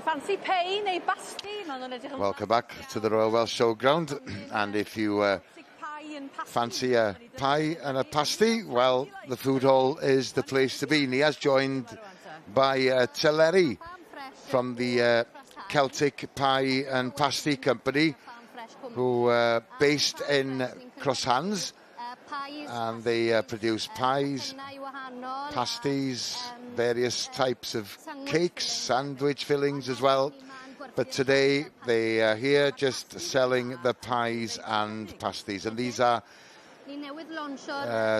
you fancy pay neu basti? Welcome back to the Royal Welsh Showground. And if you fancy a pie and a pasty, well, the food hall is the place to be. Nia's joined by Teleri from the Celtic Pie and Pasty Company, who are based in Crosshands, and they produce pies, pasties, various types of cakes, sandwich fillings as well. But today they are here just selling the pies and pasties, and these are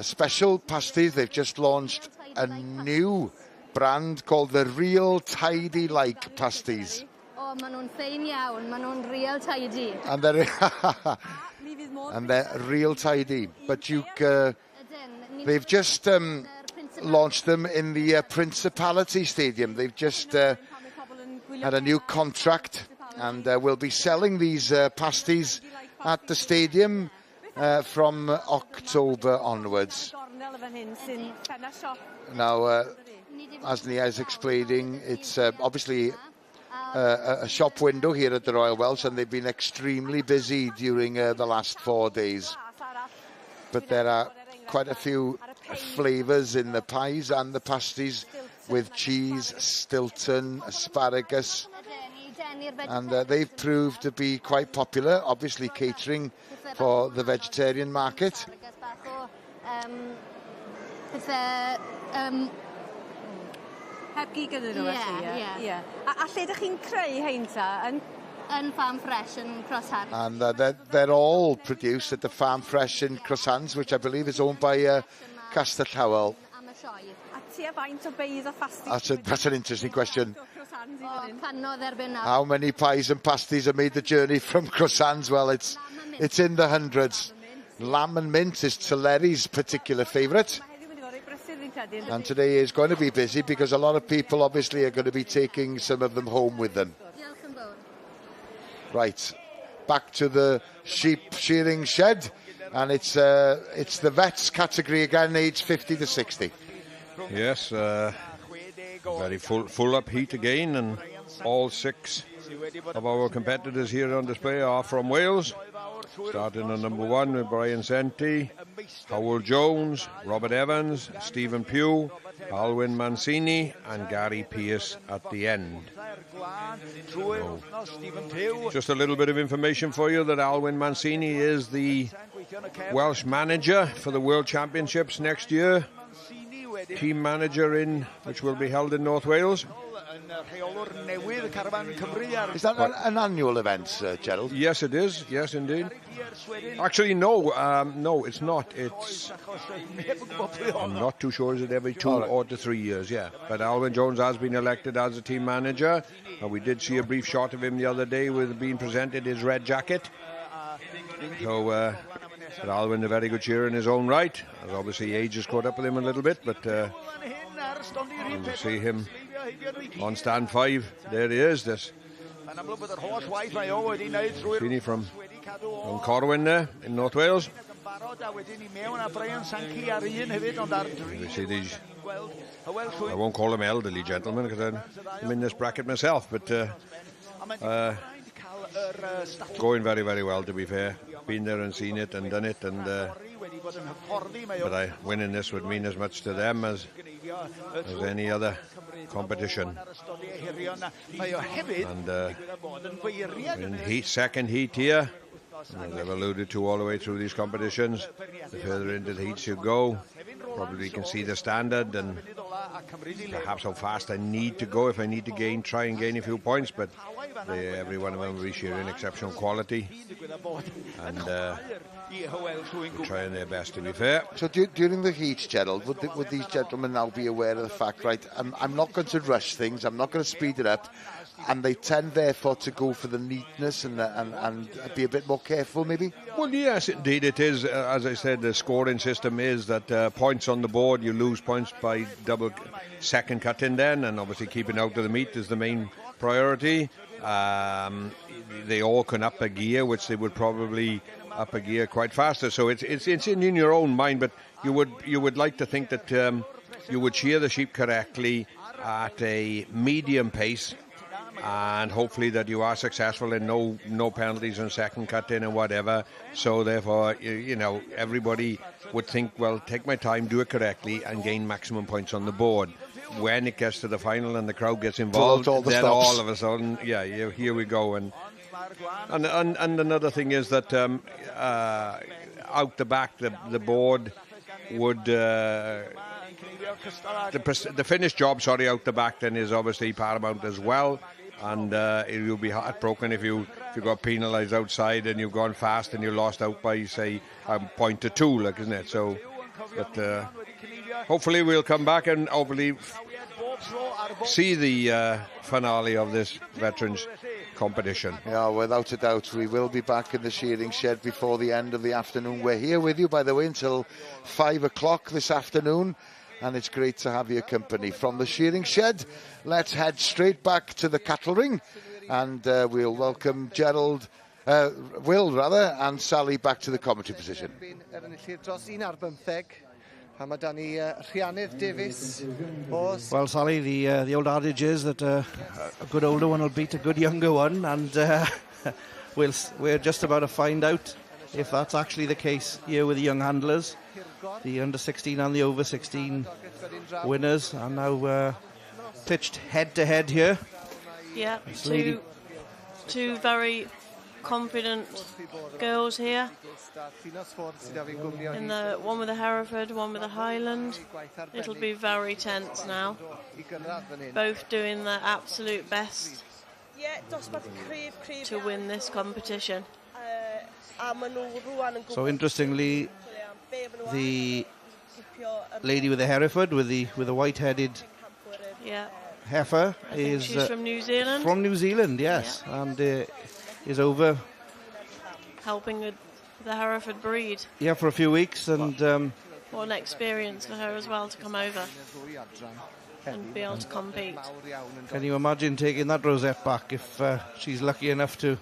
special pasties. They've just launched a new brand called the Real Tidy Like pasties. Oh, ma nhw'n ffein iawn, ma nhw'n real tidy. And they're real tidy. But they've just launched them in the Principality Stadium. They've just had a new contract, and will be selling these pasties at the stadium from October onwards. Now, as Nia is explaining, it's obviously a shop window here at the Royal Welsh, and they've been extremely busy during the last 4 days. But there are quite a few flavours in the pies and the pasties, with cheese, Stilton, asparagus, and they've proved to be quite popular, obviously catering for the vegetarian market. Heb gig ydyn nhw, ie. A lle ydych chi'n creu hein ta? Yn Farm Fresh in Crosshands. And they're all produced at the Farm Fresh in Crosshands, which I believe is owned by Castell Howell. A tua faint o beis a pasties? That's an interesting question. How many pies and pasties have made the journey from Crosshands? Well, it's in the hundreds. Lamb and mint is Tuleri's particular favourite. And today is going to be busy because a lot of people obviously are going to be taking some of them home with them. Right, back to the sheep shearing shed, and it's the vets category again, age 50 to 60. Yes, very full up heat again, and all 6 of our competitors here on display are from Wales. Starting on number 1 with Brian Senti, Howell Jones, Robert Evans, Stephen Pugh, Alwyn Mancini and Gary Pearce at the end. So, just a little bit of information for you that Alwyn Mancini is the Welsh manager for the World Championships next year. Team manager which will be held in North Wales. Is that an annual event, Gerald? Yes, it is. Yes, indeed. Actually, no, it's not. I'm not too sure. Is it every 2 or 3 years? Yeah. But Alwyn Jones has been elected as a team manager. We did see a brief shot of him the other day with being presented his red jacket. So, but Alwyn, a very good cheer in his own right. As obviously age has caught up with him a little bit, but we'll see him on stand 5. There he is. This Sweeney from Corwin there in North Wales. We see these. I won't call them elderly gentlemen because I'm in this bracket myself, but going very, very well, to be fair. Been there and seen it and done it, and but winning this would mean as much to them as any other competition. And in second heat here, as I've alluded to all the way through these competitions, the further into the heats you go, probably can see the standard and perhaps how fast I need to go if I need to try and gain a few points, but every one of them will be sharing exceptional quality and trying their best, to be fair. So during the heats, Gerald, would these gentlemen now be aware of the fact, right, I'm not going to rush things, I'm not going to speed it up, and they tend therefore to go for the neatness and be a bit more careful maybe? Well, yes, indeed it is. As I said, the scoring system is that points on the board, you lose points by double second cut in then, and obviously keeping out of the meat is the main priority. They all can up a gear, which they would probably up a gear quite faster. So it's in your own mind, but you would like to think that you would shear the sheep correctly at a medium pace and hopefully that you are successful and no penalties on second cutting and whatever. So therefore, you know, everybody would think, well, take my time, do it correctly, and gain maximum points on the board. When it gets to the final and the crowd gets involved, then all of a sudden, yeah, here we go. And another thing is that out the back, the board would the finished job, out the back then is obviously paramount as well. And you'll be heartbroken if you got penalised outside and you've gone fast and you lost out by, say, a point or two, like, isn't it? So, but hopefully we'll come back and hopefully see the finale of this Veterans competition. Yeah, without a doubt, we will be back in the shearing shed before the end of the afternoon. We're here with you, by the way, until 5 o'clock this afternoon. And it's great to have your company. From the shearing shed, let's head straight back to the cattle ring, and we'll welcome Will, and Sally back to the commentary position. Well, Sally, the old adage is that a good older one will beat a good younger one, and we're just about to find out if that's actually the case here with the young handlers. The under-16 and the over-16 winners are now pitched head-to-head here. Yeah, two very confident girls here. In the one with the Hereford, one with the Highland. It'll be very tense now. Both doing their absolute best to win this competition. So interestingly, the lady with the Hereford, with the white-headed heifer, is she's from New Zealand. From New Zealand, yes, and is over helping with the Hereford breed. Yeah, for a few weeks, and what an experience for her as well to come over and be able to compete. Can you imagine taking that rosette back if she's lucky enough to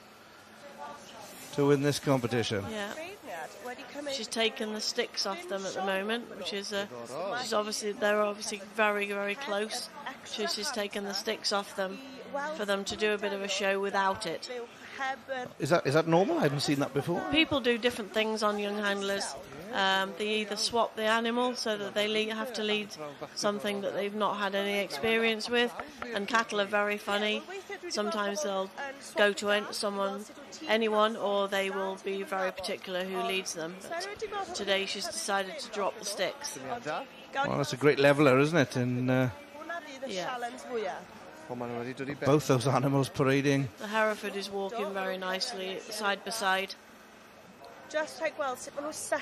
win this competition? Yeah. She's taken the sticks off them at the moment, which is they're obviously very, very close. She's taken the sticks off them for them to do a bit of a show without it. Is that normal? I haven't seen that before. People do different things on young handlers. They either swap the animal so that they have to lead something that they've not had any experience with, and cattle are very funny. Sometimes they'll go to anyone, or they will be very particular who leads them. But today she's decided to drop the sticks. Well, that's a great leveler, isn't it? And both those animals parading. The Hereford is walking very nicely side by side.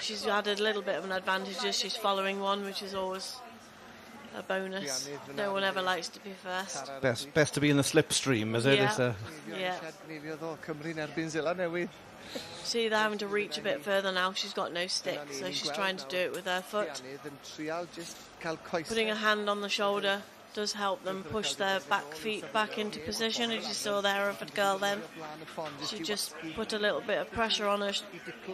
She's had a little bit of an advantage as she's following one, which is always a bonus. No one ever likes to be first. Best to be in the slipstream, is it? Yeah. See, they're having to reach a bit further now. She's got no stick, so she's trying to do it with her foot. Putting a hand on the shoulder does help them push their back feet back into position. As you saw the Hereford girl then, she just put a little bit of pressure on her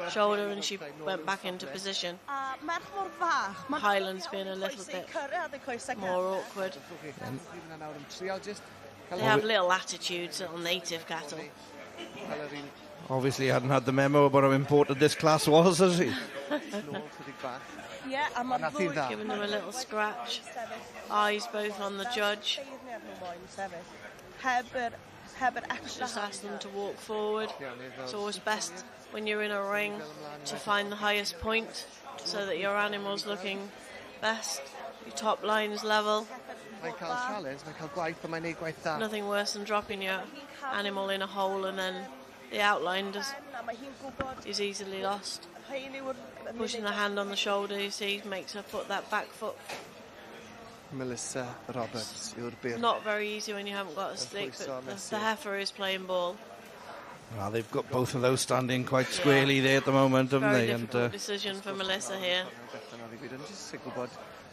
shoulder and she went back into position. Highland's been a little bit more awkward. They have little attitudes, little native cattle. Obviously, hadn't had the memo about how important this class was, has he? Giving them a little scratch. Eyes both on the judge. Just ask them to walk forward. It's always best when you're in a ring to find the highest point so that your animal's looking best, your top line's level. Nothing worse than dropping your animal in a hole and then the outline is easily lost. Pushing the hand on the shoulder, you see, makes her put that back foot. Melissa Roberts, not very easy when you haven't got a stick, but the heifer is playing ball. Well, they've got both of those standing quite squarely there at the moment, haven't they? Very difficult decision for Melissa here.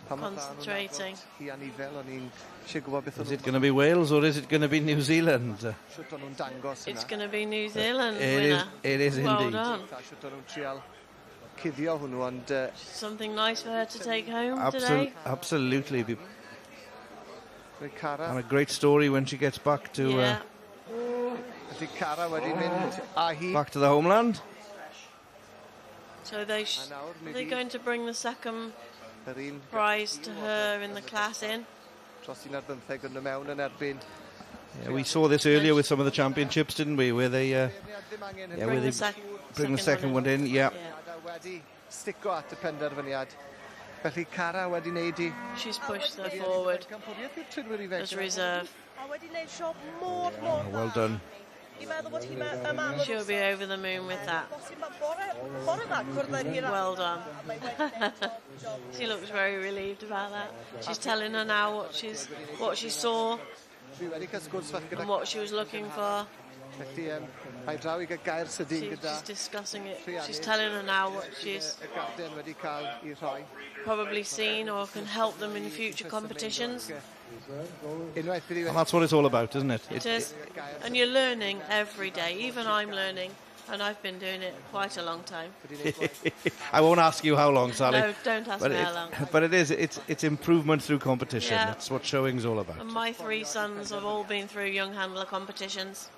Concentrating. Is it going to be Wales or is it going to be New Zealand? It's going to be New Zealand winner. It is well indeed. Done. Something nice for her to take home today. Absolutely. And a great story when she gets back to Ydy Cara wedi mynd a hi. Back to the homeland. So they're going to bring the second prize to her in the class in. Dros 15 yn y mewn yn erbyn. Yeah, we saw this earlier with some of the championships, didn't we? Where they, bring the second one in. Yeah. Wedi stico at y penderfyniad. Felly Cara wedi neud I. She's pushed her forward as reserve. Well done. She'll be over the moon with that. Well done. She looks very relieved about that. She's telling her now what she saw and what she was looking for. She's discussing it. She's telling her now what she's probably seen or can help them in future competitions. And that's what it's all about, isn't it? It is. And you're learning every day. Even I'm learning. And I've been doing it quite a long time. I won't ask you how long, Sally. No, don't ask me how long. But it's improvement through competition. Yeah. That's what showing's all about. And my 3 sons have all been through young handler competitions.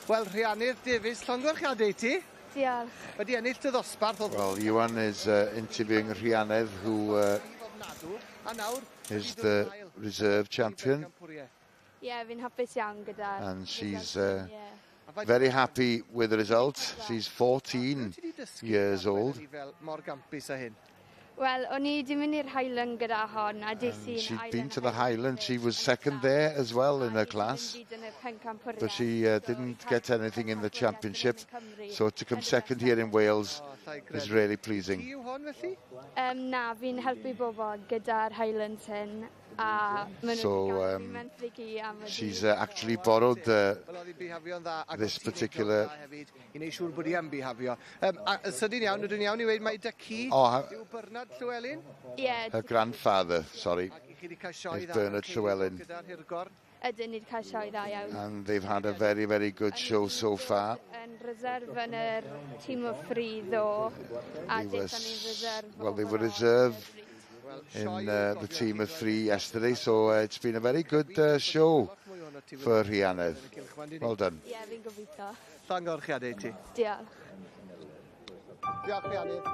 Wel, Rhiannydd Davies, llongyfarchiadau I ti. Diolch. Wedi ennill dy ddosbarth. Well, Iwan is interviewing Rhiannydd, who is the reserve champion. Yeah, fi'n hapus iawn gyda. And she's very happy with the result. She's 14 years old. Wel, o'n I di mynd i'r Highland gyda hon, a des i'n She'd been to the Highland. She was second there as well in her class. But she didn't get anything in the championship. So to come second here in Wales is really pleasing. Na, fi'n helpu bobl gyda'r Highlands hyn. So she's actually borrowed this particular... I wneud siŵr bod I yn bihafio. Sydyn iawn, ydyn iawn I weid mai dy ci yw Bernard Llywelyn? Her grandfather, sorry, is Bernard Llywelyn. Ydyn ni wedi cael sioe dda iawn. And they've had a very, very good show so far. Yn reserve yn yr tîm o ffri ddo. Well, they were reserve in the team of 3 yesterday, so it's been a very good show for Rhiannydd. Well done. Ie, fi'n gobeithio. Llongyfarchiadau I ti. Diolch. Diolch, Rhiannydd.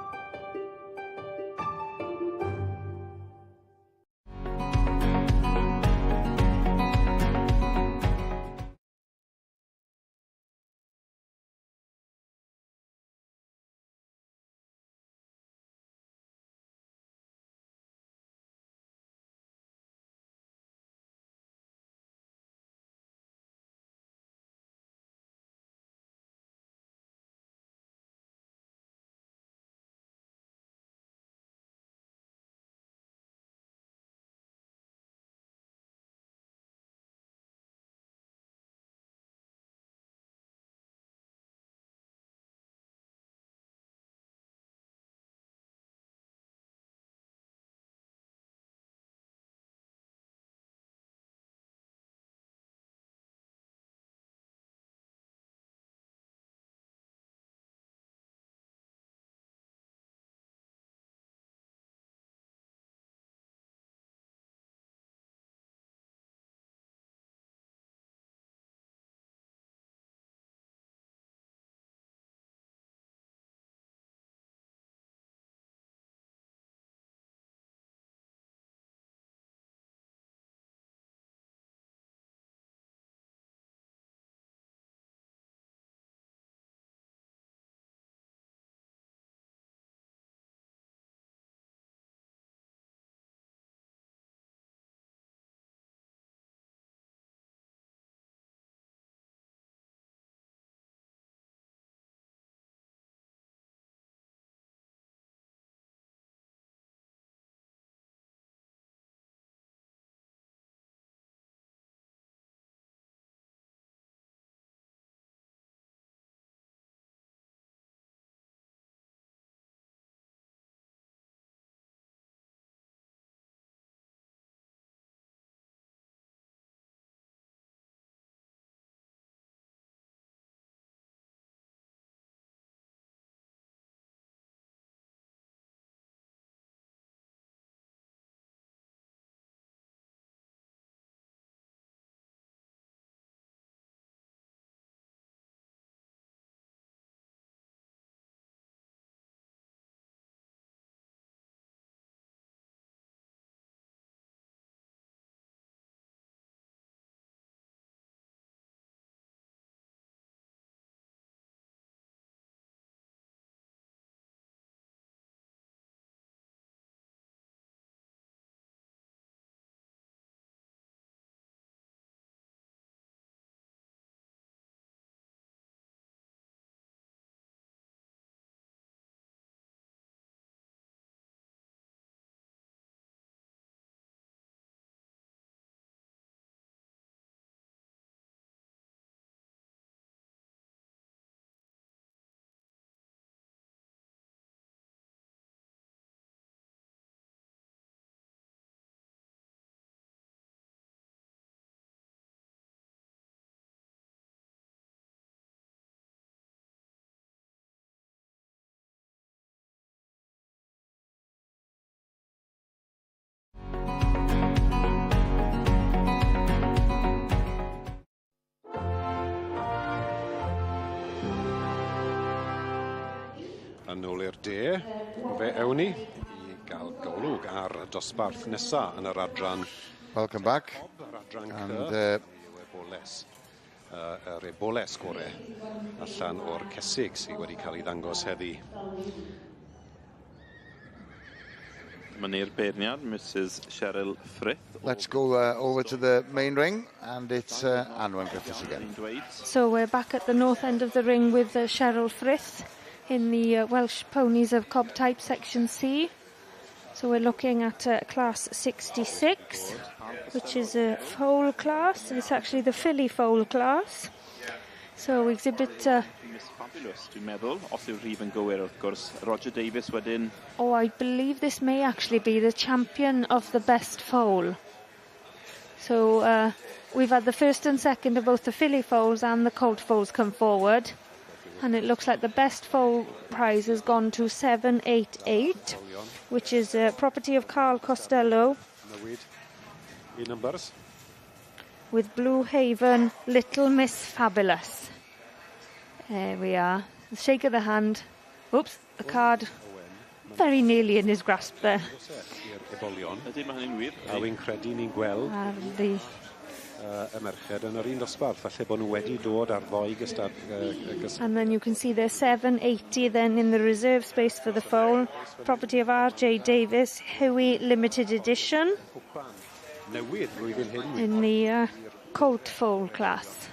yn ôl i'r de. Fe ewn ni I gael golwg ar y dosbarth nesaf yn yr adran. Welcome back. And yr eboles gore allan o'r cesig sydd wedi cael ei ddangos heddi. Mynir beirniad, Mrs Cheryl Frith. Let's go over to the main ring, and it's Anwen Griffiths again. So we're back at the north end of the ring with Cheryl Frith in the Welsh Ponies of Cob Type Section C. So we're looking at class 66, which is a foal class. It's actually the filly foal class. So we exhibit... Miss Fabulous, dwi'n meddwl, os yw'r rhif yn gywir wrth gwrs. Roger Davis wedyn. Oh, I believe this may actually be the champion of the best foal. So we've had the first and second of both the filly foals and the colt foals come forward. And it looks like the best foal prize has gone to 788, which is property of Carl Costello. Numbers. With Blue Haven, Little Miss Fabulous. There we are. The shake of the hand. Oops, the card very nearly in his grasp there. Ydy, mae hynny'n wir. A wy'n credu ni'n gweld y merched yn yr un dosbarth, falle bod nhw wedi dod ar ddoi gystad. And then you can see there's 780 then in the reserve space for the foal. Property of R.J. Davis, Huey Limited Edition. In the colt foal class.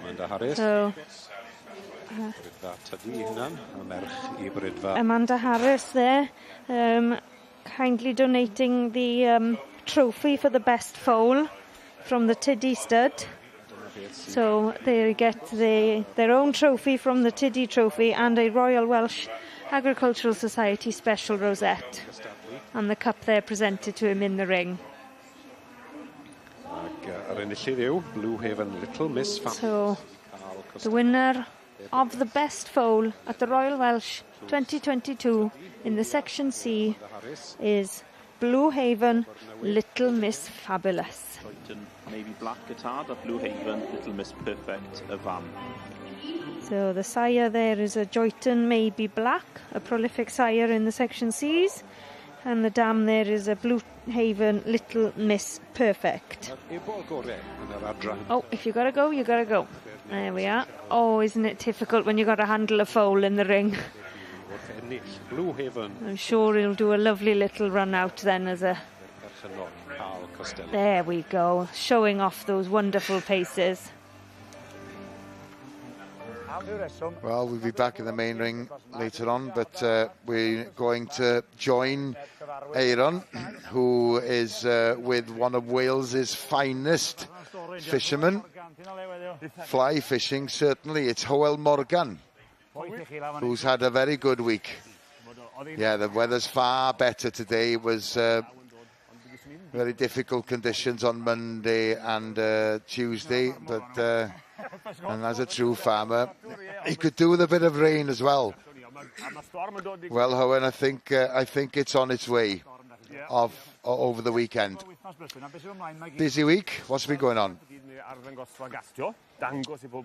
Amanda Harris. So, Amanda Harris there, kindly donating the trophy for the best foal from the Tiddy stud. So they get their own trophy from the Tiddy trophy and a Royal Welsh Agricultural Society special rosette. And the cup there presented to him in the ring. Blue Haven, Little Miss Fabulous. So the winner of the best foal at the Royal Welsh 2022 in the Section C is Blue Haven, Little Miss Fabulous. Maybe Black Guitar, the Blue Haven, Little Miss Perfect, a Vam. So the sire there is a Joyton Maybe Black, a prolific sire in the Section Cs. And the dam there is a Blue Haven, Little Miss Perfect. Oh, if you gotta go, you gotta go. There we are. Oh, isn't it difficult when you got to handle a foal in the ring? Blue Haven. I'm sure he'll do a lovely little run out then as a... There we go, showing off those wonderful paces. Well, we'll be back in the main ring later on, but we're going to join Aaron, who is with one of Wales's finest fishermen. Fly fishing, certainly. It's Howell Morgan, who's had a very good week. Yeah, the weather's far better today. It was very difficult conditions on Monday and Tuesday, but and as a true farmer, he could do with a bit of rain as well. Well, Howell, I think it's on its way over the weekend. Busy week. What's been going on?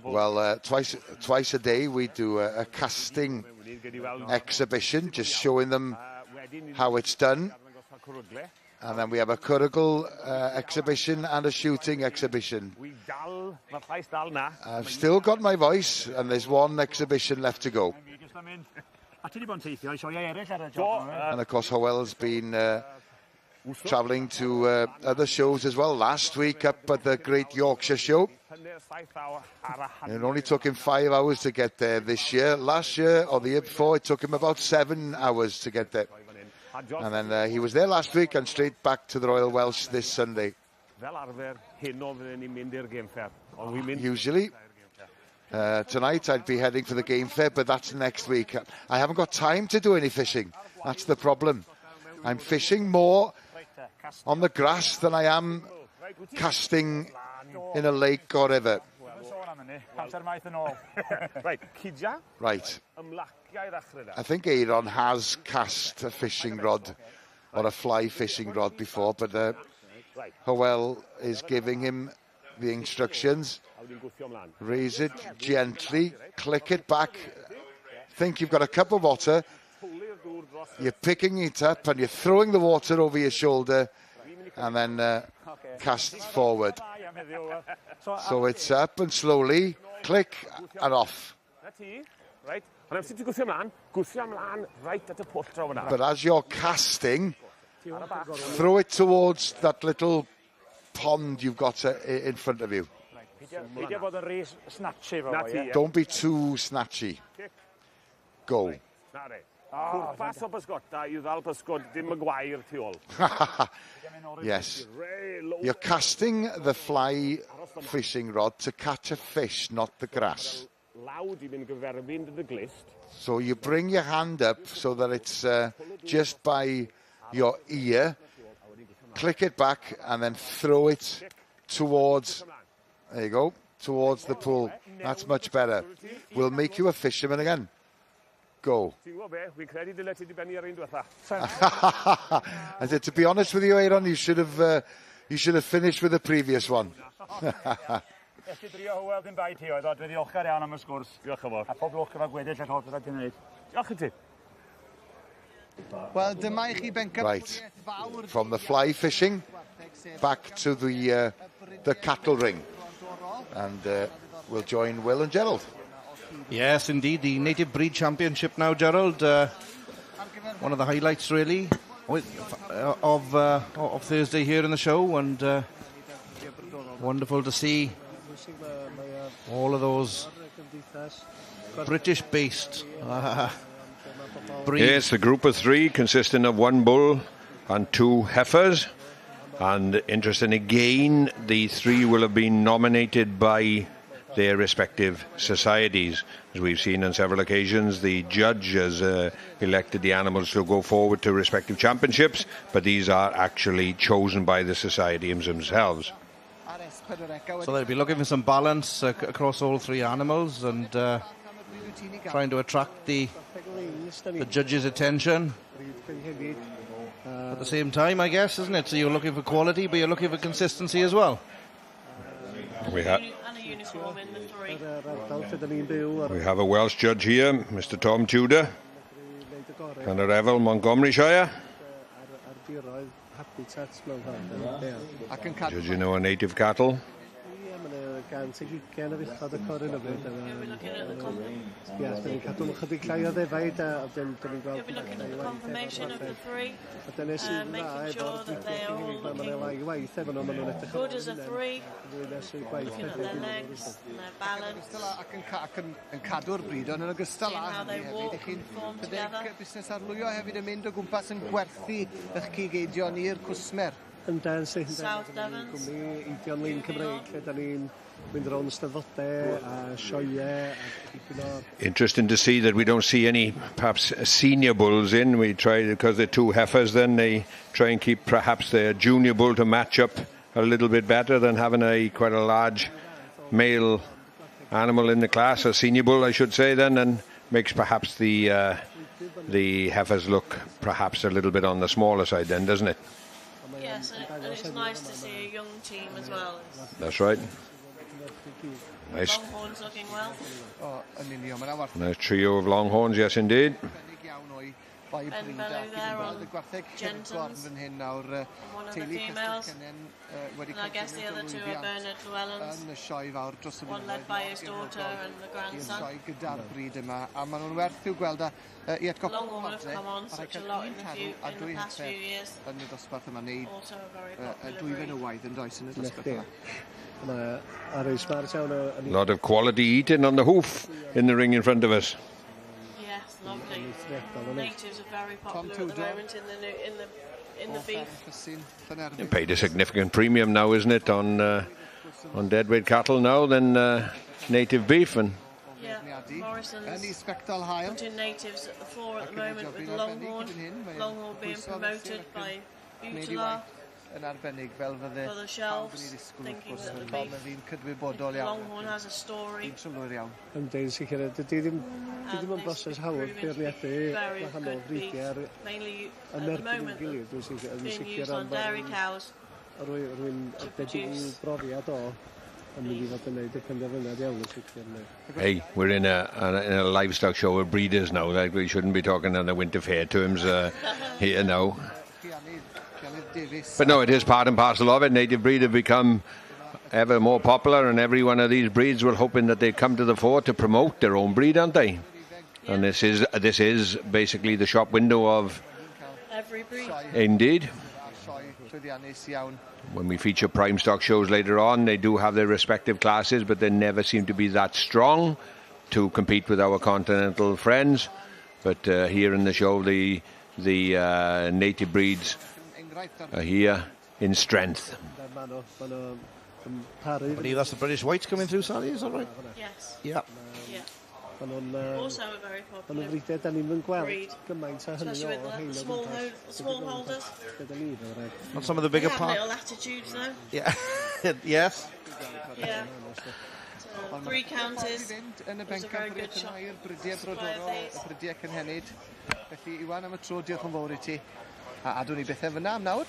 Well, twice a day we do a casting exhibition, just showing them how it's done. And then we have a curricle exhibition and a shooting exhibition. I've still got my voice, and there's one exhibition left to go. And of course, Howell's been travelling to other shows as well. Last week up at the Great Yorkshire Show. It only took him 5 hours to get there this year. Last year, or the year before, it took him about 7 hours to get there. And then he was there last week and straight back to the Royal Welsh this Sunday. Usually. Tonight I'd be heading for the game fair, but that's next week. I haven't got time to do any fishing. That's the problem. I'm fishing more on the grass than I am casting in a lake or river. Right. I think Aaron has cast a fishing rod or a fly fishing rod before, but Howell is giving him the instructions. Raise it gently, click it back. Think you've got a cup of water. You're picking it up and you're throwing the water over your shoulder and then cast forward. So it's up and slowly, click and off. But as you're casting, throw it towards that little pond you've got in front of you. Don't be too snatchy. Go. Yes. You're casting the fly fishing rod to catch a fish, not the grass. So you bring your hand up so that it's just by your ear. Click it back and then throw it towards, there you go, towards the pool. That's much better. We'll make you a fisherman again. Go. I said, to be honest with you, Aaron, you should have finished with the previous one. Right. From the fly fishing back to the cattle ring. And we'll join Will and Gerald. Yes, indeed, the Native Breed Championship now, Gerald. One of the highlights, really, of Thursday here in the show, and wonderful to see all of those British-based breeds. Yes, the group of three consisting of one bull and two heifers. And interesting again, the three will have been nominated by their respective societies. As we've seen on several occasions, the judge has elected the animals to go forward to respective championships, but these are actually chosen by the societies themselves. So they'll be looking for some balance across all three animals and trying to attract the judge's attention. At the same time, I guess, isn't it? So you're looking for quality, but you're looking for consistency as well. We have a Welsh judge here, Mr. Tom Tudor, Llanarefel, Montgomeryshire. Judging our native cattle. You'll be looking at the confirmation of the three, making sure that they are all looking good as a three, looking at their legs and their balance, seeing how they walk and form together. South Devons. Interesting to see that we don't see any perhaps senior bulls in. We try, because they're two heifers, then they try and keep perhaps their junior bull to match up a little bit better than having quite a large male animal in the class, a senior bull I should say then, and makes perhaps the heifers look perhaps a little bit on the smaller side then, doesn't it? Yes, and it's nice to see a young team as well. That's right. Nice. Longhorns looking well. Nice trio of longhorns, yes indeed. Ben Bellew there on Gentons, one of the females, and I guess the other two are Bernard Llewellyn's, one led by his daughter and the grandson. Longhorn have come on such a lot in the past few years. Also a very popular A lot of quality eating on the hoof in the ring in front of us. Yes, lovely. Natives are very popular at the moment in the beef. They paid a significant premium now, isn't it, on deadweight cattle now than native beef. And yeah, Morrison's putting natives at the fore at the moment with Longhorn. Longhorn being promoted by Butilar. For the shelves, thinking that the beef Longhorn has a story. And very good beef, mainly at the moment being used on dairy cows to produce Hey, we're in a livestock show with breeders now. Like, we shouldn't be talking in the winter fair terms here now. But no, it is part and parcel of it. Native breed have become ever more popular, and every one of these breeds we're hoping that they come to the fore to promote their own breed, aren't they? Yeah. And this is basically the shop window of every breed. Indeed. When we feature prime stock shows later on, they do have their respective classes, but they never seem to be that strong to compete with our continental friends. But here in the show, the native breeds are here in strength. I believe that's the British whites coming through, Sally, is that right? Yes. Yeah. Also a very popular breed, especially with small holders. Not some of the bigger parts. parts. Little attitudes though. Yeah. Yes. Yeah. 3 counties. Was a very good shot. Brydiau cynhenid. Felly Iwan am y tro, diolch yn fawr I ti. A dwi'n I beth efo na am nawr.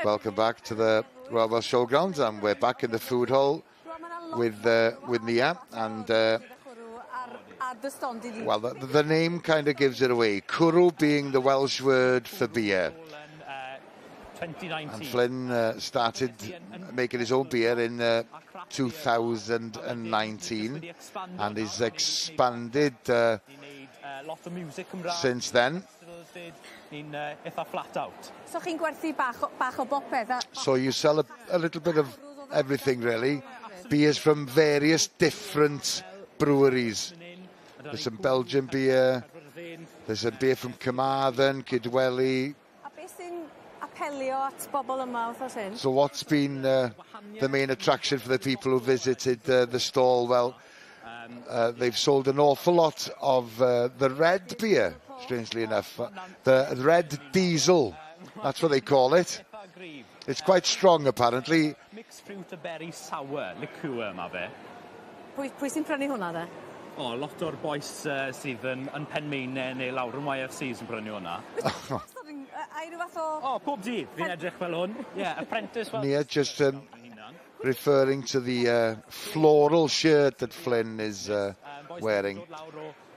Welcome back to the Royal Welsh Showgrounds, and we're back in the food hall with Nia, and well, the name kind of gives it away. Cwrw being the Welsh word for beer. 2019. And Flynn started making his own beer in 2019 and he's expanded lot of music since then. Flat out. So chi'n gwerthu bach o bopeth? So you sell a little bit of everything really. Beers from various different breweries. There's some Belgian beer, there's a beer from Carmarthen, Kidwelly. A beth sy'n apelio at bobl yma wrth hyn? So what's been the main attraction for the people who visited the stall? Well, they've sold an awful lot of the red beer, strangely enough. The red diesel, that's what they call it. It's quite strong apparently. Mixed fruit a berry sour liqueur yma fe. Pwy sy'n prynu hwnna de? O, lot o'r boys sydd yn Penmeinau neu lawr yn YFC sy'n prynu hwnna. A unrhyw fath o... O, pob dydd, fi'n edrych fel hwn. Yeah, apprentice. Nia just referring to the floral shirt that Flynn is wearing.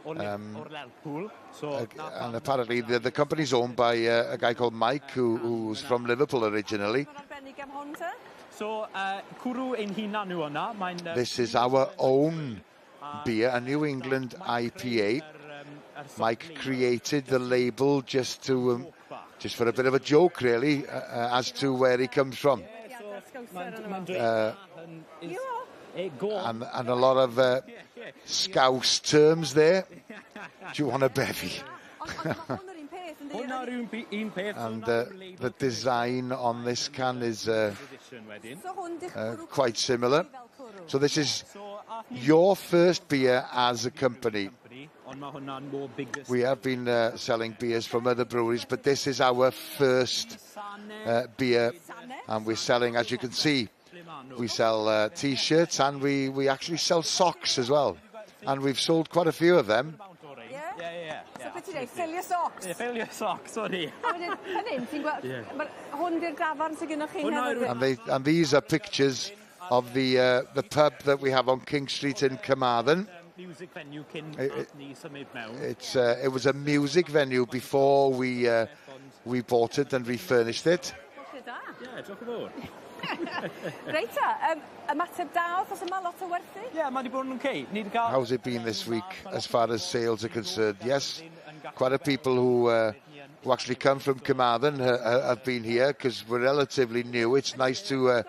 And apparently the company's owned by a guy called Mike who's from Liverpool originally. So, cwrw ein hunan yw hwnna. This is our own beer, a New England IPA. Mike created the label just for a bit of a joke really as to where he comes from. And a lot of Scouse terms there. Do you want a bevy? And the design on this can is quite similar. So this is your first beer as a company. We have been selling beers from other breweries, but this is our first beer, and we're selling, as you can see, we sell T-shirts and we actually sell socks as well, and we've sold quite a few of them. Yeah. So beth ti'n dweud, fill your socks? Yeah, fill your socks, sorry. Hwn di'r grafarn sy'n gynnwch chi? And these are pictures of the pub that we have on King Street in Carmarthen. Music venue it was a music venue before we bought it and refurnished it. Yeah, diolch yn fawr. Reit ta, ymateb da oedd yma lot o werthu? Yeah, mae di bod yn okay. How's it been this week as far as sales are concerned? Yes, quite a people who actually come from Carmarthen have been here because we're relatively new. It's nice to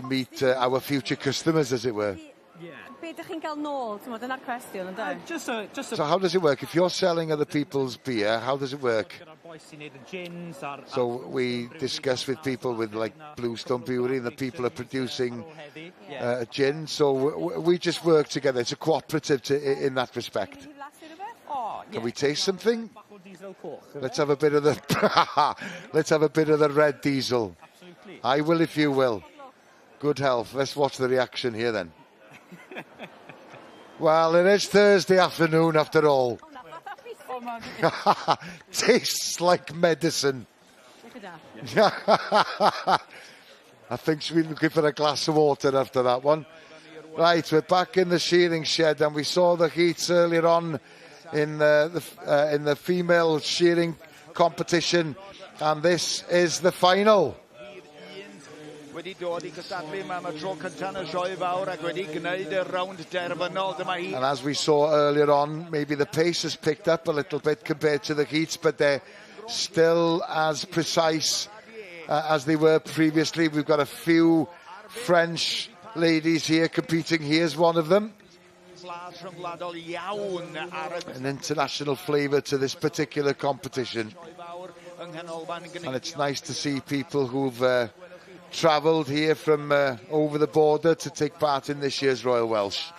meet our future customers, as it were. Be ydych chi'n cael nôl? Dyna'r cwestiwn, ynddo? So how does it work? If you're selling other people's beer, how does it work? So we discuss with people with like Bluestone Brewery and the people are producing gin. So we just work together. It's a cooperative in that respect. Can we taste something? Let's have a bit of the red diesel. I will if you will. Good health. Let's watch the reaction here then. Well, it is Thursday afternoon after all. Tastes like medicine. I think she'll be looking for a glass of water after that one. Right, we're back in the shearing shed, and we saw the heats earlier on in the female shearing competition, and this is the final. Wedi dod I gystadlu yma am y tro cyntaf yn y sioe fawr ac wedi gwneud y rownd derfynol dyma hi. And as we saw earlier on, maybe the pace has picked up a little bit compared to the heats, but they're still as precise as they were previously. We've got a few French ladies here competing. Here's one of them. An international flavour to this particular competition. And it's nice to see people who've travelled here from over the border to take part in this year's Royal Welsh.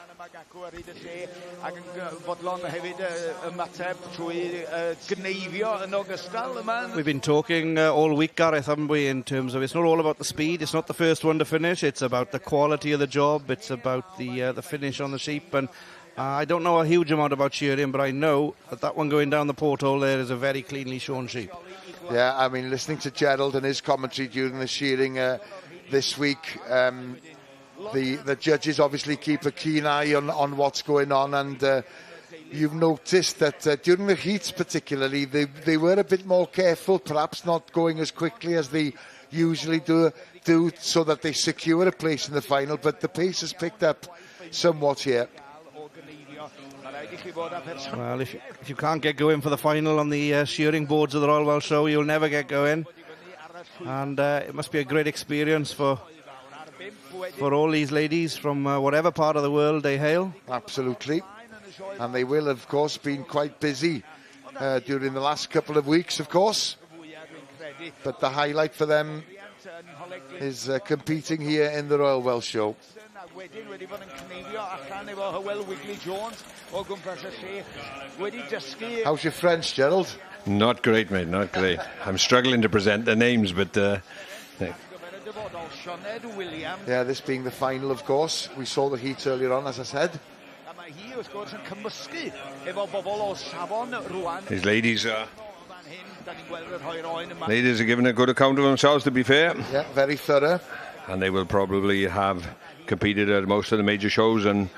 We've been talking all week, Gareth, haven't we, in terms of it's not all about the speed, it's not the first one to finish, it's about the quality of the job, it's about the finish on the sheep, and I don't know a huge amount about shearing, but I know that one going down the porthole there is a very cleanly shorn sheep. Yeah, I mean, listening to Gerald and his commentary during the shearing this week, the judges obviously keep a keen eye on what's going on, and you've noticed that during the heats particularly, they were a bit more careful, perhaps not going as quickly as they usually do so that they secure a place in the final, but the pace has picked up somewhat here. Well, if you can't get going for the final on the shearing boards of the Royal Welsh Show, you'll never get going. And it must be a great experience for all these ladies from whatever part of the world they hail. Absolutely. And they will, of course, been quite busy during the last couple of weeks, of course. But the highlight for them is competing here in the Royal Welsh Show. How's your French, Gerald? Not great, mate, not great. I'm struggling to present the names, but... Yeah, this being the final, of course. We saw the heat earlier on, as I said. These ladies are giving a good account of themselves, to be fair. Yeah, very thorough. And they will probably have competed at most of the major shows and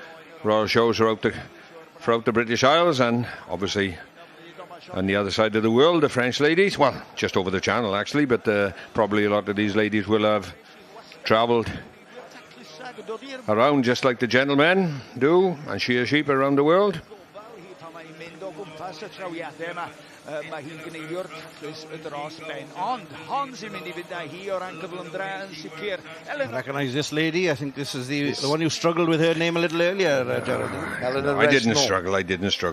royal shows throughout the British Isles, and obviously on the other side of the world, the French ladies, well, just over the channel actually, but probably a lot of these ladies will have travelled around just like the gentlemen do and shear sheep around the world. I recognise this lady. I think this is the one who struggled with her name a little earlier, Gerald. I didn't struggle.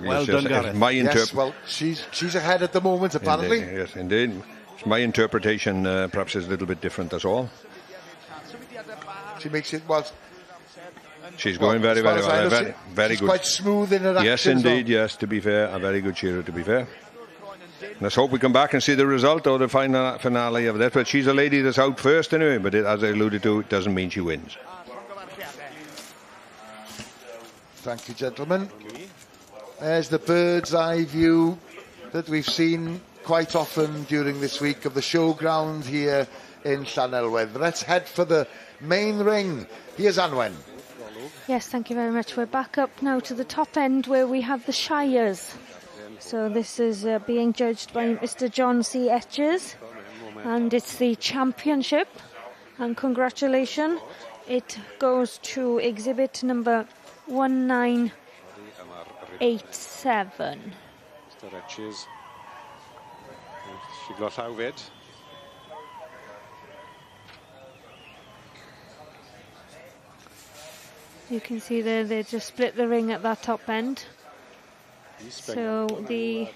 Well done, Gareth. My yes, well, she's ahead at the moment, apparently. Indeed, yes, indeed. My interpretation perhaps is a little bit different, that's all. She makes it, well... She's going very, very well. Very she's good. Quite smooth in her action. Yes, indeed, yes, to be fair. A very good shearer, to be fair. Let's hope we come back and see the result or the finale of that. But she's a lady that's out first anyway, but as I alluded to, it doesn't mean she wins. Thank you, gentlemen. There's the bird's eye view that we've seen quite often during this week of the showground here in Llanelwedd. Let's head for the main ring. Here's Anwen. Yes, thank you very much. We're back up now to the top end where we have the Shires. So this is being judged by Mr. John C. Etches, and it's the championship. And congratulations, it goes to exhibit number 1987. Mr. Etches. Siglo llawfed. You can see there they just split the ring at that top end. So the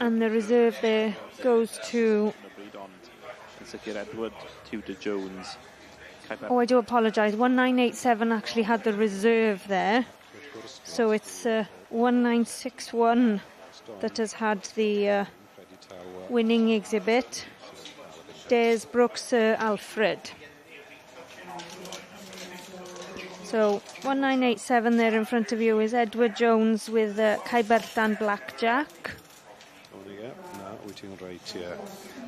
and the reserve there goes to oh, I do apologise, 1987 actually had the reserve there, so it's 1961 that has had the winning exhibit. Des Brooks Alfred. So 1987 there in front of you is Edward Jones with Cyberllan Blackjack.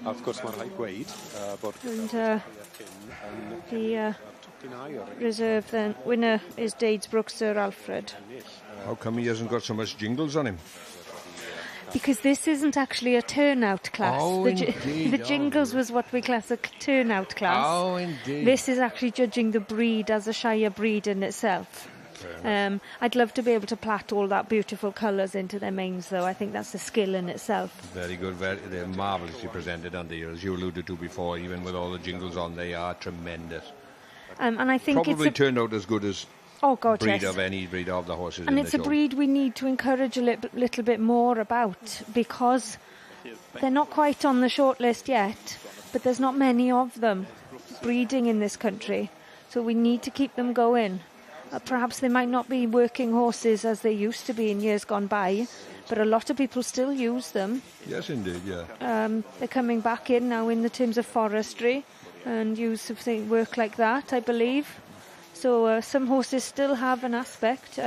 Of course, and the reserve then winner is Des Brooks Sir Alfred. How come he hasn't got so much jingles on him? Because this isn't actually a turnout class. Oh, the jingles was what we class a turnout class. Oh, indeed. This is actually judging the breed as a Shire breed in itself. I'd love to be able to plait all that beautiful colours into their manes, though. I think that's a skill in itself. Very good. They're marvellously presented on the ears. You alluded to before, even with all the jingles on, they are tremendous. And I think probably turned out as good as breed of any breed of the horses. And it's a breed we need to encourage a little bit more about, because they're not quite on the shortlist yet, but there's not many of them breeding in this country, so we need to keep them going. Perhaps they might not be working horses as they used to be in years gone by, but a lot of people still use them. Yes, indeed, yeah. They're coming back in now in the terms of forestry and use of work like that, I believe. So some horses still have an aspect.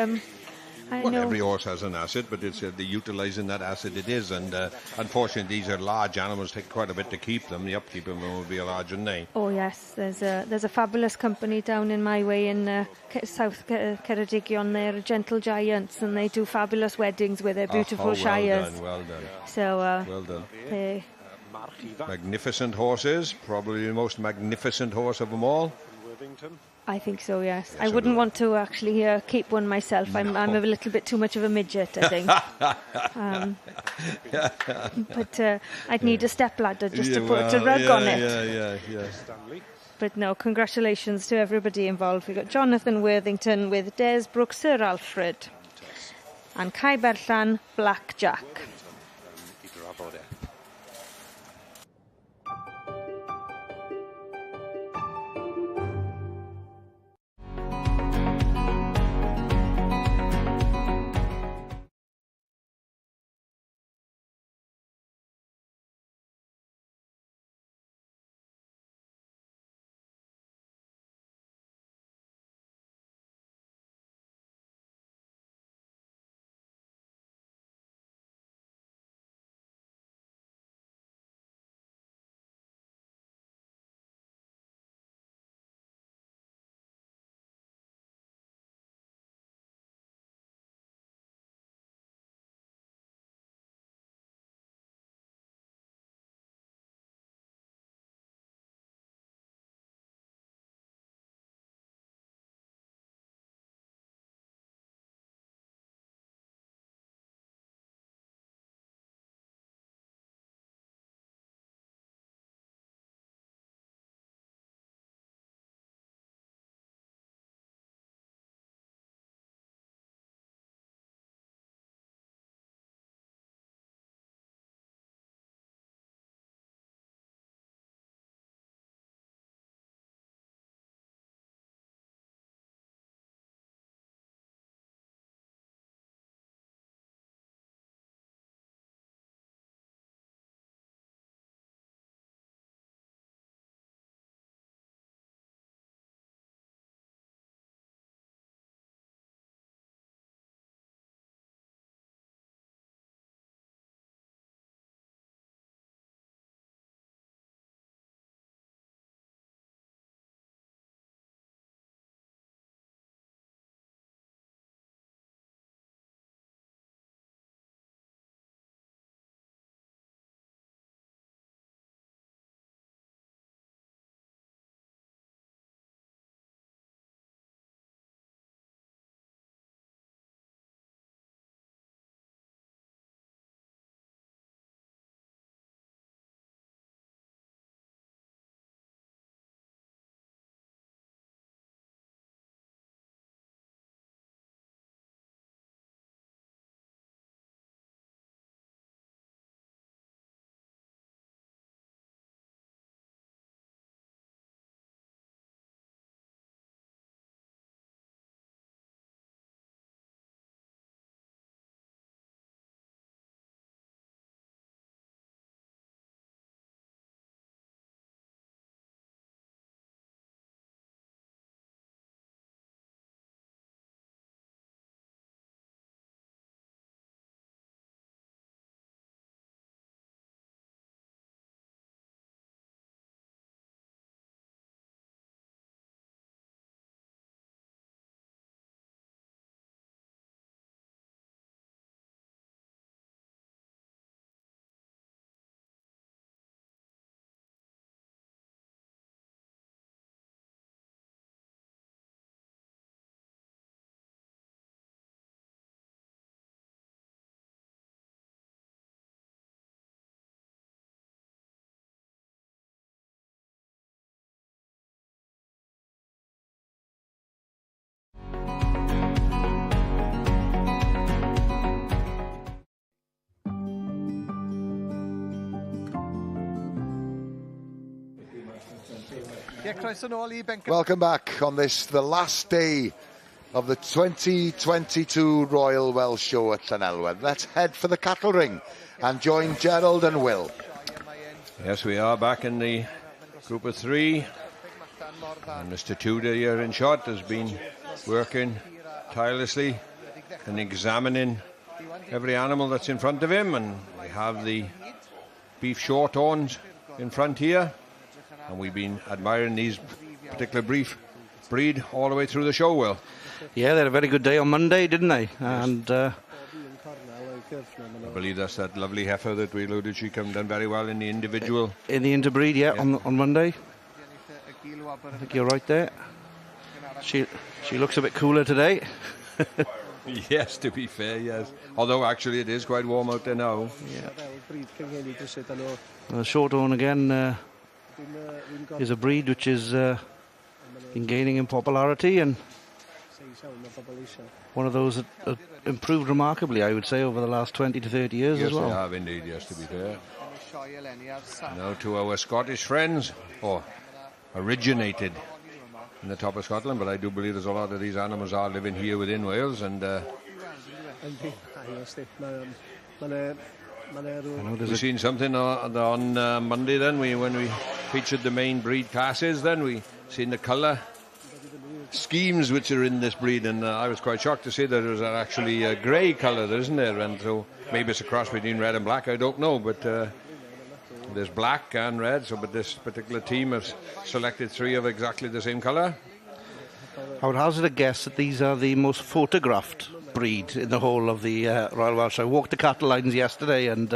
I Well, know. every horse has an asset, but it's the utilising that asset it is. And unfortunately, these are large animals, take quite a bit to keep them. The upkeep of them would be a large, wouldn't they? Oh yes, there's a fabulous company down in my way in South Ceredigion. They're Gentle Giants, and they do fabulous weddings with their beautiful shires. Well done. So well done. They Magnificent horses, probably the most magnificent horse of them all. I think so, yes. I wouldn't want to actually keep one myself. I'm a little bit too much of a midget, I think. But I'd need a stepladder just to put a rug on it. Yeah. But no, congratulations to everybody involved. We've got Jonathan Worthington with Des Brooks, Sir Alfred, and Kai Berllan, Black Jack. Welcome back on this, the last day of the 2022 Royal Welsh Show at Llanelwedd. Let's head for the cattle ring and join Gerald and Will. Yes, we are back in the group of three. And Mr. Tudor here in shot has been working tirelessly and examining every animal that's in front of him, and we have the beef shorthorns in front here, and we've been admiring these particular breed all the way through the show, Will. Yeah, they had a very good day on Monday, didn't they? And I believe that's that lovely heifer that we alluded. She come done very well in the individual. In the interbreed, yeah. On Monday. I think you're right there. She looks a bit cooler today. Yes, to be fair, yes. Although actually it is quite warm out there now. Yeah. Shorthorn again is a breed which is been gaining in popularity, and one of those that improved remarkably, I would say, over the last 20 to 30 years as well. Yes, they have indeed, yes, to be fair. Now to our Scottish friends, originated in the top of Scotland, but I do believe there's a lot of these animals are living here within Wales, and we've seen something on Monday then, when we featured the main breed classes, then we seen the colour schemes which are in this breed, and I was quite shocked to see that there's actually a grey colour, isn't there? And so maybe it's a cross between red and black, I don't know, but there's black and red, so but this particular team has selected 3 of exactly the same colour. I would hazard a guess that these are the most photographed breed in the whole of the Royal Welsh. I walked the cattle lines yesterday, and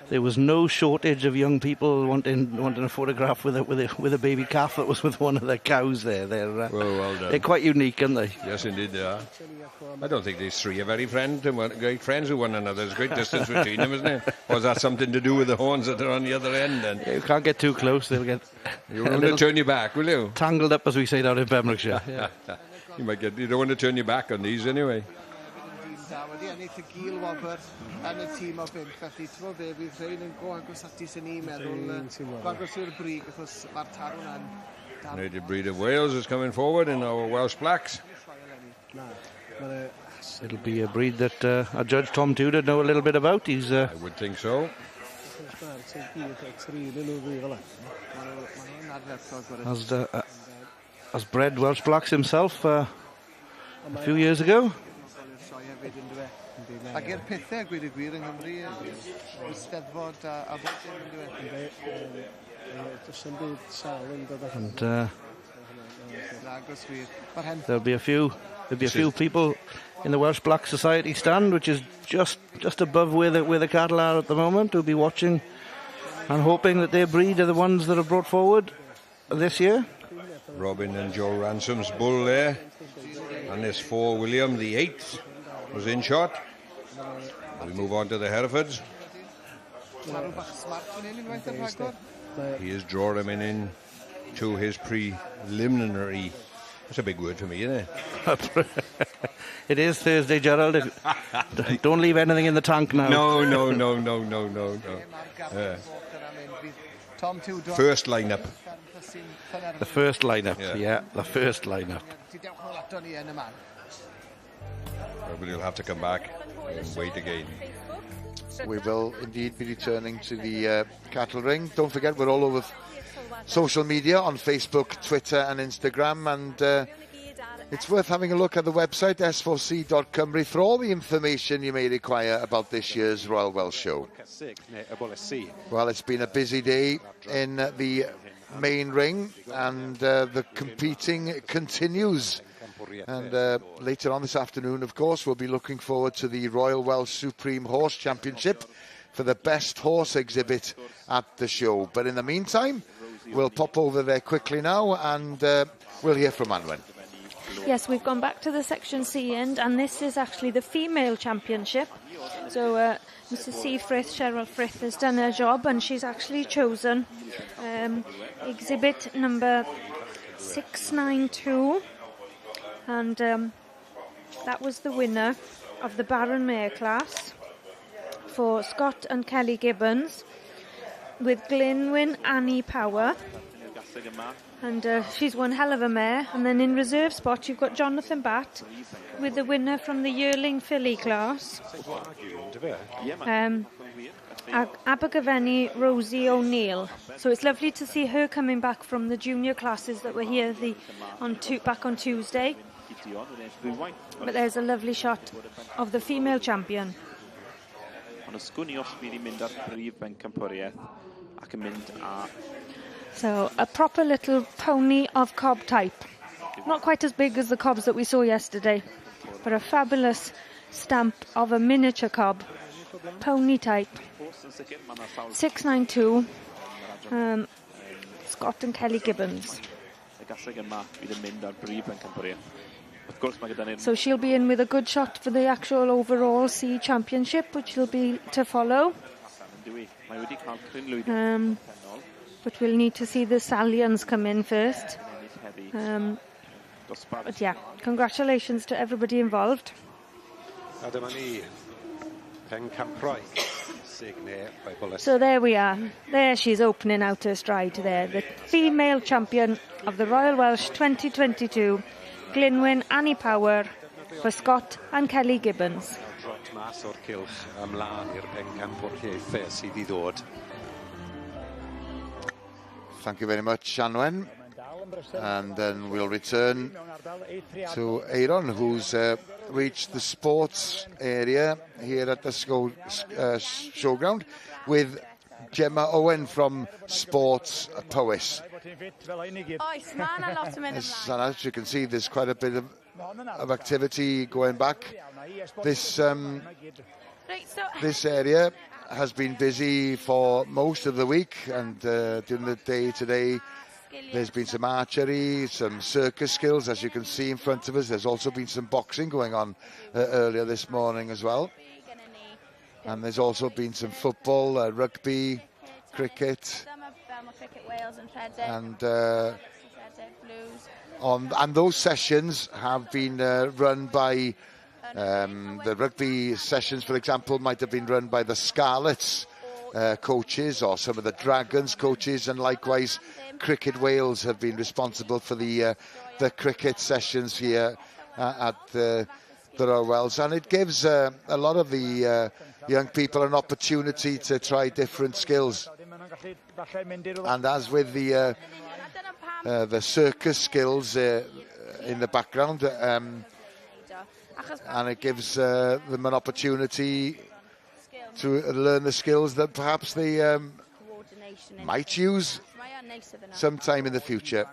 there was no shortage of young people wanting a photograph with a baby calf that was with one of their cows there. They're well done. They're quite unique, aren't they? Yes, indeed they are. I don't think these 3 are very great friends with one another. There's great distance between them, isn't there? Or is that something to do with the horns that are on the other end? And you can't get too close; they'll get. You want to turn your back, will you? Tangled up, as we say down in Pembrokeshire. Yeah. You don't want to turn your back on these anyway. Native breed of Wales is coming forward in our Welsh blacks. It'll be a breed that our judge Tom Tudor know a little bit about. He's I would think so. Has bred Welsh blacks himself a few years ago. Ac i'r pethau gweud y gwir yng Nghymru, Eisteddfod a and there'll be a few people in the Welsh Black Society stand, which is just above where the cattle are at the moment, who'll be watching and hoping that their breed are the ones that are brought forward this year. Robin and Joe Ransom's bull there, and this 4 William the 8th was in shot. We move on to the Herefords. He is drawing him in to his preliminary. That's a big word for me, isn't it? It is Thursday, Gerald. Don't leave anything in the tank now. No. First lineup. The first lineup, yeah, the first lineup. We'll have to come back and wait again. We will indeed be returning to the cattle ring. Don't forget, we're all over social media on Facebook, Twitter and Instagram, and it's worth having a look at the website s4c.cymru for all the information you may require about this year's Royal Welsh Show. Well, it's been a busy day in the main ring, and the competing continues. And later on this afternoon, of course, we'll be looking forward to the Royal Welsh Supreme Horse Championship for the best horse exhibit at the show. But in the meantime, we'll pop over there quickly now, and we'll hear from Anwen. Yes, we've gone back to the Section C end, and this is actually the female championship. So Mrs. C. Frith, Cheryl Frith, has done her job, and she's actually chosen exhibit number 692. And that was the winner of the Baron Mare class for Scott and Kelly Gibbons, with Glynwyn Annie Power. And she's one hell of a mare. And then in reserve spot, you've got Jonathan Batt with the winner from the yearling filly class. Abergavenny Rosie O'Neill. So it's lovely to see her coming back from the junior classes that were here back on Tuesday. But there's a lovely shot of the female champion. So a proper little pony of cob type. Not quite as big as the cobs that we saw yesterday, but a fabulous stamp of a miniature cob. Pony type. 692. Scott and Kelly Gibbons. So she'll be in with a good shot for the actual overall C championship, which will be to follow. But we'll need to see the Stallions come in first. But yeah, congratulations to everybody involved. So there we are. There she's opening out her stride there. The female champion of the Royal Welsh 2022, Glynwyn Annie Power, for Scott and Kelly Gibbons. Thank you very much, Shanwen. And then we'll return to Aaron, who's reached the sports area here at the showground with Gemma Owen from Sports Powys. As you can see, there's quite a bit of activity going back. This area has been busy for most of the week, and during the day today there's been some archery, some circus skills, as you can see in front of us. There's also been some boxing going on earlier this morning as well. And there's also been some football, rugby, cricket. And those sessions have been run by, the rugby sessions, for example, might have been run by the Scarlets coaches or some of the Dragons coaches, and likewise Cricket Wales have been responsible for the cricket sessions here at the Royal Welsh, and it gives a lot of the young people an opportunity to try different skills. And as with the circus skills in the background, and it gives them an opportunity to learn the skills that perhaps they might use sometime in the future.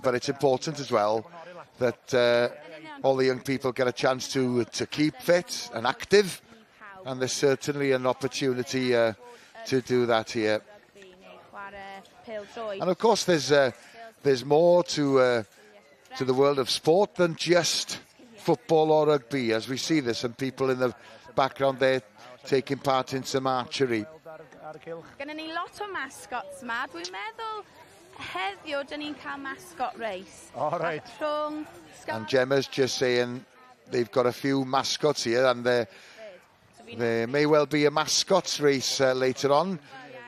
But it's important as well that all the young people get a chance to keep fit and active, and there's certainly an opportunity to do that here. And of course there's more to the world of sport than just football or rugby. As we see, there's some people in the background there taking part in some archery. Gynnon ni lot o mascots ma. Dwi'n meddwl heddiw dyn ni'n cael mascot race. All right. And Gemma's just saying they've got a few mascots here, and there may well be a mascots race later on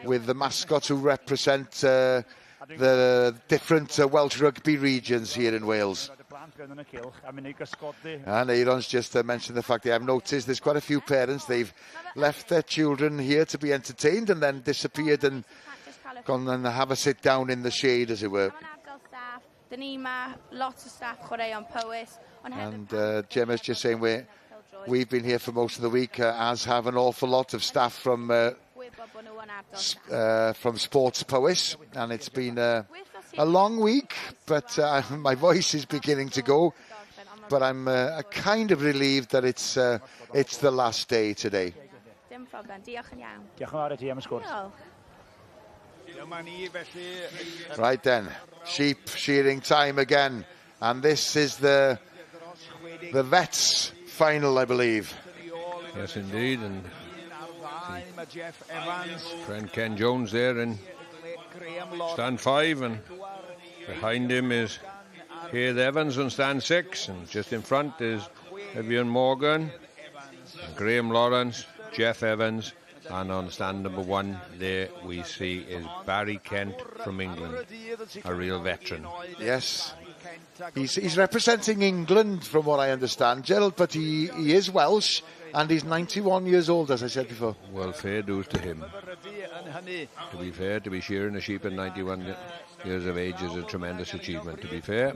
with the mascots who represent the different Welsh rugby regions here in Wales. And Aaron's just mentioned the fact that I've noticed there's quite a few parents, they've left their children here to be entertained and then disappeared and gone and have a sit down in the shade, as it were. And Gemma's just saying we've been here for most of the week, as have an awful lot of staff from Sports Powys, and it's been a long week, but my voice is beginning to go. But I'm kind of relieved that it's the last day today. Right then, sheep shearing time again, and this is the vets final, I believe. Yes, indeed, and friend Ken Jones there in stand 5, and behind him is Heath Evans on stand 6, and just in front is Evian Morgan, Graham Lawrence, Jeff Evans, and on stand number 1 there we see is Barry Kent from England, a real veteran. Yes, he's representing England from what I understand, Gerald, but he is Welsh, and he's 91 years old, as I said before. Well, fair dues to him. To be fair, to be shearing a sheep at 91 years of age is a tremendous achievement, to be fair.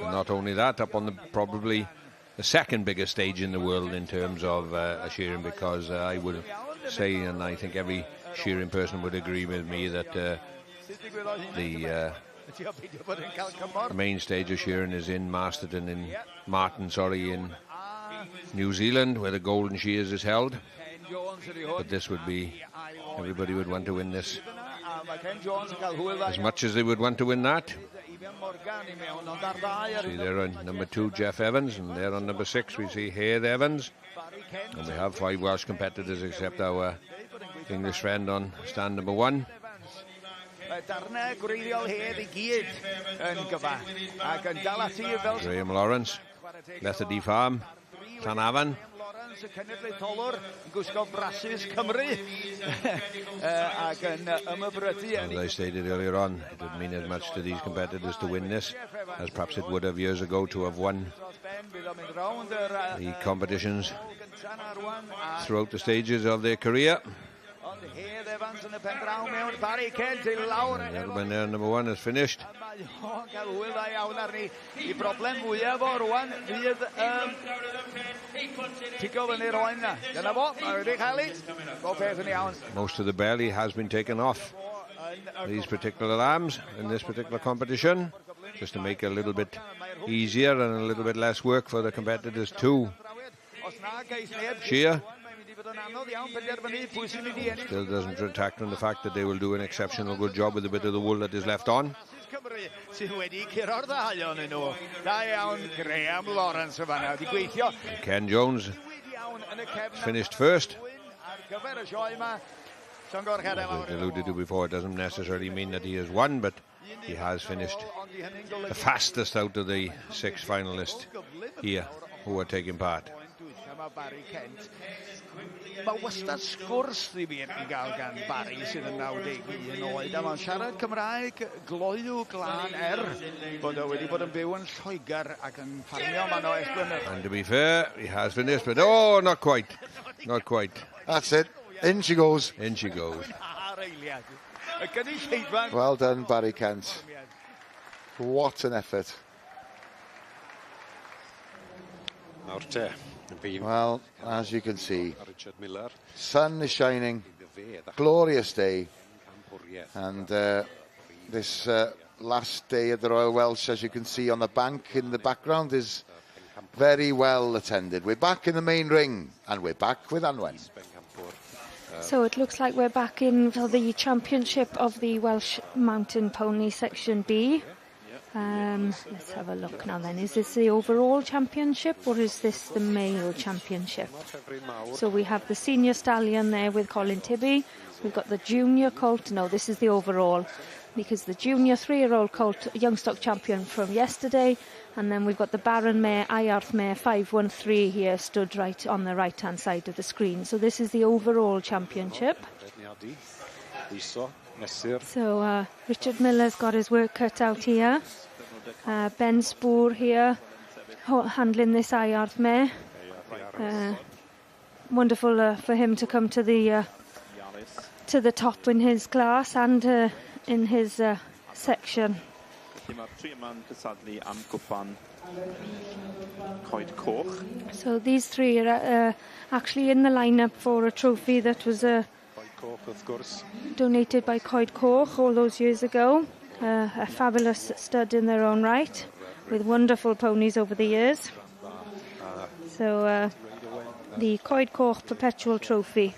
And not only that, up on the probably the second biggest stage in the world in terms of a shearing, because I would say, and I think every shearing person would agree with me, that the main stage of shearing is in Masterton, in New Zealand, where the Golden Shears is held. But this would be, everybody would want to win this as much as they would want to win that. See there on number 2, Jeff Evans, and there on number 6 we see Hayes Evans. And we have 5 Welsh competitors except our English friend on stand number 1. Graham Lawrence, Lethardy Farm, Llanafan. As I stated earlier on, it would mean as much to these competitors to win this as perhaps it would have years ago to have won the competitions throughout the stages of their career. And gentleman there, number 1, is finished. Most of the belly has been taken off these particular lambs in this particular competition, just to make it a little bit easier and a little bit less work for the competitors to shear. Still doesn't retract from the fact that they will do an exceptional good job with a bit of the wool that is left on. Ken Jones finished first. As I alluded to before, it doesn't necessarily mean that he has won, but he has finished the fastest out of the 6 finalists here who are taking part. Mae wastad sgwrs ddifyr i gael gan Barry sydd yn 91 oed, a mae'n siarad Cymraeg gloyw glân bod wedi bod yn byw yn Lloegr ac yn ffarmio man o esblynydd. And to be fair, he has finished, but oh, not quite. Not quite. That's it. In she goes. In she goes. Well done, Barry Kent. What an effort. Well, as you can see, sun is shining, glorious day, and this last day of the Royal Welsh, as you can see on the bank in the background, is very well attended. We're back in the main ring, and we're back with Anwen. So it looks like we're back in for the championship of the Welsh Mountain Pony Section B. Let's have a look now then. Is this the overall championship or is this the male championship? So we have the senior stallion there with Colin Tibby. We've got the junior colt. No, this is the overall, because the junior 3-year-old colt, young stock champion from yesterday. And then we've got the Baron mare, Iarth mare 513 here, stood right on the right-hand side of the screen. So this is the overall championship. So Richard Miller's got his work cut out here. Ben Spoor here, handling this Iarth mare. Wonderful for him to come to the top in his class and in his section. So these 3 are actually in the lineup for a trophy that was donated by Coed Coch all those years ago. A fabulous stud in their own right, with wonderful ponies over the years. So the Coed Coch Perpetual Trophy,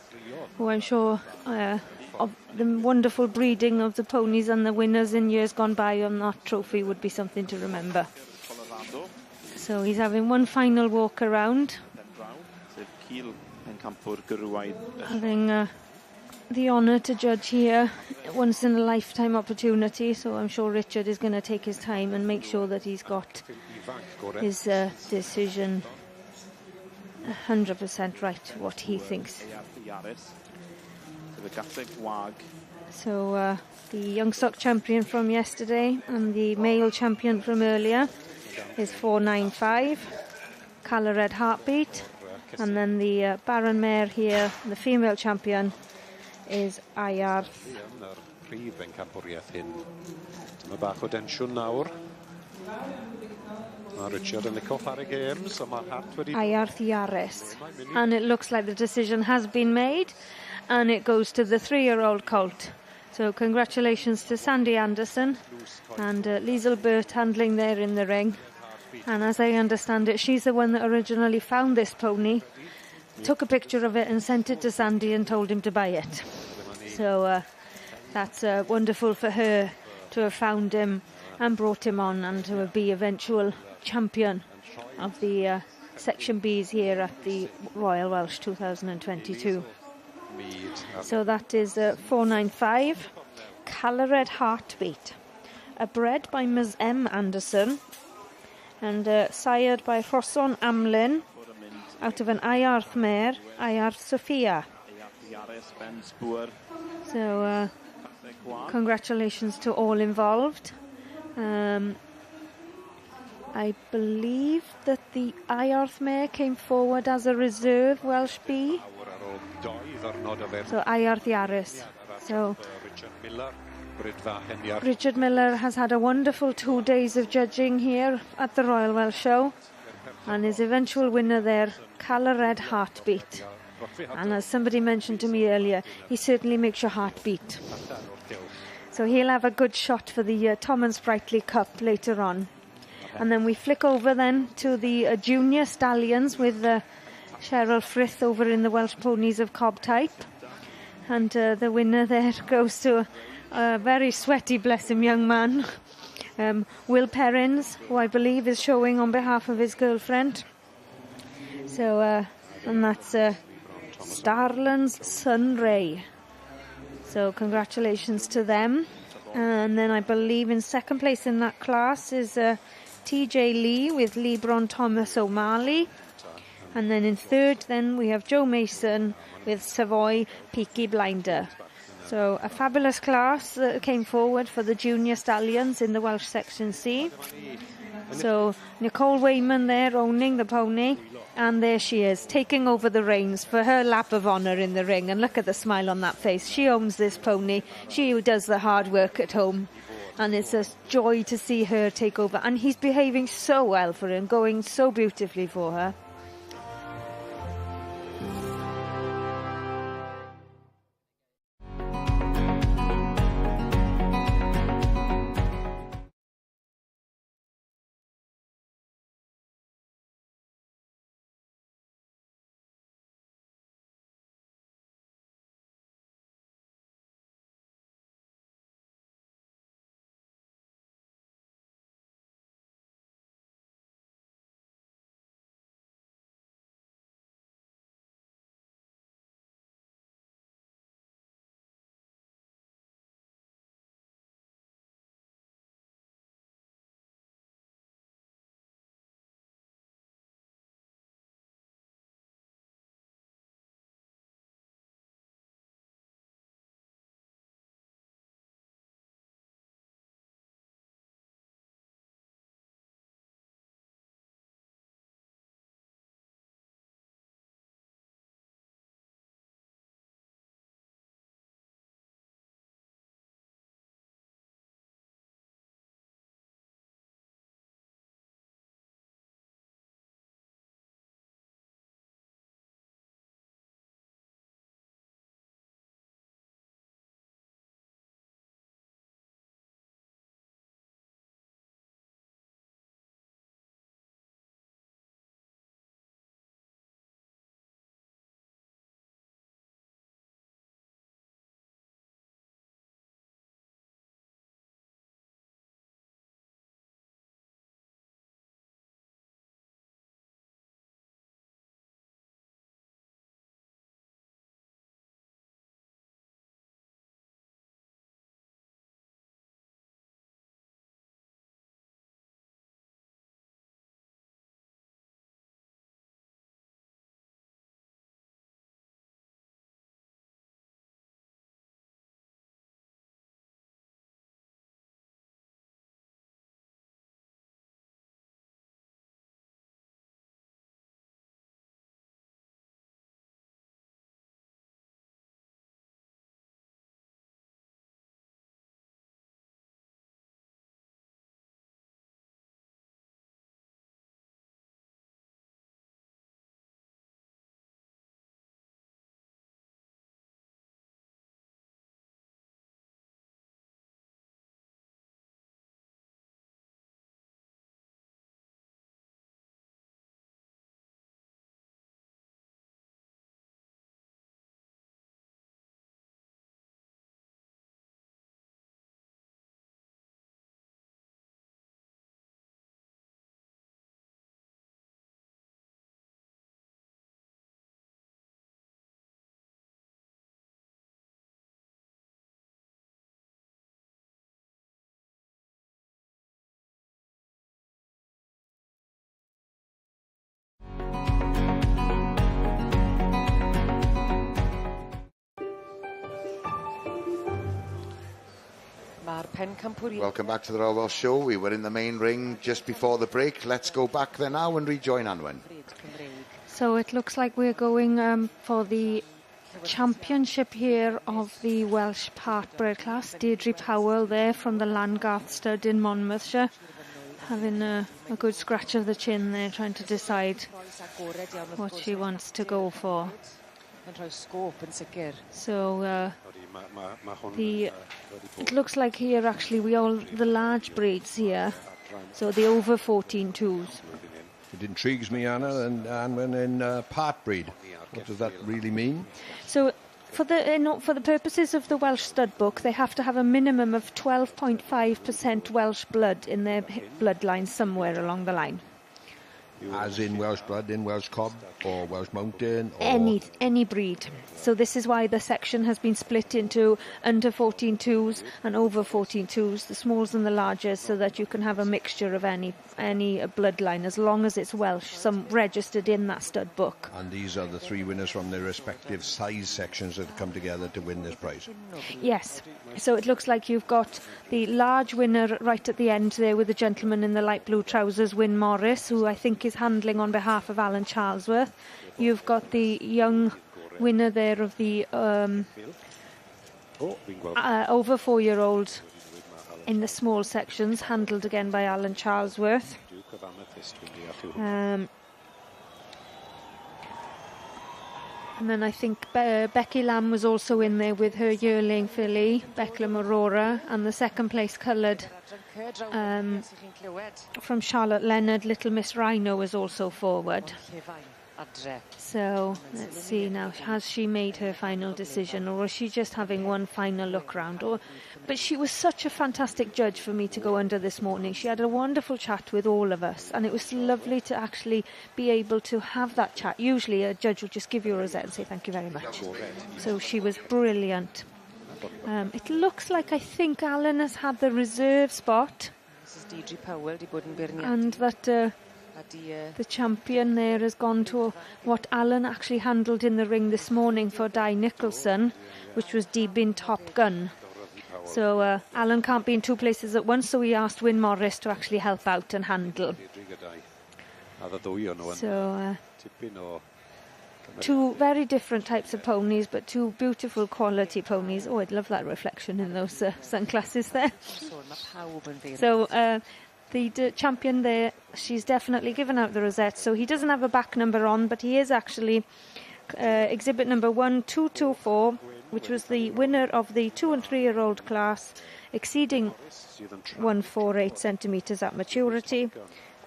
who I'm sure of the wonderful breeding of the ponies and the winners in years gone by on that trophy would be something to remember. So he's having one final walk around, having the honour to judge here, once in a lifetime opportunity. So I'm sure Richard is going to take his time and make sure that he's got his decision 100% right, what he thinks. So the young stock champion from yesterday and the male champion from earlier is 495, Colour Red Heartbeat, and then the Baron mare here, the female champion, is Iarth. Mae bach o densiwn nawr. Mae Richard yn licio chwarae games, a mae'r Hart wedi... Iarth Yaris. And it looks like the decision has been made, and it goes to the 3-year-old colt. So congratulations to Sandy Anderson and Liesl Burt handling there in the ring. And as I understand it, she's the one that originally found this pony, took a picture of it and sent it to Sandy and told him to buy it. So that's wonderful for her to have found him and brought him on and to be eventual champion of the Section Bs here at the Royal Welsh 2022. So that is 495, Calored Heartbeat, a bred by Ms M Anderson and sired by Rhosson Amlin out of an Iarth mare, Iarth Sophia. So congratulations to all involved. I believe that the Iarth mare came forward as a reserve Welsh B. So Iarth Yaris. So Richard Miller has had a wonderful 2 days of judging here at the Royal Welsh Show, and his eventual winner there, Calored Heartbeat. And as somebody mentioned to me earlier, he certainly makes your heart beat. So he'll have a good shot for the Tom and Sprightly Cup later on. And then we flick over then to the junior stallions with Cheryl Frith over in the Welsh Ponies of Cobb type. And the winner there goes to a very sweaty, bless him, young man, Will Perrins, who I believe is showing on behalf of his girlfriend. So, and that's Starland's son Ray. So congratulations to them. And then I believe in second place in that class is TJ Lee with Lebron Thomas O'Malley. And then in third then we have Joe Mason with Savoy Peaky Blinder. So a fabulous class that came forward for the junior stallions in the Welsh Section C. So Nicole Wayman there owning the pony, and there she is taking over the reins for her lap of honour in the ring. And look at the smile on that face. She owns this pony. She does the hard work at home, and it's a joy to see her take over. And he's behaving so well for him, going so beautifully for her. Welcome back to the Royal Welsh Show. We were in the main ring just before the break. Let's go back there now and rejoin Anwen. So it looks like we're going for the championship here of the Welsh part-bred class. Deirdre Powell there from the Landgarth stud in Monmouthshire, having a good scratch of the chin there, trying to decide what she wants to go for. So it looks like here actually the large breeds here, so the over 14 twos. It intrigues me, Anna, and Anwen in part breed. What does that really mean? So for the purposes of the Welsh stud book, they have to have a minimum of 12.5% Welsh blood in their bloodline somewhere along the line. As in Welsh blood, in Welsh cob, or Welsh mountain? Or Any breed. So this is why the section has been split into under 14 twos and over 14 twos, the smalls and the largest, so that you can have a mixture of any bloodline, as long as it's Welsh, some registered in that stud book. And these are the three winners from their respective size sections that have come together to win this prize? Yes. So it looks like you've got the large winner right at the end there with the gentleman in the light blue trousers, Wyn Morris, who I think is handling on behalf of Alan Charlesworth. You've got the young winner there of the over 4-year-old in the small sections, handled again by Alan Charlesworth. And then I think Becky Lamb was also in there with her yearling filly, Becklem Aurora, and the second place coloured from Charlotte Leonard, Little Miss Rhino, was also forward. So let's see now, has she made her final decision, or was she just having one final look round? But she was such a fantastic judge for me to go under this morning. She had a wonderful chat with all of us, and it was lovely to actually be able to have that chat. Usually a judge will just give you a rosette and say thank you very much. So she was brilliant. It looks like, I think Alan has had the reserve spot, and that the champion there has gone to what Alan actually handled in the ring this morning for Di Nicholson, which was Dibyn Top Gun. So Alan can't be in two places at once, so he asked Wyn Morris to actually help out and handle. So two very different types of ponies, but two beautiful quality ponies. Oh, I'd love that reflection in those sunglasses there. So the champion there, she's definitely given out the rosette, so he doesn't have a back number on, but he is actually exhibit number 1224, which was the winner of the 2- and 3-year-old class, exceeding 148 centimetres at maturity,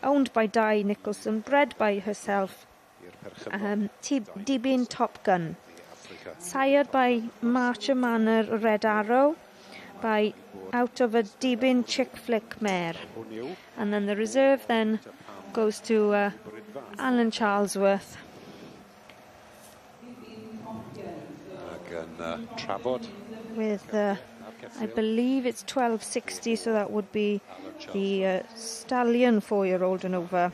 owned by Di Nicholson, bred by herself, Dibyn Top Gun, sired by Marcher Manor Red Arrow, out of a Dibyn Chick Flick mare. And then the reserve then goes to Alan Charlesworth. With, I believe it's 1260, so that would be the stallion 4-year-old and over,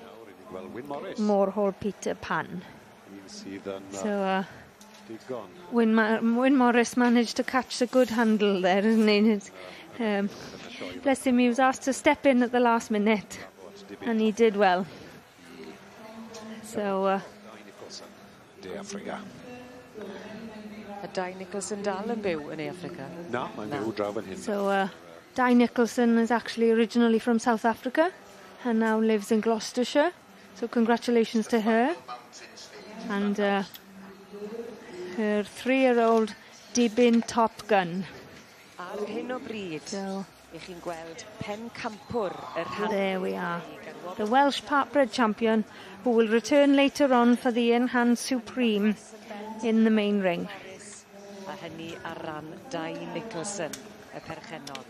Morehall Peter Pan. So Wyn Morris managed to catch a good handle there, isn't he? Bless him, he was asked to step in at the last minute, and he did well. So Di Nicholson dal yn byw yn Africa? Na, mae'n byw draw fan hyn. So Di Nicholson is actually originally from South Africa and now lives in Gloucestershire. So congratulations to her. And her 3-year-old Dibyn Top Gun. Ar hyn o bryd, I chi'n gweld pen campwr there we are. The Welsh part-bred champion, who will return later on for the in-hand supreme in the main ring. A hynny ar ran Di Nicholson, y perchennog.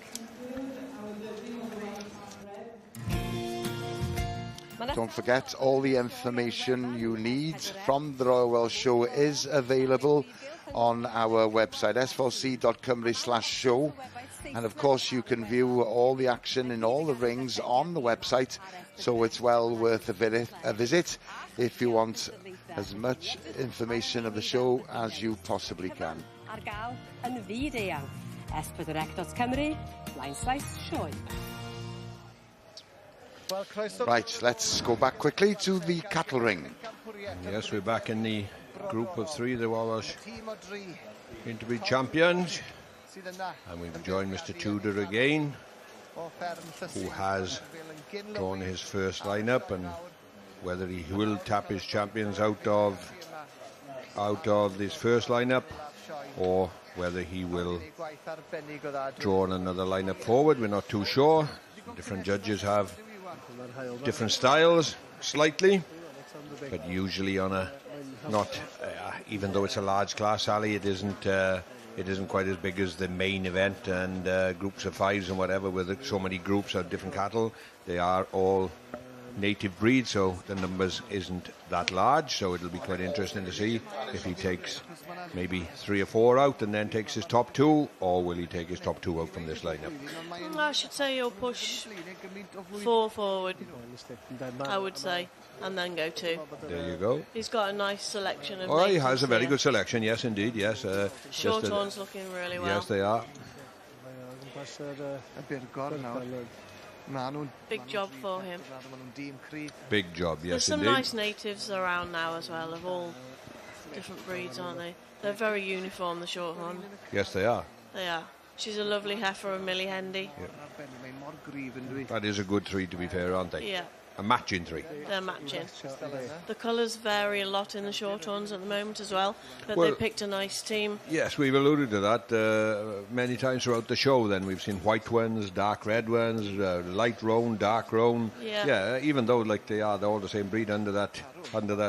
Don't forget, all the information you need from the Royal Welsh Show is available on our website, s4c.cymru/show. And of course, you can view all the action in all the rings on the website, so it's well worth a visit if you want as much information of the show as you possibly can. S4C, /Sioe. Right, let's go back quickly to the cattle ring. Yes, we're back in the group of three, the Welsh Interbreed champions. And we've joined Mr. Tudor again, who has drawn his first lineup, and whether he will tap his champions out of this first lineup, or whether he will draw another lineup forward, we're not too sure. Different judges have different styles, slightly, but usually on a even though it's a large class, Sally, it isn't quite as big as the main event and groups of fives and whatever, with so many groups of different cattle. They are all native breeds, so the numbers isn't that large, so it'll be quite interesting to see if he takes maybe 3 or 4 out and then takes his top 2, or will he take his top 2 out from this lineup? I should say he'll push 4 forward, I would say, and then go 2. There you go. He's got a nice selection of he has a very good selection, yes indeed, yes. Shorthorns looking really well. Yes, they are. Big job for him. Big job, yes. There's some indeed. nice natives around now as well, of all different breeds, aren't they? They're very uniform, the Shorthorn. Yes, they are. They are. She's a lovely heifer, a Millie Hendy. Yeah. That is a good 3, to be fair, aren't they? Yeah. A matching 3. They're matching. The colours vary a lot in the Shorthorns at the moment as well, but Well, they picked a nice team. Yes, we've alluded to that many times throughout the show. Then we've seen white ones, dark red ones, light roan, dark roan. Yeah. Even though they're all the same breed under that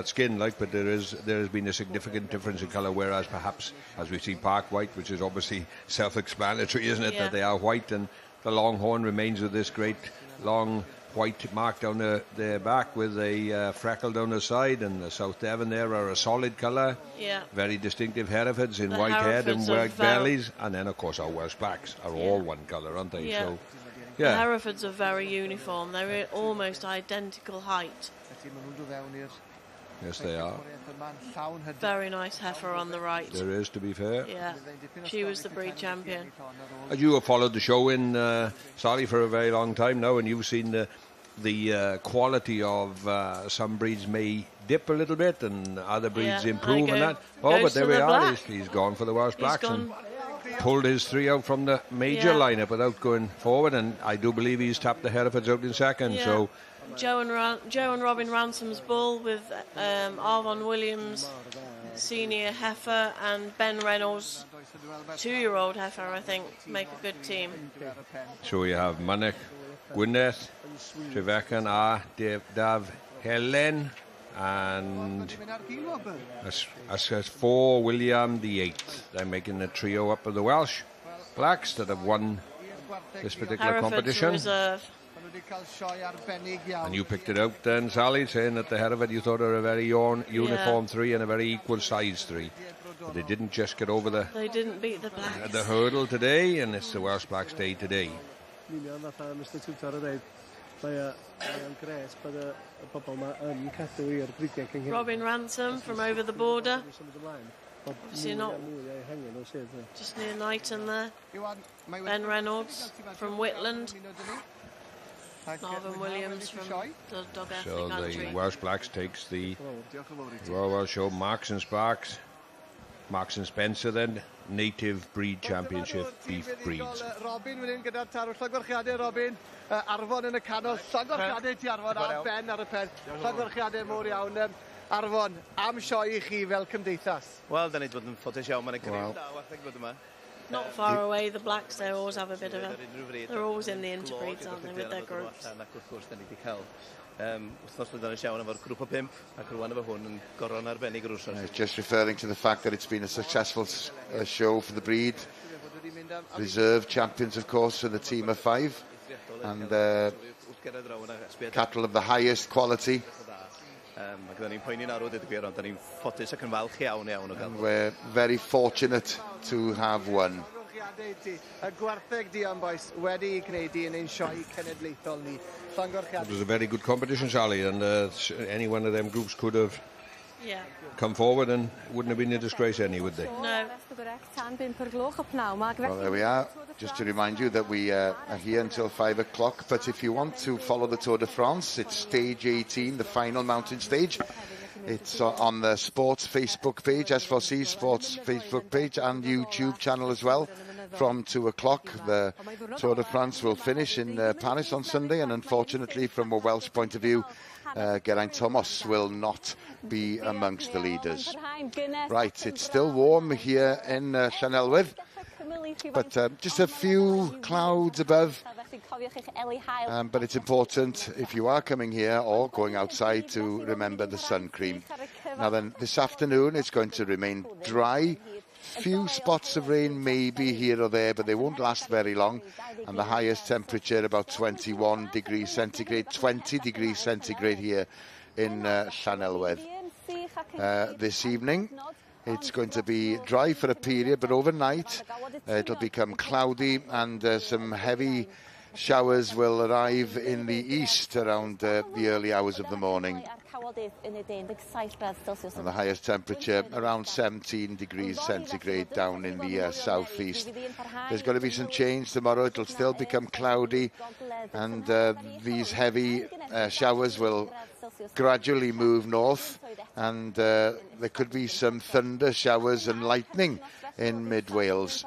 skin, but there has been a significant difference in colour. Whereas perhaps, as we see Park White, which is obviously self-explanatory, isn't it, that they are white, and the Longhorn remains with this great long white mark down their back with a freckle down the side, and the South Devon there are a solid colour. Yeah. Very distinctive Herefords in The white head and Herefords are white bellies, and then of course our Welsh Blacks are all one colour, aren't they? Yeah. So, The Herefords are very uniform. They're almost identical height. yes, they are. Very nice heifer on the right. There is, to be fair. Yeah, she was the breed champion. As you have followed the show in Sally for a very long time now, and you've seen the quality of some breeds may dip a little bit and other breeds improve and that. But there we are. He's gone for the Welsh Blacks and pulled his 3 out from the major lineup without going forward, and I do believe he's tapped the Herefords out in second. Yeah. So Joe and Robin Ransom's bull with Arvon Williams, senior heifer, and Ben Reynolds, 2-year-old heifer, I think, make a good team. So you have Mynach, Gwyneth, Trevecan, Dav Helen, and as 4 William the 8th. They're making a trio up of the Welsh Blacks that have won this particular Herefords competition. Reserve. And you picked it out then, Sally, saying that the Hereford you thought were a very uniform 3 and a very equal size 3. But they didn't just get over They didn't beat the Blacks. the hurdle today, and it's the Welsh Blacks day today. Robin Ransom from over the border. Obviously not just near Knighton there. Ben Reynolds from Whitland. Marvin Williams from the Dog So Ethnic Country. the Welsh Blacks takes the Royal Welsh Show Marks and Sparks, Marks and Spencer then, Native Breed Championship Beef Breeds. Robin fan hyn gyda'r tarw llagorchiadau Robin. Arfon yn y canol, llagorchiadau ti Arfon, a Ben ar y pen. Llagorchiadau mowr iawn. Arfon, am sioe i chi fel cymdeithas? Wel, da ni wedi bod yn ffodus iawn, mae'n greu da, wartheg bod yma. Not far away, the Blacks, they always have a bit of a... They're always in the interbreeds, aren't they, with their groups. Ac wrth gwrs, da ni wedi cael wythnos blwyddyn yn siawn efo'r grŵp o 5, ac rwan efo hwn yn goron arbennig yr wrsos. Just referring to the fact that it's been a successful show for the breed. Reserve champions, of course, for the team of 5. And cattle of the highest quality. Mae gyda ni'n poeni'n arw, dweud y gwir, ond da ni'n ffodus ac yn falch iawn o gael. We're very fortunate to have won. Y gwartheg di am boes wedi gwneud i yn ein sioe cenedlaethol ni. It was a very good competition, Sally, and any one of them groups could have come forward, and wouldn't have been a disgrace any, would they? No. Well, there we are. Just to remind you that we are here until 5 o'clock. But if you want to follow the Tour de France, it's stage 18, the final mountain stage. It's on the Sports Facebook page, S4C Sports Facebook page, and YouTube channel as well. From 2 o'clock, the Tour de France will finish in Paris on Sunday, and unfortunately, from a Welsh point of view, Geraint Thomas will not be amongst the leaders. Right, it's still warm here in Llanelwydd, but just a few clouds above. But it's important, if you are coming here or going outside, to remember the sun cream. Now then, this afternoon it's going to remain dry. Few spots of rain maybe here or there, but they won't last very long. And the highest temperature about 21 degrees centigrade, 20 degrees centigrade here in Llanelwydd. This evening it's going to be dry for a period, but overnight it'll become cloudy, and some heavy showers will arrive in the east around the early hours of the morning. And the highest temperature around 17 degrees centigrade down in the southeast. There's going to be some change tomorrow. It'll still become cloudy, and these heavy showers will gradually move north, and there could be some thunder showers and lightning in mid-Wales.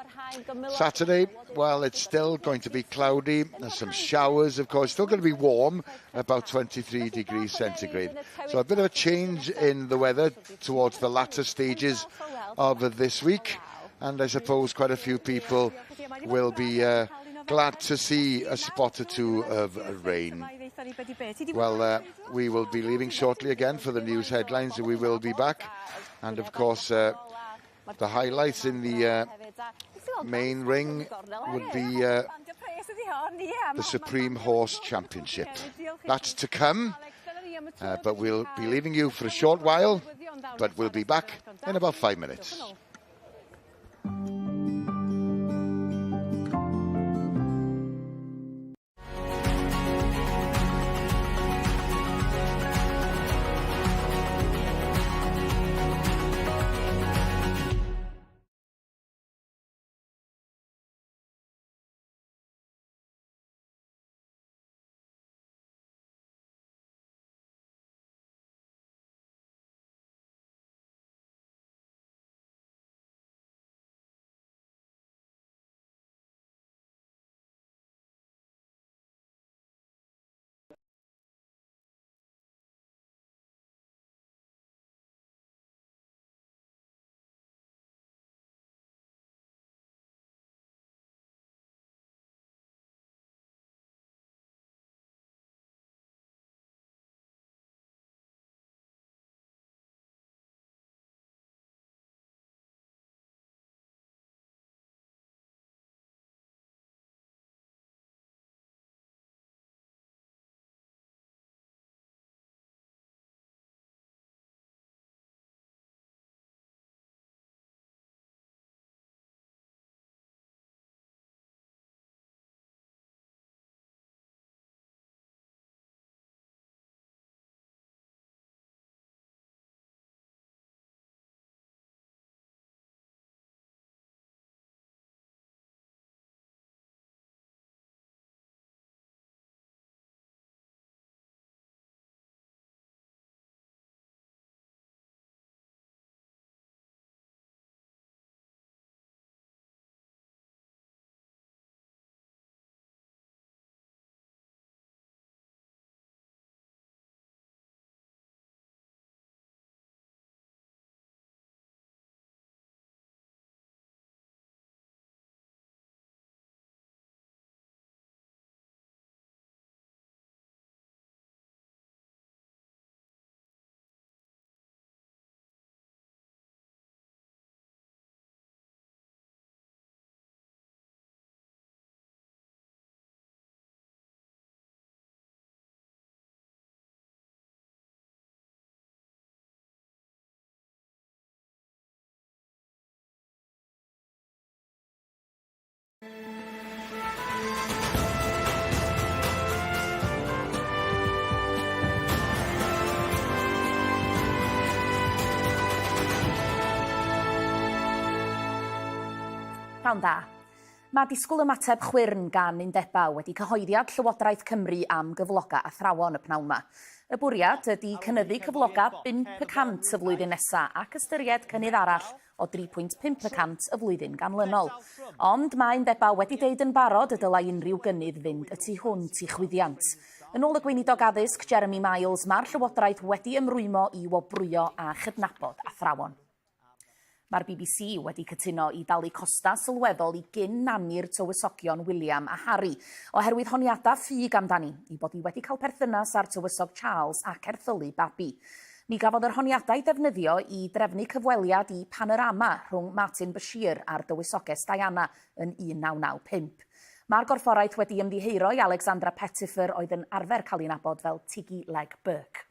Saturday, well, it's still going to be cloudy. There's some showers, of course. Still going to be warm, about 23 degrees centigrade. So a bit of a change in the weather towards the latter stages of this week. And I suppose quite a few people will be glad to see a spot or two of rain. Well, we will be leaving shortly again for the news headlines, and we will be back. And of course, the highlights in the main ring would be the Supreme Horse Championship. That's to come, but we'll be leaving you for a short while, but we'll be back in about 5 minutes. Pnawn da. Mae disgwyl ymateb chwyrn gan undeba wedi cyhoeddiad Llywodraeth Cymru am gyfloga athrawon y pnawn yma. Y bwriad ydy cynyddu cyfloga 5% y flwyddyn nesaf ac ystyried cynnydd arall o 3.5% y flwyddyn ganlynol. Ond mae undeba wedi deud yn barod y dylai unrhyw gynnydd fynd y tu hwnt i chwyddiant. Yn ôl y gweinidog addysg Jeremy Miles, mae'r Llywodraeth wedi ymrwymo i wobrwyo a chydnabod athrawon. Mae'r BBC wedi cytuno i dalu costa sylweddol i gyn-nannu'r tywysogion William a Harry, oherwydd honiadau ffug amdani, i bod hi wedi cael perthynas â'r tywysog Charles ac erthylu babi. Mi gafodd yr honiadau defnyddio i drefnu cyfweliad i panorama rhwng Martin Bashir a'r dywysoges Diana yn 1995. Mae'r gorfforaeth wedi ymddiheuro i Alexandra Pettifer oedd yn arfer cael ei nabod fel Tiggy Leg Burke.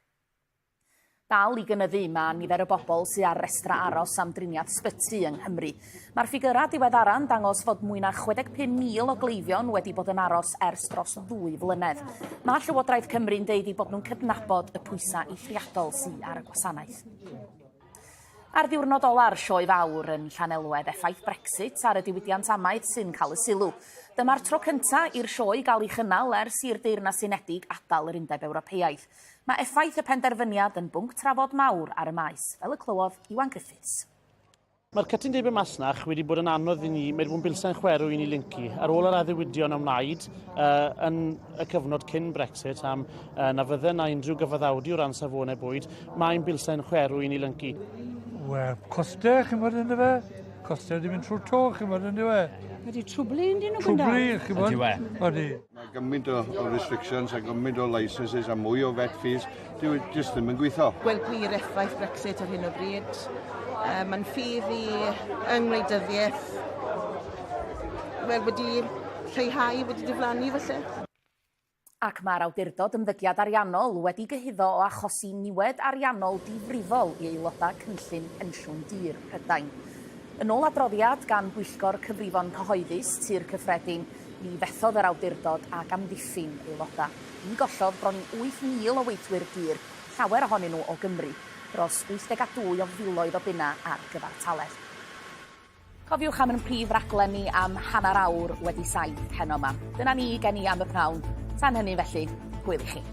Dal i gynyddu mae nifer y bobl sydd ar restra aros am driniaeth sbyty yng Nghymru. Mae'r ffigurau diweddara'n dangos fod mwy na 65,000 o gleifion wedi bod yn aros ers dros 2 flynedd. Mae Llywodraeth Cymru'n deud i bod nhw'n cydnabod y pwysau eithriadol sydd ar y gwasanaeth. Ar ddiwrnod ola'r sioe fawr yn Llanelwedd, effaith Brexit ar y diwydiant amaeth sy'n cael y sylw. Dyma'r tro cyntaf i'r sioe gael ei chynnal ers i'r Deyrnas Unedig adael yr Undeb Ewropeaidd. Mae effaith y penderfyniad yn bwnc trafod mawr ar y maes, fel y clywodd Iwan Griffiths. Mae'r cytundebau masnach wedi bod yn anodd i ni, mae wedi bod yn bilsen chwerw i ni lincu. Ar ôl yr addewidion am wnaed yn y cyfnod cyn Brexit am na fydde na unrhyw gyfaddawdi o ran safonau bwyd, mae'n bilsen chwerw i ni lincu. Wel, costau, chymod yn fe? Costau wedi mynd trwy'r to, chymod yn fe? Wedi trwblu yn dyn nhw gyda? Trwblu, chymod? Odi. Mae gymaint o restrictions a gymaint o licences a mwy o vet fees. Dwi jyst ddim yn gweithio. Gweld gwir effaith Brexit ar hyn o bryd. Mae'n ffydd i yngwleidyddiaeth wedi lleihau, wedi diflannu felly. Ac mae'r awdurdod ymddygiad ariannol wedi gyhuddo o achosi niwed ariannol difrifol i aelodau cynllun pensiwn dir Prydain. Yn ôl adroddiad gan Bwyllgor Cyfrifon Cyhoeddus Tir Cyffredin, mi fethodd yr awdurdod ag amddiffyn aelodau. Ni gollodd bron 8,000 o weithwyr dir, llawer ohonyn nhw o Gymru, dros 82 o filoedd o bunna ar gyfartaledd. Cofiwch am yn prif raglenni am hanner awr wedi 7 heno yma. Dyna ni gen i am y pnawn. Tan hynny felly, hwyl i chi.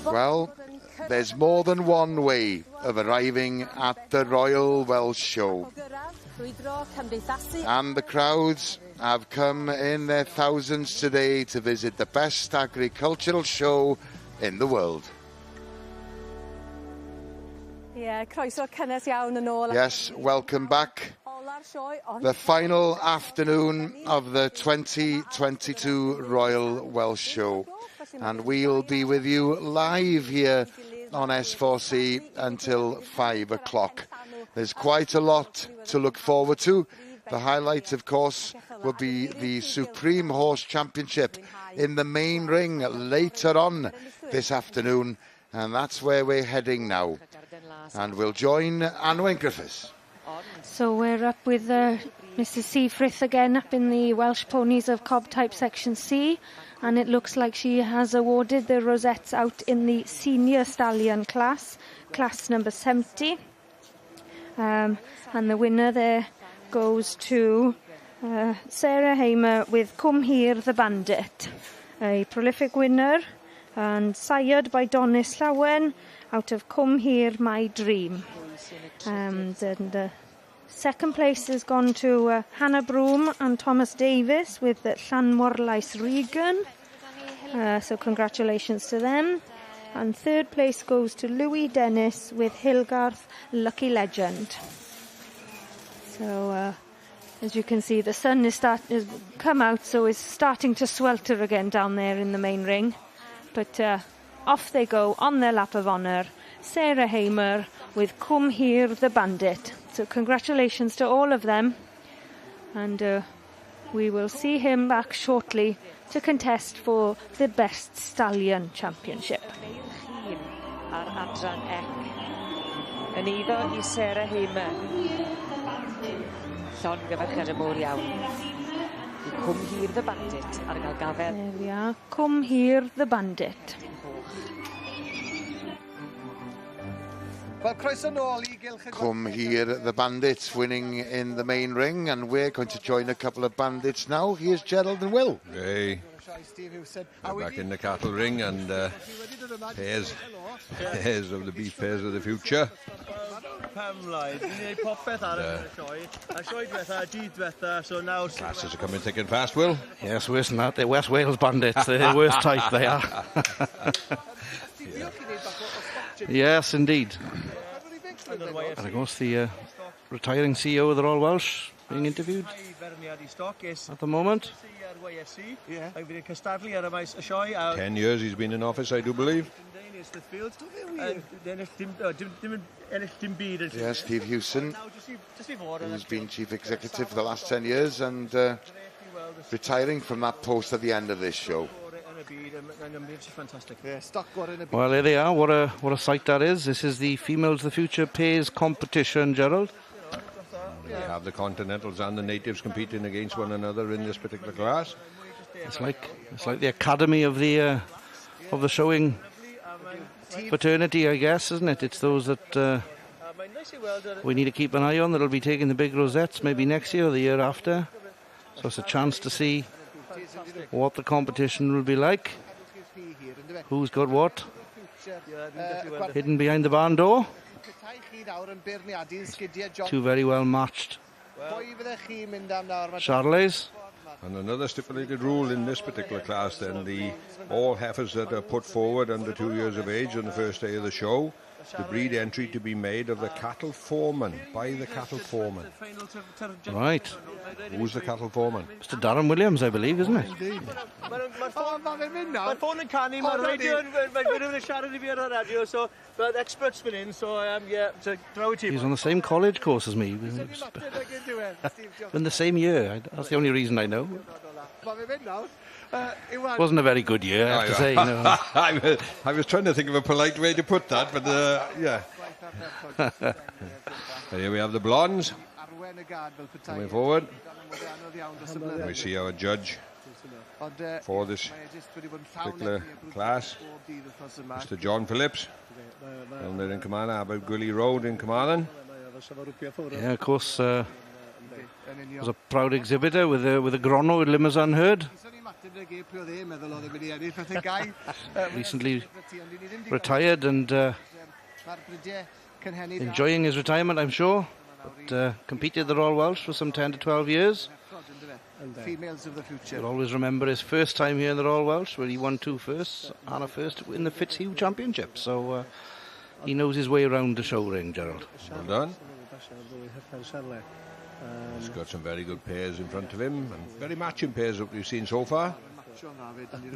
Well, there's more than one way of arriving at the Royal Welsh Show. And the crowds have come in their thousands today to visit the best agricultural show in the world. Yes, welcome back. The final afternoon of the 2022 Royal Welsh Show. And we'll be with you live here on S4C until 5 o'clock. There's quite a lot to look forward to. The highlight, of course, will be the Supreme Horse Championship in the main ring later on this afternoon. And that's where we're heading now. And we'll join Anwen Griffiths. So we're up with Mrs. Seafrith again up in the Welsh Ponies of Cob Type Section C. And it looks like she has awarded the rosettes out in the senior stallion class number 70. And the winner there goes to Sarah Hamer with Come Here the Bandit, a prolific winner and sired by Donis Llawen out of Come Here My Dream. And second place has gone to Hannah Broom and Thomas Davis with Llanmorlais Regan. So congratulations to them. And third place goes to Louis Dennis with Hilgarth Lucky Legend. So as you can see, the sun has come out, so it's starting to swelter again down there in the main ring. But off they go on their lap of honour. Sarah Hamer with Come Here the Bandit. So congratulations to all of them. And we will see him back shortly to contest for the Best Stallion Championship. Ar adran Ec. Yn iddo I Sarah Hamer. Llon gyfarchiad y môr iawn. Come Here the Bandit ar gael gafel. There we are. Come Here the Bandit. Come Here the Bandits winning in the main ring, and we're going to join a couple of bandits now. Here's Gerald and Will. Hey. We're back in the cattle ring, and pairs of the beef pairs of the future. Classes are coming thick and fast, Will. Yes, worse than that. They're West Wales bandits. They're the worst type, they are. Yes, indeed. And of course, the retiring CEO of the Royal Welsh being interviewed at the moment. 10 years he's been in office, I do believe. Yes, Steve Hewson, who's been chief executive for the last 10 years and retiring from that post at the end of this show. Well, there they are. What a sight that is. This is the Females of the Future Pairs competition, Gerald. We have the Continentals and the Natives competing against one another in this particular class. It's like the academy of the showing fraternity, I guess, isn't it? It's those that we need to keep an eye on that'll be taking the big rosettes maybe next year or the year after. So it's a chance to see what the competition will be like. Who's got what? Hidden behind the barn door. Two very well matched Charolais. And another stipulated rule in this particular class, then, all heifers that are put forward under 2 years of age on the first day of the show the breed entry to be made of the cattle foreman, by the cattle foreman. Right. Who's the cattle foreman? Mr Darren Williams, I believe, isn't it? Mae'r ffôn yn canu, mae'r radio yn siarad I fi ar y radio, so the experts fan in, so yeah, so draw it. He's on the same college course as me. In the same year. That's the only reason I know. Wasn't a very good year, I have to say. No. I was trying to think of a polite way to put that, but yeah. Here we have the blondes coming forward. We see our judge for this particular class, Mr John Phillips. And they're in Carmarthen, about Gwilly Road in Carmarthen. Yeah, of course, was a proud exhibitor with a Grono Limousin herd. Recently retired and enjoying his retirement, I'm sure. But competed at the Royal Welsh for some 10 to 12 years. Females of the future. You'll always remember his first time here in the Royal Welsh, where he won 2 firsts and a first in the Fitzhugh Championship. So he knows his way around the show ring, Gerald. Well done. He's got some very good pairs in front of him, and very matching pairs that we've seen so far.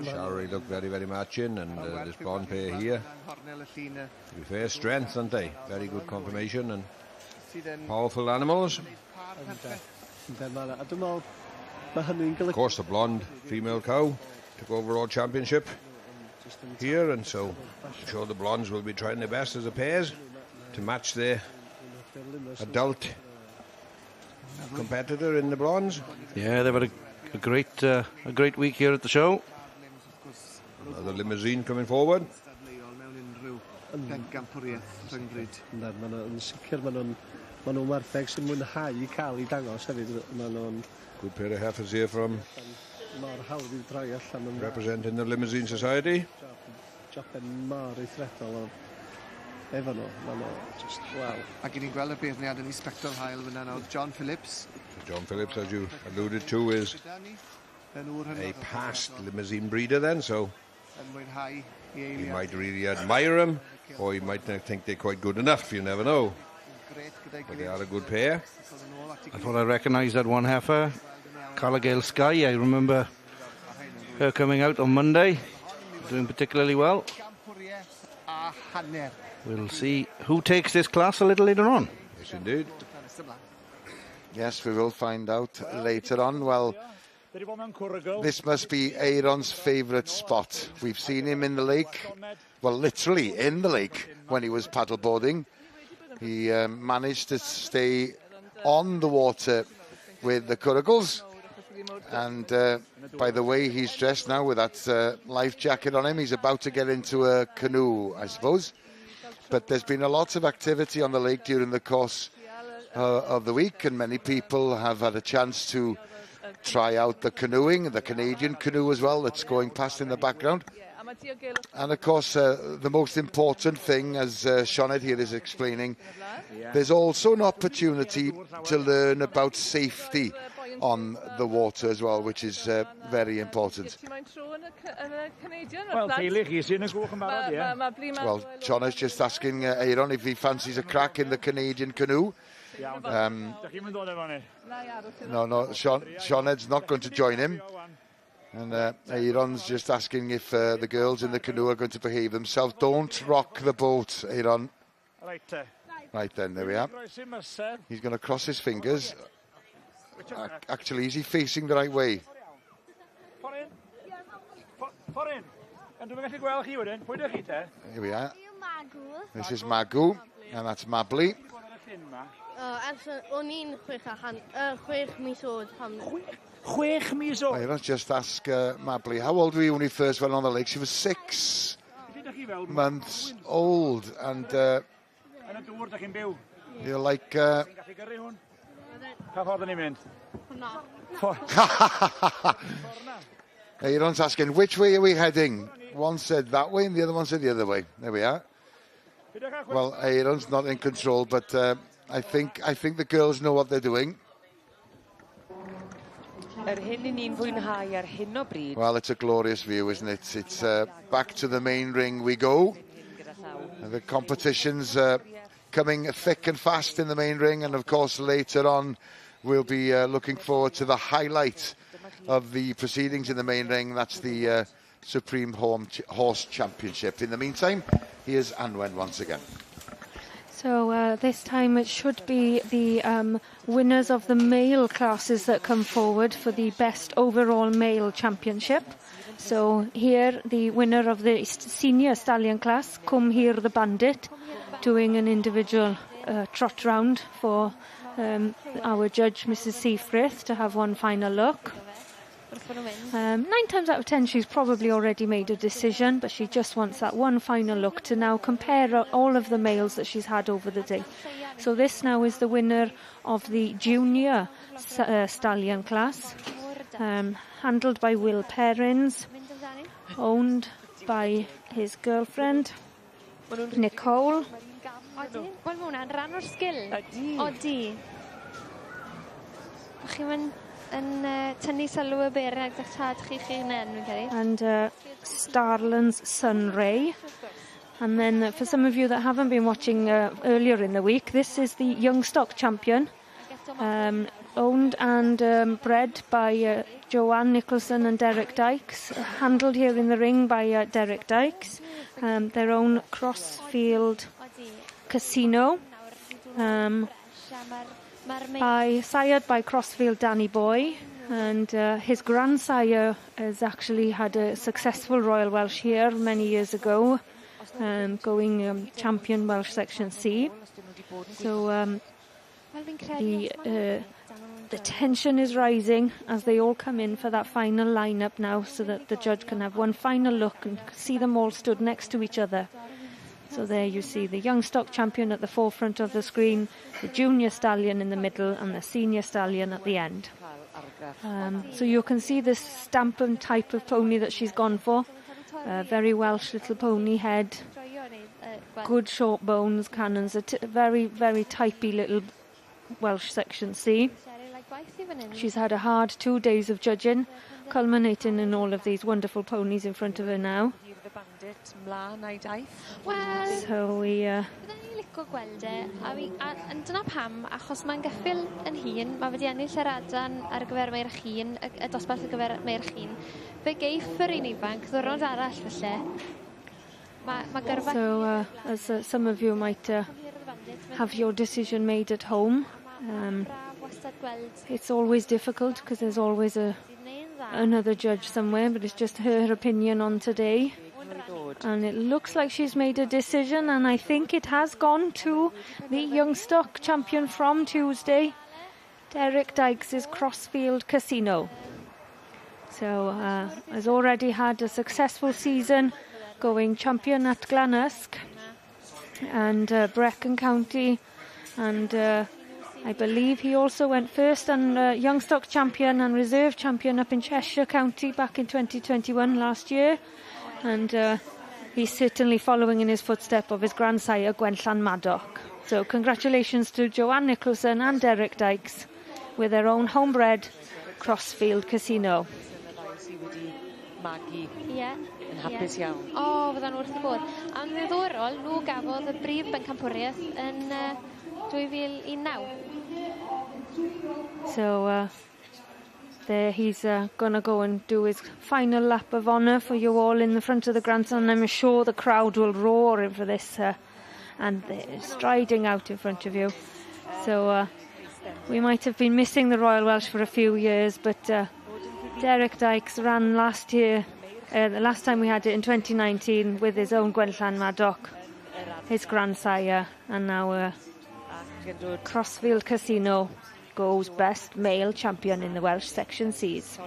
Showery look very, very matching, and this blonde pair here, to be fair, strength, aren't they? Very good confirmation and powerful animals. Of course, the blonde female cow took overall championship here, and so I'm sure the blondes will be trying their best as a pairs to match their adult competitor in the blondes. Yeah, they've had a great week here at the show. Another limousine coming forward. Good pair of heifers here from representing the Limousine Society. Ac ni'n gweld y beirniad yn Inspector Hael fyna nawr, John Phillips. John Phillips, as you alluded to, is a past limousine breeder then, so he might really admire him, or he might not think they're quite good enough, you never know. But they are a good pair. I thought I recognised that one heifer, Carligale Sky. I remember her coming out on Monday, doing particularly well. We'll see who takes this class a little later on. Yes, indeed. Yes, we will find out later on. Well, this must be Aaron's favourite spot. We've seen him in the lake, well, literally in the lake, when he was paddleboarding. He managed to stay on the water with the curragles. And by the way he's dressed now with that life jacket on him, he's about to get into a canoe, I suppose. But there's been a lot of activity on the lake during the course of the week, and many people have had a chance to try out the canoeing, the Canadian canoe as well, that's going past in the background. And of course, the most important thing, as Sioned here is explaining, there's also an opportunity to learn about safety on the water as well, which is very important. Well, John is just asking Aaron if he fancies a crack in the Canadian canoe. No, Sioned's not going to join him. And Aaron's just asking if the girls in the canoe are going to behave themselves. Don't rock the boat, Aaron. Right then, there we are. He's going to cross his fingers. Actually, is he facing the right way? Here we are. This is Magoo, and that's Mably. Let's just ask Mably, how old were you when you first went on the lake? She was 6 months old, and you're like... Aaron's asking, which way are we heading? One said that way, and the other one said the other way. There we are. Well, Aaron's not in control, but I think the girls know what they're doing. Well, it's a glorious view, isn't it? It's back to the main ring we go. The competition's coming thick and fast in the main ring, and of course later on we'll be looking forward to the highlight of the proceedings in the main ring. That's the Supreme Horse Championship. In the meantime, here's Anwen once again. So this time it should be the winners of the male classes that come forward for the best overall male championship. So here the winner of the senior stallion class, Come Here the Bandit, doing an individual trot round for our judge, Mrs. Seafrith, to have one final look. 9 times out of 10 she's probably already made a decision, but she just wants that one final look to now compare all of the males that she's had over the day. So this now is the winner of the junior stallion class, handled by Will Perrins, owned by his girlfriend Nicole. Wel, mae hwnna'n rhan o'r sgil. Odi. Chi'n tynnu sylw y beirniad ag eich tad chi'n nen, fi'n credu. And Starland's Sunray. And then for some of you that haven't been watching earlier in the week, this is the young stock champion, owned and bred by Joanne Nicholson and Derek Dykes, handled here in the ring by Derek Dykes, their own Crossfield Casino, sired by Crossfield Danny Boy, and his grandsire has actually had a successful Royal Welsh here many years ago, going champion Welsh Section C. So the tension is rising as they all come in for that final lineup now, so that the judge can have one final look and see them all stood next to each other. So there you see the young stock champion at the forefront of the screen, the junior stallion in the middle, and the senior stallion at the end. So you can see this stamp and type of pony that she's gone for. Very Welsh little pony head, good short bones, cannons, a very, very typey little Welsh Section C. She's had a hard 2 days of judging, culminating in all of these wonderful ponies in front of her now. So we... Byddwn ni'n licio gweld e, a dyna pam, achos mae'n gyffil yn hun, mae wedi ennill yr adan ar gyfer Meirch Hun, y dosbarth ar gyfer Meirch Hun. Fe geiff yr un ifanc ddwrnod arall felly. So as some of you might have your decision made at home, it's always difficult because there's always another judge somewhere, but it's just her opinion on today. And it looks like she's made a decision, and I think it has gone to the young stock champion from Tuesday, Derek Dykes' Crossfield Casino. So has already had a successful season, going champion at Glanusk and Brecon County, and I believe he also went first and young stock champion and reserve champion up in Cheshire County back in 2021 last year. And he's certainly following in his footstep of his grandsire, Gwenllan Maddock. So congratulations to Joanne Nicholson and Derek Dykes with their own homebred Crossfield Casino. Yn hapus iawn. O, fydda'n wrth y bod. A'n ddiddorol, nhw gafodd y brif bencampwriaeth yn 2019. So there he's going to go and do his final lap of honour for you all in the front of the grandstand. I'm sure the crowd will roar in for this, and they're striding out in front of you. So we might have been missing the Royal Welsh for a few years, but Derek Dykes ran last year, the last time we had it in 2019, with his own Gwenllan Maddock, his grandsire, and now Crossfield Casino goes best male champion in the Welsh Section Cs.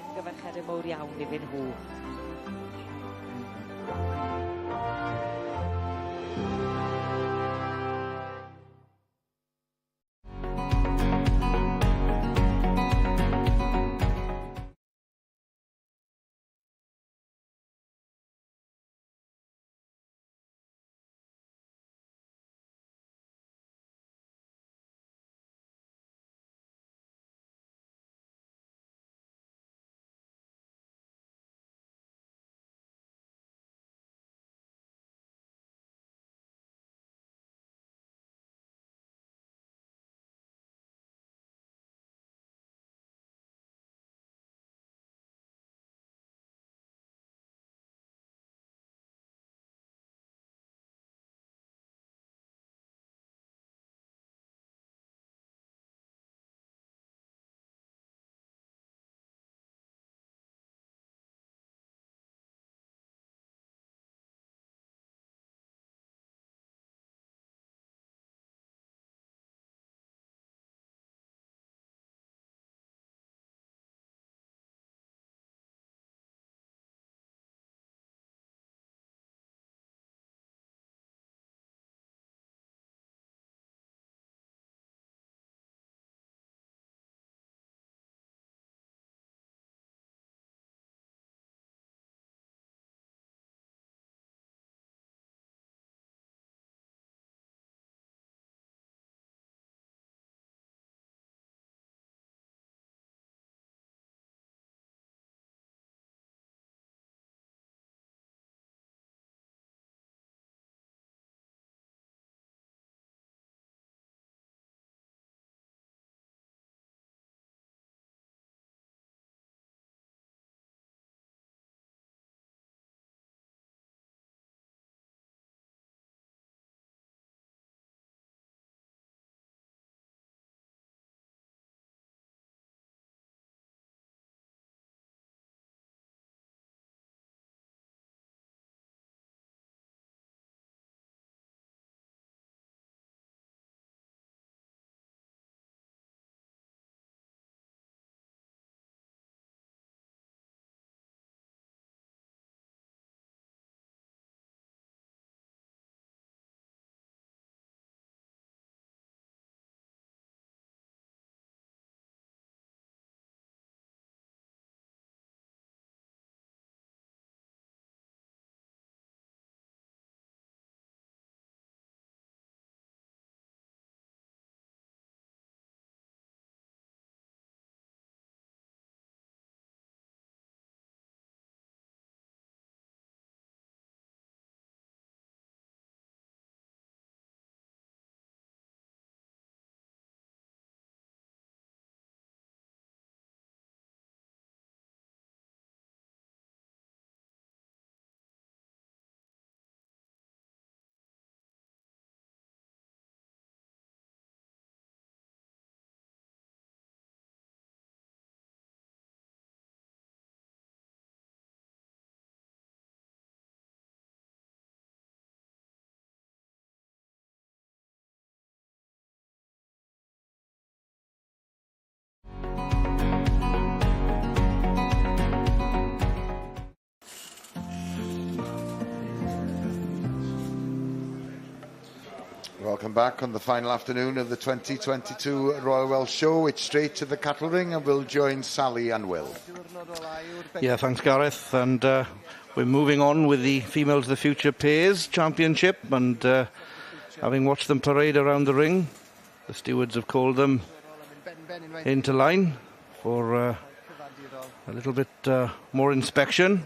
Welcome back on the final afternoon of the 2022 Royal Welsh Show. It's straight to the cattle ring and we'll join Sally and Will. Yeah, thanks Gareth. And we're moving on with the Females of the Future Pairs Championship, and having watched them parade around the ring, the stewards have called them into line for a little bit more inspection.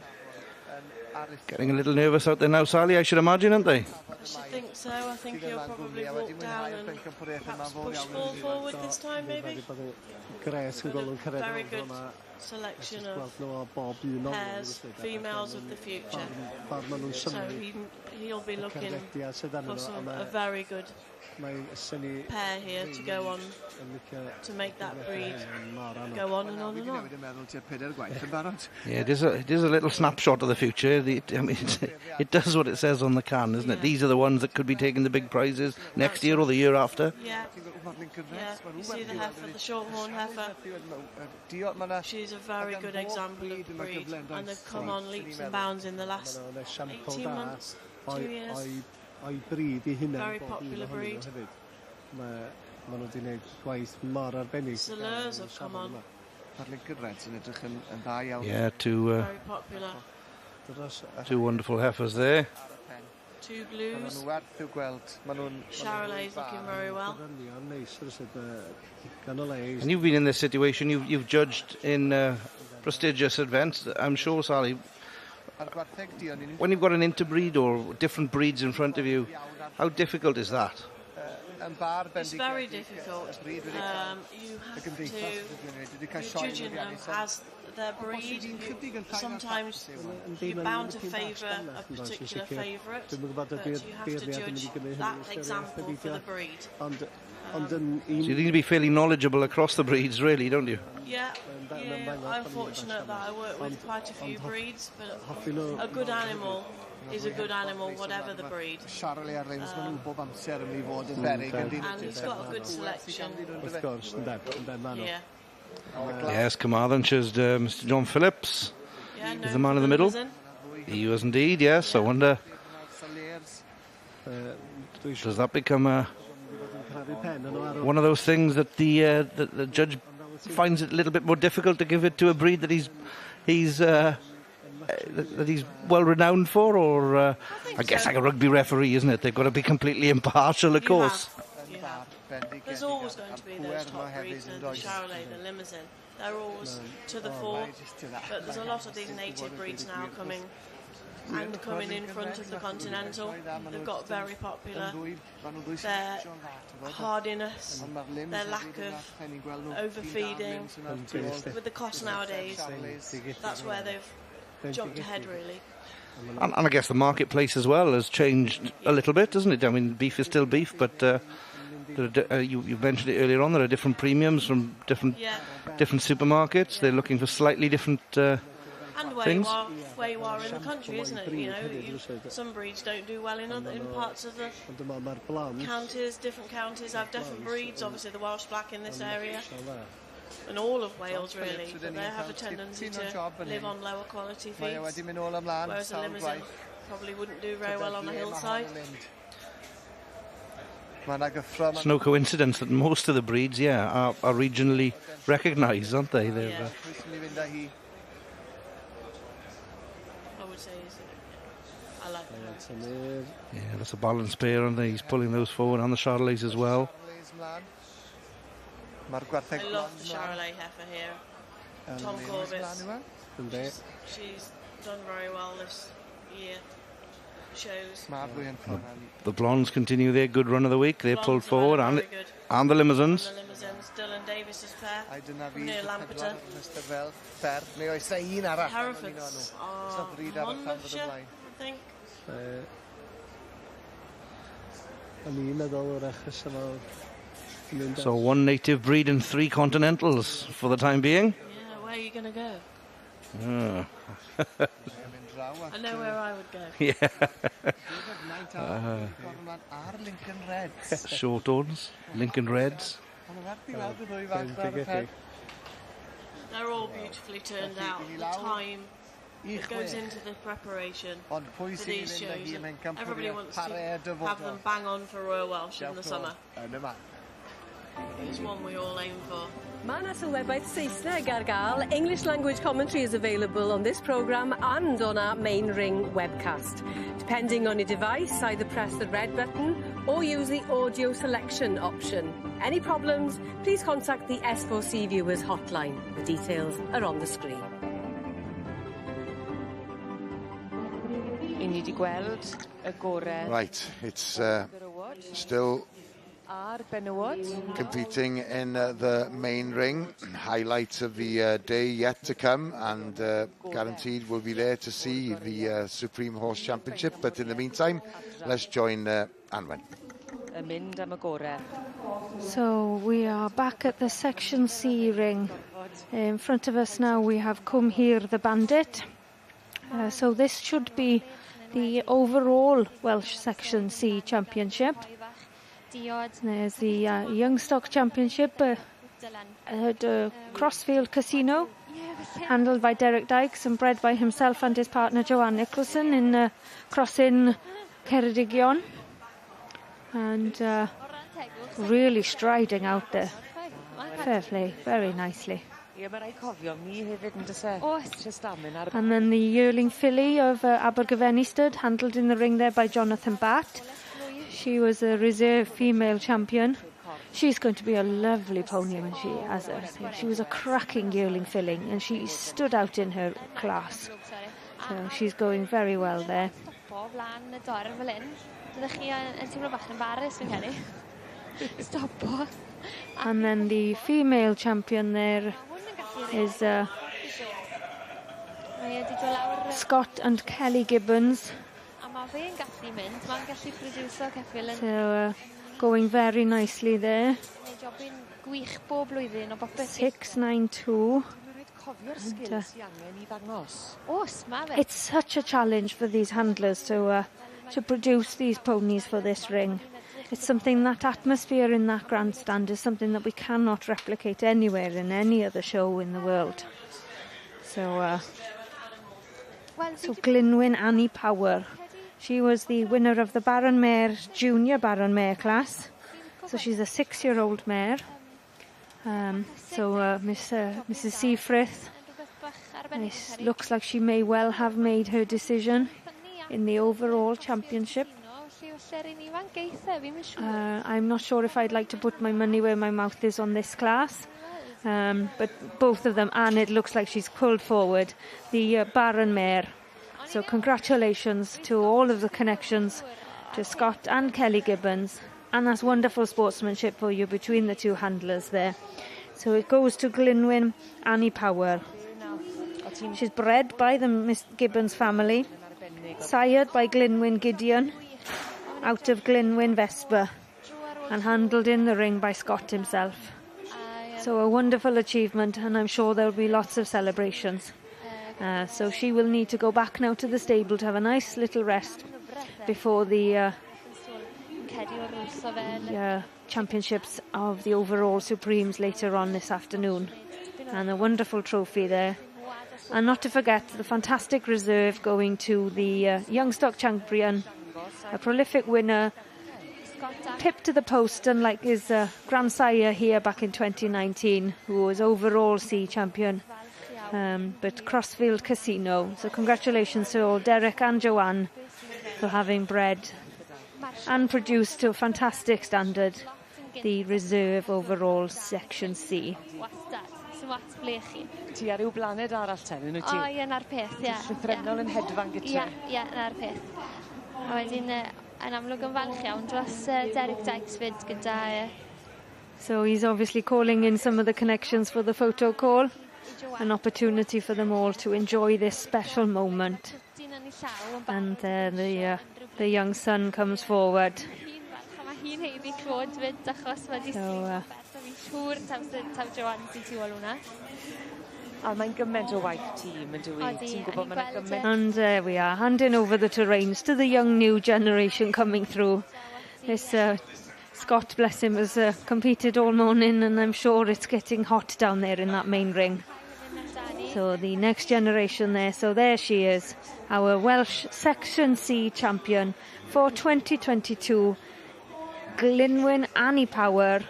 Getting a little nervous out there now, Sally, I should imagine, aren't they? I should think so. I think he'll probably walk down and perhaps push ball forward this time, maybe. Very good selection of pairs, females of the future. So he'll be looking for a very good pair here to go on, to make that breed go on and on and on. Yeah, it is a little snapshot of the future. It does what it says on the can, isn't it? These are the ones that could be taking the big prizes next year or the year after. Yeah, you see the heifer, the shorthorn heifer. She's a very good example of the breed, and they've come on leaps and bounds in the last 18 months, 2 years. Very popular breed. Salers have come on. Yeah, very popular. two wonderful heifers there. Two blues. Charolais looking very well. And you've been in this situation. You've judged in prestigious events. I'm sure, Sally, when you've got an interbreed or different breeds in front of you, how difficult is that? It's very difficult. You have to be judging them as their breed. Sometimes you're bound to favour a particular favourite, but you have to judge that example for the breed. So you need to be fairly knowledgeable across the breeds, really, don't you? Yeah, I'm fortunate that I work with quite a few breeds, but a good animal is a good animal, whatever the breed. And he's got a good selection. Yeah. Yes, Carmarthenshhire's Mr. John Phillips is the man in the middle. He was indeed, yes. I wonder, does that become one of those things that the judge finds it a little bit more difficult to give it to a breed that he's well renowned for, or I guess like a rugby referee, isn't it? They've got to be completely impartial, of course. There's always going to be those top breeds, the Charolais, the Limousin. They're always to the fore, but there's a lot of these native breeds now coming in front of the Continental. They've got very popular. Their hardiness, their lack of overfeeding, with the cost nowadays, that's where they've jumped ahead, really. And I guess the marketplace as well has changed a little bit, doesn't it? I mean, beef is still beef, but you mentioned it earlier on, there are different premiums from different supermarkets. They're looking for slightly different things. Where you are in the country, isn't it? You know, some breeds don't do well in parts of the counties. Different counties have different breeds. Obviously, the Welsh Black in this area, and all of Wales really, but they have a tendency to live on lower quality feeds, whereas a Limousin probably wouldn't do very well on a hillside. It's no coincidence that most of the breeds, are regionally recognised, aren't they? I would say I like that. Yeah, that's a balanced pair, and he's pulling those forward, and the Charolais as well. I love the Charolais heifer here. Tom Corbett. She's done very well this year. Shows. The blondes continue their good run of the week. They're pulled forward, and the Limousins. Dylan Davis's pair near Lampeter. Herefords are Monmouthshire, I think. So one native breed and 3 continentals for the time being. Yeah, where are you going to go? I know where I would go. Yeah. Shorthorns, Lincoln Reds. They're all beautifully turned out. The time It goes into the preparation for these shows. Everybody wants to have them bang on for Royal Welsh in the summer. It's one we all aim for. Mae 'na sylwebaeth Saesneg ar gael. English language commentary is available on this programme and on our main ring webcast. Depending on your device, either press the red button or use the audio selection option. Any problems, please contact the S4C viewers hotline. The details are on the screen. I ni di gweld y gore. Right, it's still competing in the main ring. Highlights of the day yet to come, and guaranteed we'll be there to see the Supreme Horse Championship. But in the meantime, let's join Anwen. So we are back at the Section C ring. In front of us now we have Come Here the Bandit. So this should be the overall Welsh Section C Championship. There's the Young Stock Championship at Crossfield Casino, handled by Derek Dykes and bred by himself and his partner Joanne Nicholson in Crossin Ceredigion. And really striding out there. Fair play, very nicely. And then the yearling filly of Abergavenny Stud, handled in the ring there by Jonathan Batt. She was a reserve female champion. She's going to be a lovely pony when she has her. She was a cracking yearling filly and she stood out in her class. So she's going very well there. And then the female champion there is Scott and Kelly Gibbons. So going very nicely there. 692. It's such a challenge for these handlers to produce these ponies for this ring. It's something, that atmosphere in that grandstand is something that we cannot replicate anywhere in any other show in the world. So Glynwyn Annie Power. She was the winner of the Baron Mare, Junior Baron Mare class. So she's a 6-year-old mare. Mrs. Seafrith, it looks like she may well have made her decision in the overall championship. I'm not sure if I'd like to put my money where my mouth is on this class. But both of them, and it looks like she's pulled forward the Baron Mare. So congratulations to all of the connections, to Scott and Kelly Gibbons. And that's wonderful sportsmanship for you between the two handlers there. So it goes to Glynwyn Annie Power. She's bred by the Miss Gibbons family, sired by Glynwyn Gideon, out of Glynwyn Vesper, and handled in the ring by Scott himself. So a wonderful achievement, and I'm sure there'll be lots of celebrations. So she will need to go back now to the stable to have a nice little rest before the championships of the overall Supremes later on this afternoon. And a wonderful trophy there. And not to forget the fantastic reserve going to the Young Stock Champion, a prolific winner, pipped to the post, unlike his grandsire here back in 2019, who was overall C champion. But Crossfield Casino. So congratulations to all Derek and Joanne for having bred and produced to a fantastic standard the reserve overall Section C. Ti ar yw blaned arall ten, yn wyt ti? O, ie, na'r peth, ie. Llythrenol yn hedfan gytre. Ie, na'r peth. A wedyn, yn amlwg yn falch iawn dros Derek Dykes fyd gyda... So he's obviously calling in some of the connections for the photo call. An opportunity for them all to enjoy this special moment. And the young son comes forward. So, and there we are, handing over the terrains to the young new generation coming through. This Scott, bless him, has competed all morning, and I'm sure it's getting hot down there in that main ring. So the next generation there. So there she is, our Welsh Section C champion for 2022. Glynwyn Annie Power,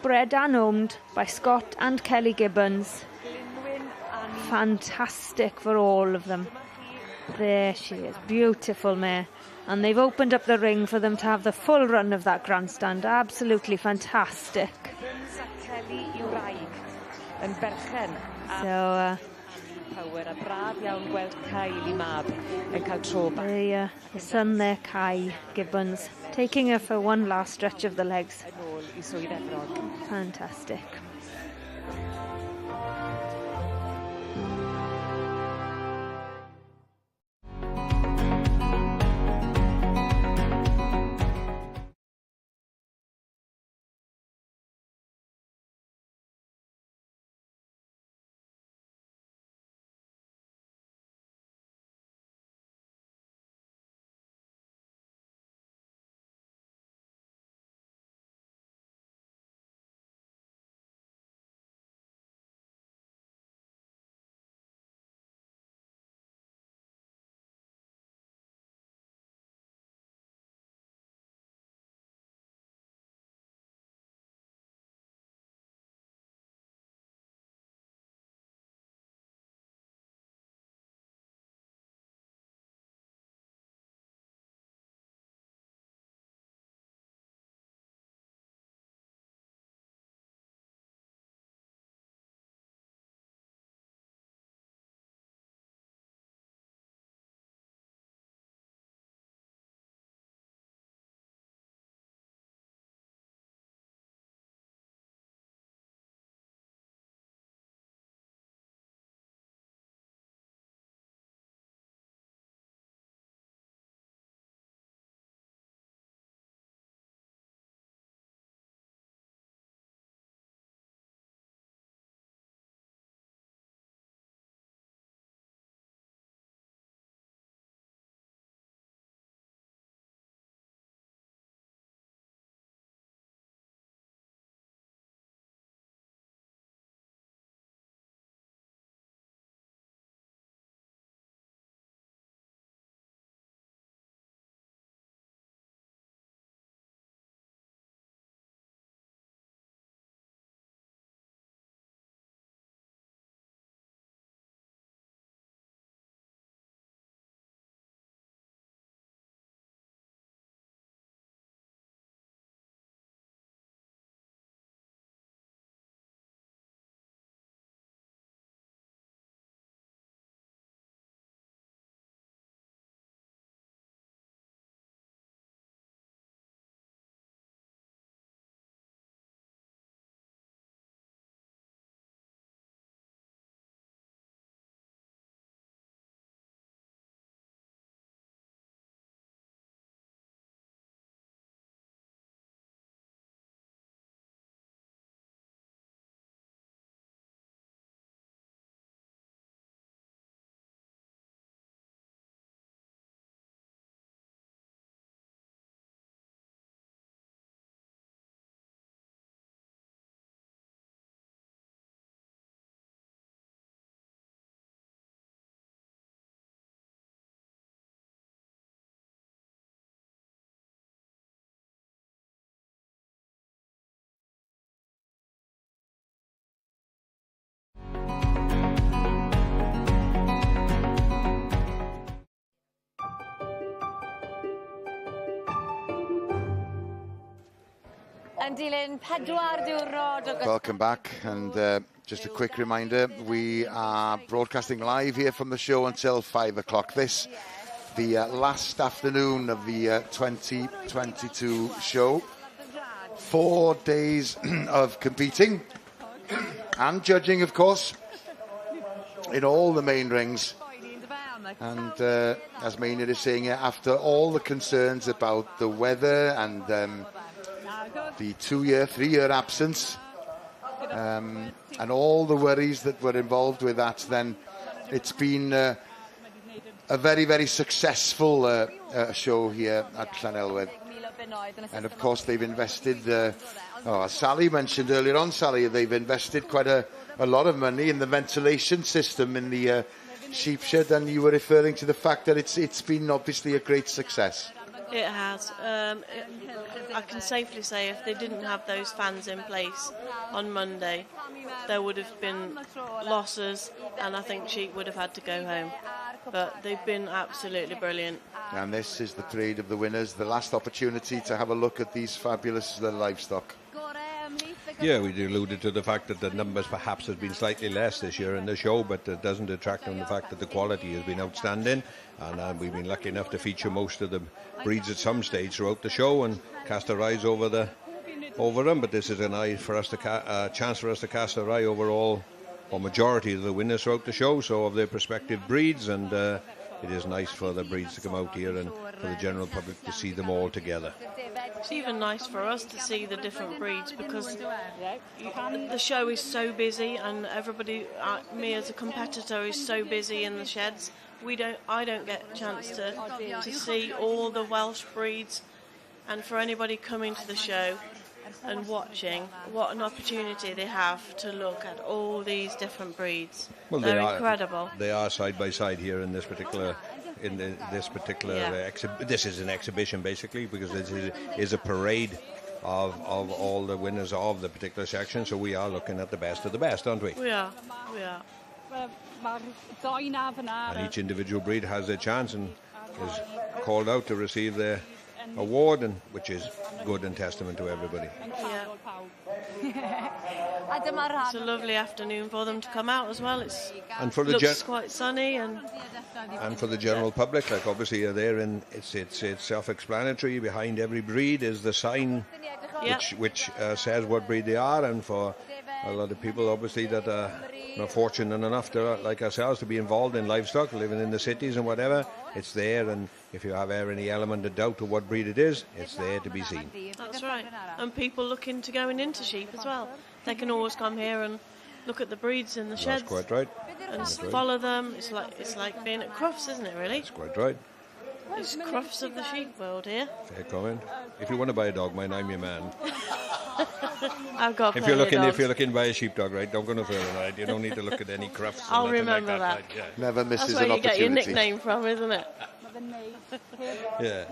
bred and owned by Scott and Kelly Gibbons. Fantastic for all of them. There she is, beautiful mare. And they've opened up the ring for them to have the full run of that grandstand. Absolutely fantastic. So, the son there, Kai Gibbons, taking her for one last stretch of the legs. Fantastic. Welcome back, and just a quick reminder, we are broadcasting live here from the show until 5 o'clock. This, the last afternoon of the 2022 show. 4 days of competing and judging, of course, in all the main rings. And as Maynard is saying, after all the concerns about the weather and the 2-year, 3-year absence, and all the worries that were involved with that, then it's been a very, very successful show here at Llanelwedd. And of course they've invested, as Sally mentioned earlier on, Sally, they've invested quite a a lot of money in the ventilation system in the sheep shed, and you were referring to the fact that it's been obviously a great success. It has. I can safely say if they didn't have those fans in place on Monday, there would have been losses, and I think sheep would have had to go home. But they've been absolutely brilliant. And this is the parade of the winners, the last opportunity to have a look at these fabulous livestock. Yeah, we alluded to the fact that the numbers perhaps has been slightly less this year in the show, but it doesn't detract from the fact that the quality has been outstanding, and we've been lucky enough to feature most of the breeds at some stage throughout the show and cast our eyes over them. But this is an eye for us to chance for us to cast our eye over all or majority of the winners throughout the show, so of their respective breeds, and it is nice for the breeds to come out here and for the general public to see them all together. It's even nice for us to see the different breeds, because the show is so busy, and everybody, me as a competitor, is so busy in the sheds. I don't get a chance to see all the Welsh breeds, and for anybody coming to the show and watching, what an opportunity they have to look at all these different breeds. Well, they're incredible. They are side by side here in this particular. This is an exhibition basically, because this is a parade of all the winners of the particular section. So we are looking at the best of the best, aren't we? We are. And each individual breed has their chance and is called out to receive their award, and which is good and testament to everybody. It's a lovely afternoon for them to come out as well. And for the looks quite sunny, and for the general public, like obviously you're there, and it's self-explanatory. Behind every breed is the sign which says what breed they are, and for a lot of people obviously that are not fortunate enough to, like ourselves, to be involved in livestock, living in the cities and whatever, it's there, and if you have any element of doubt of what breed it is, it's there to be seen. That's right. And people looking to going into sheep as well, they can always come here and look at the breeds in the sheds. That's quite right. And follow them. It's like being at Crufts, isn't it, really? That's quite right. It's Crufts of the sheep world here. Fair comment. If you want to buy a dog, mine, I'm your man. I've got if you're looking to buy a sheepdog, right, don't go no further, right? You don't need to look at any Crufts. I'll remember like that. Right? Yeah. Never misses an opportunity. That's where you get your nickname from, isn't it? Yeah.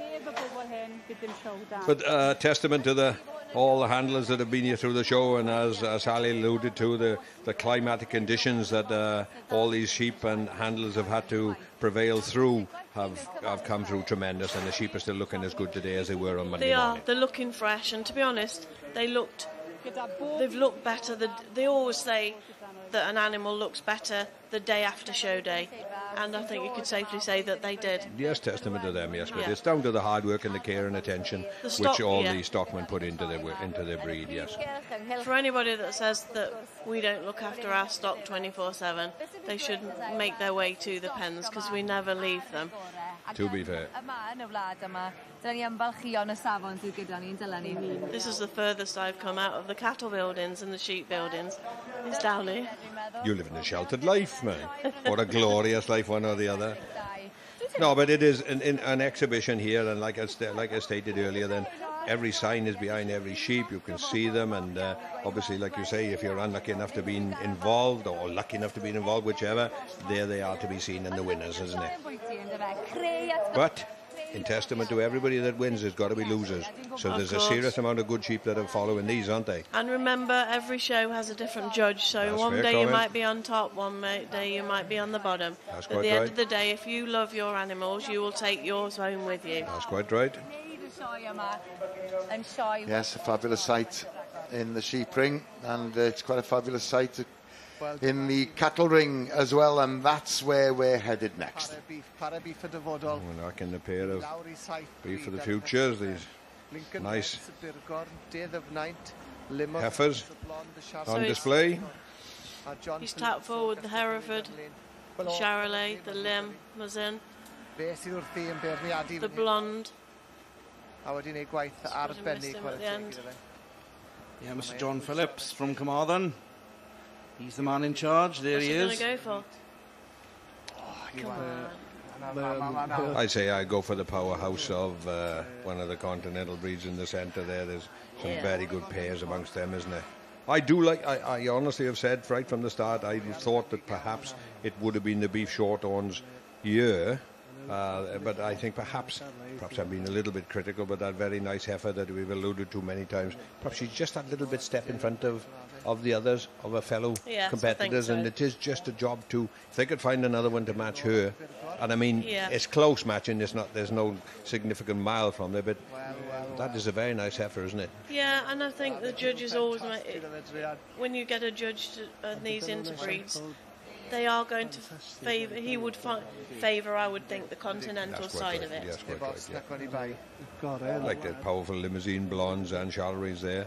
But testament to all the handlers that have been here through the show, and as Sally alluded to, the climatic conditions that all these sheep and handlers have had to prevail through have come through tremendous, and the sheep are still looking as good today as they were on Monday morning. They're looking fresh, and to be honest, they've looked better. They always say that an animal looks better the day after show day, and I think you could safely say that they did. Yes, testament to them, yes, but it's down to the hard work and the care and attention which all the stockmen put into their breed, yes. For anybody that says that we don't look after our stock 24/7, they should make their way to the pens, because we never leave them. To be fair. This is the furthest I've come out of the cattle buildings and the sheep buildings. It's down here. You live in a sheltered life, man. Or a glorious life, one or the other. No, but it is an exhibition here, and like I stated earlier, then every sign is behind every sheep. You can see them, and obviously, like you say, if you're unlucky enough to be involved, or lucky enough to be involved, whichever, there they are to be seen in the winners, isn't it? But in testament to everybody that wins, there's got to be losers. So there's a serious amount of good sheep that are following these, aren't they? And remember, every show has a different judge. So one day you might be on top, one day you might be on the bottom. That's At the end of the day, if you love your animals, you will take yours home with you. That's quite right. Yes, a fabulous sight in the sheep ring, and it's quite a fabulous sight in the cattle ring as well, and that's where we're headed next. We're knocking the pair of beef for the futures, these nice heifers on display. He's tapped forward the Hereford, the Charolais, the Limousin, the Blonde. Yeah, Mr. John Phillips from Carmarthen. He's the man in charge. There he is. What's he going to go for? Come on. I say I go for the powerhouse of one of the continental breeds in the centre there. There's some very good pairs amongst them, isn't there? I do like, I honestly have said right from the start, I thought that perhaps it would have been the beef shorthorn's year. But I think perhaps I'm being a little bit critical, but that very nice heifer that we've alluded to many times, perhaps she's just that little bit step in front of the others, of her fellow competitors, so. And it is just a job to, if they could find another one to match her, and I mean, Yeah. it's close matching, there's no significant mile from there, but that is a very nice heifer, isn't it? Yeah, and I think the judges always when you get a judge to these interbreeds, they are going to favour. He would favour, I would think, the continental side of it. Yes, quite right, yeah. Like the powerful limousine blondes and Charleries there.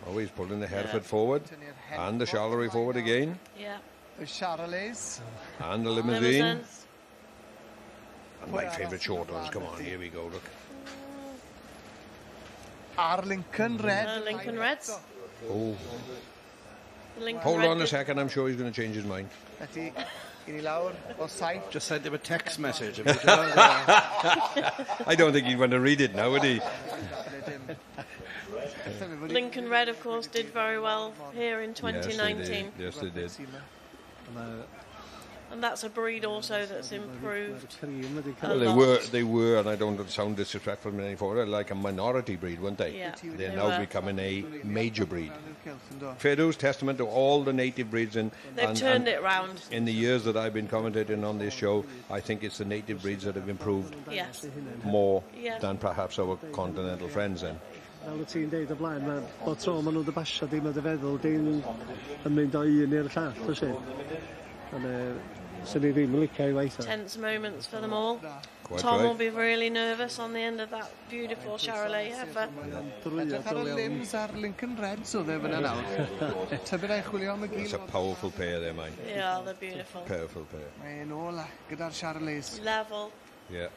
Always pulling the Hereford forward, and the Charlery forward again. Yeah. The Charleys. And the limousine. And my favourite short ones. Come on, here we go, look. Our Lincoln Red. Lincoln Reds. Oh. Lincoln Hold Red on a second, I'm sure he's going to change his mind. Just sent him a text message. I don't think he'd want to read it now, would he? Lincoln Red, of course, did very well here in 2019. Yes, they did. And that's a breed also that's improved. Well, they were, and I don't sound disrespectful anymore, like a minority breed, weren't they? Yeah, They're now becoming a major breed. Fair dues, testament to all the native breeds. They've turned it round. In the years that I've been commentating on this show, I think it's the native breeds that have improved more than perhaps our continental friends then. Fel y ti'n deud o blaen, bod tro maen nhw'n dybasio dim yn dy feddwl dim yn mynd o un i'r llall, felly. Sy'n ni ddim yn licio I waith. Tense moments for them all. Quite Tom right. will be really nervous on the end of that beautiful Charolais heifer. Edrych ar y limbs ar Lincoln Reds o dde fyna nawr. Tybed ei chwilio am y gil. It's a powerful pair there, mate. Yeah, they're beautiful. Powerful pair. Mae'n ôl gyda'r Charleys. Level. Yeah.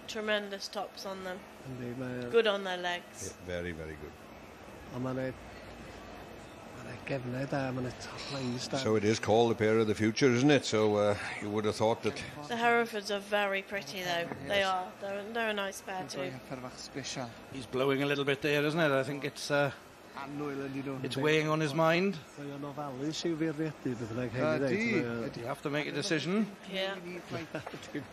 Tremendous tops on them. Good on their legs. Yeah, very, very good. A mae'n gefnau da, mae'n top-lines da. So it is called the pair of the future, isn't it? So you would have thought that... The Herefords are very pretty, though. They are. They're a nice pair, too. He's blowing a little bit there, isn't it? I think it's weighing on his mind. You have to make a decision. Yeah.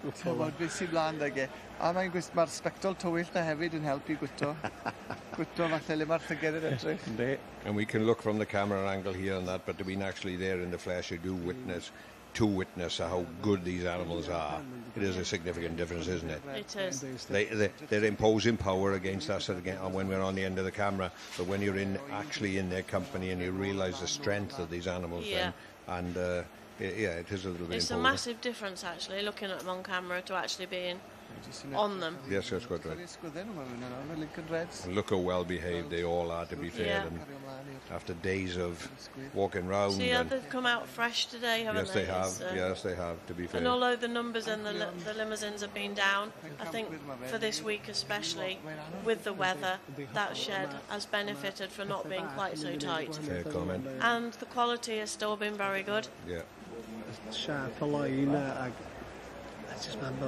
Tybod beth sy'n blaen dage. A mae'r spectol tywyll na hefyd yn helpu gwto. Gwto falle le mae'r llyged yn edrych. And we can look from the camera angle here and that, but to be actually there in the flesh, you do witness how good these animals are. It is a significant difference, isn't it? It is. They're imposing power against us when we're on the end of the camera, but when you're actually in their company and you realise the strength of these animals, then, and it is a little bit It's imposing. a massive difference, actually, looking at them on camera to actually being on them. Yes, that's quite right. Lincoln Reds. And look how well behaved they all are, to be fair. And after days of walking round. See how they've come out fresh today, haven't they? Yes, they have, to be fair. And although the numbers in the limousines have been down, I think for this week especially, with the weather, that shed has benefited for not being quite so tight. Fair comment. And the quality has still been very good. Yeah. Sharp a line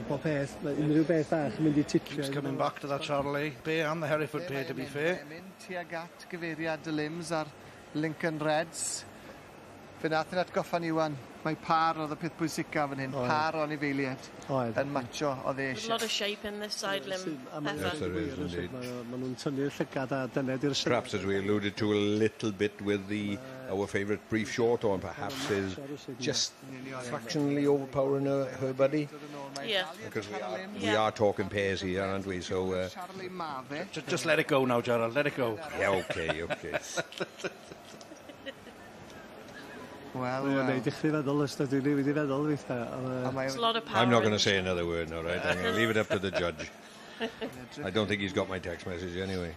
bob peth, unrhyw beth bach yn mynd I ticio. Keeps coming back to that Charolais pair and the Hereford pair, to be fair. Mynd tuag at gyfeiriad y limbs ar Lincoln Reds. Fe nath yn atgoffa ni wan. Mae par oedd y peth pwysica fan hyn. Par o'n I feiliad. Yn matcho o dde There's a lot of shape in this side limb. Yes, there is indeed. Maen nhw'n tynnu'r llygad a dyna di'r sy'n. Perhaps, as we alluded to a little bit with our favourite brief shorthorn, perhaps is just fractionally overpowering her buddy. Yeah. Because we are talking pairs here, aren't we? So just let it go now, Gerald. Let it go. Yeah, okay. Well, neud I chdi feddwl ystod I wedi feddwl There's a lot of power. I'm not going to say another word, all right? I'm going to leave it up to the judge. I don't think he's got my text message anyway.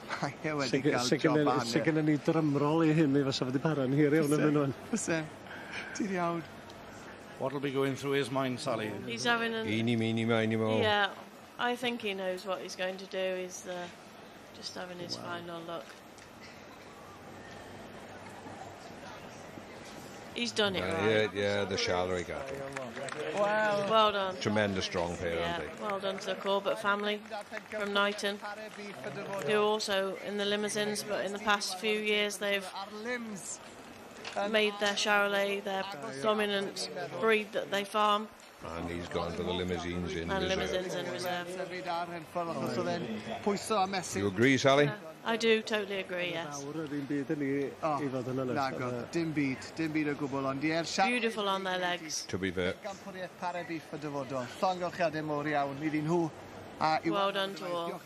Sut gynnu ni drymrol I hyn I fysa wedi para'n hir iawn yn mynd. Fysa. Ti'n iawn. What'll be going through his mind, Sally? He's having an... Eeny, meeny, miny, mo. Yeah, I think he knows what he's going to do. He's just having his final look. He's done it right. Yeah, the Charlery cattle. Well done. Tremendous strong pair, Yeah, aren't they? well done to the Corbett family from Knighton, who are also in the limousines, but in the past few years they've made their Charolais their dominant breed that they farm. And he's gone for the limousines in And reserve. limousines in reserve. You agree, Sally? I do totally agree, yes. Beautiful on their legs. To be fair. Well done to all.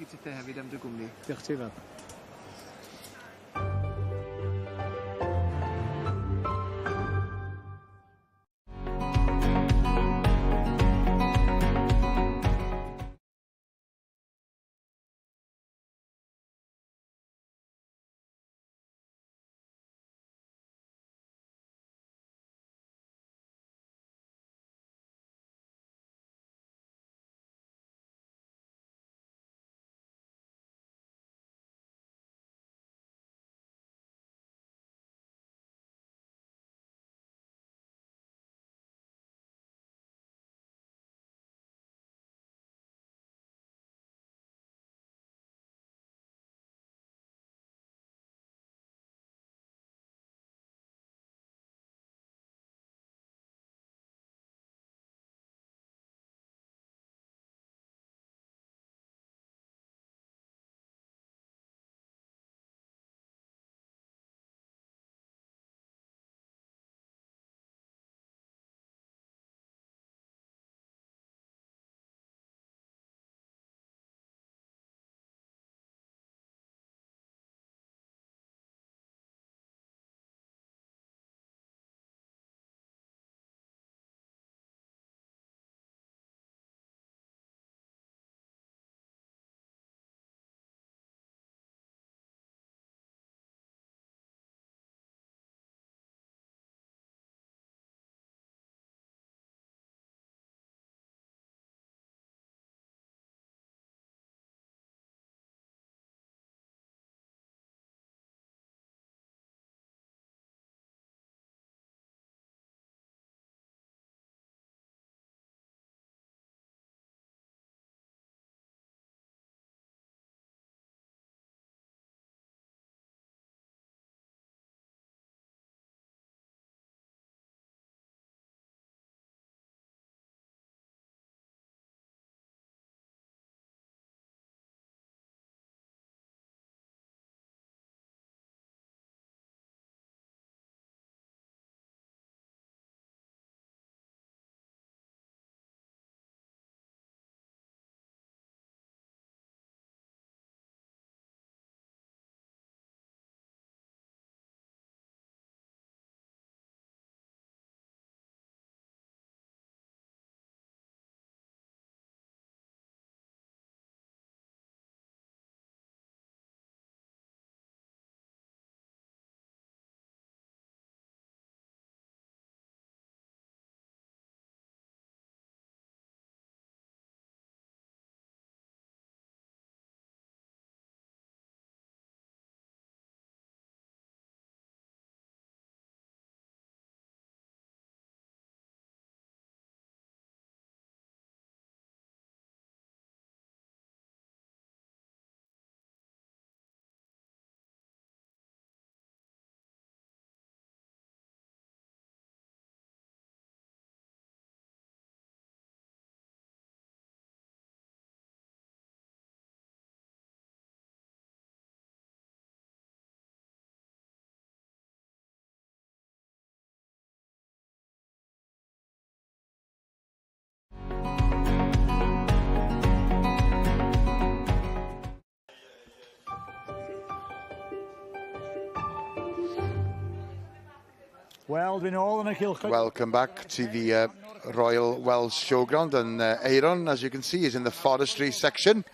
Wel, dwi'n ôl yn y cylchoedd. Welcome back to the Royal Welsh Showground, and Aaron, as you can see, is in the forestry section,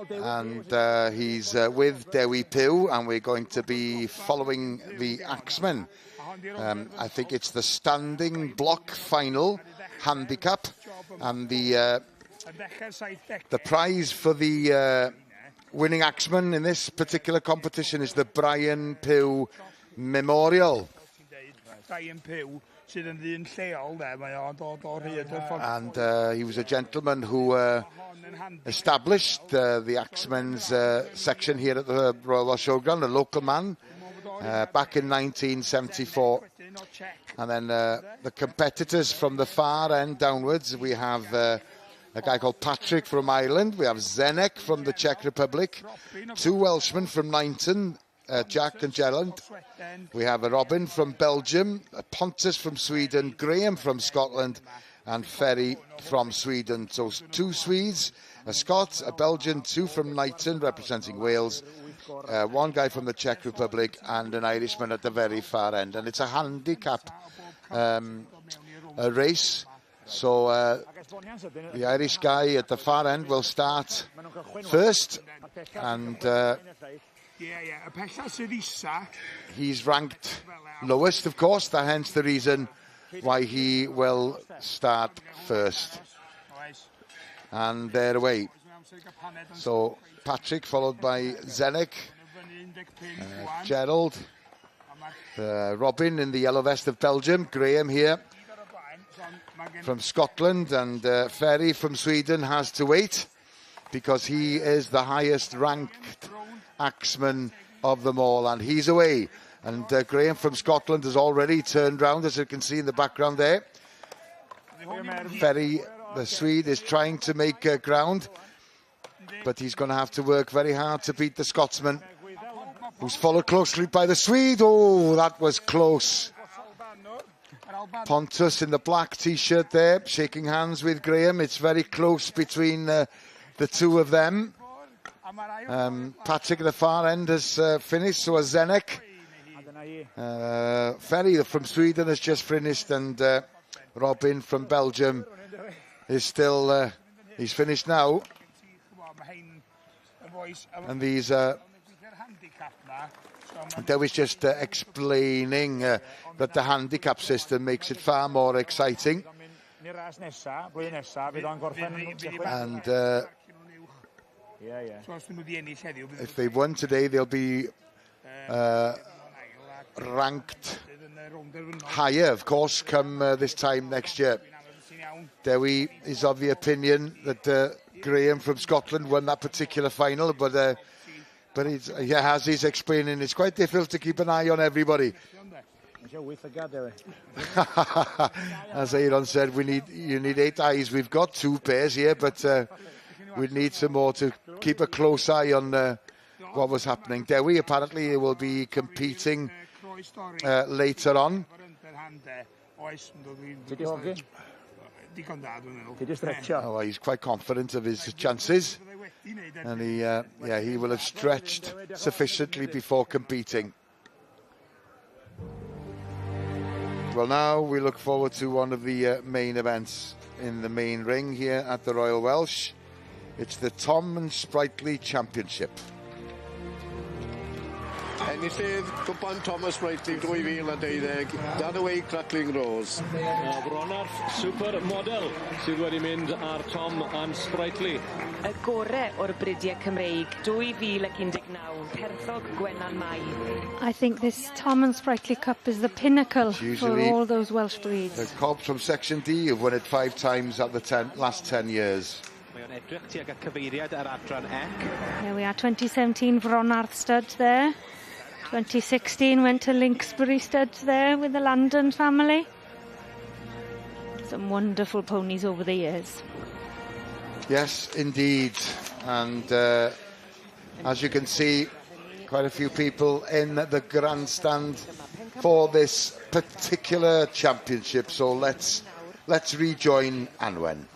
and he's with Dewi Pugh, and we're going to be following the axemen. I think it's the standing block final handicap, and the prize for the winning axeman in this particular competition is the Brian Pugh Memorial. And he was a gentleman who established the Axemen's section here at the Royal Welsh Showground, a local man, back in 1974. And then the competitors from the far end downwards, we have a guy called Patrick from Ireland, we have Zenek from the Czech Republic, 2 Welshmen from Nineton, Jack and Gerald. We have a Robin from Belgium, a Pontus from Sweden, Graham from Scotland, and Ferry from Sweden. So 2 Swedes, a Scot, a Belgian, 2 from Nighton representing Wales, 1 guy from the Czech Republic, and an Irishman at the very far end. And it's a handicap a race. So the Irish guy at the far end will start first, and he's ranked lowest, of course, hence the reason why he will start first. And they're away. So Patrick, followed by Zenek, Gerald, Robin in the yellow vest of Belgium, Graham here from Scotland, and Ferry from Sweden has to wait because he is the highest ranked axeman of them all, and he's away. And Graham from Scotland has already turned round, as you can see in the background there. Ferry, the Swede, is trying to make ground, but he's going to have to work very hard to beat the Scotsman, who's followed closely by the Swede. Oh, that was close. Pontus in the black T-shirt there, shaking hands with Graham. It's very close between the 2 of them. Patrick at the far end has finished, so has Zenek. Ferry from Sweden has just finished, and Robin from Belgium is still, he's finished now. And these, there was just explaining that the handicap system makes it far more exciting. And if they won today, they'll be ranked higher, of course, come this time next year. Dewi is of the opinion that Graham from Scotland won that particular final, but as he's explaining, it's quite difficult to keep an eye on everybody. As Aaron said, you need 8 eyes. We've got 2 pairs here, but we need some more to keep a close eye on what was happening. Dewi apparently will be competing later on. Oh, he's quite confident of his chances, and he will have stretched sufficiently before competing. Well, now we look forward to one of the main events in the main ring here at the Royal Welsh. It's the Tom and Sprightly Championship. Enillydd cwpan Thomas Sprightly 2012, dan y wei Crackling Rose. Bronarth supermodel sydd wedi mynd ar Tom and Sprightly. Y gore o'r bridiau Cymreig 2019, Perthog Gwenan Mai. I think this Tom and Sprightly Cup is the pinnacle for all those Welsh breeds. The cobs from Section D have won it 5 times at the last 10 years. There we are, 2017 Bronarth stud there. 2016 went to Linksbury studs there with the Landon family. Some wonderful ponies over the years. Yes, indeed. And as you can see, quite a few people in the grandstand for this particular championship. So let's rejoin Anwen.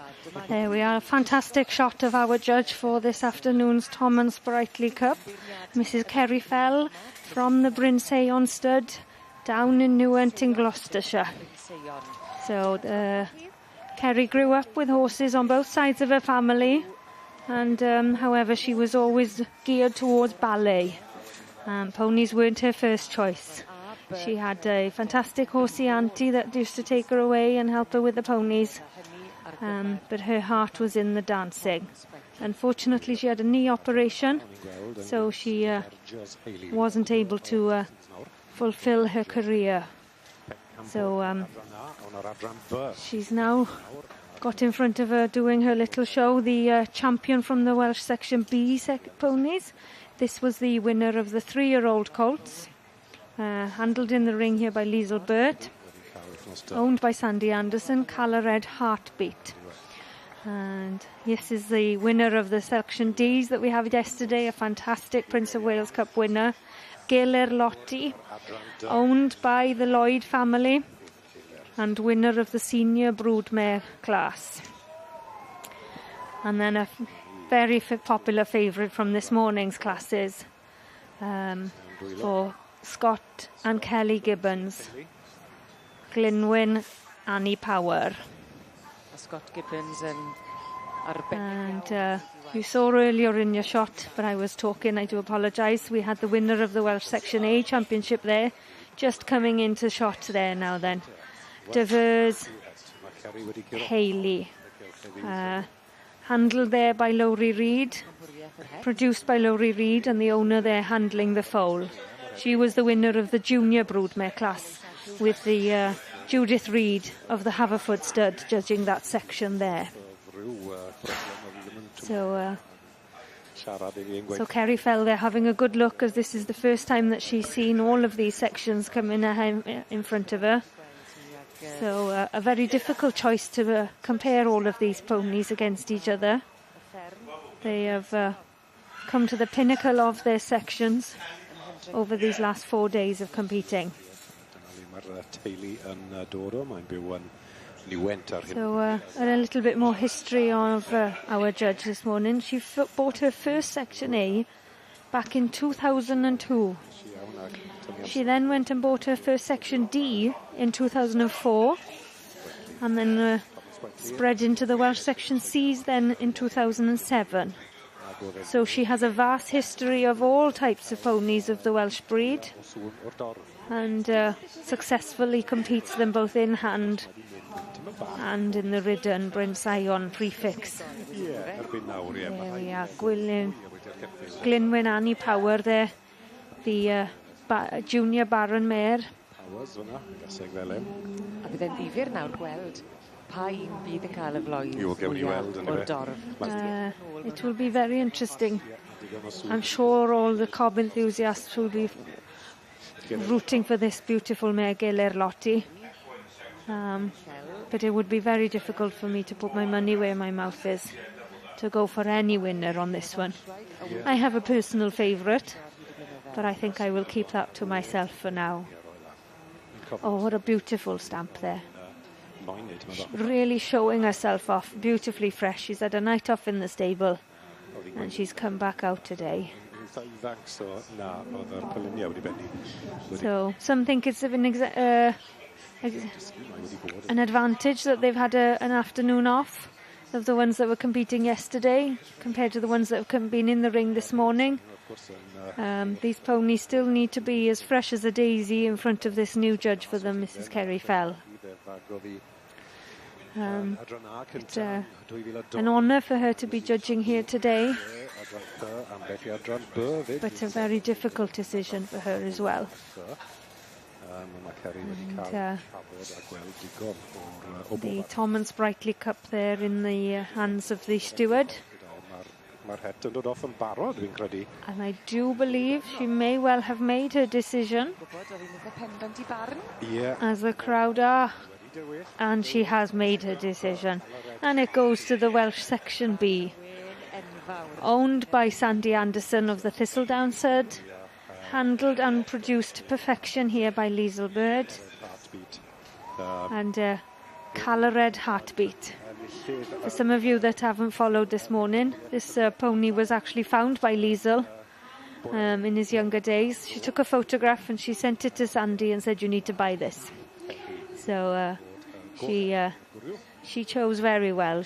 There we are, a fantastic shot of our judge for this afternoon's Tom and Sprightly Cup. Mrs Kerry Fell from the Bryn Sayon stud down in Newent in Gloucestershire. So Kerry grew up with horses on both sides of her family, and however she was always geared towards ballet. Ponies weren't her first choice. She had a fantastic horsey auntie that used to take her away and help her with the ponies. But her heart was in the dancing. Unfortunately, she had a knee operation, so she wasn't able to fulfill her career. So she's now got in front of her doing her little show, the champion from the Welsh Section B ponies. This was the winner of the 3-year-old colts, handled in the ring here by Liesl Burt, owned by Sandy Anderson, Colour Red Heartbeat. And this is the winner of the Section Ds that we had yesterday, a fantastic Prince of Wales Cup winner, Geilir Lotti, owned by the Lloyd family, and winner of the senior Broodmare class. And then a very popular favourite from this morning's classes for Scott and Kelly Gibbons, Glynwyn Annie Power. Scott Gibbons and you saw earlier in your shot, but I was talking, I do apologise. We had the winner of the Welsh Section A Championship there, just coming into shot there now then. Devers Hayley, handled there by Lowry Reid, produced by Lowry Reid, and the owner there handling the foal. She was the winner of the junior Broodmare class, with the Judith Reid of the Haverford stud judging that section there. So Kerry Fell there having a good look, as this is the first time that she's seen all of these sections come in front of her. So a very difficult choice to compare all of these ponies against each other. They have come to the pinnacle of their sections over these last 4 days of competing. So a little bit more history of our judge this morning. She bought her first Section A back in 2002. She then went and bought her first Section D in 2004, and then spread into the Welsh Section Cs then in 2007. So she has a vast history of all types of ponies of the Welsh breed, and successfully competes them both in hand and in the ridden Bryn Sion prefix. There we are, Glynwyn Annie Power there, the junior Baron Mare. A bydde'n ddifyr nawr gweld pa un bydd yn cael y floedd o'r dorf. It will be very interesting. I'm sure all the cob enthusiasts will be rooting for this beautiful mare Geilir Lotti. But it would be very difficult for me to put my money where my mouth is, to go for any winner on this one. I have a personal favourite, but I think I will keep that to myself for now. Oh, what a beautiful stamp there. Really showing herself off, beautifully fresh. She's had a night off in the stable and she's come back out today. So some think it's an advantage that they've had an afternoon off of the ones that were competing yesterday compared to the ones that have been in the ring this morning. These ponies still need to be as fresh as a daisy in front of this new judge for them, Mrs. Kerry Fell. It's an honour for her to be judging here today, but a very difficult decision for her as well. And, the Tom and Sprightly Cup there in the hands of the steward. And I do believe she may well have made her decision, as the crowd are. And she has made her decision. And it goes to the Welsh Section B, owned by Sandy Anderson of the Thistledown stud, handled and produced to perfection here by Liesl Bird, and Colour Red Heartbeat. For some of you that haven't followed this morning, this pony was actually found by Liesl in his younger days. She took a photograph and she sent it to Sandy and said, "You need to buy this." So she chose very well.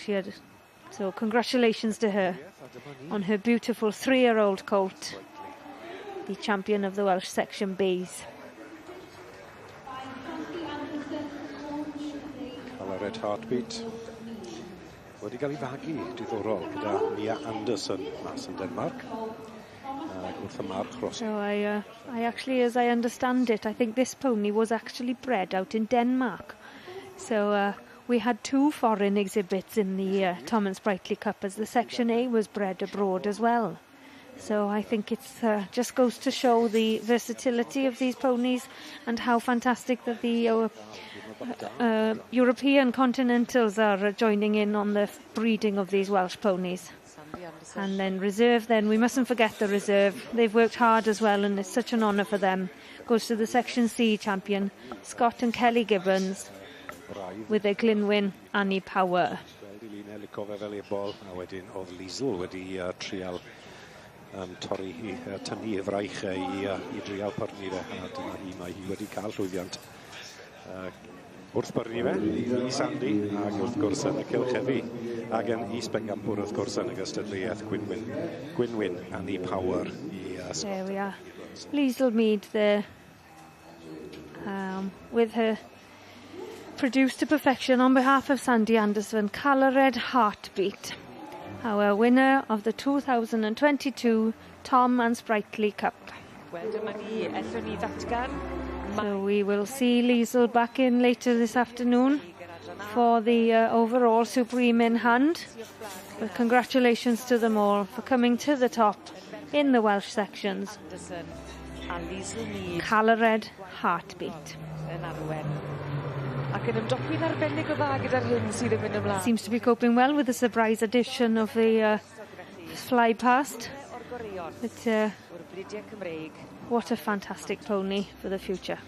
So congratulations to her on her beautiful 3-year-old colt, the champion of the Welsh Section Bs. Colour Red Heartbeat wedi cael ei fagu diddorol gyda Mia Anderson mas yn Denmark. wrth y march ros. So I actually, as I understand it, I think this pony was actually bred out in Denmark. So we had 2 foreign exhibits in the Tom and Sprightly Cup, as the Section A was bred abroad as well. So I think it's just goes to show the versatility of these ponies and how fantastic that the European continentals are joining in on the breeding of these Welsh ponies. And then reserve, then we mustn't forget the reserve. They've worked hard as well, and it's such an honour for them. Goes to the Section C champion, Scott and Kelly Gibbons, with their Glynwyn, Annie Power. Lico fe fel ebol, a wedyn oedd Liesl wedi trial torri hi, tynnu ei fraich i drial pyrni fe, a dyma hi, mae hi wedi cael llwyddiant wrth byrni fe, i Sandy, ac wrth gwrs yn y cylchefi, ac yn is Bengampwr wrth gwrs yn y gystadleuaeth Gwynwyn, Annie Power i There we are. Liesl Mead there, with her produced to perfection on behalf of Sandy Anderson, Colored Heartbeat, our winner of the 2022 Tom and Sprightly Cup. So we will see Liesl back in later this afternoon for the overall Supreme in hand. But congratulations to them all for coming to the top in the Welsh sections. Colored Heartbeat. Seems to be coping well with the surprise addition of the fly past. But what a fantastic pony for the future.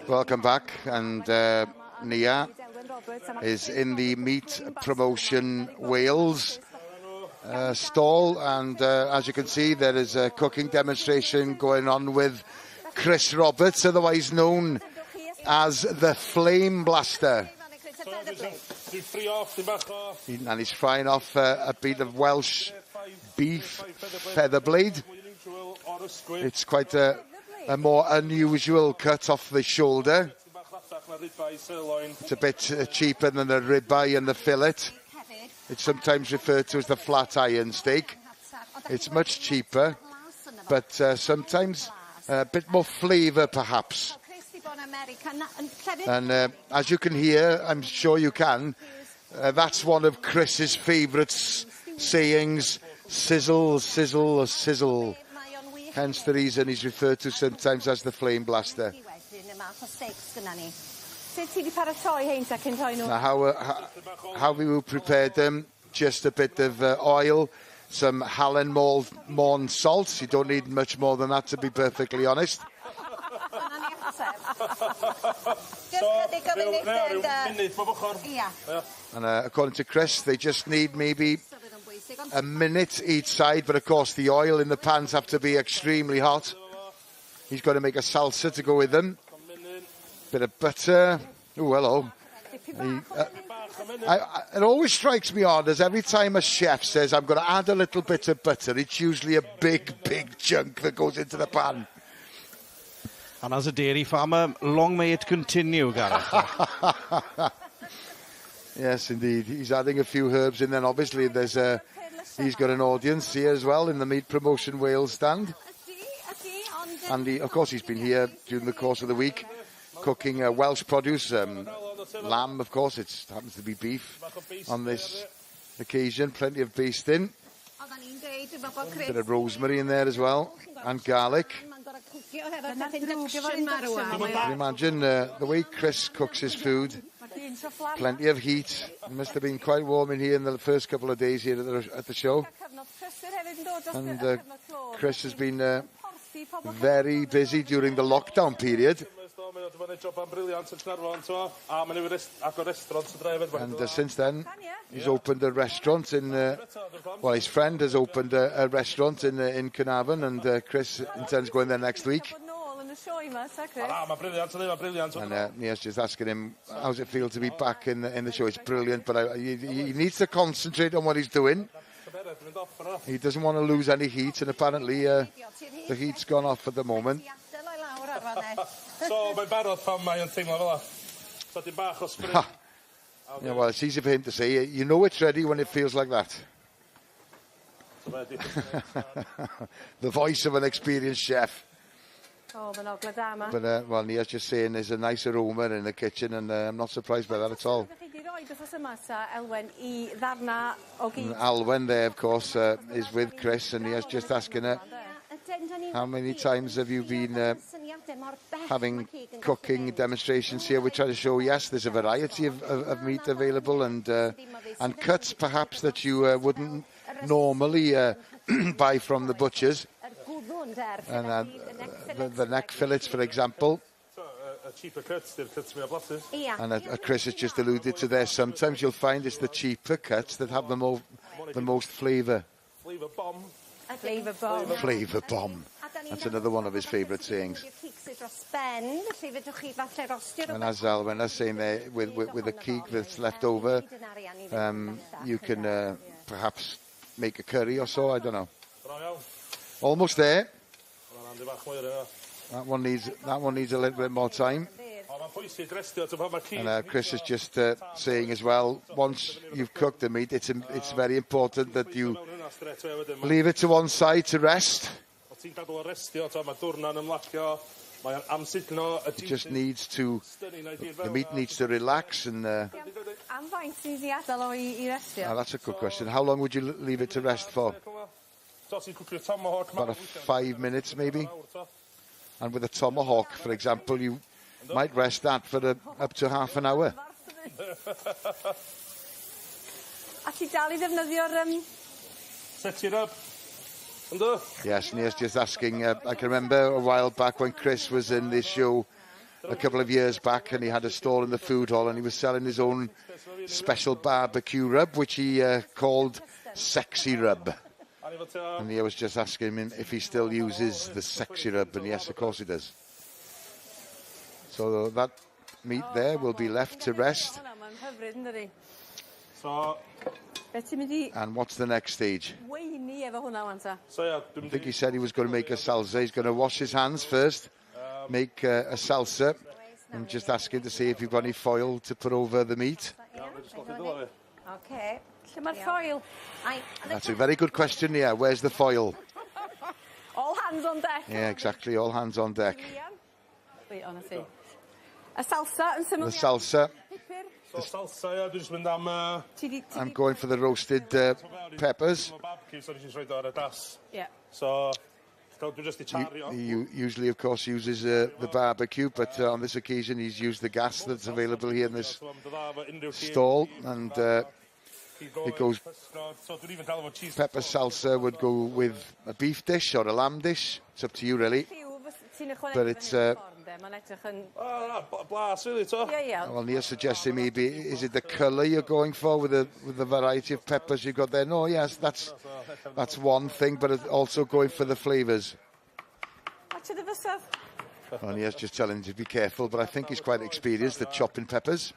Welcome back, and Nia is in the meat promotion Wales stall, and as you can see, there is a cooking demonstration going on with Chris Roberts, otherwise known as the Flame Blaster. And he's frying off a bit of Welsh beef feather blade. It's quite a more unusual cut off the shoulder. It's a bit cheaper than the ribeye and the fillet. It's sometimes referred to as the flat iron steak. It's much cheaper, but sometimes a bit more flavour perhaps. And as you can hear, I'm sure you can, that's one of Chris's favourite sayings: sizzle, sizzle, sizzle. Hence the reason he's referred to sometimes as the Flame Blaster. Now how we will prepare them: just a bit of oil, some Hallen Morn salt. You don't need much more than that, to be perfectly honest. And according to Chris, they just need maybe a minute each side, but of course the oil in the pans have to be extremely hot. He's got to make a salsa to go with them. Bit of butter. Oh, hello. It always strikes me odd as every time a chef says, I'm going to add a little bit of butter, it's usually a big chunk that goes into the pan. And as a dairy farmer, long may it continue, Gareth. Yes, indeed. He's adding a few herbs in, then obviously there's he's got an audience here as well in the Meat Promotion Wales stand. And of course he's been here during the course of the week cooking Welsh produce, lamb, of course. It happens to be beef on this occasion. Plenty of basting. A bit of rosemary in there as well, and garlic. Can you imagine the way Chris cooks his food? Plenty of heat. It must have been quite warm in here in the first couple of days here at the show. And Chris has been very busy during the lockdown period. And since then, he's opened a restaurant in, well, his friend has opened a restaurant in Carnarvon, and Chris intends going there next week. And Nia's just asking him, how's it feel to be back in the show? It's brilliant, but he needs to concentrate on what he's doing. He doesn't want to lose any heat, and apparently the heat's gone off at the moment. So, mae'n barod pan mae'n teimlo fel 'a. So, dim bach o spring. Yeah, well, it's easy for him to say. You know it's ready when it feels like that. The voice of an experienced chef. But, well, Nia's just saying there's a nice aroma in the kitchen, and I'm not surprised by that at all. And Alwen there, of course, is with Chris, and Nia's just asking her, how many times have you been having cooking demonstrations here? We try to show, yes, there's a variety of meat available, and cuts perhaps that you wouldn't normally buy from the butchers. And the neck fillets, for example. And Chris has just alluded to there, sometimes you'll find it's the cheaper cuts that have the most flavour. Flavour bomb. Flavour bomb. That's another one of his favourite sayings. And as Alwen is saying there, with the keeg that's left over, you can perhaps make a curry or so, I don't know. Almost there. That one needs a little bit more time. And Chris is just saying as well, once you've cooked the meat, it's very important that you leave it to one side to rest. It just needs to, the meat needs to relax, and that's a good question. How long would you leave it to rest for? About 5 minutes maybe. And with a tomahawk, for example, you might rest that for up to half an hour. Set it up. Yes, and he's just asking, I can remember a while back when Chris was in this show a couple of years back, and he had a stall in the food hall, and he was selling his own special barbecue rub, which he called Sexy Rub. And he was just asking him if he still uses the Sexy Rub, and yes, of course he does. So that meat there will be left to rest. And what's the next stage? I think he said he was going to make a salsa. He's going to wash his hands first, make a salsa, and just ask him to see if you've got any foil to put over the meat. Okay. Foil. That's a very good question, yeah. Where's the foil? All hands on deck. Yeah, exactly. All hands on deck. Wait, honestly. A salsa and some... The salsa. So salsa, yeah, just mynd am... I'm going for the roasted peppers. Yeah. So, just he usually, of course, uses the barbecue, but on this occasion he's used the gas that's available here in this stall, and it goes... Pepper salsa would go with a beef dish or a lamb dish. It's up to you, really. But it's... Well, Neil's suggesting maybe, is it the colour you're going for with the variety of peppers you've got there? No, yes, that's one thing, but it's also going for the flavours. And Neil's just telling him to be careful, but I think he's quite experienced at chopping peppers.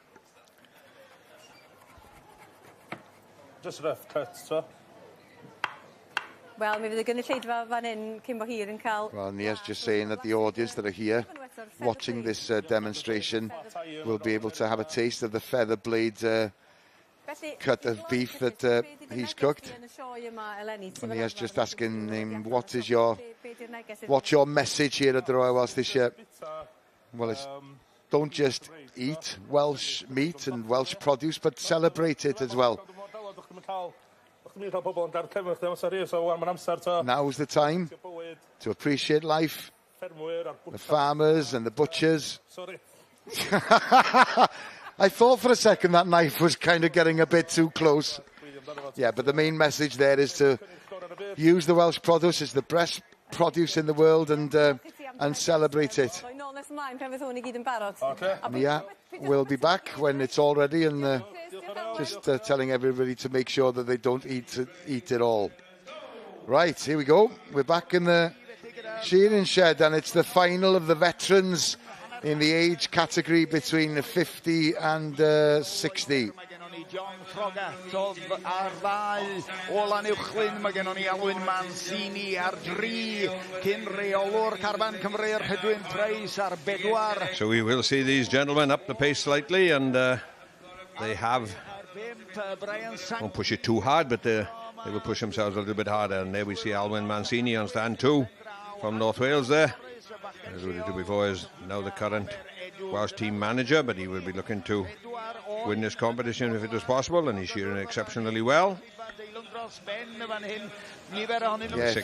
Just rough cuts, so. Well, maybe they're going to lleidfa fan hyn cyn bo hir yn cael... Well, Nia's just saying that the audience that are here watching this demonstration will be able to have a taste of the feather blade cut of beef that he's cooked. And Nia's just asking him, what's your message here at the Royal Welsh this year? Well, it's don't just eat Welsh meat and Welsh produce, but celebrate it as well. Now's the time to appreciate life, the farmers and the butchers. I thought for a second that knife was kind of getting a bit too close. Yeah, but the main message there is to use the Welsh produce. It's the best produce in the world, and celebrate it. Yeah, we'll be back when it's all ready, and just telling everybody to make sure that they don't eat it all. Right, here we go. We're back in the shearing shed, and it's the final of the veterans in the age category between 50 and 60. John Frogatodd ar ddau o lan uwchlyn, mae gennon ni Alwyn Mancini ar 3 cyn reolwr Carban Cymru'r Rhydwyn Price ar 4. So we will see these gentlemen up the pace slightly, and they have, won't push it too hard, but they will push themselves a little bit harder. And there we see Alwyn Mancini on stand 2 from North Wales there. As alluded to before, is now the current Welsh team manager, but he will be looking to win this competition if it was possible, and he's shearing exceptionally well. Yeah,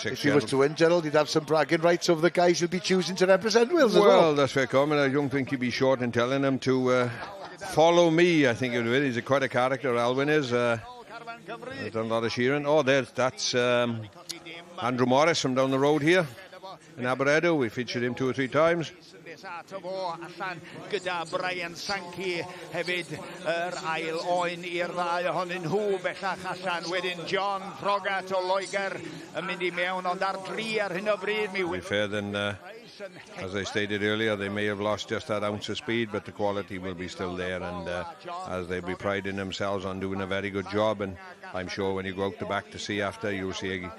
if he was to win, Gerald, he'd have some bragging rights over the guys who'll be choosing to represent Wales as well. Well, that's fair comment. I don't think he'd be short in telling them to follow me. I think he's quite a character, Alwyn is. He's done a lot of shearing. Oh, that's Andrew Morris from down the road here in Aberedo. We featured him 2 or 3 times. Allan gyda Brian Sankey hefyd ail oen i'r ddau ohonyn nhw bellach allan. Wedyn John Frogat o Loegr yn mynd I mewn, ond ar 3 ar hyn o bryd mi... Fair than, as I stated earlier, they may have lost just that ounce of speed, but the quality will be still there, and as they'll be priding themselves on doing a very good job, and I'm sure when you go out the back to see after, you'll see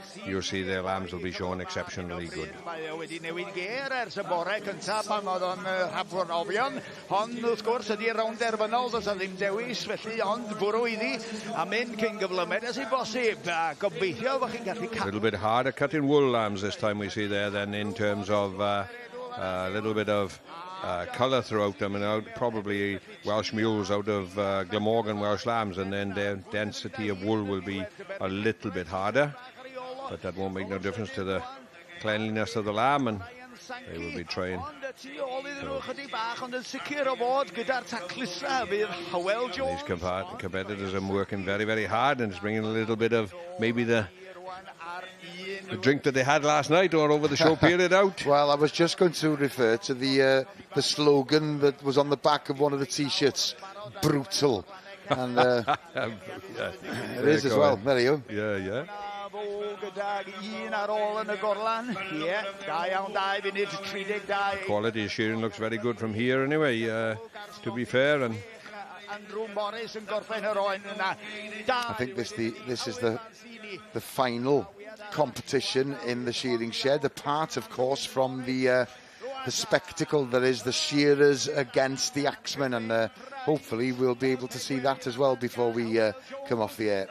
their lambs will be shown exceptionally good. Wedi newid ger ers y bore cyntaf pan oedd o'n rhafwrnofion, ond wrth gwrs ydy'r rownd derfynol, does ddim dewis, felly ond bwrw iddi a mynd cyn gyflymed as I bosib, a gobeithio bod chi'n gallu... A little bit harder cutting wool lambs this time we see there than in terms of a little bit of colour throughout them, and probably Welsh mules out of Glamorgan Welsh lambs, and then their density of wool will be a little bit harder, but that won't make no difference to the cleanliness of the lamb, and they will be trying. These competitors are working very, very hard, and it's bringing a little bit of maybe the the drink that they had last night or over the show period out? Well, I was just going to refer to the slogan that was on the back of one of the T-shirts, brutal. And it is as well. There you go. Yeah. Quality of shearing looks very good from here anyway, to be fair. And I think this is the final competition in the shearing shed, apart, of course, from the spectacle that is the shearers against the axemen, and hopefully we'll be able to see that as well before we come off the air.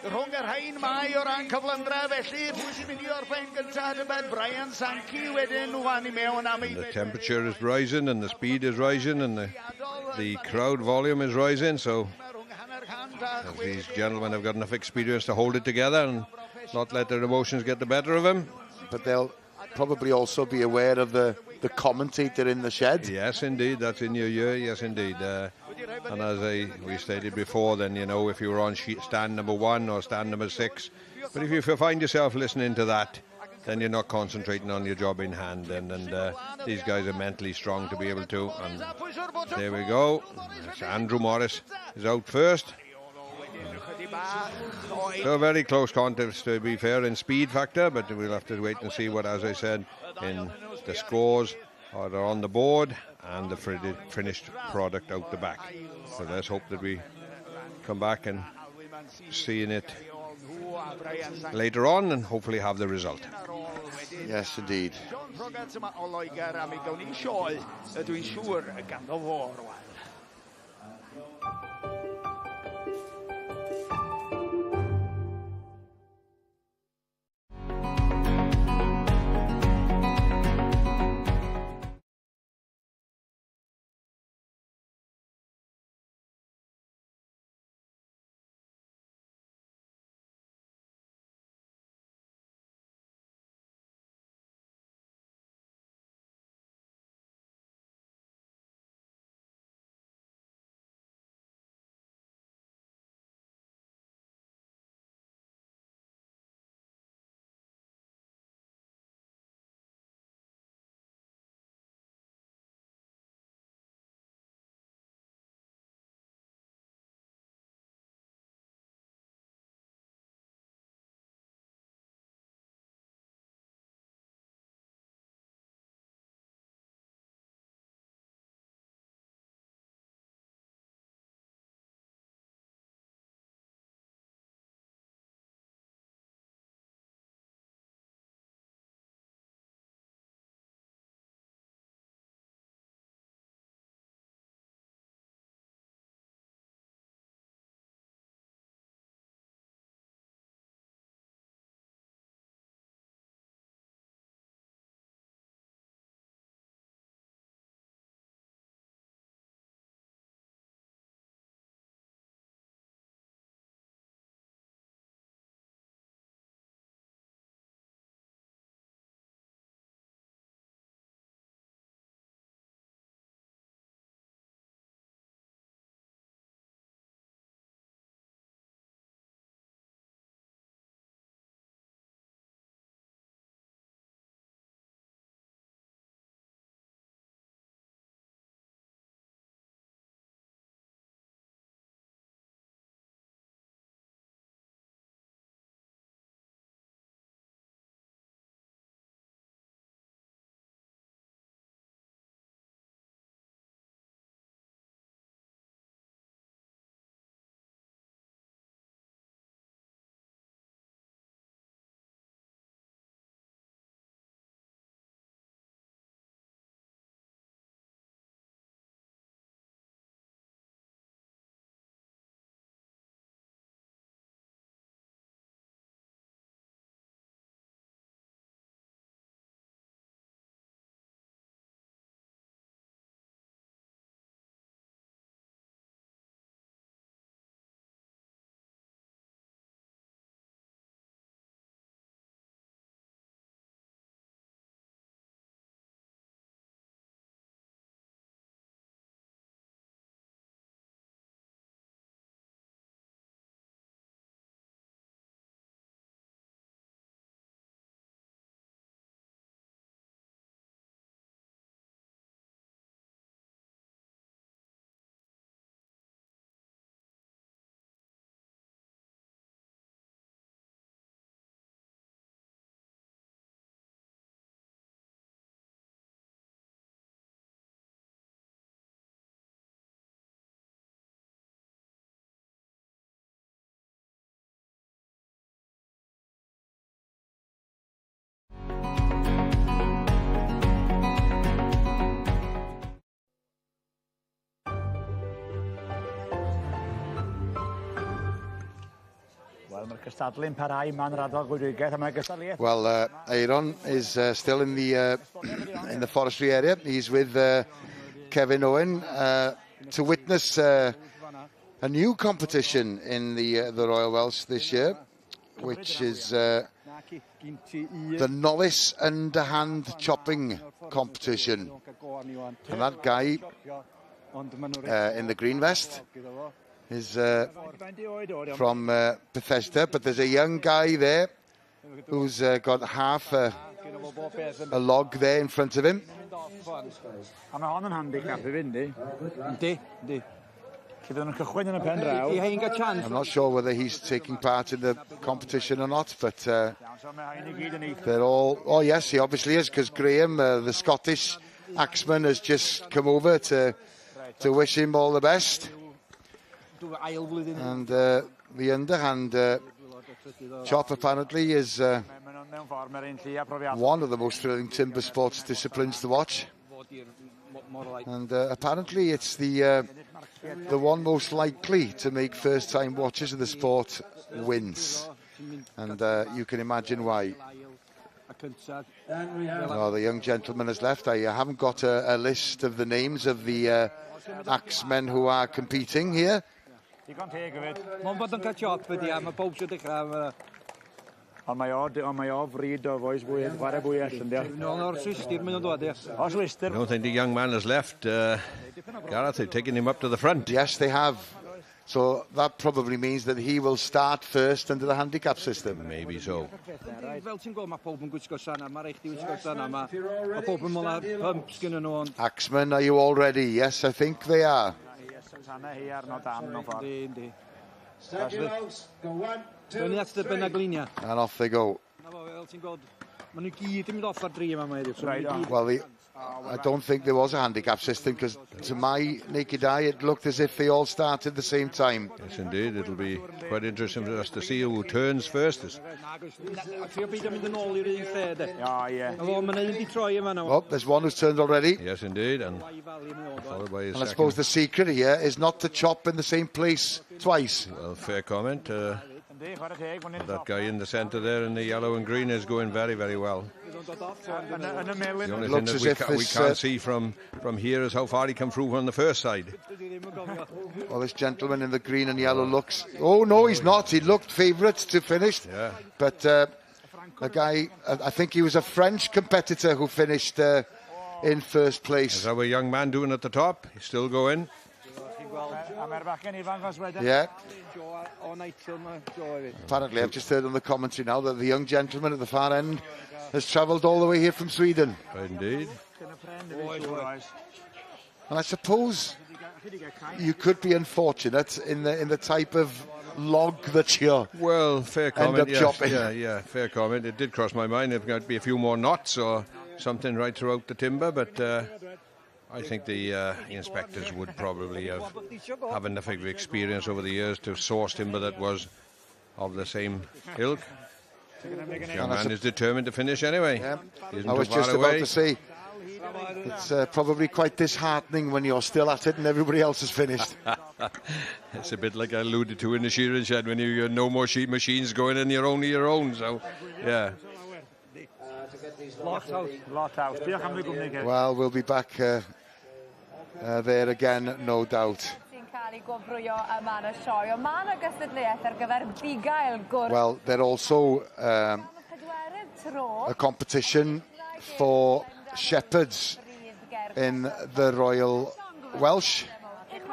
Rhwng yr rhain mai o ran cyflymdra, felly pwy sy'n mynd I orffen gyntaf y bed, Brian Sankey wedyn wan I mewn am the temperature is rising and the speed is rising and the crowd volume is rising, so these gentlemen have got enough experience to hold it together and not let their emotions get the better of them. But they'll probably also be aware of the commentator in the shed. Yes, indeed, that's in your ear, yes, indeed. And as we stated before, then, you know, if you were on stand number 1 or stand number 6, but if you find yourself listening to that, then you're not concentrating on your job in hand, and these guys are mentally strong to be able to. And there we go. Andrew Morris is out first. So a very close contest, to be fair, in speed factor, but we'll have to wait and see what, as I said, in the scores are on the board and the finished product out the back. So let's hope that we come back and seeing it later on and hopefully have the result. Yes, indeed. Well, Aaron is still in the forestry area. He's with Kevin Owen to witness a new competition in the Royal Welsh this year, which is the novice underhand chopping competition. And that guy in the green vest is from Bethesda, but there's a young guy there who's got half a log there in front of him. I'm not sure whether he's taking part in the competition or not, but they're all... Oh yes, he obviously is, because Graham, the Scottish axeman, has just come over to wish him all the best. And the underhand chop apparently is one of the most thrilling timber sports disciplines to watch. And apparently it's the one most likely to make first-time watchers of the sport wins. And you can imagine why. Oh, the young gentleman has left. I haven't got a list of the names of the axemen who are competing here. Mae'n bod yn cael chop ydi, a mae pob sy'n dechrau... Ond mae o fryd o foes bwy, chwarae bwy allan, dia. O'r Swistir mynd o'n dod, ia. O, Swistir. I don't think the young man has left. Gareth, they've taken him up to the front. Yes, they have. So that probably means that he will start first under the handicap system. Maybe so. Fel ti'n gwybod, mae pob yn gwisgo sana, mae rhaid i wisgo sana, mae pob yn mwyn pumps gyda nhw. Axemen, are you all ready? Yes, I think they are. And off they go. Well, I don't think there was a handicap system, because to my naked eye it looked as if they all started at the same time. Yes, indeed. It'll be quite interesting for us to see who turns first. Oh, there's one who's turned already. Yes, indeed. And followed by his I suppose the secret here is not to chop in the same place twice. Well, fair comment. That guy in the centre there in the yellow and green is going very, very well. The only thing that we can't see from here is how far he come through on the first side. Well, this gentleman in the green and yellow looks... Oh, no, he's not. He looked favourite to finish. Yeah. But the guy, I think he was a French competitor who finished in first place. Is our young man doing at the top? He's still going. Yeah. Apparently, I've just heard on the commentary now that the young gentleman at the far end has travelled all the way here from Sweden. Indeed. And I suppose you could be unfortunate in the type of log that you fair comment, end up chopping. Yeah, fair comment. It did cross my mind. There's going to be a few more knots or something right throughout the timber, but I think the inspectors would probably have enough experience over the years to source timber that was of the same ilk. The young man is determined to finish anyway. Yeah. I was just about to say, it's probably quite disheartening when you're still at it and everybody else has finished. It's a bit like I alluded to in the shearing shed when you no more sheep machines going in your own. So, yeah. Well, we'll be back there again, no doubt. Well, they're also a competition for shepherds in the Royal Welsh,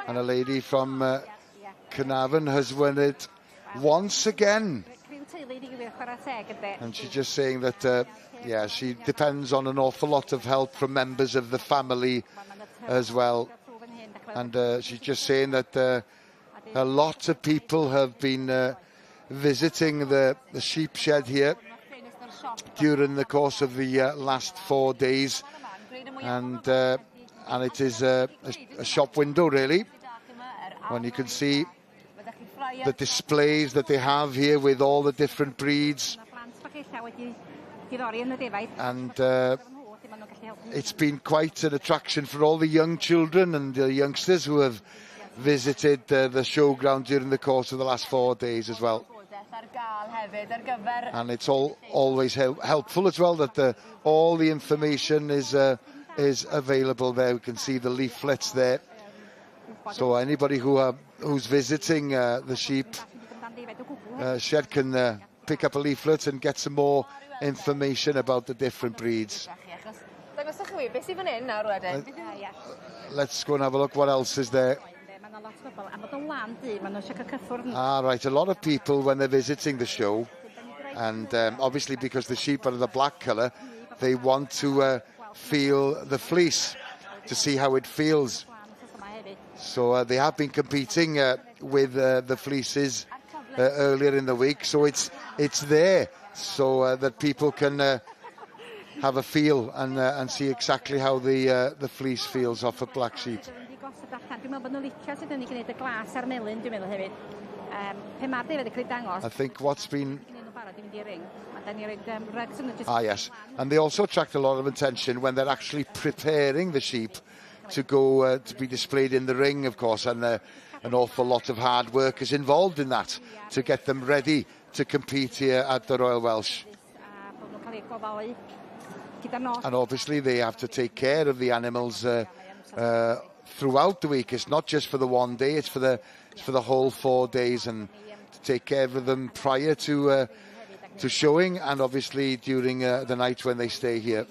and a lady from Carnarvon has won it once again. And she's just saying that yeah, she depends on an awful lot of help from members of the family as well. And she's just saying that a lot of people have been visiting the sheep shed here during the course of the last 4 days. And it is a shop window, really, when you can see the displays that they have here with all the different breeds. And it's been quite an attraction for all the young children and the youngsters who have visited the showground during the course of the last 4 days as well. And it's always helpful as well that all the information is available there. We can see the leaflets there. So anybody who's visiting the sheep shed can pick up a leaflet and get some more information about the different breeds. Let's go and have a look what else is there. Right, a lot of people when they're visiting the show, and obviously because the sheep are the black colour, they want to feel the fleece to see how it feels. So they have been competing with the fleeces earlier in the week, so it's there so that people can have a feel and see exactly how the fleece feels off a black sheep. I think what's been... yes, and they also attract a lot of attention when they're actually preparing the sheep to go to be displayed in the ring, of course, and an awful lot of hard work is involved in that to get them ready to compete here at the Royal Welsh. And obviously they have to take care of the animals throughout the week. It's not just for the one day, it's for the whole 4 days, and to take care of them prior to showing, and obviously during the night when they stay here.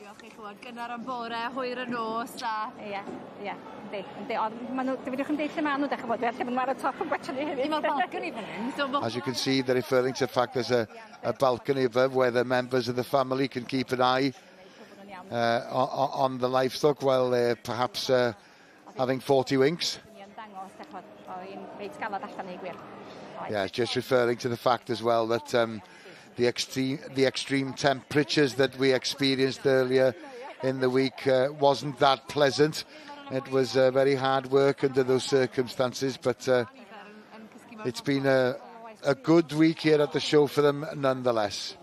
As you can see, they're referring to the fact there's a balcony above where the members of the family can keep an eye on the livestock while they're perhaps having 40 winks. Yeah, just referring to the fact as well that the extreme temperatures that we experienced earlier in the week wasn't that pleasant. It was very hard work under those circumstances, but it's been a good week here at the show for them nonetheless.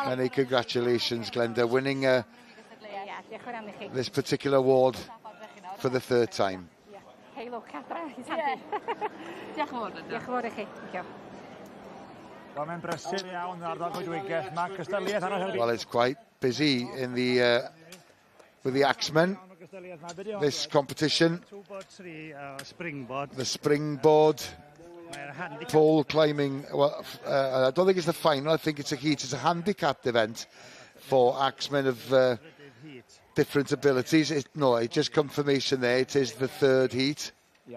Many congratulations, Glenda, winning this particular award for the third time. Well, it's quite busy in the with the axemen. This competition, the springboard pole climbing. Well, I don't think it's the final. I think it's a heat. It's a handicapped event for axemen of different abilities. It's just confirmation there. It is the third heat. And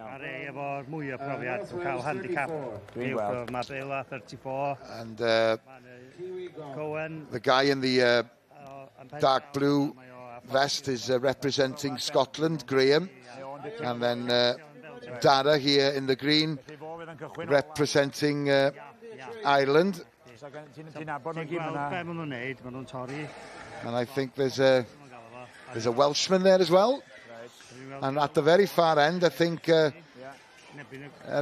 the guy in the dark blue vest is representing Scotland, Graham, and then Dara here in the green representing Ireland. And I think there's a Welshman there as well. And at the very far end, I think a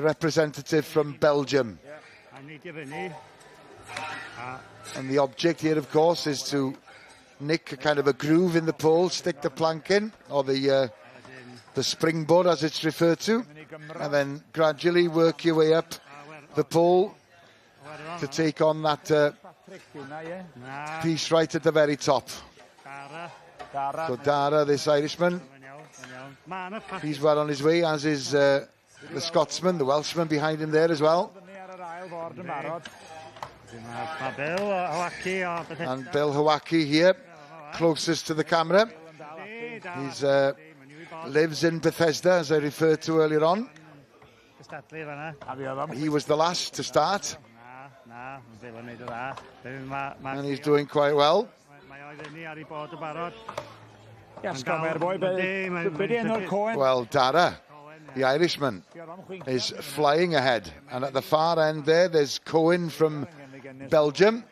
representative from Belgium. And the object here, of course, is to nick a kind of a groove in the pole, stick the plank in, or the springboard as it's referred to, and then gradually work your way up the pole to take on that piece right at the very top. So Dara, this Irishman, he's well on his way, as is the Scotsman, the Welshman behind him there as well. And Bill Hawaki here, closest to the camera. He's lives in Bethesda, as I referred to earlier on. He was the last to start. And he's doing quite well. Well, Dara, the Irishman, is flying ahead. And at the far end there's Cohen from Belgium.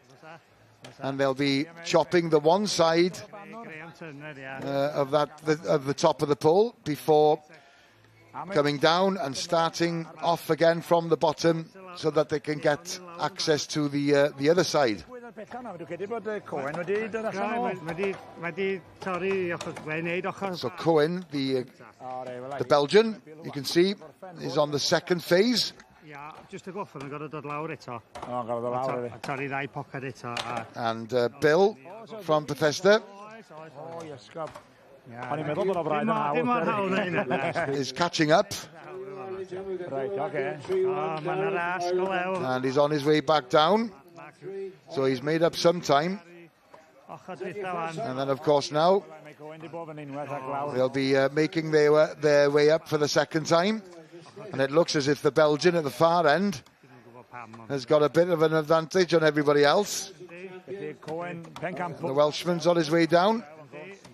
And they'll be chopping the one side of the top of the pole before coming down and starting off again from the bottom so that they can get access to the other side. So Cohen, the Belgian, you can see, is on the second phase. Yeah, just to go for, I've got to dod lawr eto. Oh, got to dod lawr eto. A torri ddau poced eto. And Bill from Bethesda Oh, ysgob. O'n i'n meddwl bod o braidd yn hawdd. is catching up. Right, okay. Oh, mae'n yr asg o lew. And he's on his way back down. So he's made up some time. And then, of course, now they'll be making their way up for the second time. And it looks as if the Belgian at the far end has got a bit of an advantage on everybody else. The Welshman's on his way down.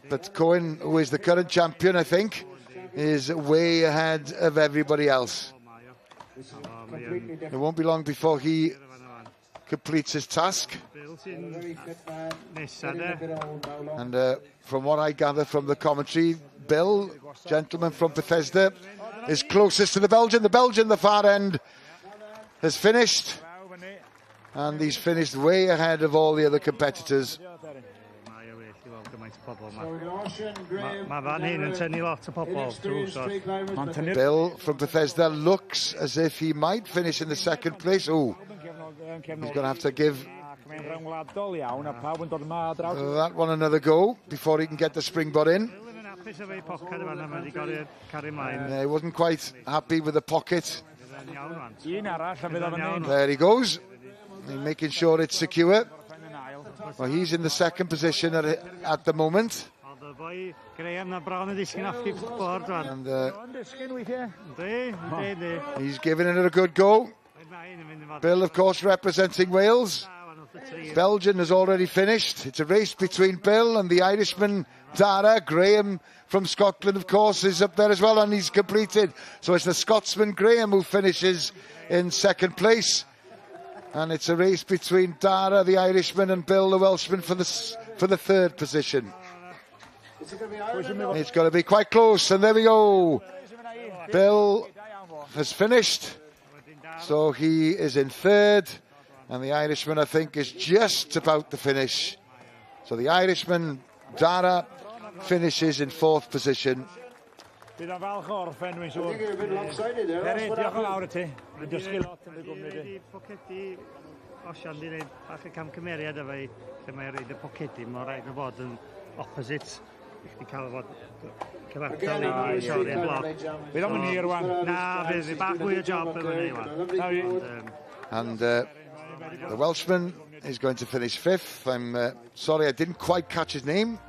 But Cohen, who is the current champion, I think, is way ahead of everybody else. It won't be long before he completes his task. And from what I gather from the commentary, Bill, gentleman from Bethesda, is closest to the Belgian. The Belgian, the far end, has finished. And he's finished way ahead of all the other competitors. Bill from Bethesda looks as if he might finish in the second place. Oh, he's going to have to give that one another go before he can get the springboard in. He wasn't quite happy with the pocket. There he goes. He's making sure it's secure. Well, he's in the second position at the moment. And he's giving it a good go. Bill, of course, representing Wales. Belgian has already finished. It's a race between Bill and the Irishman, Dara. Graham from Scotland, of course, is up there as well, and he's completed. So it's the Scotsman, Graham, who finishes in second place. And it's a race between Dara, the Irishman, and Bill, the Welshman, for the third position. It's going to be quite close, and there we go. Bill has finished, so he is in third, and the Irishman, I think, is just about to finish. So the Irishman, Dara, finishes in fourth position. Bydd o'n falch o orffen, dwi'n siŵr. Diolch yn lawr i ti. Mae'n dysgu lot yn y gwmni di. Pocedi, osian di wneud bach y camgymeriad efo i, lle mae'n reid y pocedi, mae'n rhaid o fod yn opposite. I chdi cael fod cyfartal i siori'r bloc. Bydd o'n mynd hir wan. Na, bydd bach mwy o job efo ni wan. And the Welshman is going to finish fifth. I'm sorry I didn't quite catch his name.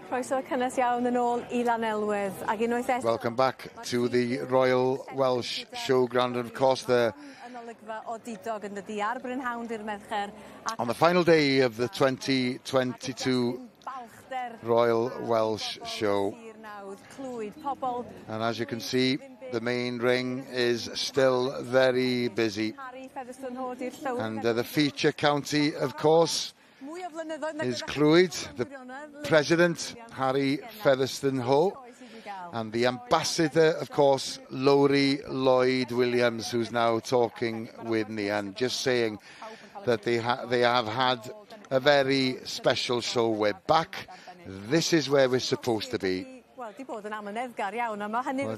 Croeso cynnes iawn yn ôl I Lanelwedd. Ac unwaith eto... Welcome back to the Royal Welsh Showground, and of course the... o Didog yn dydi ar Brynhawn i'r mercher. On the final day of the 2022 Royal Welsh Show. And as you can see, the main ring is still very busy. And the feature county, of course, is Clwyd, the President, Harry Featherstone-Ho, and the Ambassador, of course, Lowry Lloyd-Williams, who's now talking with me and just saying that they have had a very special show. We're back. This is where we're supposed to be. Well,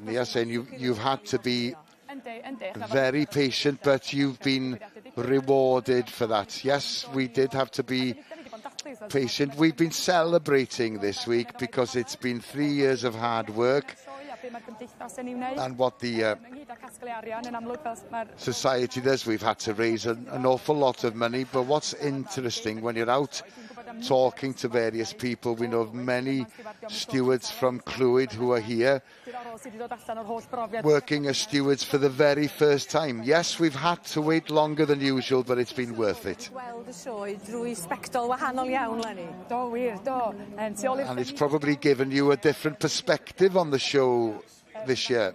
yes, and you've had to be very patient, but you've been rewarded for that. Yes, we did have to be patient. We've been celebrating this week because it's been 3 years of hard work, and what the society does, we've had to raise an awful lot of money. But what's interesting, when you're out talking to various people, we know of many stewards from Clwyd who are here working as stewards for the very first time. Yes, we've had to wait longer than usual, but it's been worth it. And it's probably given you a different perspective on the show this year.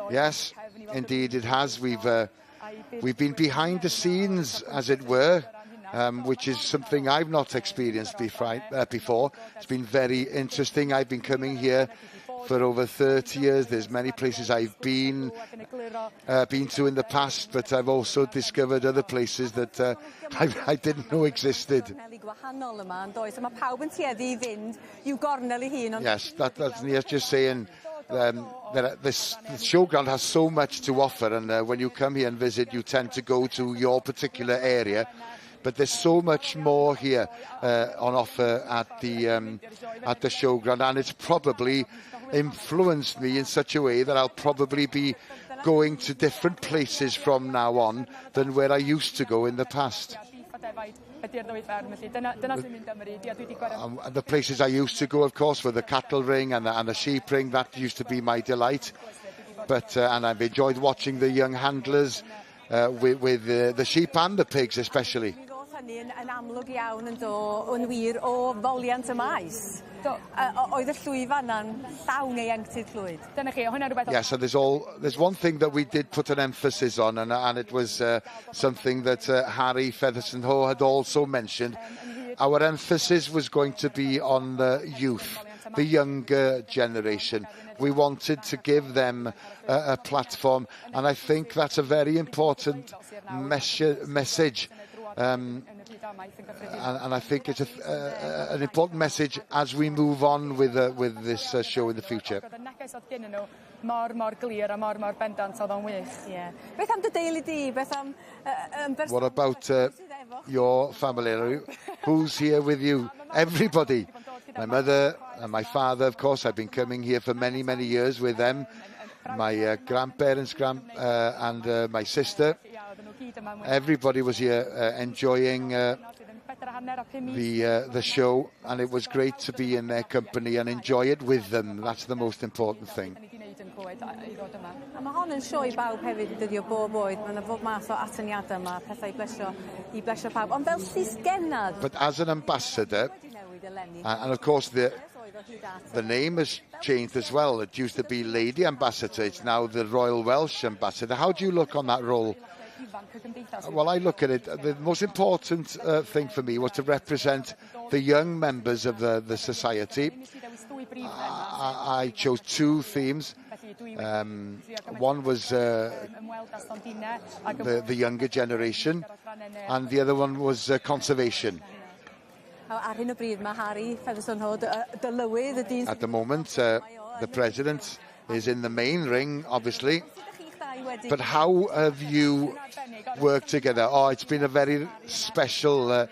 Yes, indeed it has. We've been behind the scenes, as it were, which is something I've not experienced before. It's been very interesting. I've been coming here for over 30 years. There's many places I've been to in the past, but I've also discovered other places that I didn't know existed. Yes, that's just saying that this showground has so much to offer, and when you come here and visit, you tend to go to your particular area. But there's so much more here on offer at the showground, and it's probably influenced me in such a way that I'll probably be going to different places from now on than where I used to go in the past. The places I used to go, of course, were the cattle ring and the sheep ring. That used to be my delight. But and I've enjoyed watching the young handlers with the sheep and the pigs especially. Yn amlwg iawn yn yn wir o foliant y maes. Oedd y llwyfan yn llawn ieuenctid Clwyd. Yes, so there's one thing that we did put an emphasis on, and it was something that Harry Featherstone-Ho had also mentioned. Our emphasis was going to be on the youth, the younger generation. We wanted to give them a platform, and I think that's a very important message. And I think it's an important message as we move on with this show in the future. What about your family? Who's here with you? Everybody. My mother and my father, of course. I've been coming here for many, many years with them. My grandparents, and my sister. Everybody was here enjoying the show, and it was great to be in their company and enjoy it with them. That's the most important thing. Mae hon yn sioe bawb hefyd dydi o bob oed. Mae yna bob math o atyniadau yma, pethau I blesio pawb. Ond fel llysgennad... But as an ambassador, and of course the name has changed as well. It used to be Lady Ambassador. It's now the Royal Welsh Ambassador. How do you look on that role? Well, I look at it, the most important thing for me was to represent the young members of the society. I chose two themes. One was the younger generation, and the other one was conservation. Ar hyn o bryd mae Harry Featherstone-Ho dylywydd y dyn... At the moment, the President is in the main ring, obviously. But how have you worked together? Oh, it's been a very special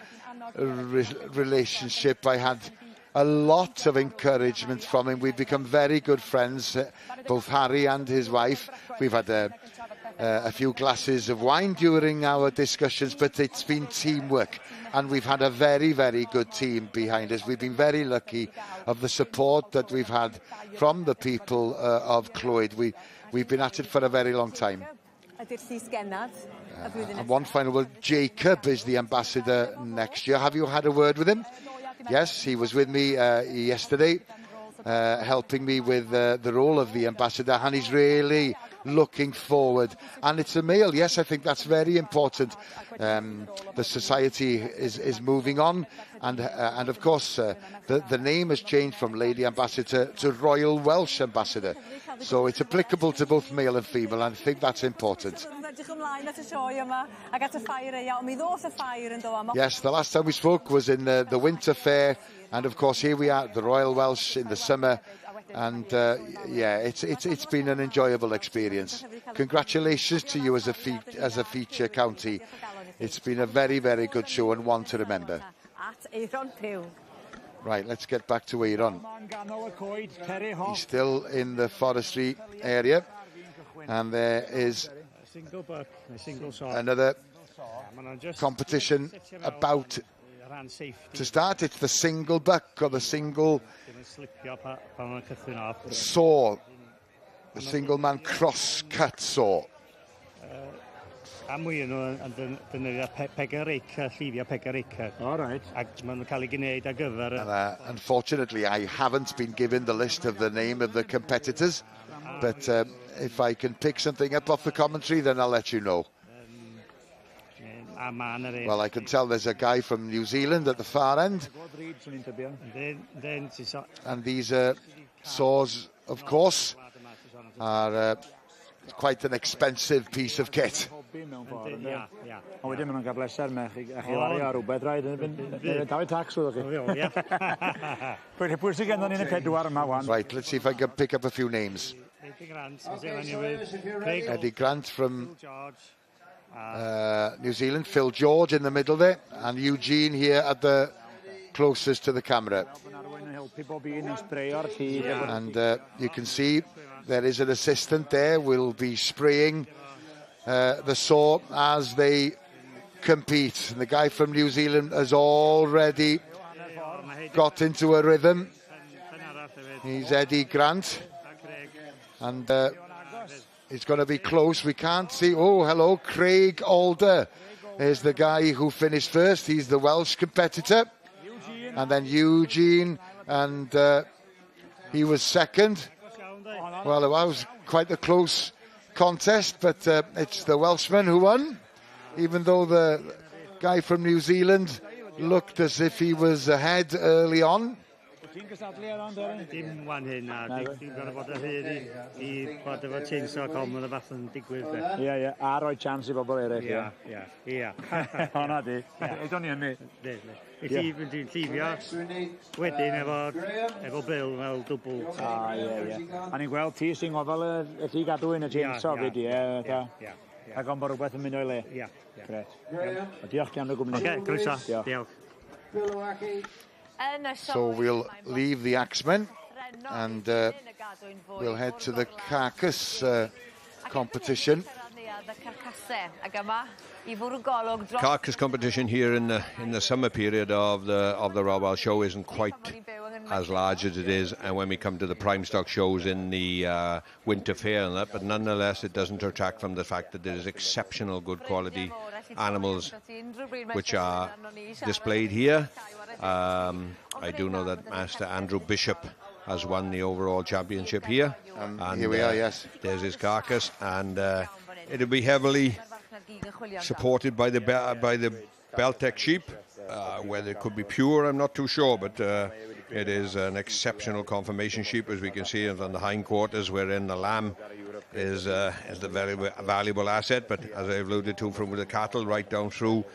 relationship. I had a lot of encouragement from him. We've become very good friends, both Harry and his wife. We've had a few glasses of wine during our discussions, but it's been teamwork, and we've had a very, very good team behind us. We've been very lucky of the support that we've had from the people of Clwyd. We've been at it for a very long time. And one final word, Jacob is the ambassador next year. Have you had a word with him? Yes, he was with me yesterday, helping me with the role of the ambassador, and he's really looking forward. And it's a male, yes, I think that's very important. The society is moving on, and of course the name has changed from Lady Ambassador to Royal Welsh Ambassador. So it's applicable to both male and female, and I think that's important. Yes, the last time we spoke was in the winter fair, and of course here we are at the Royal Welsh in the summer, and yeah, it's been an enjoyable experience. Congratulations to you as a feature county. It's been a very, very good show and one to remember. Right, let's get back to Eiron. He's still in the forestry area, and there is another competition about to start. It's the single buck, or the single saw, the single man cross cut saw. Am mwy nhw yn defnyddio pegarica, llifio pegarica. All right. Ac maen nhw'n cael ei gwneud ar gyfer... Unfortunately, I haven't been given the list of the name of the competitors, but if I can pick something up off the commentary, then I'll let you know. Well, I can tell there's a guy from New Zealand at the far end. And these saws, of course, are quite an expensive piece of kit. Ond wedyn maen nhw'n cael bleser me, a chi wario ar rhywbeth rhaid, yn dal tax oedd chi. Pwysig gen ni'n y pedwar yma wan. Right, let's see if I can pick up a few names. Eddie Grant from New Zealand, Phil George in the middle there, and Eugene here at the closest to the camera. And you can see there is an assistant there, will be spraying the saw as they compete. And the guy from New Zealand has already got into a rhythm. He's Eddie Grant, and it's going to be close. We can't see. Oh, hello, Craig Alder is the guy who finished first. He's the Welsh competitor. And then Eugene, and he was second. Well, it was quite a close contest, but it's the Welshman who won, even though the guy from New Zealand looked as if he was ahead early on. Dim wan hyn, a dwi'n gorfod bod y hyd I bod efo chainsaw common y fath yn digwydd. Ie, a roi chance I bobl eraill. Ie. Honna di. Eidon ni hynny. Dwi'n llifio wedyn efo bil fel dwbl. Ie. A ni'n gweld ti sy'n ngofal y ti gadw yn y chainsaw fyd, ie. Ac ond bod rhywbeth yn mynd o'i le. Ie. Gret. Diolch gan y gwmni. Oce, croeso. Diolch. So we'll leave the Axemen and we'll head to the carcass competition. Carcass competition here in the summer period of the Royal Welsh show isn't quite as large as it is, and when we come to the prime stock shows in the winter fair and that, but nonetheless it doesn't detract from the fact that there is exceptional good quality animals which are displayed here. I do know that Master Andrew Bishop has won the overall championship here, and here we are. Yes, there's his carcass, and it'll be heavily supported by the Beltec sheep. Whether it could be pure, I'm not too sure, but it is an exceptional conformation sheep, as we can see on the hindquarters, wherein the lamb is the very valuable asset. But as I've alluded to, from the cattle right down through,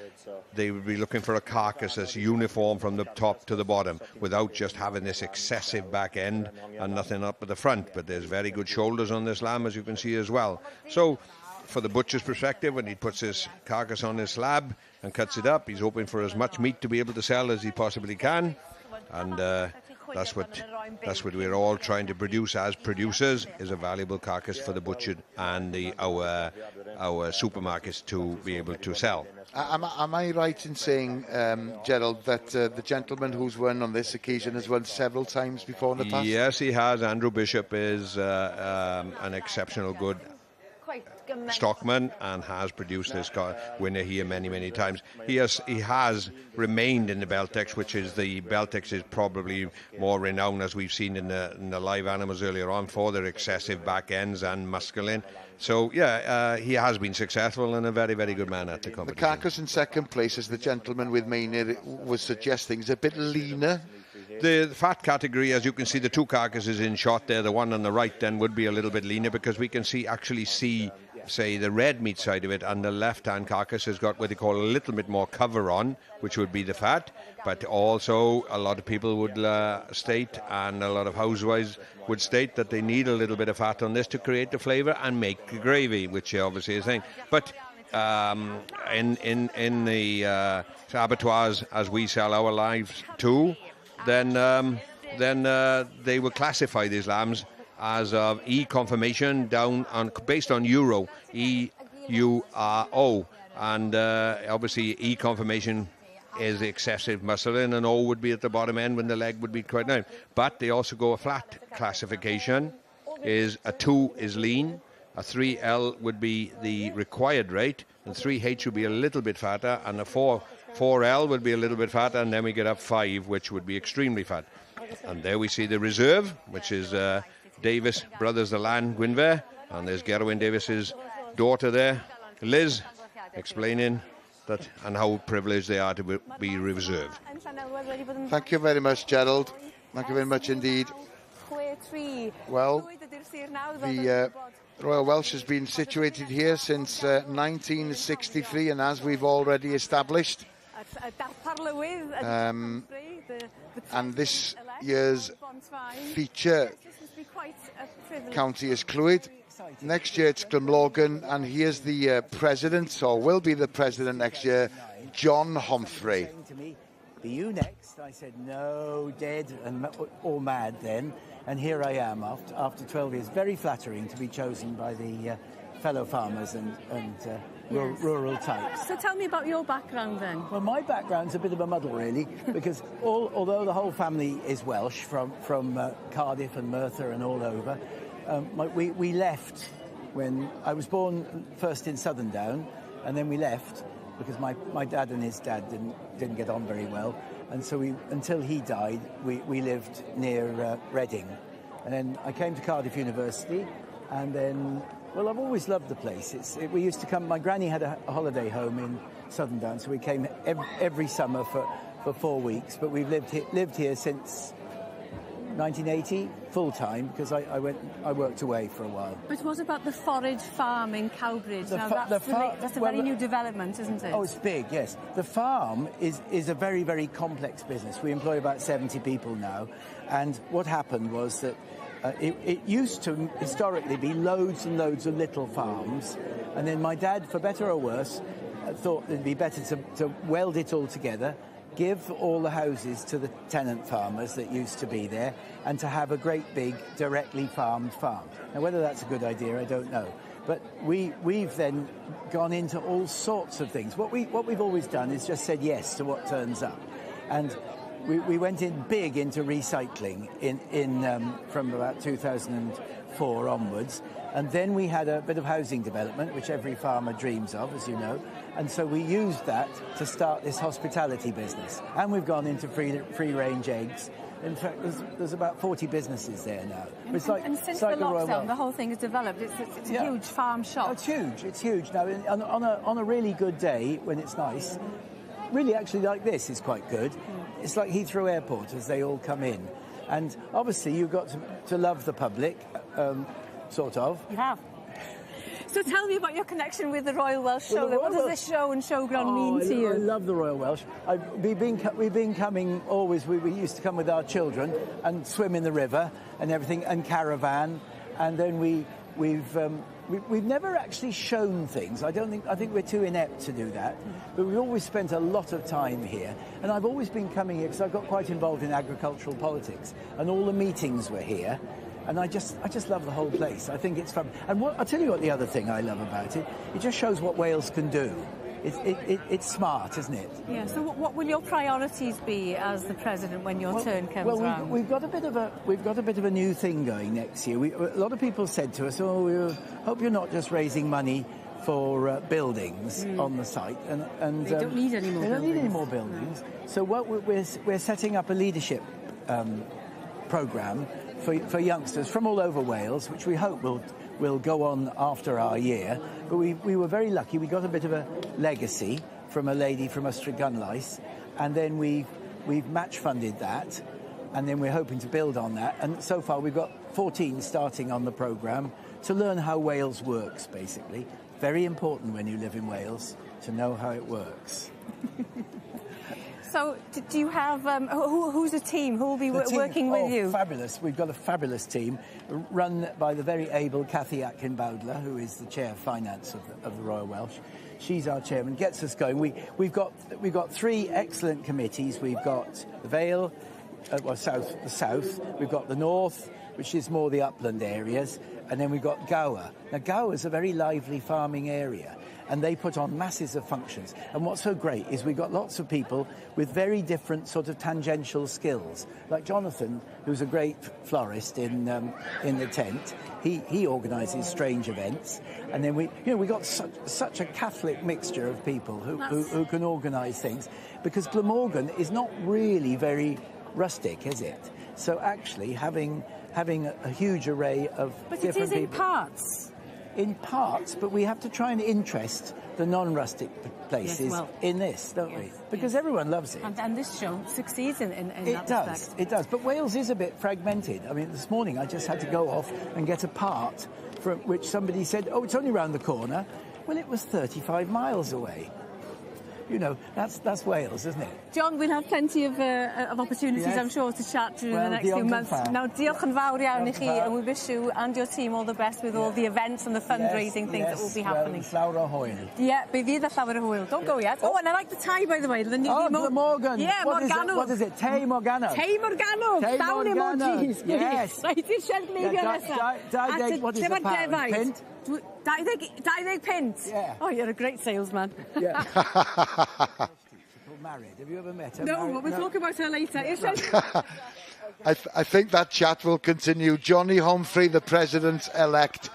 they would be looking for a carcass that's uniform from the top to the bottom, without just having this excessive back end and nothing up at the front. But there's very good shoulders on this lamb, as you can see as well. So for the butcher's perspective, when he puts his carcass on his slab and cuts it up, he's hoping for as much meat to be able to sell as he possibly can. And That's what we're all trying to produce as producers, is a valuable carcass for the butcher and our supermarkets to be able to sell. Am I right in saying, Gerald, that the gentleman who's won on this occasion has won several times before in the past? Yes, he has. Andrew Bishop is an exceptional good stockman and has produced this winner here many times. He has remained in the Beltex, which is the Beltex is probably more renowned, as we've seen in the live animals earlier on, for their excessive back ends and muscling. So yeah, he has been successful and a very good man at the competition. The carcass in second place, as the gentleman with Maynard was suggesting, is a bit leaner. The fat category, as you can see, the two carcasses in shot there, the one on the right then would be a little bit leaner, because we can actually see, say, the red meat side of it, and the left-hand carcass has got what they call a little bit more cover on, which would be the fat. But also a lot of people would state, and a lot of housewives would state, that they need a little bit of fat on this to create the flavour and make the gravy, which obviously is a thing. But in the abattoirs, as we sell our lives too, then they will classify these lambs as of E confirmation based on Euro, EURO, and obviously E confirmation is excessive muscling, and O would be at the bottom end when the leg would be quite nice. But they also go a flat classification. Is a 2 is lean, a 3L would be the required rate, and 3H would be a little bit fatter, and a 4L would be a little bit fatter, and then we get up 5, which would be extremely fat. And there we see the reserve, which is Davis Brothers the Land Gwynfer, and there's Gerwyn Davis's daughter there, Liz, explaining that and how privileged they are to be reserved. Thank you very much, Gerald. Thank you very much indeed. Well, the Royal Welsh has been situated here since 1963, and as we've already established, and this year's feature county is Clwyd. Next year it's Glamorgan, and here's the president, or will be the president next year, John Humphrey. Be you next? I said no, dead and all mad then, and here I am after 12 years. Very flattering to be chosen by the fellow farmers and rural types. So tell me about your background then. Well, my background's a bit of a muddle really, because although the whole family is Welsh from Cardiff and Merthyr and all over, we left when I was born first in Southerndown, and then we left because my dad and his dad didn't get on very well, and so until he died we lived near Reading, and then I came to Cardiff University, and then well, I've always loved the place. We used to come. My granny had a holiday home in Southerndown, so we came every summer for 4 weeks. But we've lived here since 1980 full time, because I worked away for a while. But what about the forage farm in Cowbridge? That's a very new development, isn't it? Oh, it's big, yes. The farm is a very complex business. We employ about 70 people now, and what happened was that it used to historically be loads and loads of little farms, and then my dad, for better or worse, thought it'd be better to weld it all together, give all the houses to the tenant farmers that used to be there, and to have a great big directly farmed farm. Now, whether that's a good idea, I don't know. But we've then gone into all sorts of things. What we've always done is just said yes to what turns up. And we went in big into recycling from about 2004 onwards. And then we had a bit of housing development, which every farmer dreams of, as you know. And so we used that to start this hospitality business. And we've gone into free-range eggs. In fact, there's about 40 businesses there now. And since the lockdown, the whole thing has developed. It's a huge farm shop. It's huge. Now, on a really good day, when it's nice, really actually like this is quite good. It's like Heathrow Airport as they all come in. And obviously you've got to love the public, sort of. You have. So tell me about your connection with the Royal Welsh Show. What does this show and showground mean to you? I love the Royal Welsh. We've been coming always. We used to come with our children and swim in the river and everything, and caravan. And then we've we've never actually shown things. I think we're too inept to do that. But we've always spent a lot of time here, and I've always been coming here because I got quite involved in agricultural politics, and all the meetings were here. And I just love the whole place. I think it's fun. And I'll tell you what the other thing I love about it. It just shows what Wales can do. It's smart, isn't it? Yeah. So what will your priorities be as the president when your turn comes around? We've got a bit of a new thing going next year. A lot of people said to us, "Oh, we hope you're not just raising money for buildings on the site." And they don't need any more. They don't need any more buildings. No. So what we're setting up a leadership programme for youngsters from all over Wales, which we hope will go on after our year. But we were very lucky. We got a bit of a legacy from a lady from Gunlice, and then we've match funded that, and then we're hoping to build on that. And so far we've got 14 starting on the programme to learn how Wales works, basically. Very important when you live in Wales to know how it works. So, do you have who's the team? Who will be working with you? Fabulous! We've got a fabulous team run by the very able Cathy Atkin-Bowdler, who is the chair of finance of the Royal Welsh. She's our chairman. Gets us going. We've got 3 excellent committees. We've got the Vale, the south. We've got the north, which is more the upland areas, and then we've got Gower. Now Gower is a very lively farming area, and they put on masses of functions. And what's so great is we've got lots of people with very different sort of tangential skills. Like Jonathan, who's a great florist in the tent, he organises strange events. And then we got such a Catholic mixture of people who can organise things, because Glamorgan is not really very rustic, is it? So actually having a huge array of different people. But it is in parts. In parts, but we have to try and interest the non-rustic places in this, don't we? Because everyone loves it. And this show succeeds in that respect. It does. But Wales is a bit fragmented. I mean, this morning I just had to go off and get a part from which somebody said, "Oh, it's only round the corner." Well, it was 35 miles away. You know, that's Wales, isn't it? John, we'll have plenty of opportunities, I'm sure, to chat during the next few months. Now, diolch yn fawr iawn I chi, and we wish you and your team all the best with all the events and the fundraising things that will be happening. Llawer o hwyl. Yeah, bydd y llawer o hwyl. Don't go yet. Oh, and I like the tie, by the way. Glamorgan. Yeah, Morgannwg. What is it? Te Morgannwg. Te Morgannwg. Llawn emojis. Yes. Right, i'r siarad gleidio nesaf. What is the pound? Pint? 20 pence? Yeah. Oh, you're a great salesman. Yeah. Married. Have you ever met her? No, we'll talk about her later. I think that chat will continue. Johnny Humphrey, the president-elect,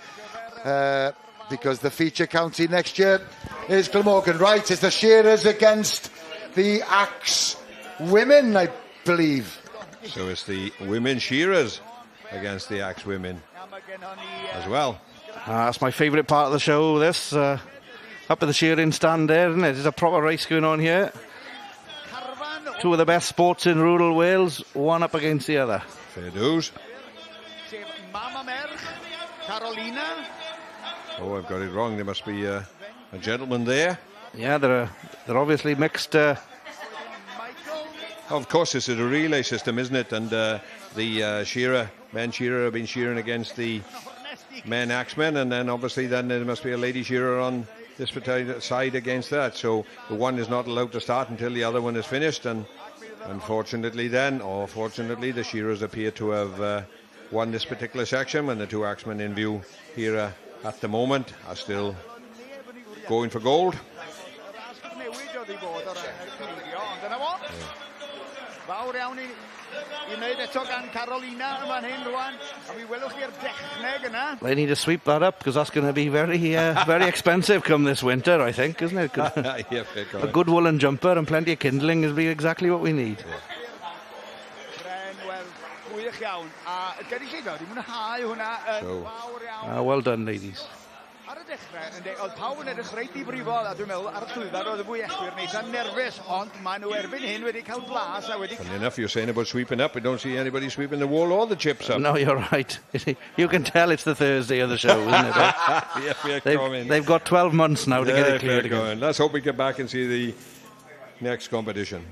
because the feature county next year is Glamorgan. Right, it's the Shearers against the Axe Women, I believe. So it's the women Shearers against the Axe Women as well. That's my favourite part of the show, this. Up at the shearing stand there, isn't it? There's a proper race going on here. 2 of the best sports in rural Wales, one up against the other. Fair dues. Oh, I've got it wrong. There must be a gentleman there. Yeah, they're obviously mixed. Of course, this is a relay system, isn't it? And the men shearer have been shearing against the men axemen, and then obviously then there must be a lady shearer on this particular side against that. So the one is not allowed to start until the other one is finished, and unfortunately fortunately the shearers appear to have won this particular section, when the 2 axemen in view here at the moment are still going for gold. They need to sweep that up, because that's going to be very expensive come this winter, I think, isn't it? A good woolen jumper and plenty of kindling is be exactly what we need. So, well done, ladies. Funny enough, you're saying about sweeping up. We don't see anybody sweeping the wall or the chips up. No, you're right. You can tell it's the Thursday of the show, isn't it? They've got 12 months now to get it cleared again. Let's hope we get back and see the next competition.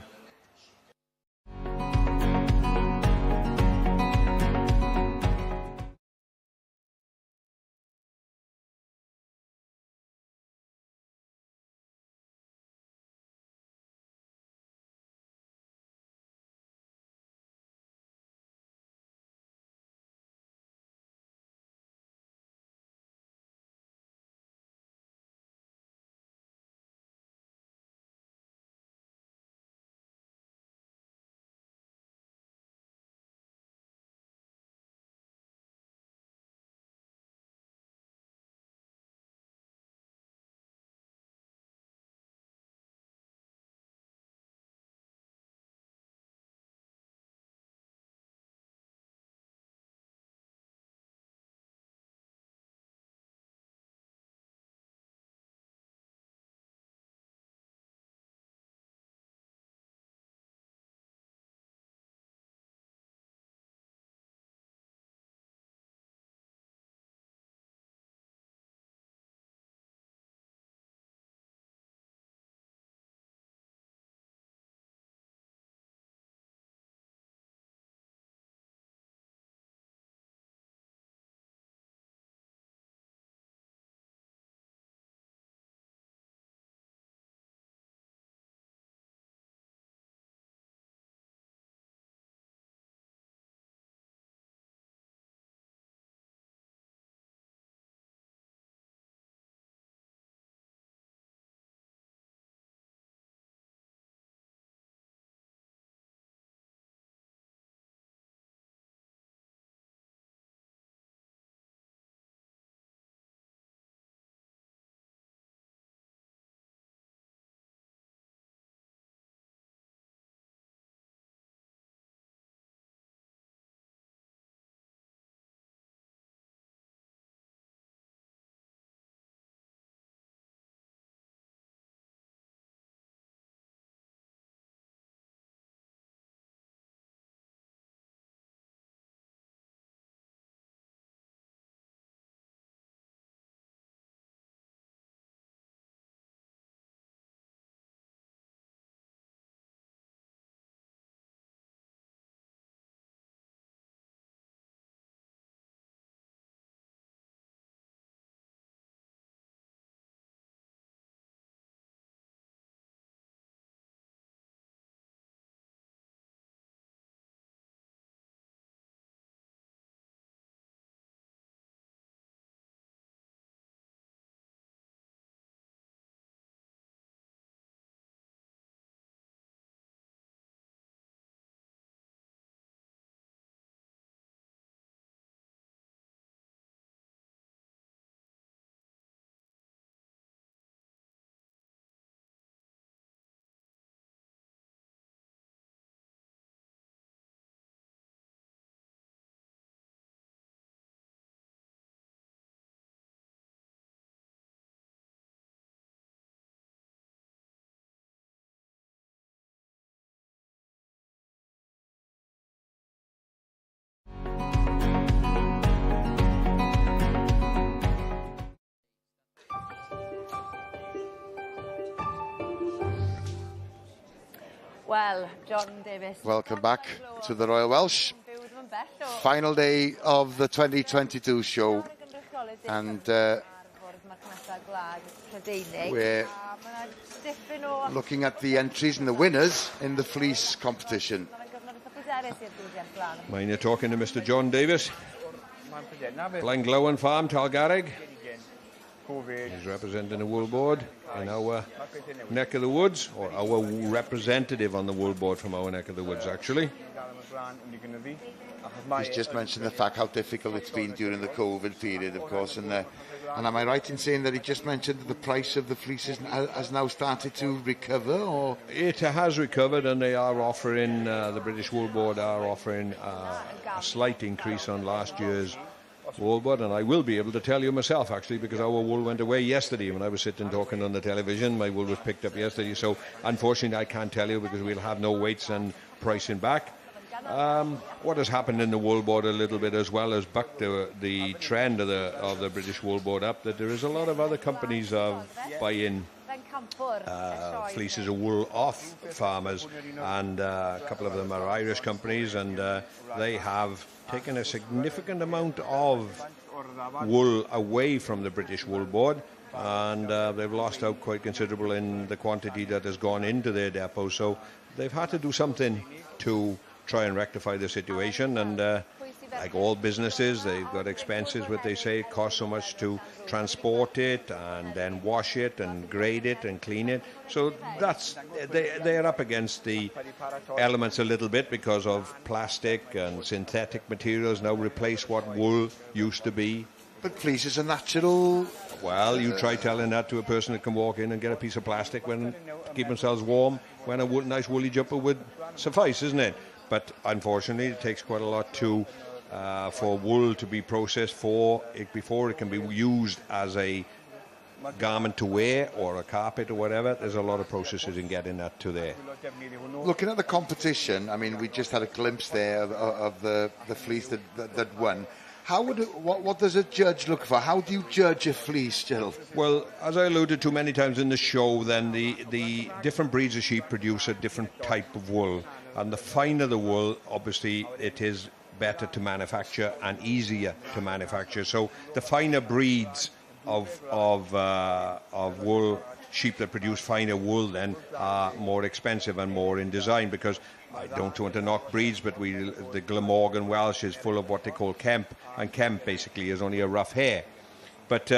Well, John Davis. Welcome back to the Royal Welsh. Final day of the 2022 show. And we're looking at the entries and the winners in the fleece competition. Mine are talking to Mr. John Davis. Glenglowen Farm, Talgarrig. He's representing the wool board in our neck of the woods, or our representative on the wool board from our neck of the woods, actually. He's just mentioned the fact how difficult it's been during the COVID period, of course, and am I right in saying that he just mentioned that the price of the fleeces has now started to recover, or? It has recovered, and they are offering, the British Wool Board are offering a slight increase on last year's wool board, and I will be able to tell you myself, actually, because our wool went away yesterday when I was sitting talking on the television. My wool was picked up yesterday, so unfortunately I can't tell you because we'll have no weights and pricing back. What has happened in the wool board a little bit as well as bucked the trend of the British Wool Board up, that there is a lot of other companies of buying fleeces of wool off farmers, and a couple of them are Irish companies, and they have taken a significant amount of wool away from the British Wool Board, and they've lost out quite considerable in the quantity that has gone into their depot. So they've had to do something to try and rectify the situation, and like all businesses, they've got expenses, but they say it costs so much to transport it and then wash it and grade it and clean it. So they're up against the elements a little bit because of plastic and synthetic materials now replace what wool used to be. But fleece is a natural... Well, you try telling that to a person that can walk in and get a piece of plastic to keep themselves warm, when a nice woolly jumper would suffice, isn't it? But unfortunately, it takes quite a lot for wool to be processed before it can be used as a garment to wear or a carpet or whatever. There's a lot of processes in getting that to there. Looking at the competition, I mean, we just had a glimpse there of the fleece that won. What does a judge look for? How do you judge a fleece, Jill? Well, as I alluded to many times in the show, then the different breeds of sheep produce a different type of wool. And the finer the wool, obviously, it is better to manufacture and easier to manufacture. So the finer breeds of wool, sheep that produce finer wool, then are more expensive and more in design, because I don't want to knock breeds, but the Glamorgan Welsh is full of what they call kemp, and kemp basically is only a rough hair. But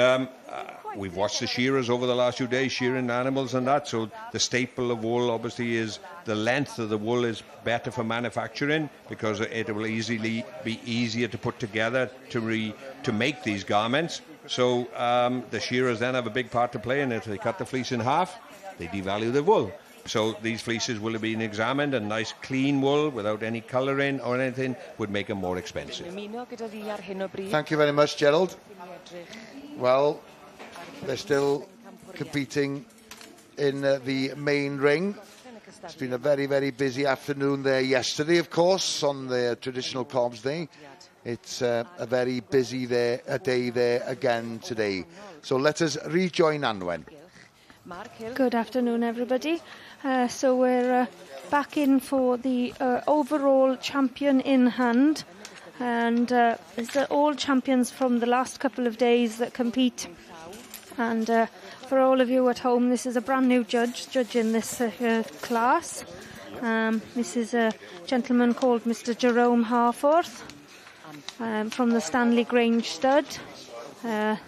we've watched the shearers over the last few days shearing animals and that, so the staple of wool obviously is the length of the wool is better for manufacturing, because it will easily be easier to put together to make these garments. So the shearers then have a big part to play in it. If they cut the fleece in half, they devalue the wool. So these fleeces will have been examined, and nice clean wool without any colouring or anything would make them more expensive. Thank you very much, Gerald. Well, they're still competing in the main ring. It's been a very, very busy afternoon there yesterday, of course, on the traditional Cobbs Day. It's a very busy day there again today. So let us rejoin Anwen. Good afternoon, everybody. So we're back in for the overall champion in hand. And it's all champions from the last couple of days that compete. And for all of you at home, this is a brand new judge judging this class. This is a gentleman called Mr. Jerome Harforth from the Stanley Grange stud. I'm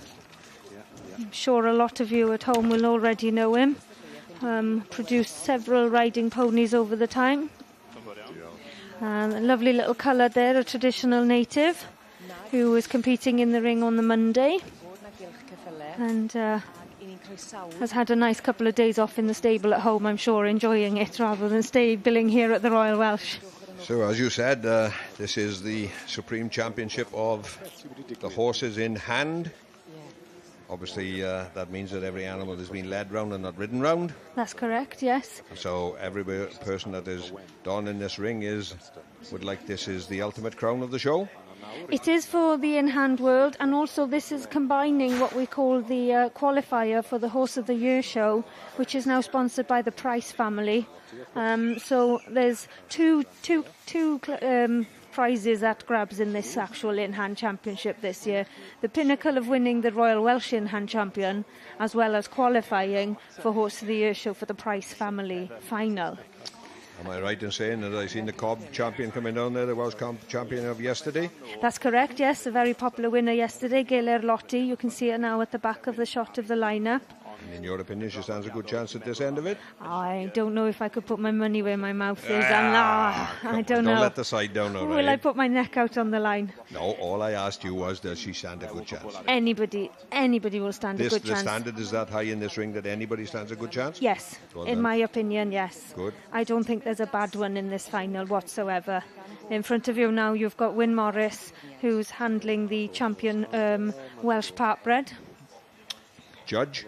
sure a lot of you at home will already know him. Produced several riding ponies over the time. A lovely little colour there, a traditional native who is competing in the ring on the Monday, and has had a nice couple of days off in the stable at home, I'm sure, enjoying it rather than billing here at the Royal Welsh. So as you said, this is the Supreme Championship of the horses in hand. Obviously, that means that every animal has been led round and not ridden round. That's correct, yes. So every person that is done in this ring would like this is the ultimate crown of the show. It is for the in-hand world, and also this is combining what we call the qualifier for the Horse of the Year show, which is now sponsored by the Price family. So there's two prizes at grabs in this actual in-hand championship this year. The pinnacle of winning the Royal Welsh in-hand champion, as well as qualifying for Horse of the Year show for the Price family final. Am I right in saying that I seen the Cobb champion coming down there, the Welsh champion of yesterday? That's correct, yes. A very popular winner yesterday, Gaylor Lottie. You can see her now at the back of the shot of the lineup. In your opinion, she stands a good chance at this end of it? I don't know if I could put my money where my mouth is. I don't know. Don't let the side down, all right? Will I put my neck out on the line? No, all I asked you was, does she stand a good chance? Anybody will stand a good chance. The standard is that high in this ring that anybody stands a good chance? Yes, in my opinion, yes. Good. I don't think there's a bad one in this final whatsoever. In front of you now, you've got Wyn Morris, who's handling the champion Welsh Partbred. Judge?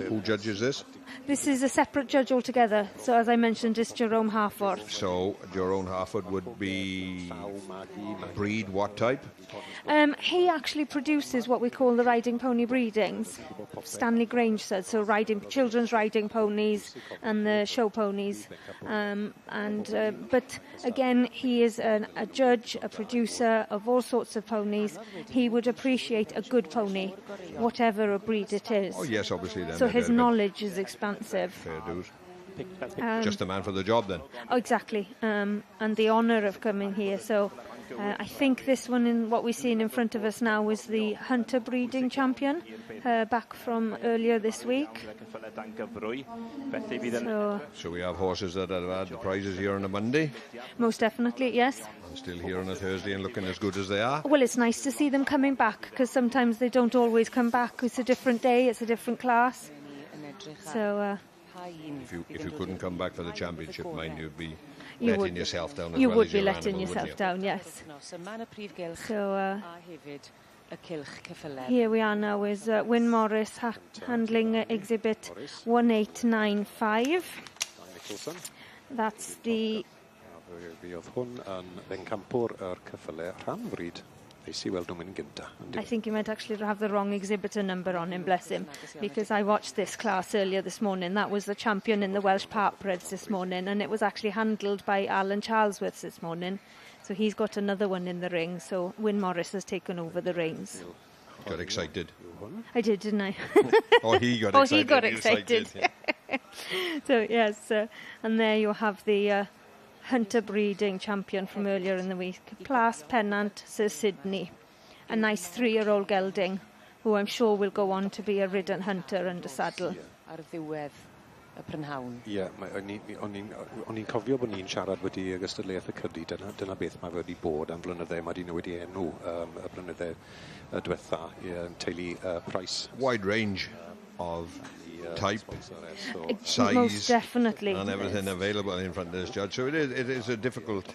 Who judges this? This is a separate judge altogether. So as I mentioned, it's Jerome Harford. So Jerome Harford would be breed what type? He actually produces what we call the riding pony breedings. Stanley Grange said so. Children's riding ponies and the show ponies. But again, he is a judge, a producer of all sorts of ponies. He would appreciate a good pony, whatever a breed it is. Oh yes, obviously. Then so his knowledge is expansive. Fair dues. Just the man for the job then. Oh, exactly. And the honour of coming here. So I think this one, in what we're seeing in front of us now, is the Hunter breeding champion, back from earlier this week. So we have horses that have had the prizes here on a Monday? Most definitely, yes. And still here on a Thursday and looking as good as they are? Well, it's nice to see them coming back, because sometimes they don't always come back. It's a different day, it's a different class. So if you couldn't come back for the championship, mind you'd be you letting yourself down as you well would as be your letting animal, yourself down, yes. So here we are now with Wyn Morris handling exhibit 1895. That's the... I think you might actually have the wrong exhibitor number on him, bless him, because I watched this class earlier this morning. That was the champion in the Welsh Partbreds this morning, and it was actually handled by Alan Charlesworth this morning. So he's got another one in the ring, so Wyn Morris has taken over the reins. Got excited. I did, didn't I? Oh, he got excited. Oh, he got excited. Yeah. So, yes, and there you have the... Hunter breeding champion from earlier in the week, Plas Pennant Sir Sydney, a nice 3-year-old gelding who I'm sure will go on to be a ridden hunter under saddle. Ar ddiwedd y prynhawn. Ie, o'n i'n cofio bod ni'n siarad wedi gystadleuaeth y cydi, dyna beth mae wedi bod am flynyddau, mae wedi newid ei enw y flynyddau diwetha i'n teulu Price. Wide range of type, size, most definitely, and everything available in front of this judge. So it is a difficult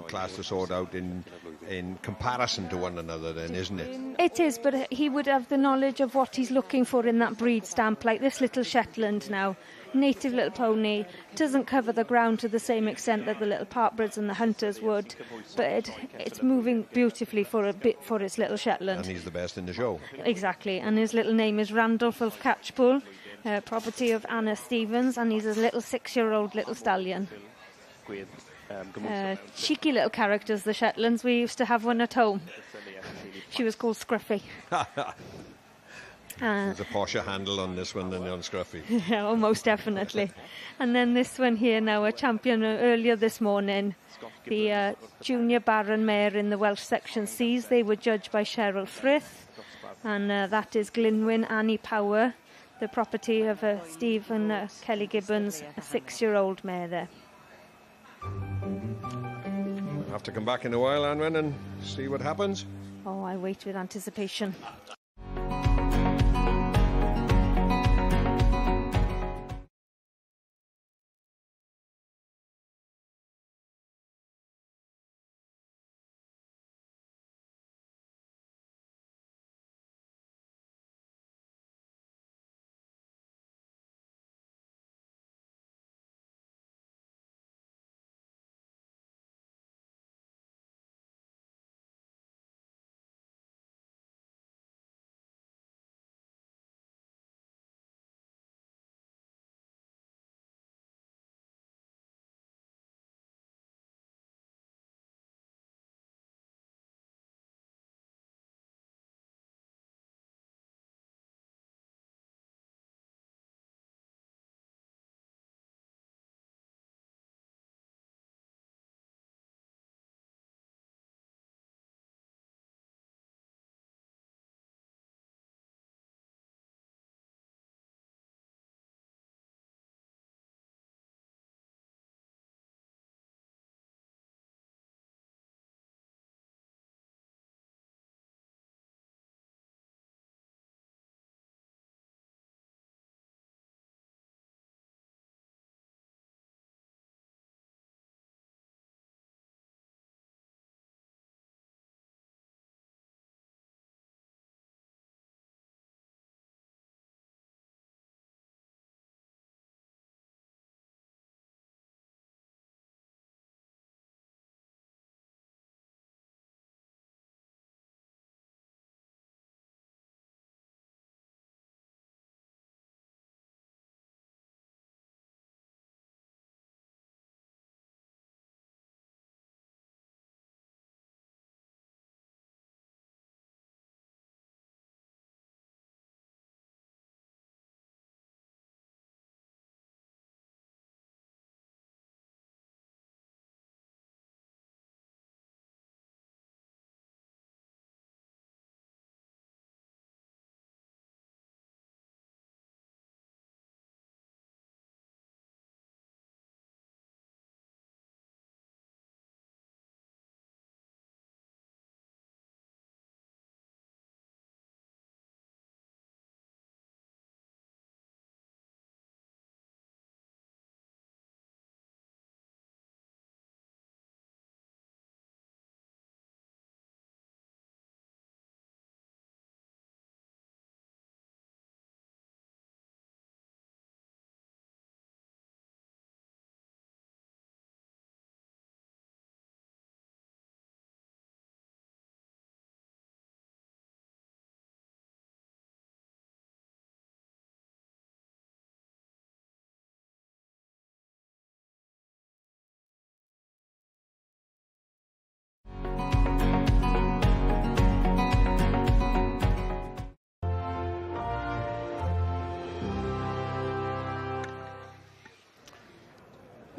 class to sort out in comparison to one another, then, isn't it? It is, but he would have the knowledge of what he's looking for in that breed stamp, like this little Shetland now. Native little pony, doesn't cover the ground to the same extent that the little Partbreds and the Hunters would, but it's moving beautifully for its little Shetland. And he's the best in the show. Exactly, and his little name is Randolph of Catchpool, property of Anna Stevens, and he's a little 6-year-old little stallion. Cheeky little characters, the Shetlands. We used to have one at home. She was called Scruffy. There's a posher handle on this one than on Scruffy. Yeah, almost definitely. And then this one here now, a champion earlier this morning, the junior Baron Mare in the Welsh Section Cs. They were judged by Cheryl Frith, and that is Glynwyn Annie Power, the property of Steve and Kelly Gibbons, a 6-year-old mare there. We'll have to come back in a while, Anwen, and see what happens. Oh, I wait with anticipation.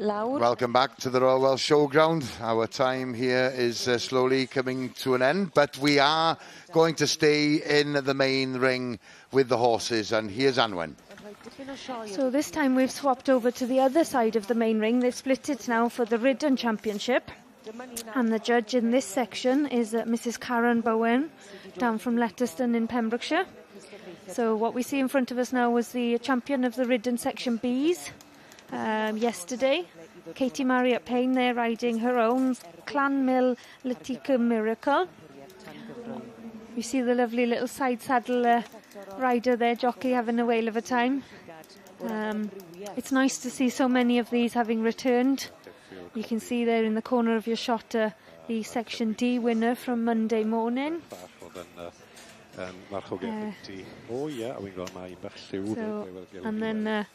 Welcome back to the Royal Welsh Showground. Our time here is slowly coming to an end, but we are going to stay in the main ring with the horses, and here's Anwen. So this time we've swapped over to the other side of the main ring. They've split it now for the Ridden Championship. And the judge in this section is Mrs. Karen Bowen, down from Letterston in Pembrokeshire. So what we see in front of us now was the champion of the Ridden Section Bs yesterday. Katie Marriott Payne there riding her own Clan Mill Latika Miracle. You see the lovely little side saddle rider there, jockey, having a whale of a time. It's nice to see so many of these having returned. You can see there in the corner of your shot the Section D winner from Monday morning. And then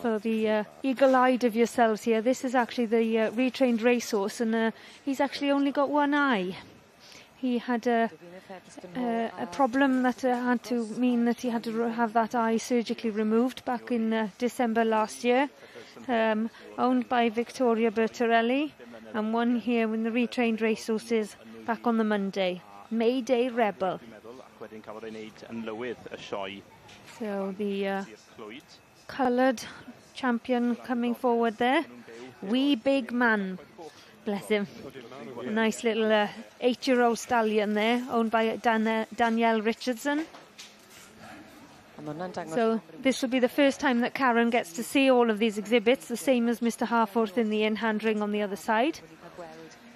for the eagle-eyed of yourselves here, this is actually the retrained racehorse, and he's actually only got one eye. He had a problem that had to mean that he had to have that eye surgically removed back in December last year. Owned by Victoria Bertarelli, and won here with the retrained racehorses back on the Monday. Mayday Rebel. So the coloured champion coming forward there. Wee Big Man. Bless him. A nice little 8-year-old stallion there, owned by Danielle Richardson. So this will be the first time that Karen gets to see all of these exhibits, the same as Mr. Harforth in the in-hand ring on the other side.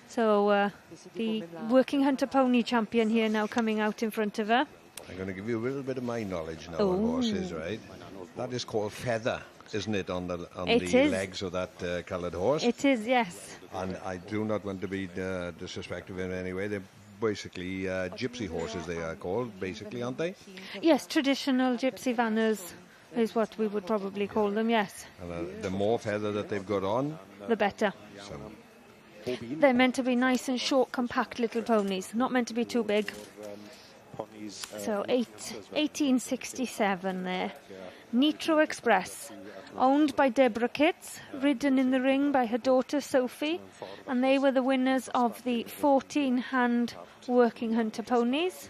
So the working hunter pony champion here now coming out in front of her. I'm going to give you a little bit of my knowledge now on horses, right? That is called feather, isn't it, on the legs of that coloured horse? It is, yes. And I do not want to be disrespectful in any way. They're basically gypsy horses, they are called, basically, aren't they? Yes, traditional gypsy vanners is what we would probably call them, yes. And the more feather that they've got on, the better. They're meant to be nice and short, compact little ponies, not meant to be too big. So 1867 there. Nitro Express, owned by Deborah Kitts, ridden in the ring by her daughter Sophie, and they were the winners of the 14-hand working hunter ponies,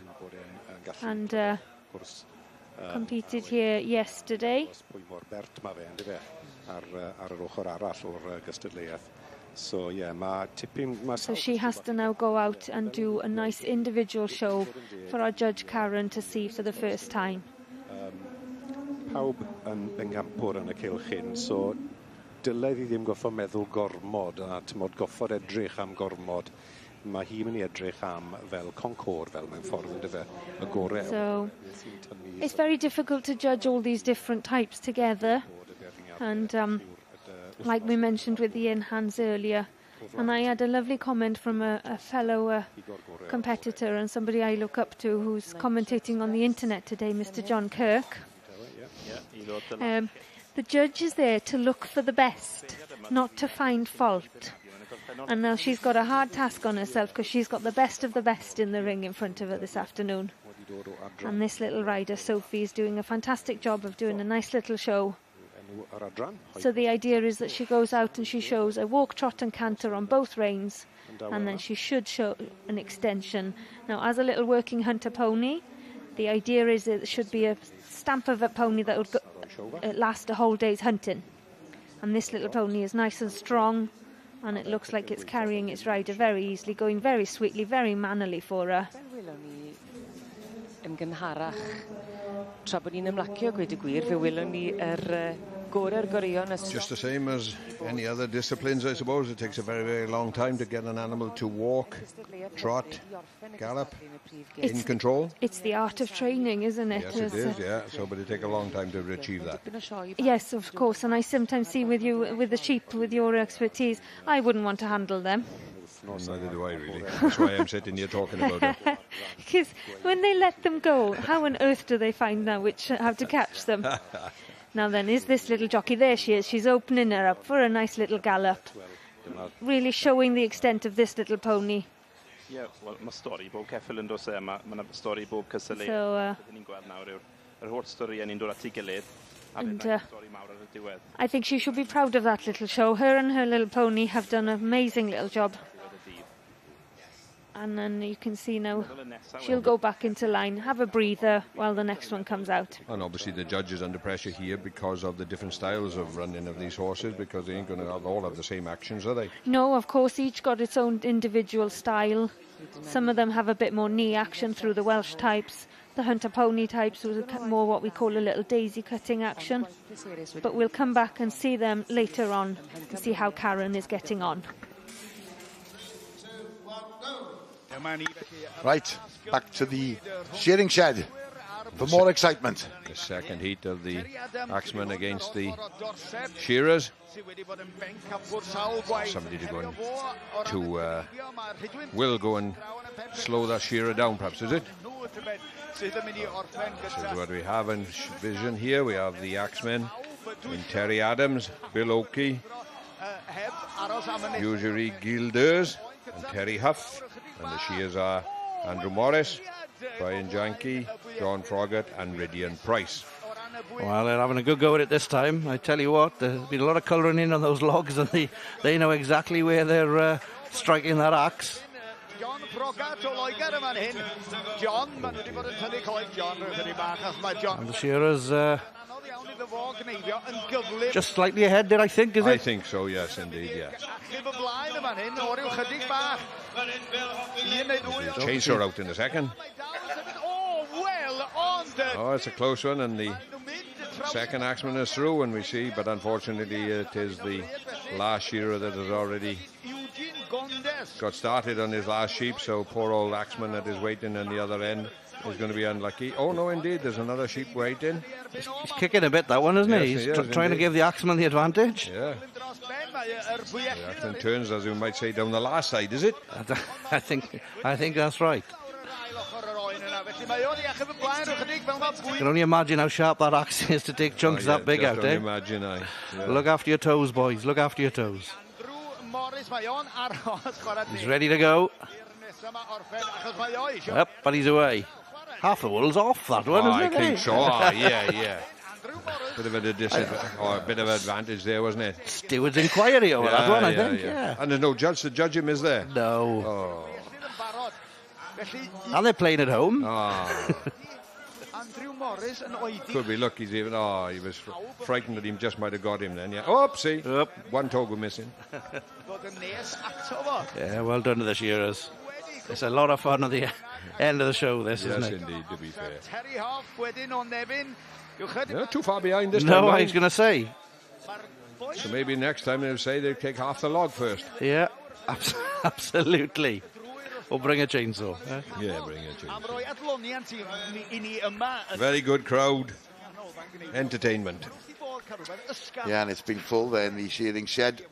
and competed here yesterday. So she has to now go out and do a nice individual show for our judge Karen to see for the first time. Pawb yn bencampwr yn y cylchyn, so dylai fi ddim goffo meddwl gormod a tymod goffod edrych am gormod. Mae hi mynd I edrych am fel concor, fel mewn ffordd yn dyfe, y gore. So it's very difficult to judge all these different types together, and like we mentioned with the in-hands earlier, and I had a lovely comment from a fellow competitor and somebody I look up to who's commentating on the internet today, Mr. John Kirk. The judge is there to look for the best, not to find fault. And now she's got a hard task on herself because she's got the best of the best in the ring in front of her this afternoon. And this little rider, Sophie, is doing a fantastic job of doing a nice little show. So the idea is that she goes out and she shows a walk, trot and canter on both reins, and then she should show an extension. Now, as a little working hunter pony, the idea is it should be a stamp of a pony that would last a whole day's hunting. And this little pony is nice and strong, and it looks like it's carrying its rider very easily, going very sweetly, very mannerly for her. Just the same as any other disciplines, I suppose. It takes a very, very long time to get an animal to walk, trot, gallop, in control. It's the art of training, isn't it? Yes, it is, yeah. So, but it takes a long time to achieve that. Yes, of course. And I sometimes see with you, with the sheep, with your expertise, I wouldn't want to handle them. No, neither do I, really. That's why I'm sitting here talking about it. Because when they let them go, how on earth do they find now how to catch them? Now then, is this little jockey? There she is. She's opening her up for a nice little gallop. Really showing the extent of this little pony. Yeah, well, mae stori bob ceffil yn dos mae stori bob cysyle. So, ni'n gweld nawr yw'r holl stori yn un dod at ei gilydd. And I think she should be proud of that little show. Her and her little pony have done an amazing little job. And then you can see now she'll go back into line, have a breather while the next one comes out. And obviously the judge is under pressure here because of the different styles of running of these horses, because they ain't going to all have the same actions, are they? No, of course, each got its own individual style. Some of them have a bit more knee action through the Welsh types. The Hunter Pony types was more what we call a little daisy cutting action. But we'll come back and see them later on and see how Karen is getting on. Right, back to the shearing shed for more excitement. The second heat of the axemen against the shearers. Somebody will go and slow that shearer down, perhaps, is it? This is what we have in vision here. We have the axemen in Terry Adams, Bill Oakey, Usury Gilders, and Terry Huff. And the shears are Andrew Morris, Brian Janke, John Froggatt and Ridian Price. Well, they're having a good go at it this time. I tell you what, there's been a lot of colouring in on those logs, and they know exactly where they're striking that axe. John Froggatt o Loegr yma'n hyn. John, ma'n wedi bod yn tynnu coed John rwy'n bach, as mae John... And the shearers just slightly ahead there, I think, is it? I think so, yes, indeed, yes. Chainsaw out in the second. Oh, it's a close one, and the second axeman is through, and we see, but unfortunately it is the last shearer that has already got started on his last sheep, so poor old axeman that is waiting on the other end is going to be unlucky. Oh no, indeed, there's another sheep waiting. He's kicking a bit, that one, isn't he? He's trying to give the axeman the advantage. Yeah. The axeman turns, as we might say, down the last side, is it? I think that's right. You can only imagine how sharp that axe is to take chunks that big out, eh? Imagine, Look after your toes, boys. Look after your toes. He's ready to go. Yep, but he's away. Half the wool's off that one, isn't it? I think so. Yeah. Bit of a bit of advantage there, wasn't it? Steward's inquiry over that one, I think. Yeah. And there's no judge to judge him, is there? No. Oh. And they're playing at home. Could be lucky. He was frightened that he just might have got him then. Yeah. Oopsie. One toe was missing. Yeah, well done to the shearers. It's a lot of fun at the end of the show, this, isn't it? Yes, indeed, to be fair. They're too far behind this time. No, I was going to say. So maybe next time they'll say they'll take half the log first. Yeah, absolutely. Or bring a chainsaw. Yeah, bring a chainsaw. Very good crowd. Entertainment. Yeah, and it's been full there in the shearing shed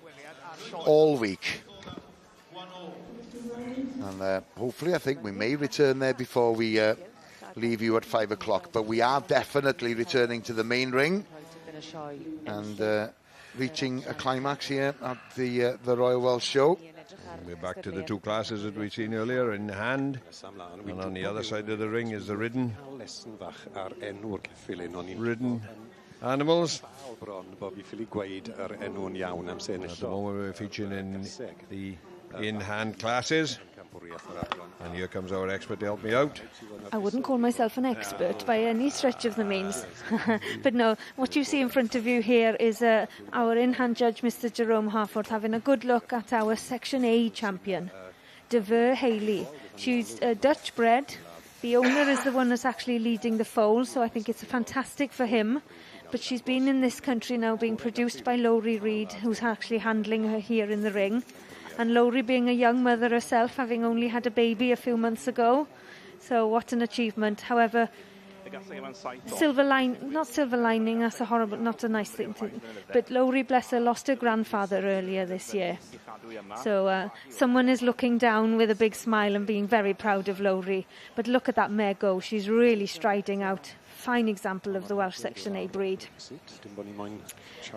all week. And hopefully, I think we may return there before we leave you at 5 o'clock. But we are definitely returning to the main ring and reaching a climax here at the Royal Welsh Show. We're back to the two classes that we've seen earlier in hand, and on the other side of the ring is the ridden animals. At the moment we're featuring in the in-hand classes, and here comes our expert to help me out. I wouldn't call myself an expert by any stretch of the means. But no, what you see in front of you here is our in-hand judge, Mr. Jerome Harford, having a good look at our Section A champion, Dydd Hayley. She's Dutch bred. The owner is the one that's actually leading the foal, so I think it's fantastic for him. But she's been in this country now, being produced by Lowry Reid, who's actually handling her here in the ring. And Lowry being a young mother herself, having only had a baby a few months ago. So what an achievement. However, not silver lining, that's a horrible, not a nice thing to, but Lowry, bless her, lost her grandfather earlier this year. So someone is looking down with a big smile and being very proud of Lowry. But look at that mare go, she's really striding out. Fine example of the Welsh Section A breed.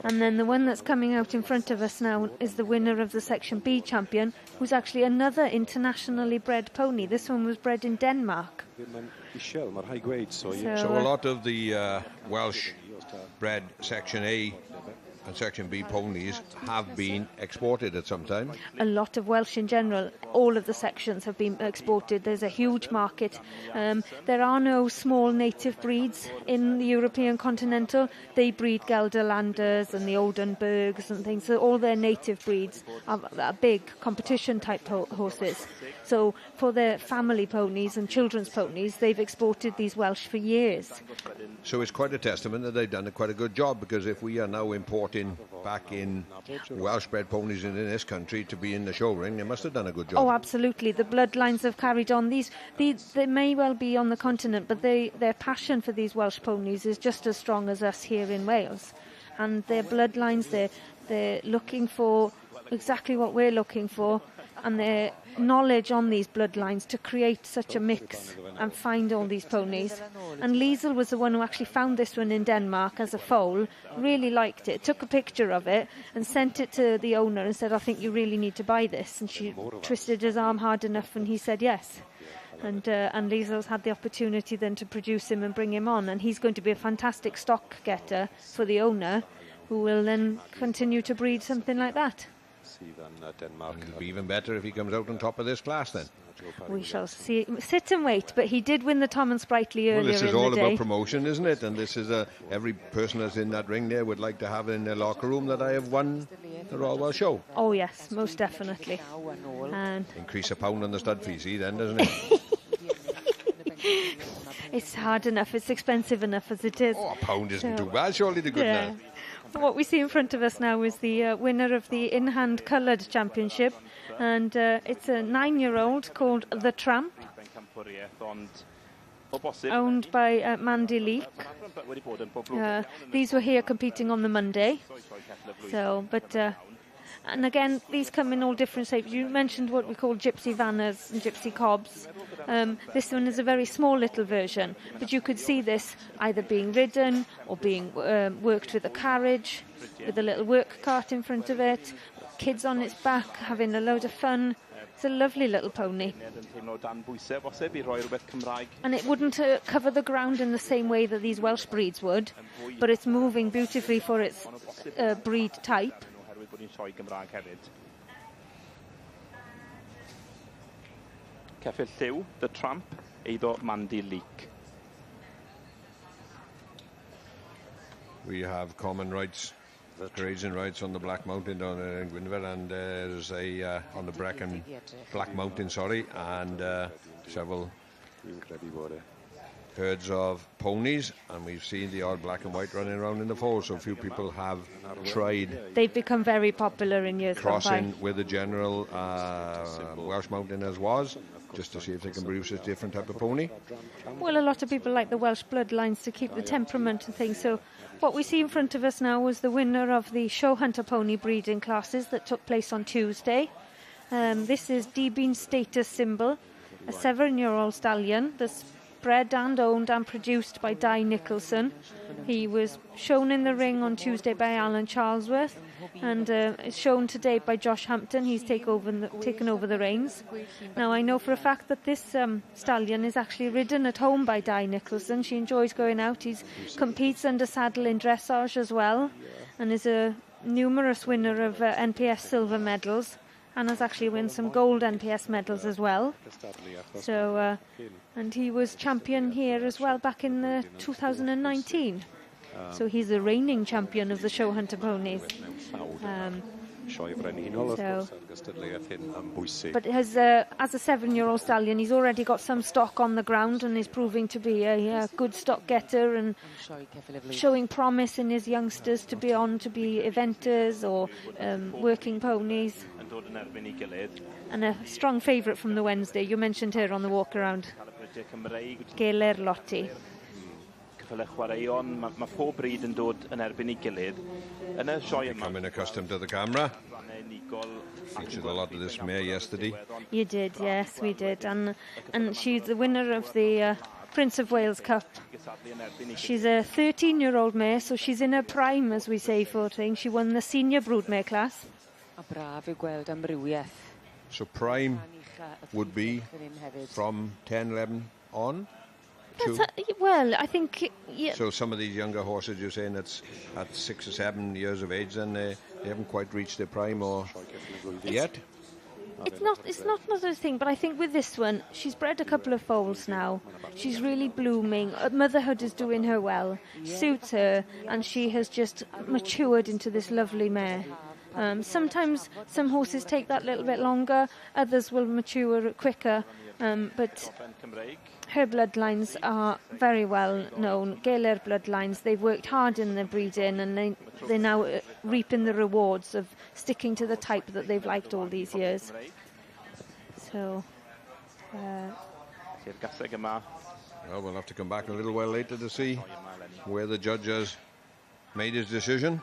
And then the one that's coming out in front of us now is the winner of the Section B champion, who's actually another internationally bred pony. This one was bred in Denmark. So a lot of the Welsh bred Section A and Section B ponies have been exported at some time. A lot of Welsh in general, all of the sections have been exported. There's a huge market. There are no small native breeds in the European continental. They breed Gelderlanders and the Oldenburgs and things. So all their native breeds are big competition type horses. So for their family ponies and children's ponies, they've exported these Welsh for years. So it's quite a testament that they've done quite a good job, because if we are now importing back in Welsh-bred ponies in this country to be in the show ring, they must have done a good job. Oh, absolutely. The bloodlines have carried on. They may well be on the continent, but their passion for these Welsh ponies is just as strong as us here in Wales. And their bloodlines, they're looking for exactly what we're looking for, and their knowledge on these bloodlines to create such a mix and find all these ponies. And Liesel was the one who actually found this one in Denmark as a foal, really liked it, took a picture of it and sent it to the owner and said, I think you really need to buy this. And she twisted his arm hard enough and he said yes. And Liesel's had the opportunity then to produce him and bring him on, and he's going to be a fantastic stock getter for the owner, who will then continue to breed something like that. Denmark. It'll be even better if he comes out on top of this class then. We shall see. Sit and wait, but he did win the Tom and Sprightly earlier in the day. Well, this is all about promotion, isn't it? And this is every person that's in that ring there would like to have in their locker room that I have won the Royal Welsh Show. Oh yes, most definitely. And increase a pound on the stud fee, see then, doesn't it? It's hard enough, it's expensive enough as it is. Oh, a pound isn't too bad, surely the good now. What we see in front of us now is the winner of the in-hand coloured championship, and it's a 9-year-old called The Tramp, owned by Mandy Leek. These were here competing on the Monday. So, and again, these come in all different shapes. You mentioned what we call gypsy vanners and gypsy cobs. This one is a very small little version, but you could see this either being ridden or being worked with a carriage, with a little work cart in front of it, kids on its back having a load of fun. It's a lovely little pony. And it wouldn't cover the ground in the same way that these Welsh breeds would, but it's moving beautifully for its breed type. Ceffyl Lliw, The Tramp, eiddo Mandy Leek. We have common rights, grazing rights on the Black Mountain down there in Gwynfer, and there's a on the Black Mountain, sorry, and several herds of ponies, and we've seen the odd black and white running around in the fold, so few people have tried. They've become very popular in years gone by. Crossing with the general Welsh Mountain as was, just to see if they can produce a different type of pony. Well, a lot of people like the Welsh bloodlines to keep the temperament and things, so what we see in front of us now was the winner of the show hunter pony breeding classes that took place on Tuesday. This is D-Bean Status Symbol, a 7-year-old stallion that's bred and owned and produced by Di Nicholson. He was shown in the ring on Tuesday by Alan Charlesworth, and is shown today by Josh Hampton. He's taken over the reins. Now, I know for a fact that this stallion is actually ridden at home by Di Nicholson. She enjoys going out. He competes under saddle in dressage as well, and is a numerous winner of NPS silver medals, and has actually won some gold NPS medals as well. So, and he was champion here as well back in 2019. So he's the reigning champion of the show hunter ponies. But as a 7-year-old stallion, he's already got some stock on the ground and is proving to be a good stock getter and showing promise in his youngsters to be eventers or working ponies. And a strong favourite from the Wednesday. You mentioned her on the walk around, Geler Lotti. Becoming accustomed to the camera. Featured a lot of this mare yesterday. You did, yes, we did. And she's the winner of the Prince of Wales Cup. She's a 13-year-old mare, so she's in her prime, as we say, for things. She won the senior Broodmare class. So prime would be from 10, 11 on? 2? Well, I think... Yeah. So some of these younger horses, you're saying that's at 6 or 7 years of age, then they haven't quite reached their prime or yet? It's not another thing, but I think with this one, she's bred a couple of foals now. She's really blooming. Motherhood is doing her well, suits her, and she has just matured into this lovely mare. Sometimes some horses take that little bit longer, others will mature quicker, but her bloodlines are very well known. Gaelic bloodlines, they've worked hard in their breeding, and they're now reaping the rewards of sticking to the type that they've liked all these years. So... Well, we'll have to come back a little while later to see where the judge has made his decision.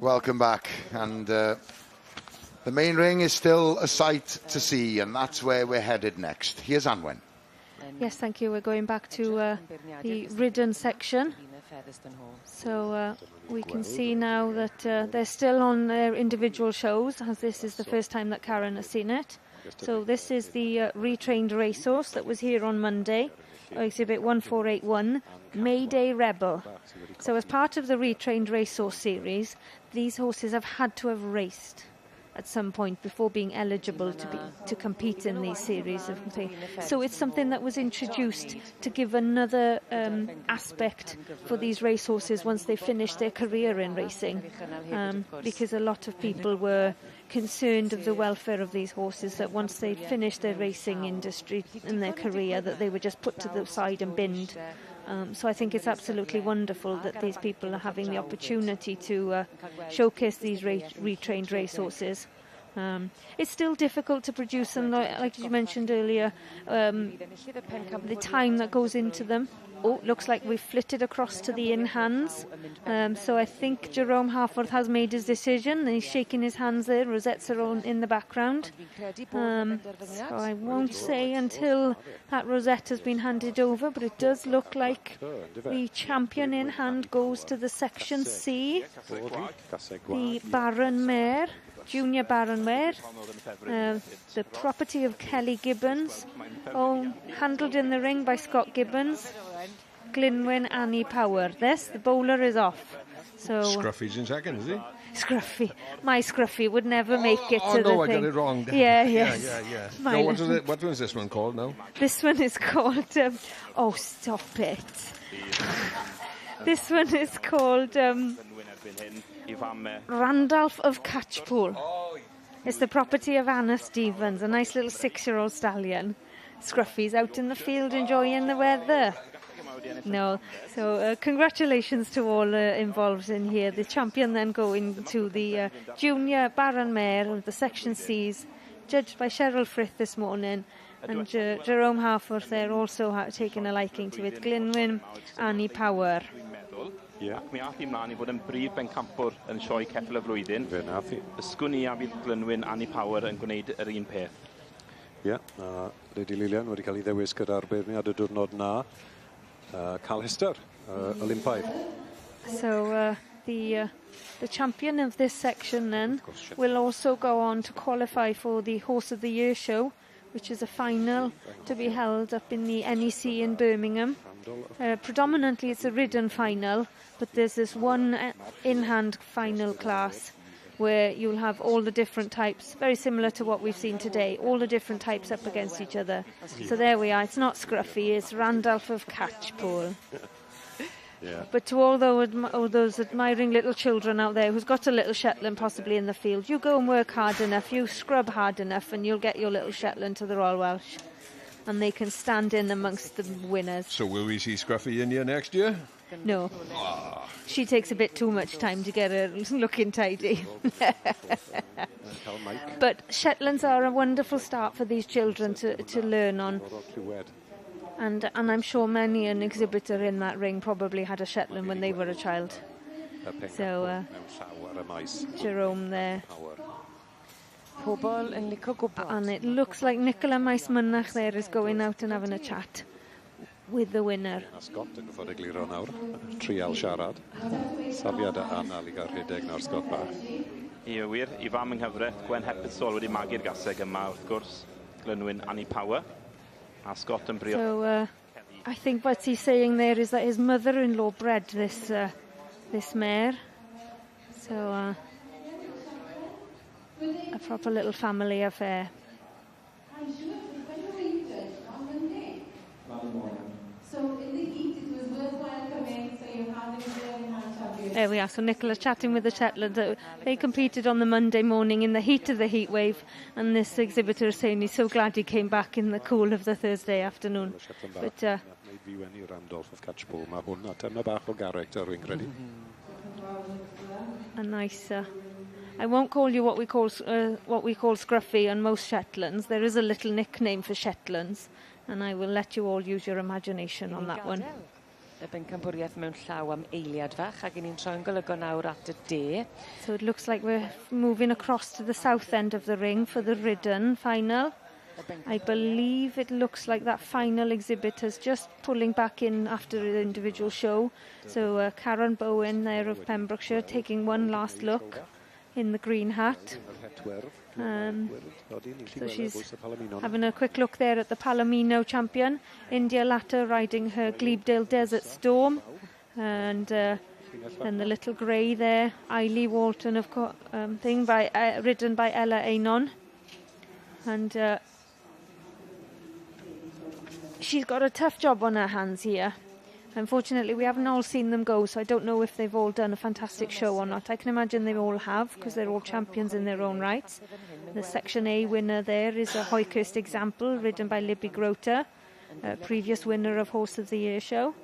Welcome back, and the main ring is still a sight to see, and that's where we're headed next. Here's Anwen. Yes, thank you. We're going back to the ridden section. So we can see now that they're still on their individual shows, as this is the first time that Karen has seen it. So this is the retrained racehorse that was here on Monday, exhibit 1481, Mayday Rebel. So as part of the retrained racehorse series, these horses have had to have raced at some point before being eligible to compete in these series of things. So it's something that was introduced to give another aspect for these racehorses once they finish their career in racing, because a lot of people were concerned of the welfare of these horses, that once they'd finished their racing industry in their career, that they were just put to the side and binned. So I think it's absolutely wonderful that these people are having the opportunity to showcase these retrained racehorses. It's still difficult to produce them, like you mentioned earlier, the time that goes into them. Oh, looks like we've flitted across to the in-hands. So I think Jerome Harforth has made his decision, and he's shaking his hands there. Rosettes are all in the background. So I won't say until that rosette has been handed over, but it does look like the champion in hand goes to the Section C, the Baron Mare. Junior Baron We're, the property of Kelly Gibbons, handled in the ring by Scott Gibbons, Glynwyn Annie Power. The bowler is off. So Scruffy's in second, is he? Scruffy. My Scruffy would never make it to the thing. I got it wrong. Yeah. No, what was this one called now? This one is called... stop it. This one is called... Randolph of Catchpool. It's the property of Anna Stevens, a nice little 6-year-old stallion. Scruffy's out in the field enjoying the weather. No, so congratulations to all involved in here. The champion then going to the Junior Baron Mare of the Section C's, judged by Cheryl Frith this morning. And Jerome Harforth there also taking a liking to it. Glynwyn Annie Power. Ac mi ath i mlaen I fod yn brif bencampwr yn sioe ceffyl y flwyddyn. Fe nath I. Ysgwn I a fydd Glynwyn Annie Power yn gwneud yr un peth. Lady Lilian wedi cael ei ddewis gyda'r beirniad y diwrnod na. Cal Hester, Olympaidd. So the champion of this section then will also go on to qualify for the Horse of the Year show, which is a final to be held up in the NEC in Birmingham. Predominantly it's a ridden final, but there's this one in-hand final class where you'll have all the different types, very similar to what we've seen today, all the different types up against each other. So there we are, it's not Scruffy, it's Randolph of Catchpool. But to all those admiring little children out there who's got a little Shetland possibly in the field, you go and work hard enough, you scrub hard enough, and you'll get your little Shetland to the Royal Welsh. And they can stand in amongst the winners. So will we see Scruffy in here next year? No. She takes a bit too much time to get her looking tidy. But Shetlands are a wonderful start for these children to learn on. And I'm sure many an exhibitor in that ring probably had a Shetland when they were a child. So Jerome there. And it looks like Nicola Maes-Mynach there is going out and having a chat with the winner. Scott yn gyffod egluro nawr, trial siarad. Safiad a anal I gael rhedeg nawr Scott bach. Ie wir, I fam yng nghyfraith, Gwen Hepitol wedi magu'r gaseg yma wrth gwrs, Glynwyn Annie Power, a Scott yn brio. So I think what he's saying there is that his mother-in-law bred this mare. So a proper little family affair. There we are, so Nicola chatting with the Shetland. They competed on the Monday morning in the heat of the heat wave, and this exhibitor is saying he's so glad he came back in the cool of the Thursday afternoon. But a nice... I won't call you what we call Scruffy on most Shetlands. There is a little nickname for Shetlands, and I will let you all use your imagination on that one. So it looks like we're moving across to the south end of the ring for the ridden final. I believe it looks like that final exhibit is just pulling back in after the individual show. So Karen Bowen there of Pembrokeshire taking one last look. in the green hat. So she's having a quick look there at the Palomino champion, India Latta riding her Glebedale Desert Storm, and then the little grey there, Eiley Walton, of course, ridden by Ella Ainon, and she's got a tough job on her hands here. Unfortunately, we haven't all seen them go, so I don't know if they've all done a fantastic show or not. I can imagine they all have, because they're all champions in their own rights. The Section A winner there is a Hoykhurst Example, ridden by Libby Grota, previous winner of Horse of the Year show.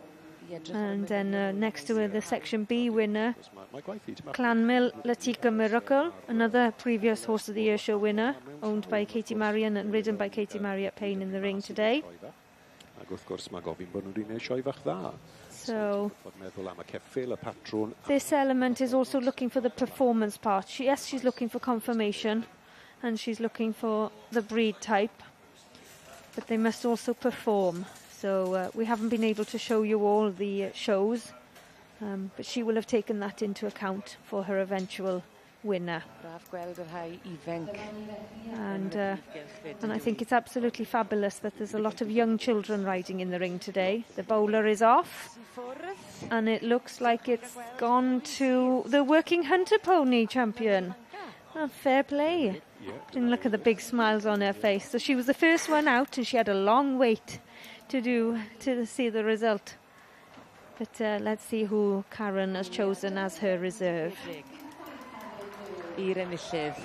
And then next to her, the Section B winner, Clanmill Latika Miracle, another previous Horse of the Year show winner, owned by Katie Marion and ridden by Katie Marriott Payne in the ring today. So this element is also looking for the performance part. Yes, she's looking for confirmation and she's looking for the breed type, but they must also perform. So we haven't been able to show you all the shows, but she will have taken that into account for her eventual winner. And I think it's absolutely fabulous that there's a lot of young children riding in the ring today. The bowler is off, and it looks like it's gone to the Working Hunter Pony champion. Oh, fair play. Didn't look at the big smiles on her face. So she was the first one out, and she had a long wait to see the result. But let's see who Karen has chosen as her reserve. I'r enillydd.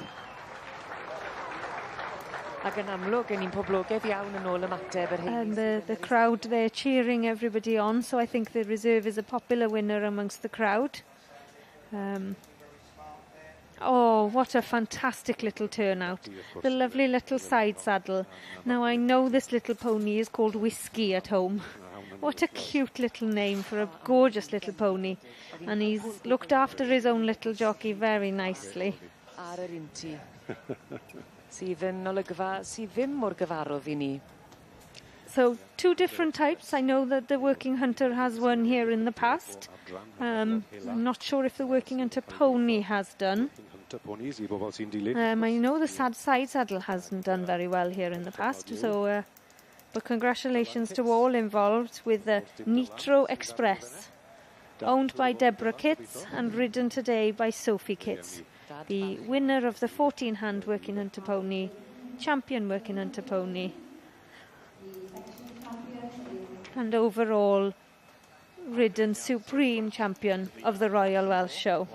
Ac yn amlwg, yn un poblogaidd iawn yn ôl ymateb yr hyn. And the crowd there cheering everybody on, so I think the reserve is a popular winner amongst the crowd. Oh, what a fantastic little turnout. The lovely little side saddle. Now, I know this little pony is called Whiskey at home. What a cute little name for a gorgeous little pony. And he's looked after his own little jockey very nicely. Ar yr unti. Sydd yn olygfa, sydd ddim mor gyfarwydd I ni. So, two different types. I know that the Working Hunter has one here in the past. I'm not sure if the Working Hunter Pony has done. I know the side saddle hasn't done very well here in the past, so but congratulations to all involved with the Nitro Express, owned by Deborah Kitts and ridden today by Sophie Kitts, the winner of the 14-hand Working Hunter Pony, champion Working Hunter Pony, and overall ridden supreme champion of the Royal Welsh Show.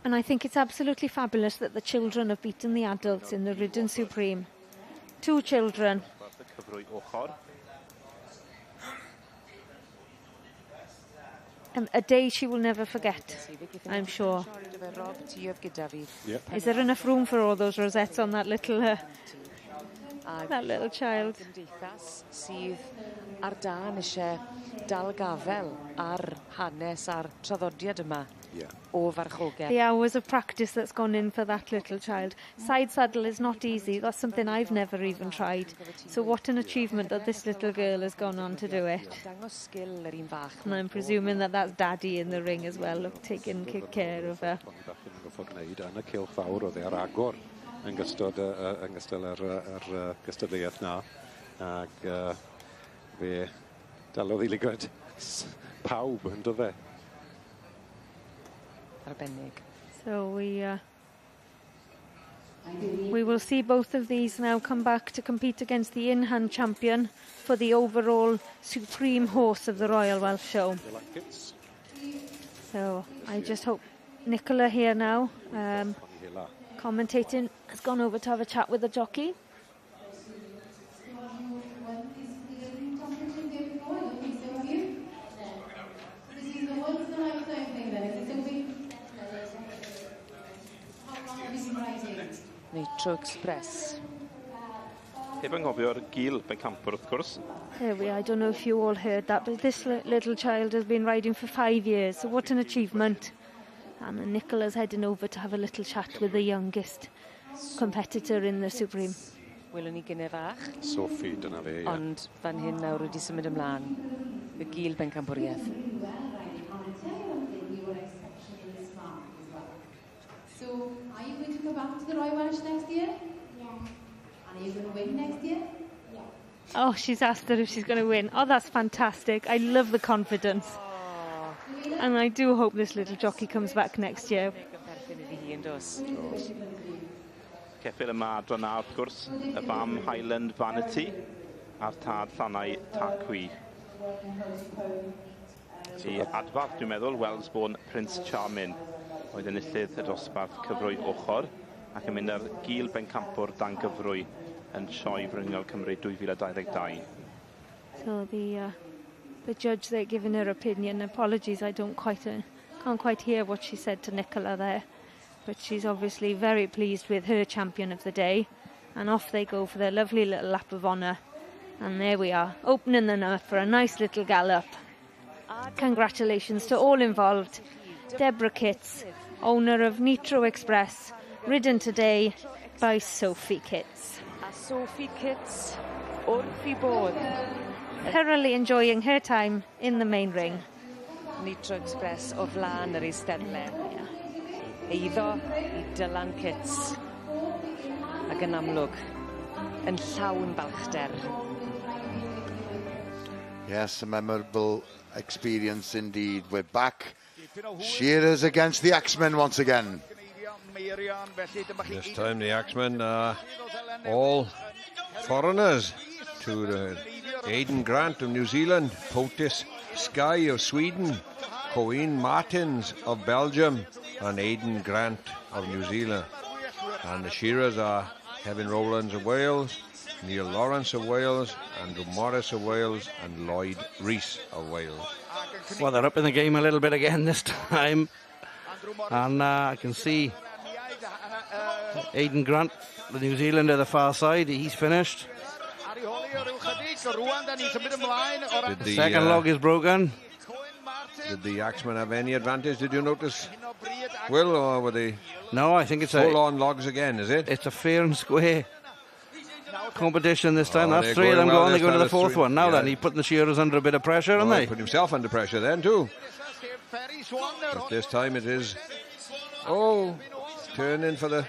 And I think it's absolutely fabulous that the children have beaten the adults in the Ridden Supreme. 2 children. A day she will never forget, I'm sure. Is there enough room for all those rosettes on that little child? Sydd ar dan eisiau dal gafel ar hanes a'r traddodiad yma o farchogaeth. The hours of practice that's gone in for that little child. Side saddle is not easy. That's something I've never even tried. So what an achievement that this little girl has gone on to do it. And I'm presuming that that's Daddy in the ring as well, taking good care of her. Yn gystod yr gystadleuaeth na, ac fe dalodd I ligod pawb yn do fe. Arbennig. So we will see both of these now come back to compete against the in-hand champion for the overall supreme horse of the Royal Welsh Show. So I just hope Nicola here now, commentating, has gone over to have a chat with the jockey. Nitro Express. Heb yn gofio'r gil by camper, of course. There we are. I don't know if you all heard that, but this little child has been riding for 5 years, so what an achievement. And Nicola's heading over to have a little chat with the youngest competitor in the Supreme. Welwn ni gynne fach. Sophie, dyna fe, ie. Ond fan hyn nawr wedi symud ymlaen. Y gil bencampwriaeth. So, are you going to go back to the Royal Welsh next year? Yeah. And are you going to win next year? Yeah. Oh, she's asked her if she's going to win. Oh, that's fantastic. I love the confidence. And I do hope this little jockey comes back next year. Ceffyl yma adro na wrth gwrs, y fam Highland Vanity a'r tad llanau Tacwi. I adfarth, dwi'n meddwl, Welsborn Prince Charming oedd enillydd y dosbarth cyfrwy ochr ac yn mynd ar gil bencampwr dan gyfrwy yn sioe Fryniol Cymru 2022. So the judge there giving her opinion. Apologies, I can't quite hear what she said to Nicola there. But she's obviously very pleased with her champion of the day. And off they go for their lovely little lap of honour. And there we are, opening them up for a nice little gallop. Congratulations to all involved. Deborah Kitts, owner of Nitro Express, ridden today by Sophie Kitts. Sophie Kitts, wrth I bod. Thoroughly enjoying her time in the main ring. Nitro Express o flan yr eisteddau. Eiddo I Dylan Kitts. Ac yn amlwg, yn llawn balchder. Yes, a memorable experience indeed. We're back. Shearers against the Axemen once again. This time the Axemen are all foreigners to the Aidan Grant of New Zealand, Potis Sky of Sweden, Coen Martins of Belgium, and Aidan Grant of New Zealand. And the shearers are Kevin Rowlands of Wales, Neil Lawrence of Wales, Andrew Morris of Wales, and Lloyd Rees of Wales. Well, they're up in the game a little bit again this time. And I can see Aidan Grant, the New Zealander, the far side. He's finished. The second log is broken. Did the Axemen have any advantage? Did you notice, Will, or were they? No, I think it's full-on logs again, is it? It's a fair and square competition this time. That's three of them gone. They go to the fourth one. Now then, he's putting the shearers under a bit of pressure, aren't they? Put himself under pressure then, too. But this time it is, turning for the...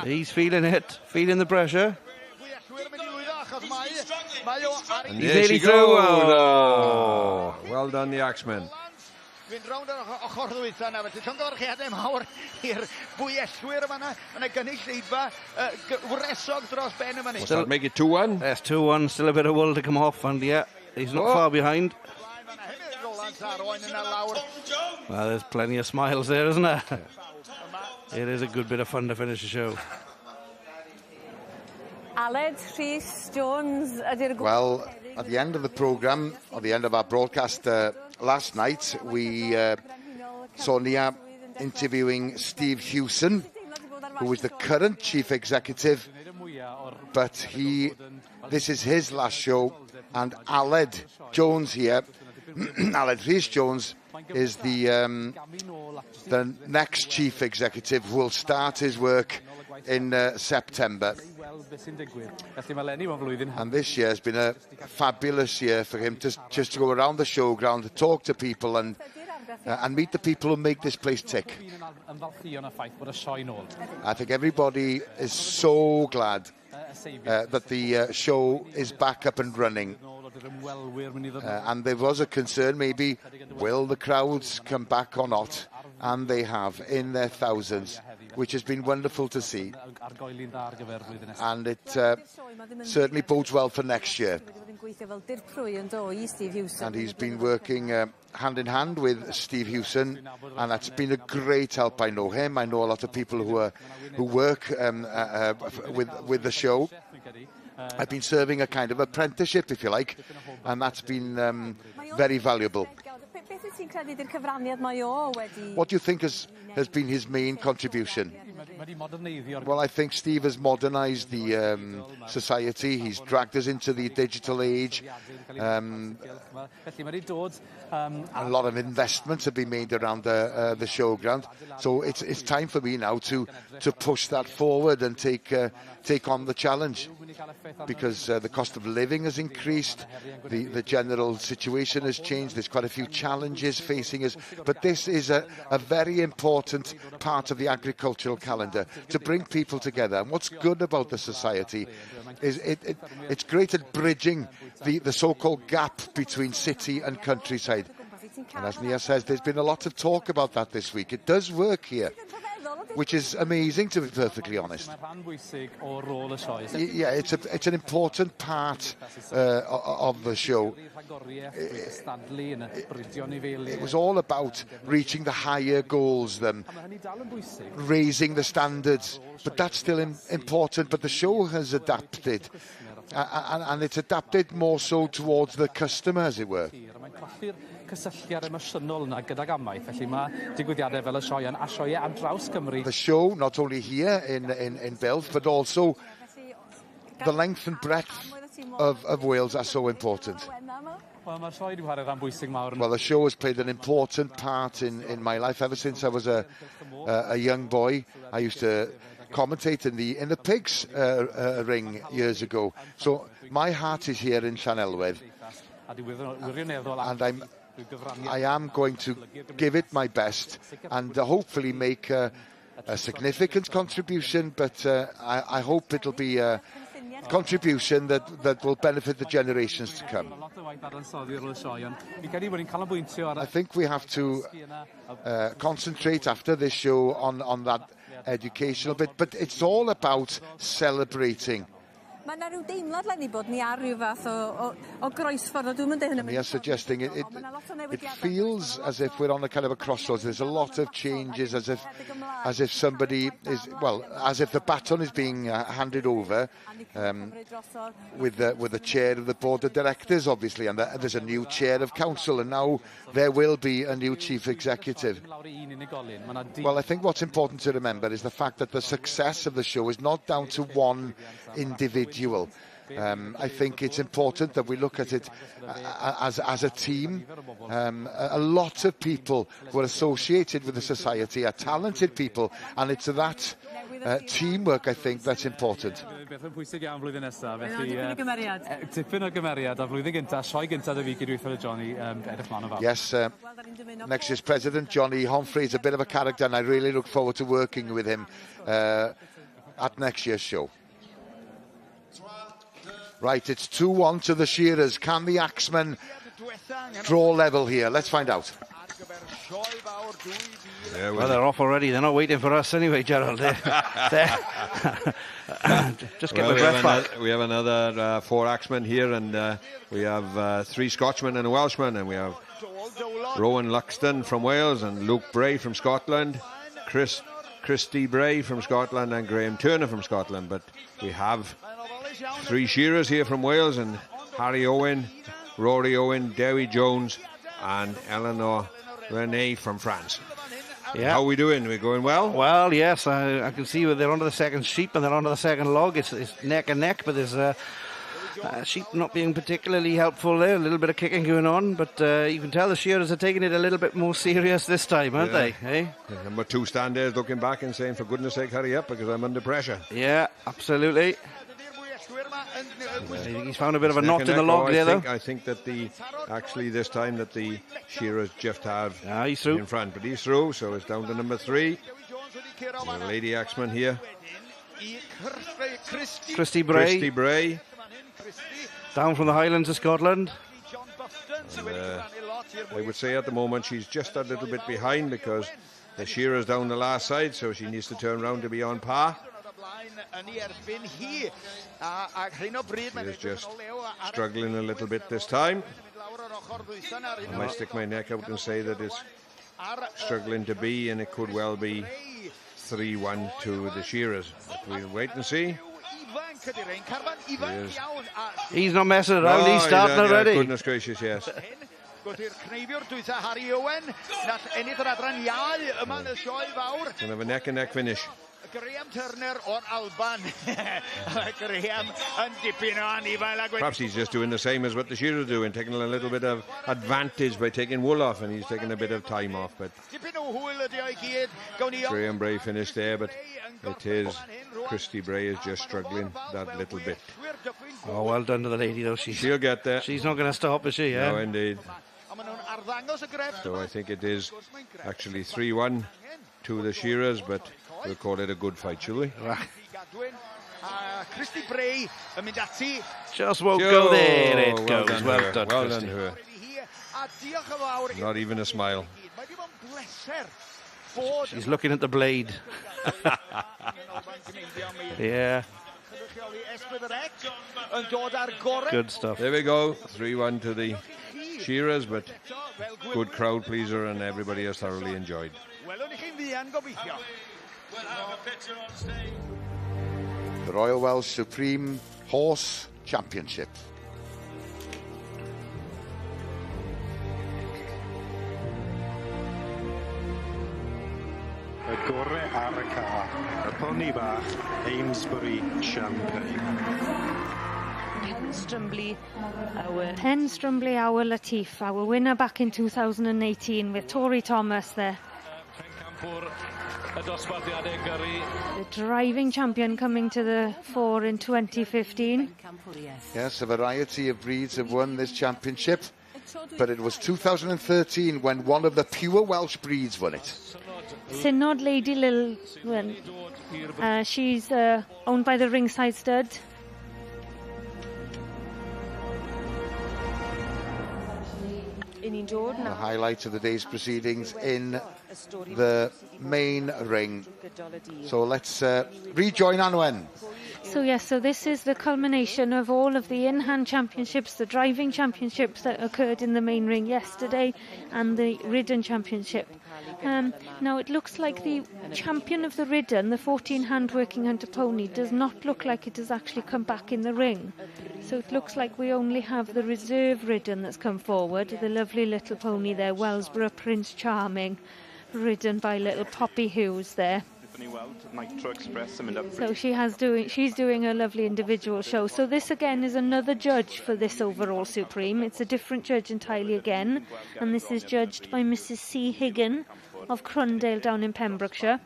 He's feeling it, feeling the pressure. And he's nearly through. Oh, well done, the Axemen. What's that, make it 2-1? Yes, 2-1, still a bit of wool to come off, and yeah, he's not far behind. Well, there's plenty of smiles there, isn't there? It is a good bit of fun to finish the show. Aled, Rhys, Jones, well, at the end of the programme, or the end of our broadcast last night, we saw Nia interviewing Steve Hewson, who is the current chief executive, but this is his last show, and Aled Jones here, Aled Rhys Jones, is the next chief executive who will start his work in September. And this year has been a fabulous year for him to just go around the showground, to talk to people and meet the people who make this place tick. I think everybody is so glad that the show is back up and running. And there was a concern, maybe, will the crowds come back or not? And they have, in their thousands, which has been wonderful to see. And it certainly bodes well for next year. And he's been working hand in hand with Steve Hewson, and that's been a great help. I know him. I know a lot of people who work with the show. I've been serving a kind of apprenticeship, if you like, and that's been very valuable. What do you think has been his main contribution? Well, I think Steve has modernised the society. He's dragged us into the digital age. A lot of investments have been made around the showground. So it's time for me now to push that forward and take on the challenge, because the cost of living has increased, the general situation has changed, there's quite a few challenges facing us, but this is a very important part of the agricultural calendar, to bring people together. And what's good about the society is it's great at bridging the so-called gap between city and countryside. And as Nia says, there's been a lot of talk about that this week. It does work here, which is amazing, to be perfectly honest. Yeah, it's an important part of the show. It was all about reaching the higher goals, raising the standards, but that's still important. But the show has adapted, and it's adapted more so towards the customer, as it were. The show, not only here in Builth, but also the length and breadth of Wales are so important. Well, the show has played an important part in my life ever since I was a young boy. I used to commentate in the pigs ring years ago. So my heart is here in Llanelwedd, and I am going to give it my best and hopefully make a significant contribution, but I hope it'll be a contribution that will benefit the generations to come. I think we have to concentrate after this show on that educational bit, but it's all about celebrating. Mae 'na ryw deimlad lenni bod ni ar ryw fath o groesffordd, o dwi'm yn deud hynny. We are suggesting it feels as if we're on a kind of a crossroads. There's a lot of changes, as if somebody is, well, as if the baton is being handed over with the chair of the board of directors, obviously, and there's a new chair of council, and now there will be a new chief executive. Well, I think what's important to remember is the fact that the success of the show is not down to one individual. I think it's important that we look at it as a team. A lot of people who are associated with the society are talented people, and it's that teamwork, I think, that's important. Yes, next year's president, Johnny Humphrey, is a bit of a character, and I really look forward to working with him at next year's show. Right, it's 2-1 to the shearers. Can the Axemen draw level here? Let's find out. Yeah, well, they're off already. They're not waiting for us anyway, Gerald. Just get the breath back. We have another 4 Axemen here, and we have 3 Scotchmen and a Welshman, and we have Rowan Luxton from Wales and Luke Bray from Scotland, Christy Bray from Scotland, and Graham Turner from Scotland. But we have 3 shearers here from Wales, and Harry Owen, Rory Owen, Dewi Jones, and Eleanor Renee from France. Yeah. How are we doing? Are we going well? Well, yes. I can see they're onto the second sheep and they're onto the second log. It's neck and neck, but there's sheep not being particularly helpful there. A little bit of kicking going on, but you can tell the shearers are taking it a little bit more serious this time, aren't they? Eh? The number 2 stand there looking back and saying, for goodness sake, hurry up, because I'm under pressure. Yeah, absolutely. I think he's found a bit of a knot in the log there, though. I think that actually this time that the shearers just have he's through in front, but he's through, so it's down to number 3. The lady axeman here, Christy Bray, down from the Highlands of Scotland. And, I would say at the moment she's just a little bit behind because the shearer's down the last side, so she needs to turn around to be on par. She is just struggling a little bit this time. I might stick my neck out and say that it's struggling to be, and it could well be 3-1 to the shearers. But we'll wait and see. He's not messing around, he's starting already. Yeah, goodness gracious, yes. Going to have a neck and neck finish. Graham Turner o'r Alban. Graham yn dipyn o anifail. Perhaps he's just doing the same as what the shearers are doing, taking a little bit of advantage by taking wool off, and he's taking a bit of time off. But Graham Bray finished there, but it is Christy Bray is just struggling that little bit. Oh, well done to the lady, though. She'll get there. She's not going to stop, is she? Yeah? No, indeed. So I think it is actually 3-1 to the shearers, but we'll call it a good fight, shall we? Christy Bray yn mynd ati. Just won't go there. It goes. Well done, well done to her. Not even a smile. She's looking at the blade. Yeah. Good stuff. There we go. 3-1 to the shearers, but good crowd pleaser, and everybody has thoroughly enjoyed. The Royal Welsh Supreme Horse Championship. Y gorau ar y car, y pony bach, Amesbury Champagne. Pen Strumbly Our Latif, our winner back in 2018 with Tori Thomas there. The driving champion coming to the fore in 2015. Yes, a variety of breeds have won this championship, but it was 2013 when one of the pure Welsh breeds won it. Synod Lady Lilwyn. She's owned by the Ringside Stud. The highlight of the day's proceedings in the main ring. So let's rejoin Anwen. So yes, so this is the culmination of all of the in-hand championships, the driving championships that occurred in the main ring yesterday, and the ridden championship. Now it looks like the champion of the ridden, the 14-hand working hunter pony, does not look like it has actually come back in the ring. So it looks like we only have the reserve ridden that's come forward, the lovely little pony there, Wellsborough Prince Charming, ridden by little Poppy Hughes there. So she's doing a lovely individual show. So this again is another judge for this overall Supreme. It's a different judge entirely again, and this is judged by Mrs. C. Higgin of Crundale down in Pembrokeshire.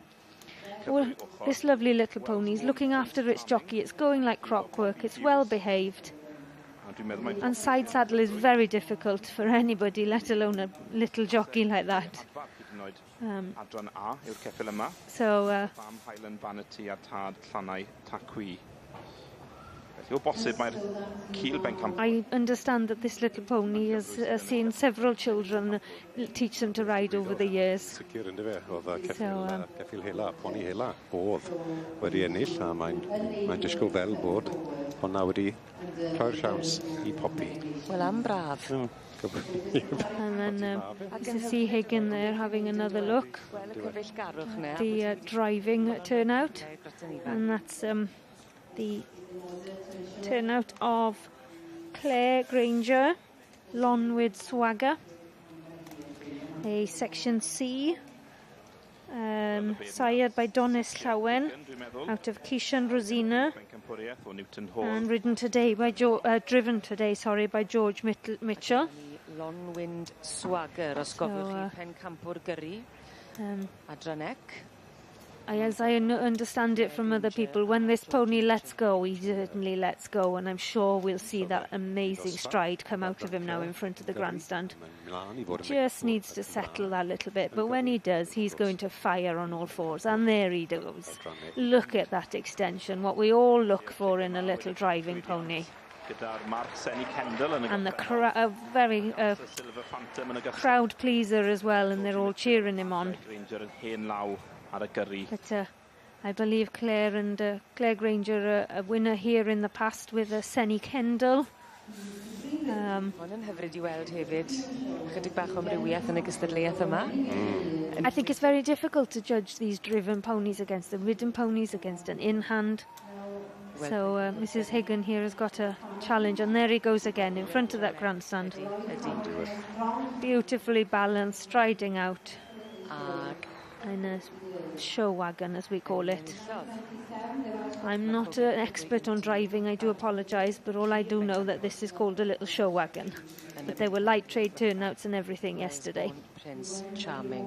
Well, this lovely little pony is looking after its jockey. It's going like clockwork. It's well behaved. And side saddle is very difficult for anybody, let alone a little jockey like that. Adran A yw'r ceffyl yma. So, Fam Highland Vanity a tad Llanau Tacwi. Felly o bosib mae'r cil bencampwr. I understand that this little pony has seen several children teach them to ride over the years. Sicr ynddo fe, oedd ceffyl hela, pony hela, oedd wedi ennill, a mae'n disgwyl fel bod hwnna wedi rhoi'r siawns I Poppy. Wel, am braf. And then Mrs. C. Higgin there having another look at the driving turnout, and that's the turnout of Claire Granger, Lonwyd Swagger, a section C, sired by Donis Llawen out of Kishan Rosina, and driven today by George Mitchell. Lonwyd Swagger, os gofwch chi pencampwr gyrru, Adranec. As I understand it from other people, when this pony lets go, he certainly lets go, and I'm sure we'll see that amazing stride come out of him now in front of the grandstand. Just needs to settle that little bit, but when he does, he's going to fire on all fours, and there he goes. Look at that extension, what we all look for in a little driving pony. And the very crowd pleaser as well, and they're all cheering him on. But I believe Claire Granger a winner here in the past with a Senny Kendall. I think it's very difficult to judge these driven ponies against the ridden ponies, against an in-hand. So Mrs. Higgin here has got a challenge, and there he goes again in front of that grandstand. Beautifully balanced, striding out. in a show wagon, as we call it. I'm not an expert on driving, I do apologise, but all I do know that this is called a little show wagon. But there were light trade turnouts and everything yesterday. Prince Charming.